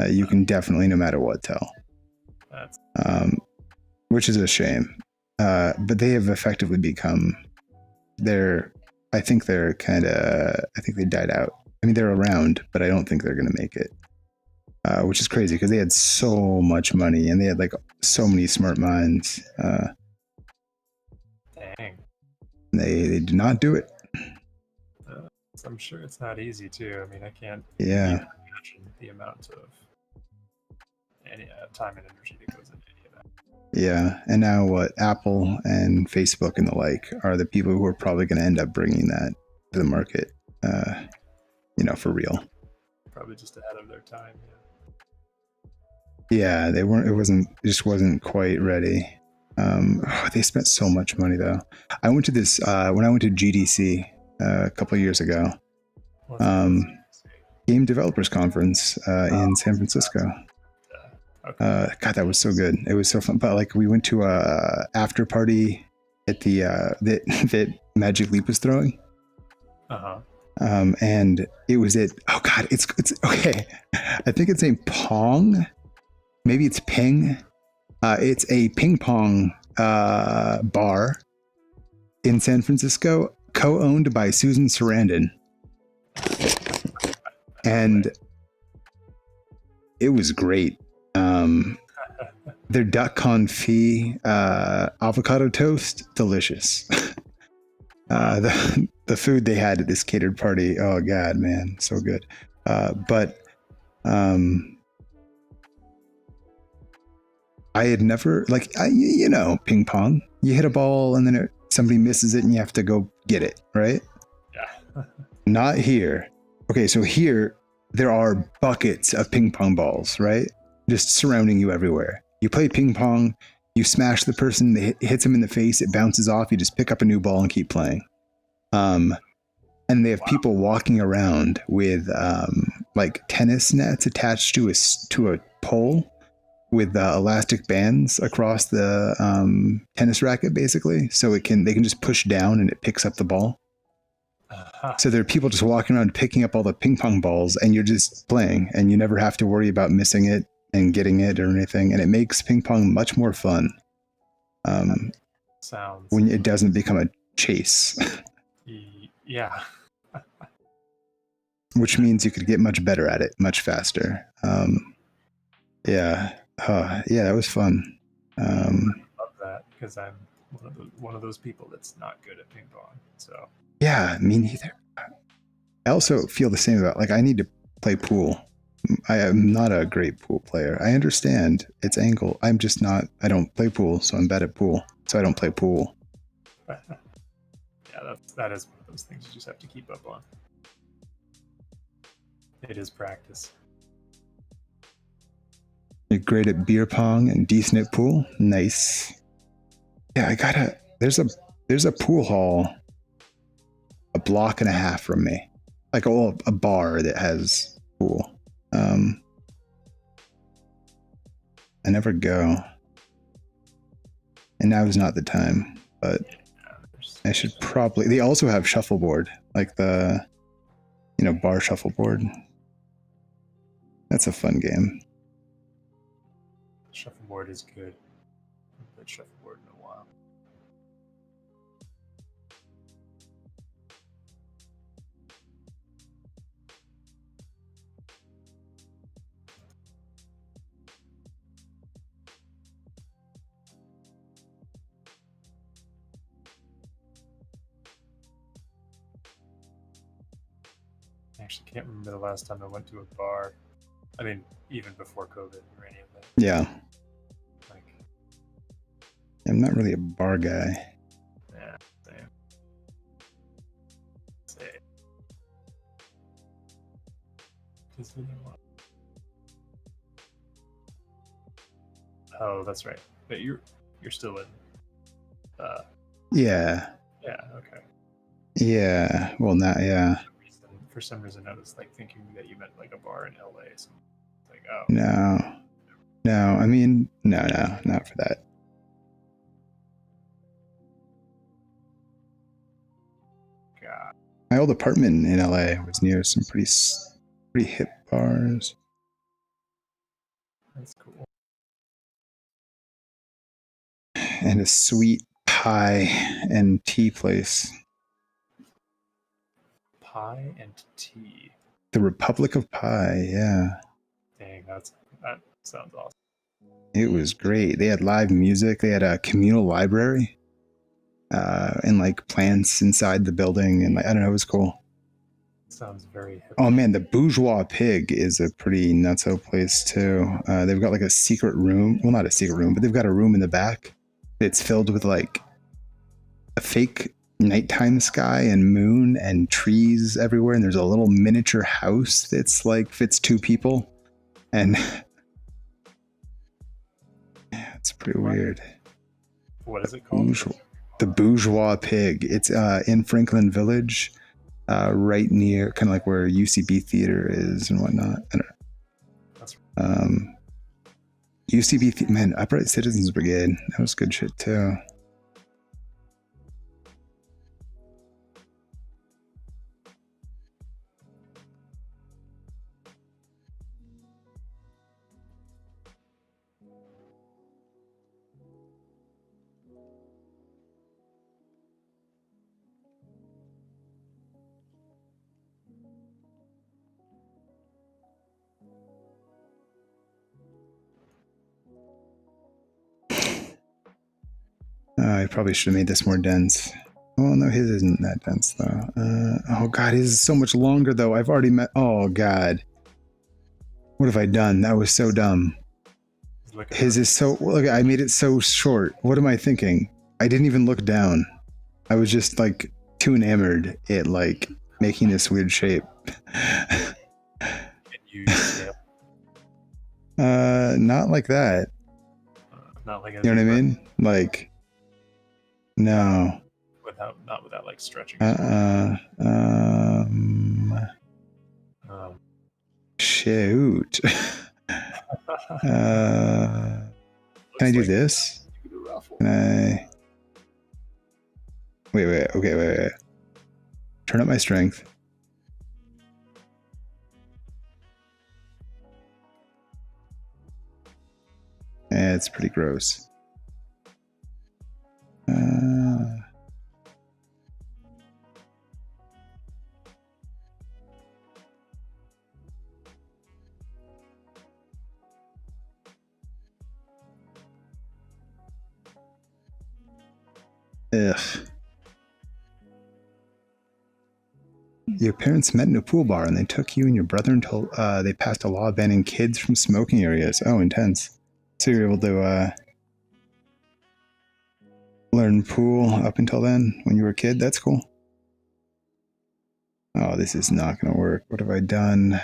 You can definitely, no matter what, tell. Which is a shame. But they have effectively become I think they died out. I mean, they're around, but I don't think they're going to make it. Which is crazy because they had so much money and they had like so many smart minds. Dang. They did not do it. I'm sure it's not easy too. I mean, I can't imagine the amount of time and energy that goes into any of that. Yeah, and now what Apple and Facebook and the like are the people who are probably going to end up bringing that to the market, you know, for real. Probably just ahead of their time. Yeah, they weren't. It just wasn't quite ready. They spent so much money though. I went to this when I went to GDC a couple of years ago. Game Developers Conference in San Francisco. Okay. God, that was so good. It was so fun. But like, we went to a after party at the that Magic Leap was throwing. And it was oh God, it's okay. I think it's named Pong. Maybe it's Ping. It's a ping pong bar in San Francisco, co-owned by Susan Sarandon. And it was great. Their duck confit avocado toast, delicious. The food they had at this catered party, oh God, man, so good. I had never, you know, ping pong. You hit a ball and then somebody misses it and you have to go get it, right? Yeah. Not here. Okay, so here there are buckets of ping pong balls, right? Just surrounding you everywhere. You play ping pong, you smash the person, it hits them in the face, it bounces off, you just pick up a new ball and keep playing. And they have people walking around with like tennis nets attached to a pole with elastic bands across the tennis racket, basically, so they can just push down and it picks up the ball. So there are people just walking around picking up all the ping pong balls, and you're just playing, and you never have to worry about missing it and getting it or anything, and it makes ping pong much more fun. When it doesn't become a chase. Yeah. Which means you could get much better at it, much faster. Yeah. Yeah, that was fun. I love that because I'm one of those people that's not good at ping pong. So Yeah, me neither. I also feel the same about, like, I need to play pool. I am not a great pool player. I understand its angle. I'm just not, I don't play pool, so I'm bad at pool. So I don't play pool. Yeah, that is one of those things you just have to keep up on. It is practice. You're great at beer pong and decent at pool. Nice. Yeah, there's a pool hall a block and a half from me, like a bar that has pool. I never go, and now is not the time. But I should probably. They also have shuffleboard, like the, bar shuffleboard. That's a fun game. Shuffleboard is good. I haven't played shuffleboard in a while. I actually can't remember the last time I went to a bar. I mean, even before COVID or any of that. Yeah. Like, I'm not really a bar guy. yeah, same. Oh, that's right. But you're still in. Yeah. Yeah. Okay. Yeah. Well, not. Yeah. For some reason, I was like thinking that you meant like a bar in LA. So like, oh. No. I mean, no, not for that. God. My old apartment in LA was near some pretty hip bars. That's cool. And a sweet pie and tea place. Pie and tea. The Republic of Pie, yeah. Dang, that sounds awesome. It was great. They had live music. They had a communal library, and like plants inside the building, and I don't know, it was cool. Sounds very hip. Oh man, the Bourgeois Pig is a pretty nutso place too. They've got like a secret room. Well, not a secret room, but they've got a room in the back. It's filled with like a fake nighttime sky and moon and trees everywhere. And there's a little miniature house that's like fits 2 people. And yeah, it's pretty weird. What is it called? The Bourgeois Pig. It's in Franklin Village, right near kind of like where UCB Theater is and whatnot. I don't know. That's UCB, man, Upright Citizens Brigade. That was good shit too. I probably should have made this more dense. Well, no, his isn't that dense though. Oh god, his is so much longer though. I've already met. Oh god, what have I done? That was so dumb. His is so. Look, I made it so short. What am I thinking? I didn't even look down. I was just like too enamored at like making this weird shape. Can you scale? Not like that. Not like, you know what I mean? Like. No. Not without like stretching. Shoot. Can I do this? Can I? Wait. Okay, wait. Turn up my strength. It's pretty gross. Ugh. Your parents met in a pool bar and they took you and your brother until they passed a law banning kids from smoking areas. Oh, intense. So you were able to learn pool up until then when you were a kid? That's cool. Oh, this is not going to work. What have I done?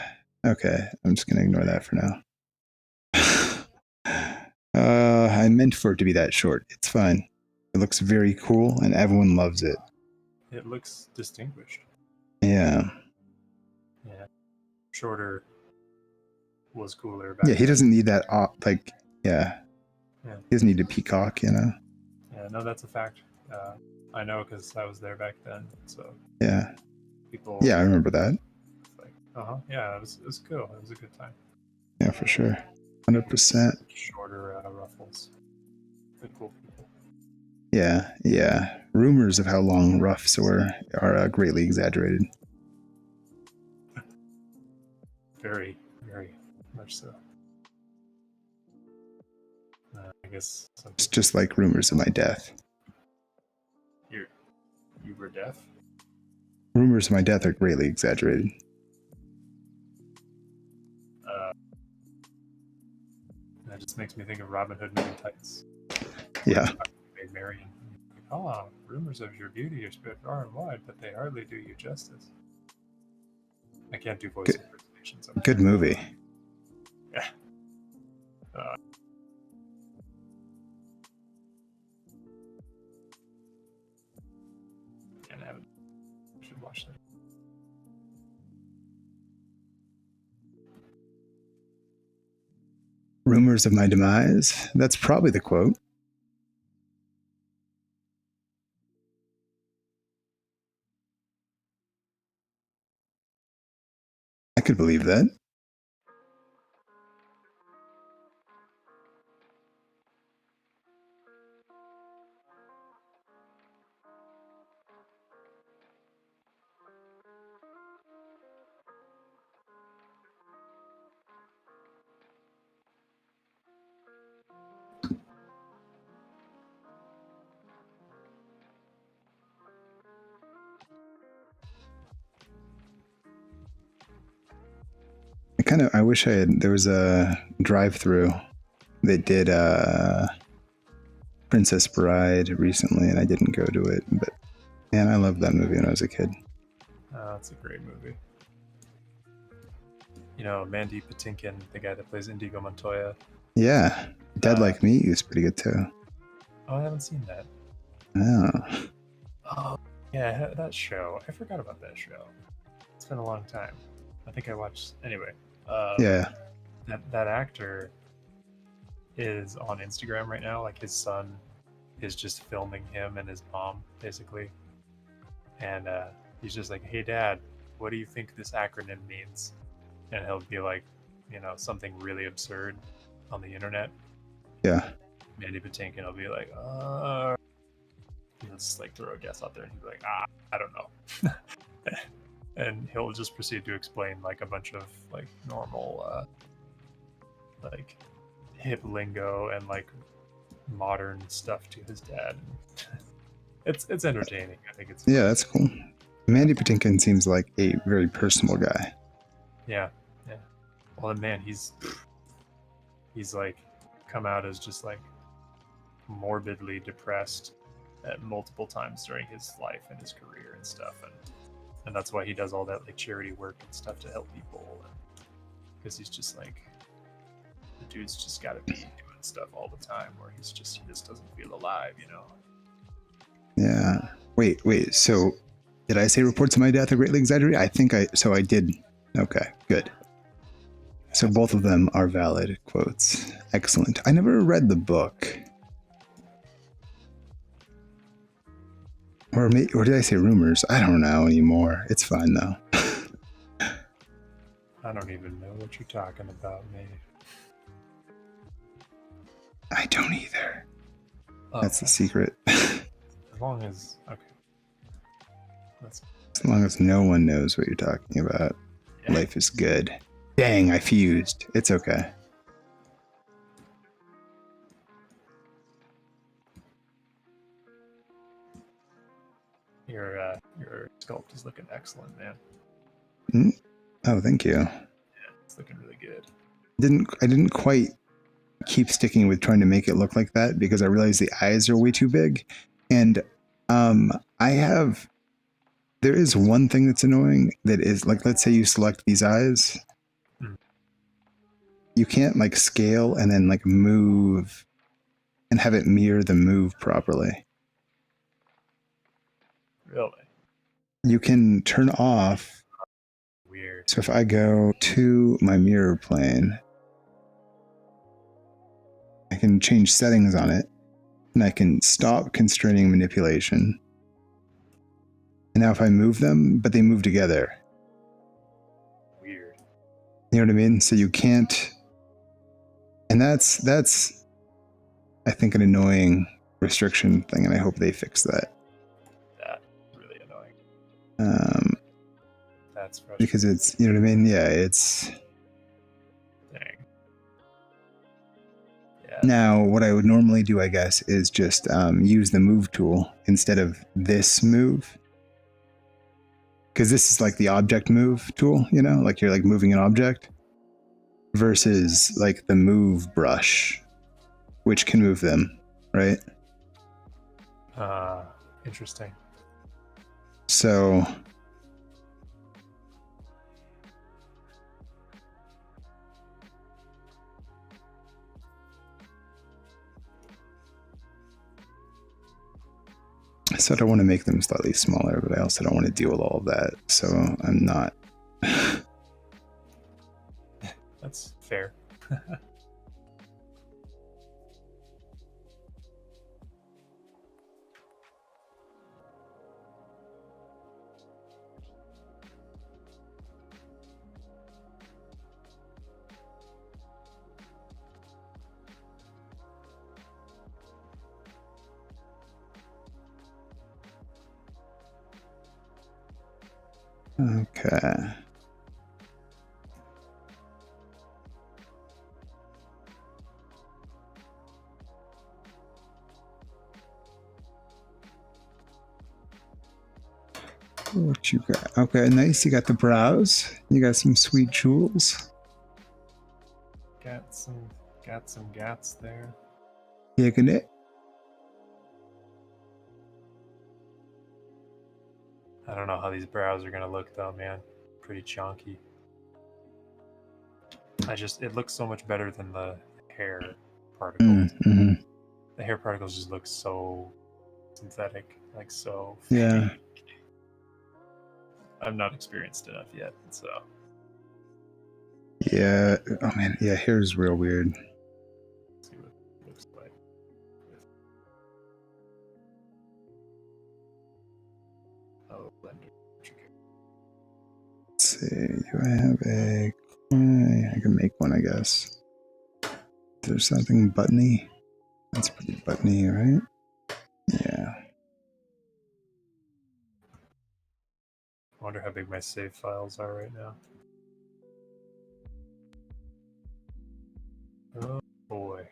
Okay, I'm just going to ignore that for now. I meant for it to be that short. It's fine. It looks very cool and everyone loves it. It looks distinguished. Yeah. Yeah. Shorter was cooler back Yeah, he then. doesn't need that, yeah. He doesn't need to peacock, you know? Yeah, no, that's a fact. I know because I was there back then. So yeah. People. Yeah, I remember that. Like, yeah, it was cool. It was a good time. Yeah, for sure. 100%. Shorter ruffles. The cool people. Yeah, yeah. Rumors of how long ruffs are greatly exaggerated. Very, very much so. I guess it's just like rumors of my death. You were deaf? Rumors of my death are greatly exaggerated. That just makes me think of Robin Hood Men in Tights. Yeah. Made Marion. Rumors of your beauty are spread far and wide, but they hardly do you justice. I can't do voice impersonations. Good movie. Yeah. And I should watch that. Rumors of my demise. That's probably the quote. I could believe that. I wish there was a drive-through that did Princess Bride recently, and I didn't go to it, but man, I loved that movie when I was a kid. It's a great movie. You know, Mandy Patinkin, the guy that plays Indigo Montoya. Yeah, Dead Like Me is pretty good too. Oh, I haven't seen that. Oh. Oh, yeah, that show. I forgot about that show. It's been a long time. I think I watched anyway. Yeah. That actor is on Instagram right now. Like his son is just filming him and his mom, basically. And he's just like, "Hey, Dad, what do you think this acronym means?" And he'll be like, something really absurd on the internet. Yeah. Mandy Patinkin will be like, he'll just like throw a guess out there, and he'll be like, I don't know. And he'll just proceed to explain like a bunch of like normal like hip lingo and like modern stuff to his dad. It's entertaining. I think it's yeah, that's cool. Mandy Patinkin seems like a very personable guy. Yeah. Well, and man, he's like come out as just like morbidly depressed at multiple times during his life and his career and stuff, and that's why he does all that like charity work and stuff to help people, because he's just like the dude's just got to be doing stuff all the time where he just doesn't feel alive, Yeah. Wait. So, did I say reports of my death are greatly exaggerated? I think I did. Okay, good. So both of them are valid quotes. Excellent. I never read the book. Or did I say rumors? I don't know anymore. It's fine though. I don't even know what you're talking about, man. I don't either. Oh, that's the secret. As long as as long as no one knows what you're talking about, life is good. Dang, I fused. It's okay. Your sculpt is looking excellent, man. Oh, thank you. Yeah, it's looking really good. I didn't quite keep sticking with trying to make it look like that because I realized the eyes are way too big. And there is one thing that's annoying that is like, let's say you select these eyes. You can't like scale and then like move and have it mirror the move properly. Really? You can turn off. Weird. So if I go to my mirror plane, I can change settings on it and I can stop constraining manipulation. And now if I move them, but they move together. Weird. You know what I mean? So you can't, and that's I think an annoying restriction thing, and I hope they fix that. That's really annoying. That's frustrating. Because it's, you know what I mean? Yeah, it's. Dang. Yeah. Now, what I would normally do, I guess, is just use the move tool instead of this move. Because this is like the object move tool, you know, like you're like moving an object versus like the move brush, which can move them, right? Interesting. So I don't want to make them slightly smaller, but I also don't want to deal with all of that. So I'm not. That's fair. Okay. What you got? Okay, nice. You got the brows. You got some sweet jewels. Got some gats there. Digging it. I don't know how these brows are gonna look though, man. Pretty chunky. It looks so much better than the hair particles. Mm-hmm. The hair particles just look so synthetic, like so fake. Yeah. I'm not experienced enough yet, so. Yeah. Oh man. Yeah. Hair's real weird. Let's see what it looks like. Oh, blender. Let's see. Do I have a? I can make one, I guess. Is there something buttony? That's pretty buttony, right? Yeah. I wonder how big my save files are right now. Oh boy.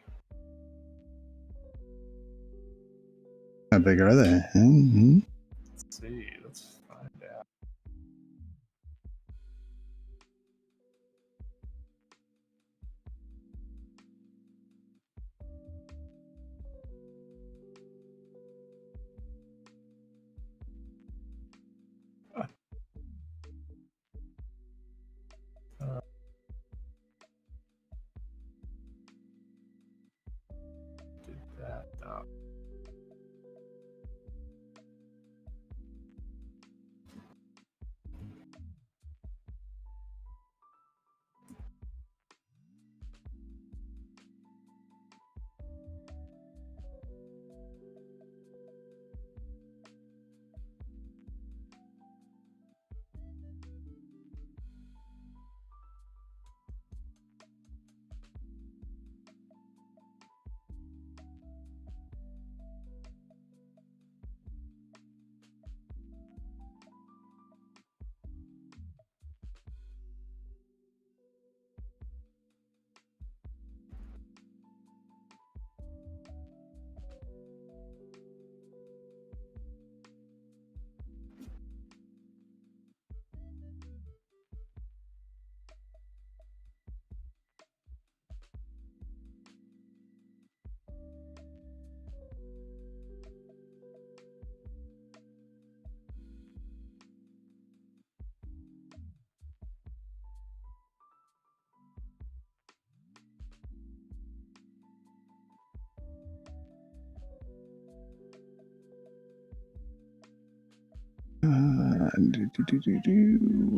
How big are they? Mm-hmm. Let's see. Let's find out. Did that. Oh.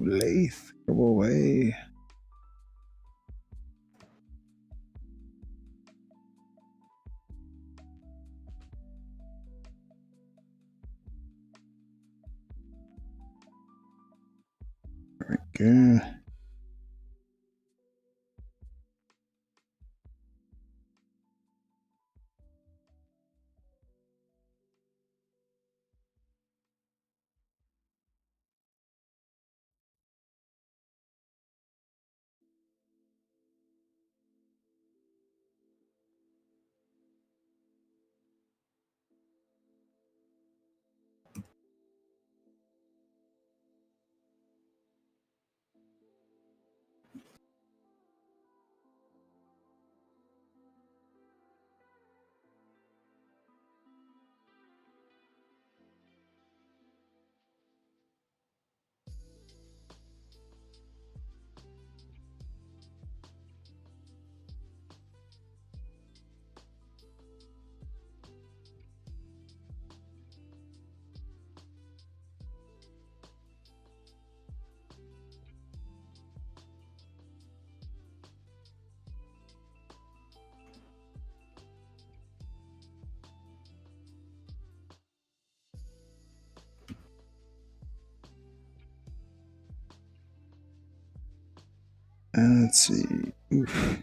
Lathe, go away. There we go. Let's see. Oof.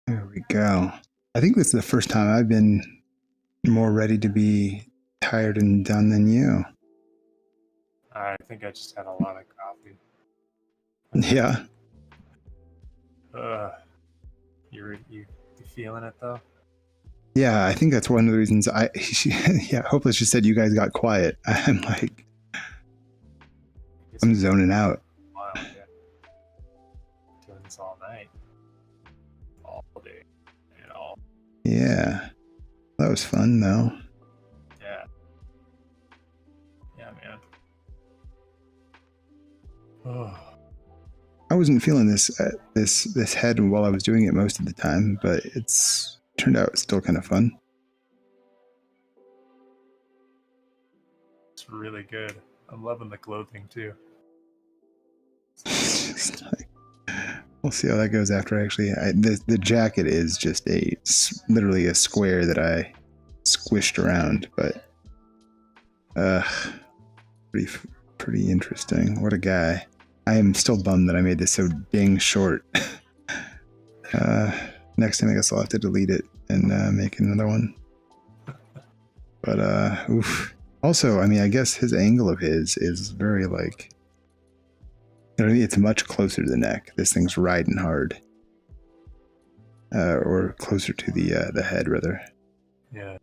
There we go. I think this is the first time I've been more ready to be tired and done than you. I think I just had a lot of coffee. Yeah. You feeling it though? Yeah, I think that's one of the reasons Hopeless just said you guys got quiet. I'm like, I'm zoning out. Wow, yeah. Doing this all night. All day. You know. Yeah. That was fun though. Yeah. Yeah, man. Oh. I wasn't feeling this head while I was doing it most of the time, but it's turned out still kind of fun. It's really good. I'm loving the clothing too. We'll see how that goes after actually. The jacket is just literally a square that I squished around, but pretty interesting. What a guy. I am still bummed that I made this so dang short. Next time I guess I'll have to delete it and make another one. But oof. Also, I mean, I guess his angle of his is very like, you know, it's much closer to the neck. This thing's riding hard, or closer to the head rather. Yeah.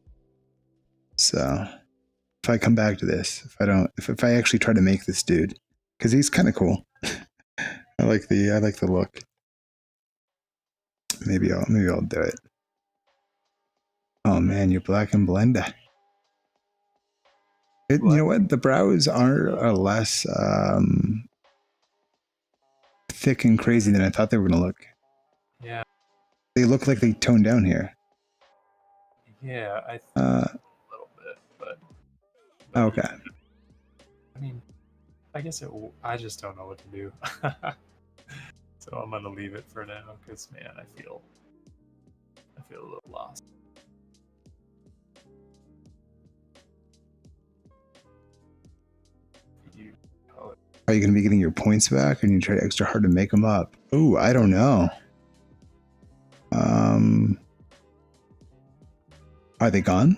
So if I come back to this, if I actually try to make this dude, because he's kind of cool. I like the look. Maybe I'll do it. Oh man, you're black and blender. You know what? The brows are less thick and crazy than I thought they were gonna look. Yeah. They look like they toned down here. Yeah, I think a little bit, but okay. I mean, I guess I just don't know what to do. So I'm gonna leave it for now because, man, I feel a little lost. Are you going to be getting your points back, and you try extra hard to make them up? Ooh, I don't know. Are they gone?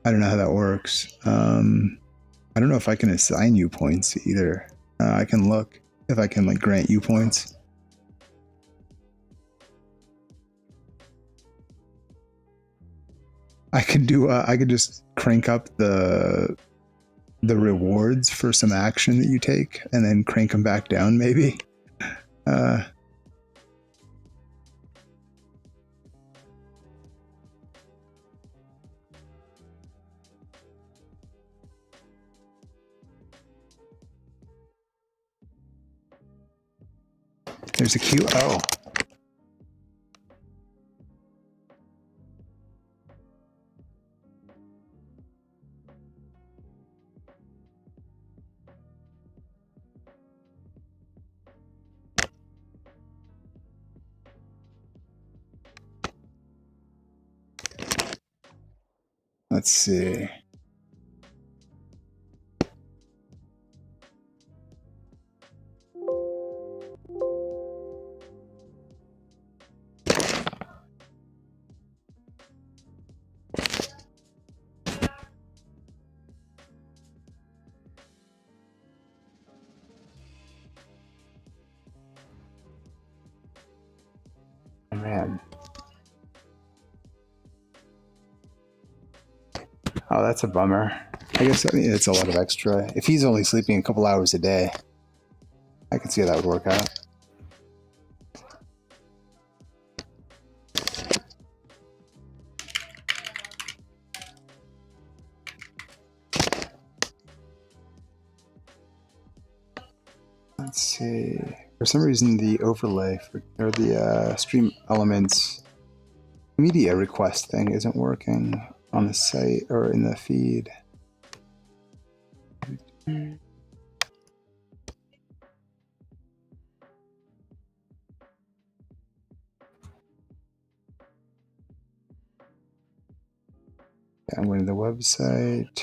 I don't know how that works. I don't know if I can assign you points either. I can look if I can like grant you points. I could do. I could just crank up the rewards for some action that you take, and then crank them back down. Maybe. There's a queue. Oh. Let's see. Man. Oh, that's a bummer. I guess it's a lot of extra. If he's only sleeping a couple hours a day, I can see how that would work out. Let's see. For some reason, the overlay or the stream elements media request thing isn't working on the site or in the feed. I'm going to the website.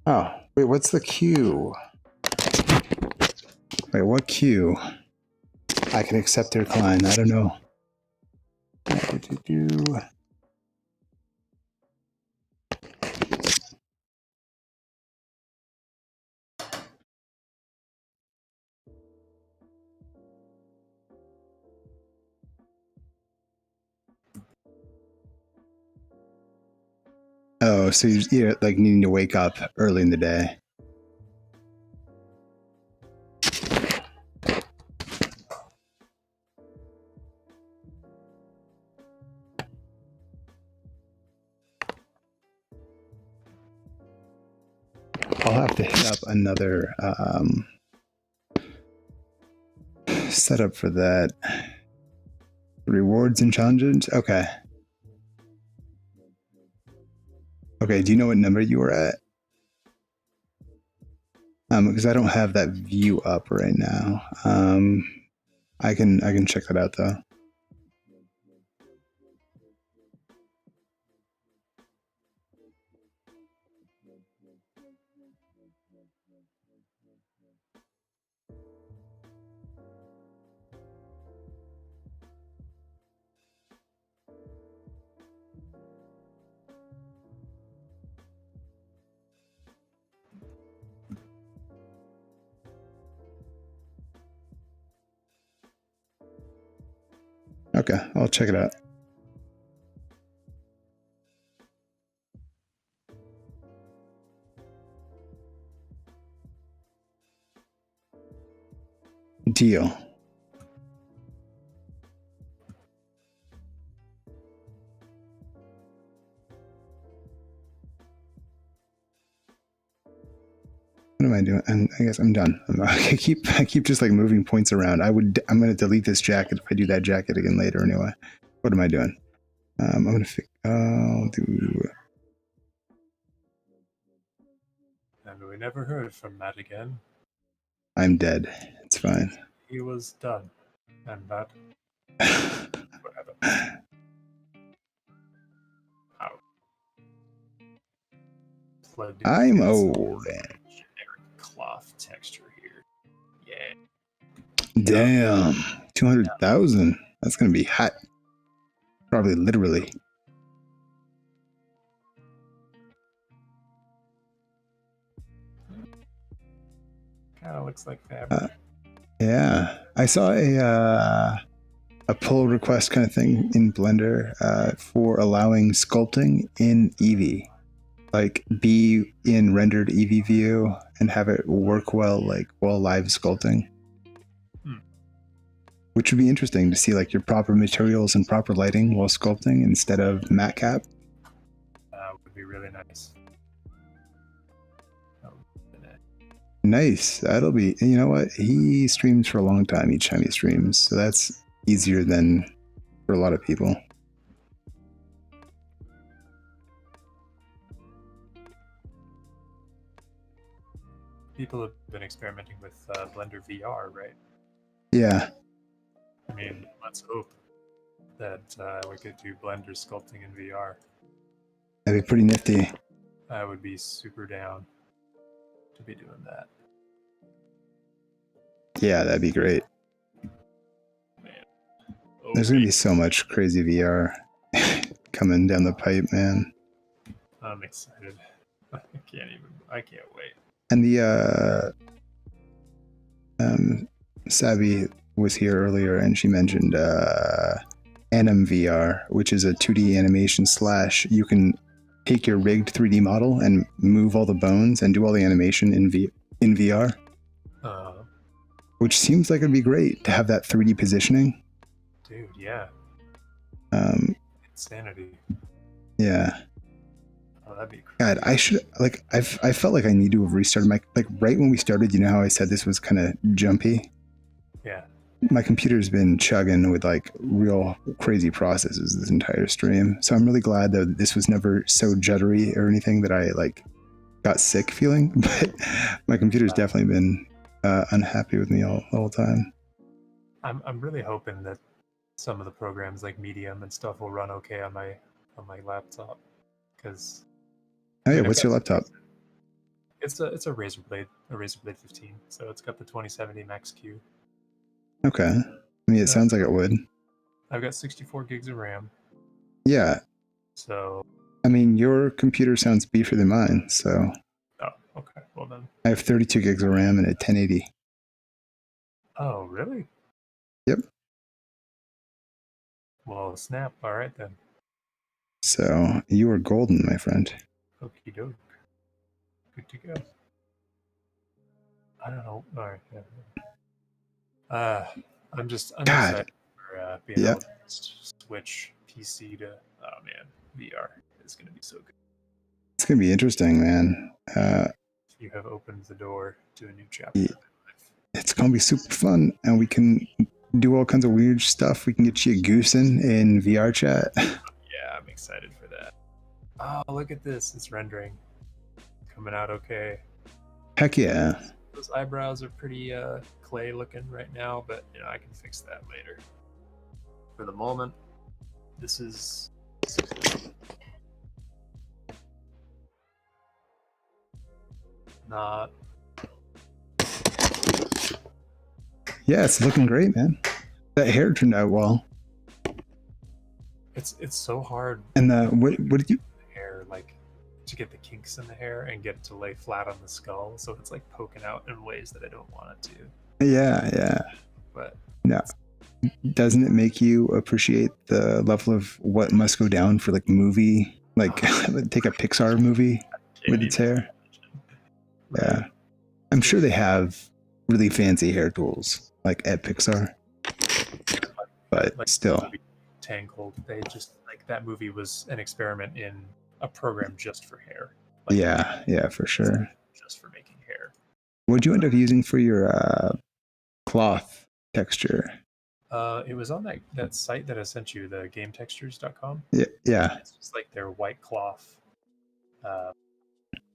Oh, wait, what's the queue? Wait, what queue? I can accept or decline. I don't know. Oh, so you're like needing to wake up early in the day. I'll have to hit up another setup for that. Rewards and challenges? Okay. Okay, do you know what number you were at? Because I don't have that view up right now. I can check that out though. Okay, I'll check it out. Deal. What am I doing? And I guess I'm done. I keep just like moving points around. I'm going to delete this jacket if I do that jacket again later anyway. What am I doing? I'm going to I'll do. And we never heard from Matt again. I'm dead. It's fine. He was done. And that. Whatever. Ow. I'm old. Generic cloth texture here. Yeah. Damn. 200,000. That's going to be hot. Probably literally. Kind of looks like fabric. Yeah. I saw a pull request kind of thing in Blender for allowing sculpting in Eevee. Like be in rendered Eevee view and have it work well, like while live sculpting. Which would be interesting to see, like your proper materials and proper lighting while sculpting instead of matte cap. Would be really nice. Nice. That'll be, you know what? He streams for a long time each time he streams. So that's easier than for a lot of people. People have been experimenting with Blender VR, right? Yeah. I mean, let's hope that we could do Blender sculpting in VR. That'd be pretty nifty. I would be super down to be doing that. Yeah, that'd be great. Man. There's going to be so much crazy VR coming down the pipe, man. I'm excited. I can't wait. And the Savvy was here earlier and she mentioned Anim VR, which is a 2D animation / you can take your rigged 3D model and move all the bones and do all the animation in VR. Which seems like it'd be great to have that 3D positioning. Dude, yeah. Insanity. Yeah. Oh, that'd be crazy. God, I should, like, I felt like I need to have restarted my, like, right when we started, you know how I said this was kind of jumpy? Yeah. My computer's been chugging with, like, real crazy processes this entire stream. So I'm really glad that this was never so juddery or anything that I, like, got sick feeling. But my computer's definitely been unhappy with me all the whole time. I'm really hoping that some of the programs like Medium and stuff will run okay on my laptop. Because oh yeah, what's your laptop? It's a Razer Blade 15. So it's got the 2070 Max Q. Okay. I mean, it sounds like it would. I've got 64 gigs of RAM. Yeah. So. I mean, your computer sounds beefier than mine, so. Oh, okay. Well then. I have 32 gigs of RAM and a 1080. Oh, really? Yep. Well, snap. All right then. So you are golden, my friend. Okie doke. Good to go. I don't know. All right. Yeah. I'm excited for being able to switch PC to. Oh man, VR is going to be so good. It's going to be interesting, man. You have opened the door to a new chapter. Yeah. It's going to be super fun, and we can do all kinds of weird stuff. We can get you goosing in VR chat. Yeah, I'm excited for that. Oh, look at this. It's rendering. Coming out okay. Heck yeah. Those eyebrows are pretty clay looking right now, but you know, I can fix that later. For the moment, this is not. Yeah, it's looking great, man. That hair turned out well. It's so hard. And what did you? Hair, like, to get the kinks in the hair and get it to lay flat on the skull, so it's like poking out in ways that I don't want it to. Yeah. But no, doesn't it make you appreciate the level of what must go down for like movie, like take a Pixar movie with its hair? Right. Yeah, I'm sure they have really fancy hair tools. like at Pixar. But like still, movie Tangled, they just like that movie was an experiment in a program just for hair. Like, yeah, for sure. Just for making hair. What'd you end up using for your cloth texture? It was on that site that I sent you, the gametextures.com. Yeah. It's just like their white cloth.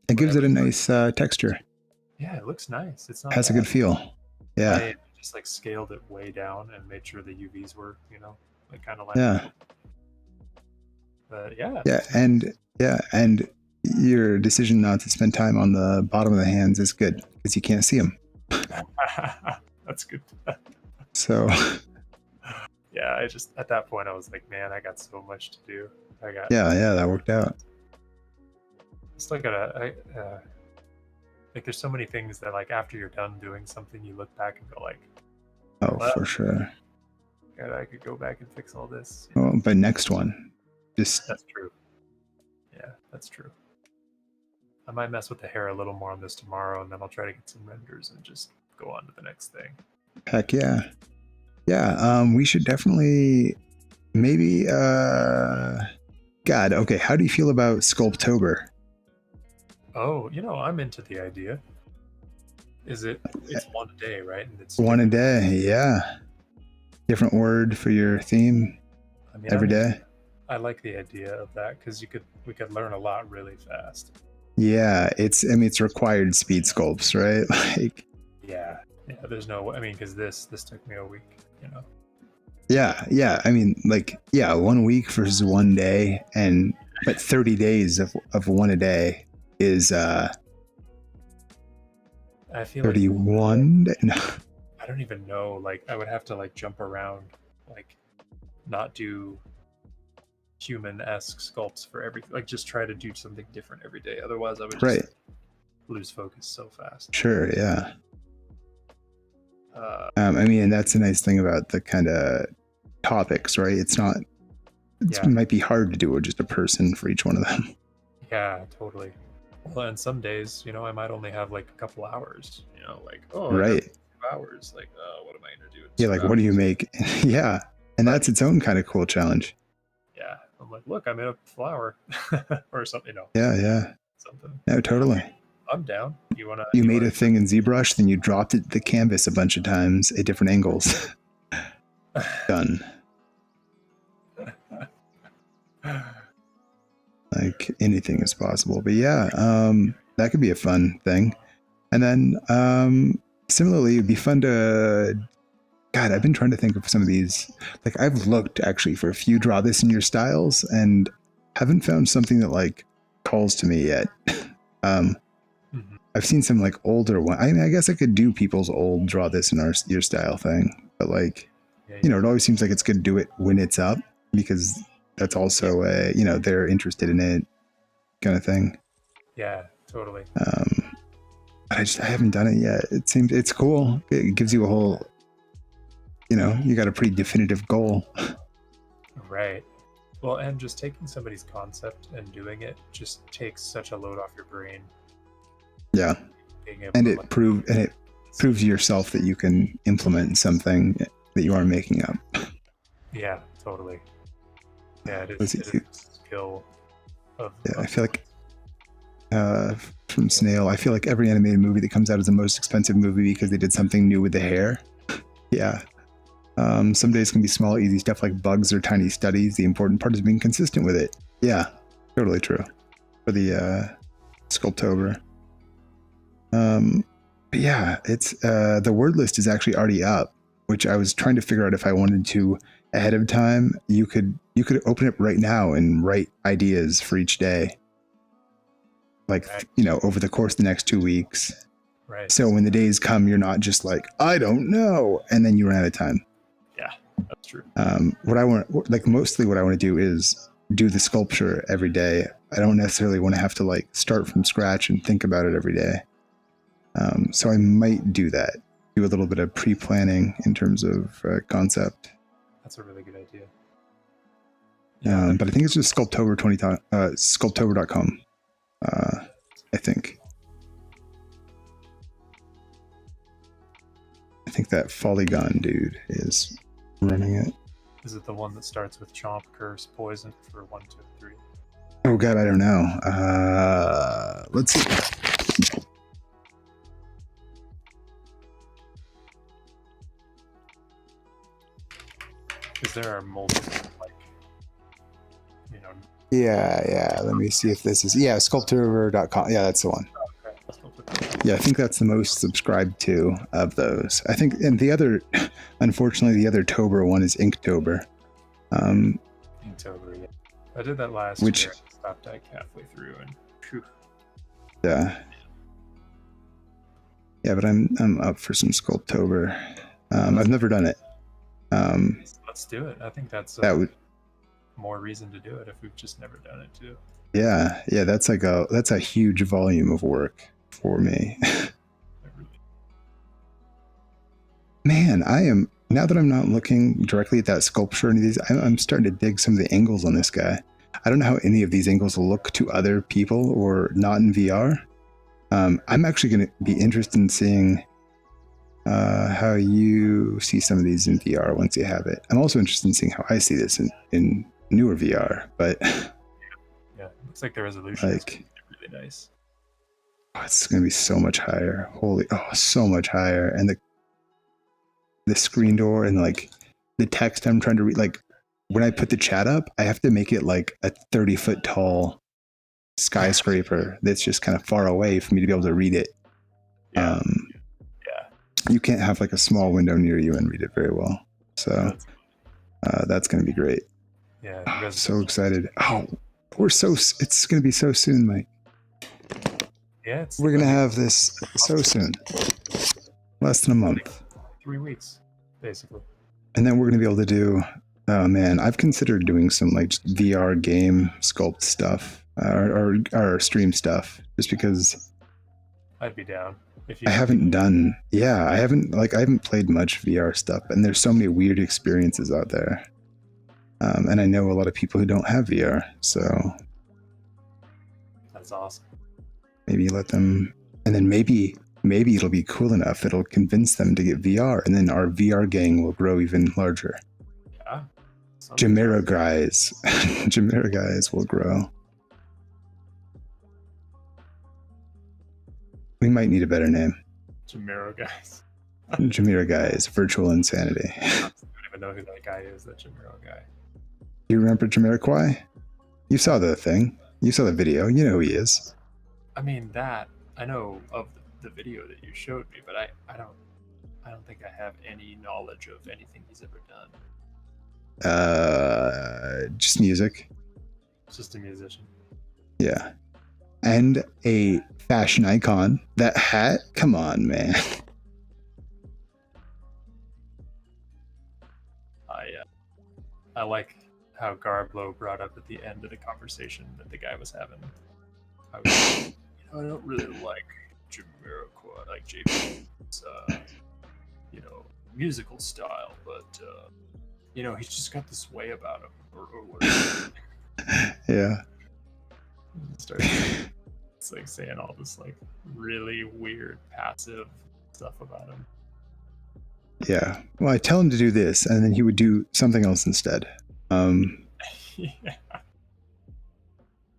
It gives it a nice texture. Yeah, it looks nice. It's not has bad. A good feel. Yeah. I just like scaled it way down and made sure the UVs were, like kind of like. Yeah. But yeah. And your decision not to spend time on the bottom of the hands is good because you can't see them. That's good. So. Yeah, I just at that point I was like, man, I got so much to do. Yeah, that worked out. Still gotta, like, there's so many things that like after you're done doing something, you look back and go like, oh, well, for sure. God, I could go back and fix all this. Well, but next one, just that's true. Yeah, that's true. I might mess with the hair a little more on this tomorrow, and then I'll try to get some renders and just go on to the next thing. Heck yeah. Yeah, we should definitely maybe God, okay, how do you feel about Sculptober? Oh, I'm into the idea. It's one a day, right? And it's one a day, yeah. Different word for your theme every day. I like the idea of that because we could learn a lot really fast. Yeah, it's required speed sculpts, right? Like yeah, there's no, because this took me a week, Yeah, 1 week versus 1 day, but 30 days of one a day is I feel 31. Like, no. I don't even know. Like, I would have to like jump around, like not do human-esque sculpts for everything. Like, just try to do something different every day. Otherwise, I would just lose focus so fast. Sure, yeah. And that's the nice thing about the kind of topics, right? It might be hard to do with just a person for each one of them. Yeah, totally. Well, and some days, I might only have like a couple hours, like, right. 2 hours. Like, what am I going to do? Yeah, like, what do you make? Yeah. And that's its own kind of cool challenge. Yeah. I'm like, look, I made a flower or something, Yeah. Something. No, totally. I'm down. You made a thing in ZBrush, then you dropped it the canvas a bunch of times at different angles. Done. Like, anything is possible. But yeah, that could be a fun thing. And then similarly, it'd be fun to, God, I've been trying to think of some of these. Like, I've looked actually for a few draw this in your styles and haven't found something that like calls to me yet. I've seen some like older one. I guess I could do people's old draw this in your style thing, but like, it always seems like it's good to do it when it's up because that's also they're interested in it kind of thing. Yeah, totally. I haven't done it yet. It seems it's cool. It gives you a whole, you got a pretty definitive goal. Right. Well, and just taking somebody's concept and doing it just takes such a load off your brain. Yeah. And it proves to yourself that you can implement something that you are making up. Yeah, totally. Yeah, it is a skill of. Yeah, I feel like from Snail, I feel like every animated movie that comes out is the most expensive movie because they did something new with the hair. Yeah. Some days can be small, easy stuff like bugs or tiny studies. The important part is being consistent with it. Yeah, totally true. For the Sculptober. But yeah, it's the word list is actually already up, which I was trying to figure out if I wanted to ahead of time. You could open it right now and write ideas for each day. Like, over the course of the next 2 weeks. Right. So when the days come, you're not just like, I don't know, and then you run out of time. Yeah, that's true. Mostly what I want to do is do the sculpture every day. I don't necessarily want to have to like start from scratch and think about it every day. So I might do that. Do a little bit of pre-planning in terms of concept. That's a really good idea. But I think it's just Sculptober.com. I think I think that Polygon dude is running it. Is it the one that starts with Chomp, Curse, Poison for 1, 2, 3? Oh god, I don't know. Let's see. Because there are multiple, like, you know. Yeah. Let me see if this is sculptor.com. Yeah, that's the one. Okay. Yeah, I think that's the most subscribed to of those. I think, and the other, unfortunately, the other Tober one is Inktober. Inktober, yeah. I did that last year. I stopped like halfway through, and phew. Yeah, but I'm up for some Sculptober. I've never done it. Let's do it. I think that's more reason to do it if we've just never done it too. Yeah, that's a huge volume of work for me. Man, I am, now that I'm not looking directly at that sculpture or any of these, I'm starting to dig some of the angles on this guy. I don't know how any of these angles will look to other people or not in VR. I'm actually going to be interested in seeing how you see some of these in VR once you have it. I'm also interested in seeing how I see this in newer VR, but yeah, looks like the resolution is really nice. Oh, it's going to be so much higher. So much higher. And the screen door and like the text I'm trying to read, like when I put the chat up, I have to make it like a 30-foot tall skyscraper that's just kind of far away for me to be able to read it. Yeah. You can't have like a small window near you and read it very well. So that's going to be great. Yeah. I'm so excited. Oh, it's going to be so soon, Mike. Yeah. We're going to have this so soon. Less than a month. 3 weeks, basically. And then we're going to be able to do, oh man, I've considered doing some like just VR game sculpt stuff or stream stuff just because I'd be down. I haven't played much VR stuff, and there's so many weird experiences out there. And I know a lot of people who don't have VR, so that's awesome. Maybe let them, and then maybe it'll be cool enough. It'll convince them to get VR, and then our VR gang will grow even larger. Yeah. Chimera guys will grow. We might need a better name. Chimera guys. Chimera guys, virtual insanity. I don't even know who that guy is, that Chimera guy. You remember Jamiroquai? You saw the thing. You saw the video. You know who he is. I mean, I know of the video that you showed me, but I don't think I have any knowledge of anything he's ever done. Just music. Just a musician. Yeah. And a fashion icon. That hat? Come on, man. I like how Garblow brought up at the end of the conversation that the guy was having. I was like, I don't really like Jamiroquai, like JP's, musical style, but he's just got this way about him, or whatever. Yeah. It's like saying all this like really weird passive stuff about him. Yeah. Well, I tell him to do this, and then he would do something else instead. Yeah.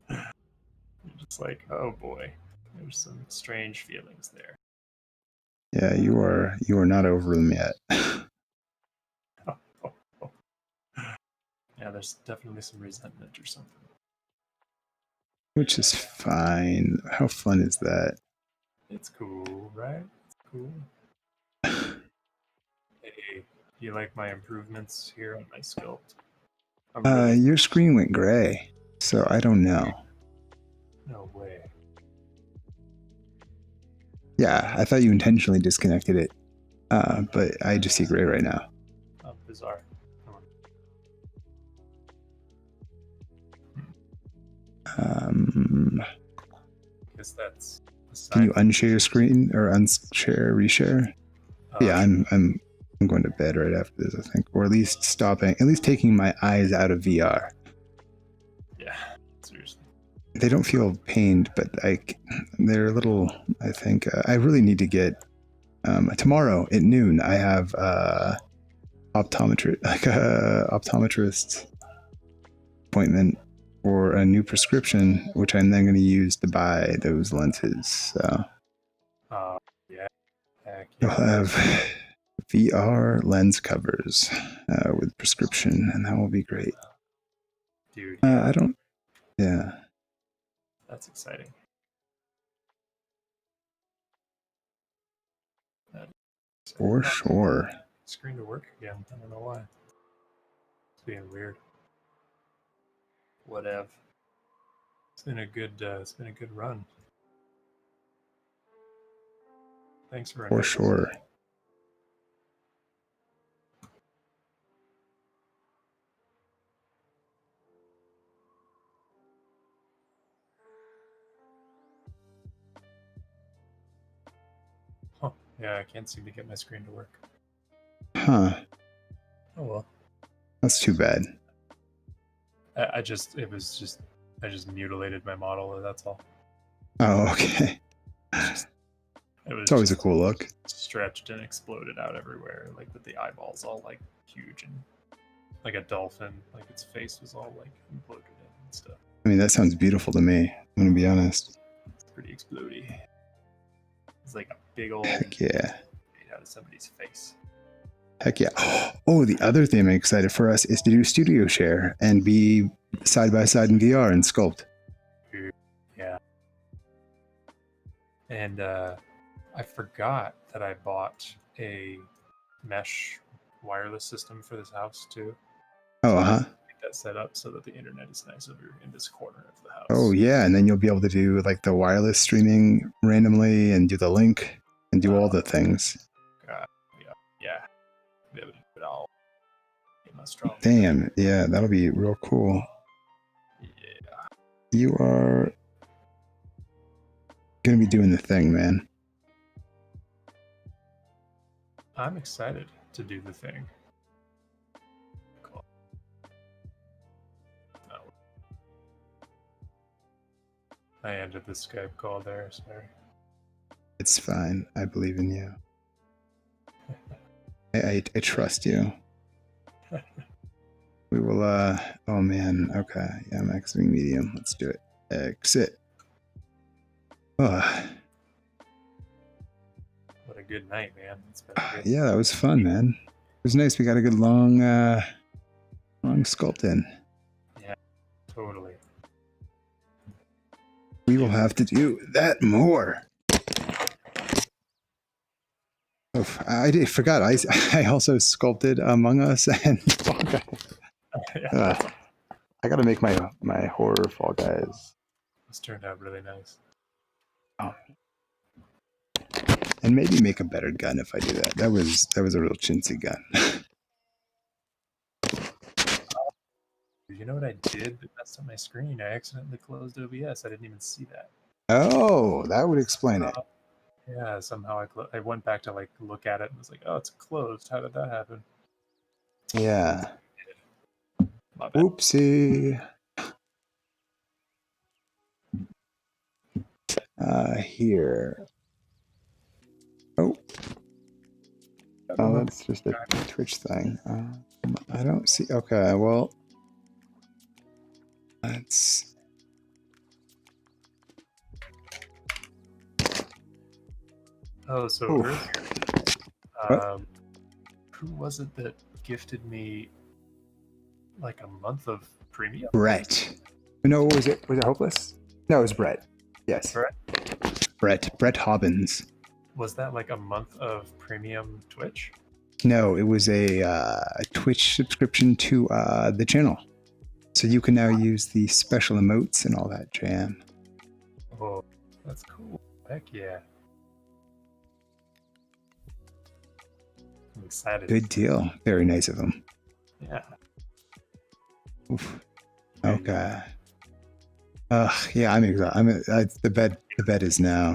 You're just like, oh boy, there's some strange feelings there. Yeah, you are not over them yet. Yeah, there's definitely some resentment or something. Which is fine. How fun is that? It's cool, right? It's cool. Hey, you like my improvements here on my sculpt? Your screen went gray, so I don't know. No way. Yeah, I thought you intentionally disconnected it, but I just see gray right now. Oh, bizarre. I guess that's. Can you unshare your screen or unshare, reshare? Yeah, I'm going to bed right after this, I think, or at least taking my eyes out of VR. Yeah, seriously. They don't feel pained, but they're a little. I think I really need to get Tomorrow at noon, I have optometrist appointment for a new prescription, which I'm then going to use to buy those lenses. So yeah. Heck you'll yeah. have VR lens covers with prescription, and that will be great. Dude, yeah. I don't. Yeah. That's exciting. For sure. Screen to work again. I don't know why. It's being weird. Whatever. It's been a good run. Thanks for For sure. Huh. Yeah, I can't seem to get my screen to work. Huh. Oh well. That's too bad. I just mutilated my model. That's all. Oh, okay. It's always a cool look. Stretched and exploded out everywhere, like with the eyeballs all like huge and like a dolphin, like its face was all like imploded in and stuff. I mean, that sounds beautiful to me. I'm gonna be honest. It's pretty explodey. It's like a big old Heck yeah. made out of somebody's face. Heck yeah. Oh, the other thing I'm excited for us is to do studio share and be side by side in VR and sculpt. Yeah. And I forgot that I bought a mesh wireless system for this house too. Oh, uh-huh. Get that set up so that the internet is nice over in this corner of the house. Oh, yeah. And then you'll be able to do like the wireless streaming randomly and do the link and do all the things. God, yeah. Be able to do it all. Strong. Damn. Yeah, that'll be real cool. Yeah. You are going to be doing the thing, man. I'm excited to do the thing. Cool. Oh. I ended the Skype call there, sorry. It's fine. I believe in you. I trust you. We will, oh man, okay. Yeah, I'm exiting medium. Let's do it. Exit. Oh. What a good night, man. It's been good. Yeah, that was fun, man. It was nice. We got a good long sculpt in. Yeah, totally. We will have to do that more. Oh, I forgot. I also sculpted Among Us and Fall Guys. I got to make my horror Fall Guys. This turned out really nice. Oh. And maybe make a better gun if I do that. That was a real chintzy gun. You know what I did that messed up my screen? I accidentally closed OBS. I didn't even see that. Oh, that would explain it. Yeah, somehow I went back to like look at it and was like, oh, it's closed. How did that happen? Yeah. My bad. Oopsie. Here. Oh, that's just a Twitch thing. I don't see. Okay, well, let's. Oh, so earlier, who was it that gifted me like a month of premium? Brett. No, was it Hopeless? No, it was Brett. Yes. Brett Hobbins. Was that like a month of premium Twitch? No, it was a Twitch subscription to the channel. So you can now use the special emotes and all that jam. Oh, that's cool. Heck yeah. I'm excited. Good deal. Very nice of him. Yeah. Oof. Okay. Yeah, I'm excited. The bed is now.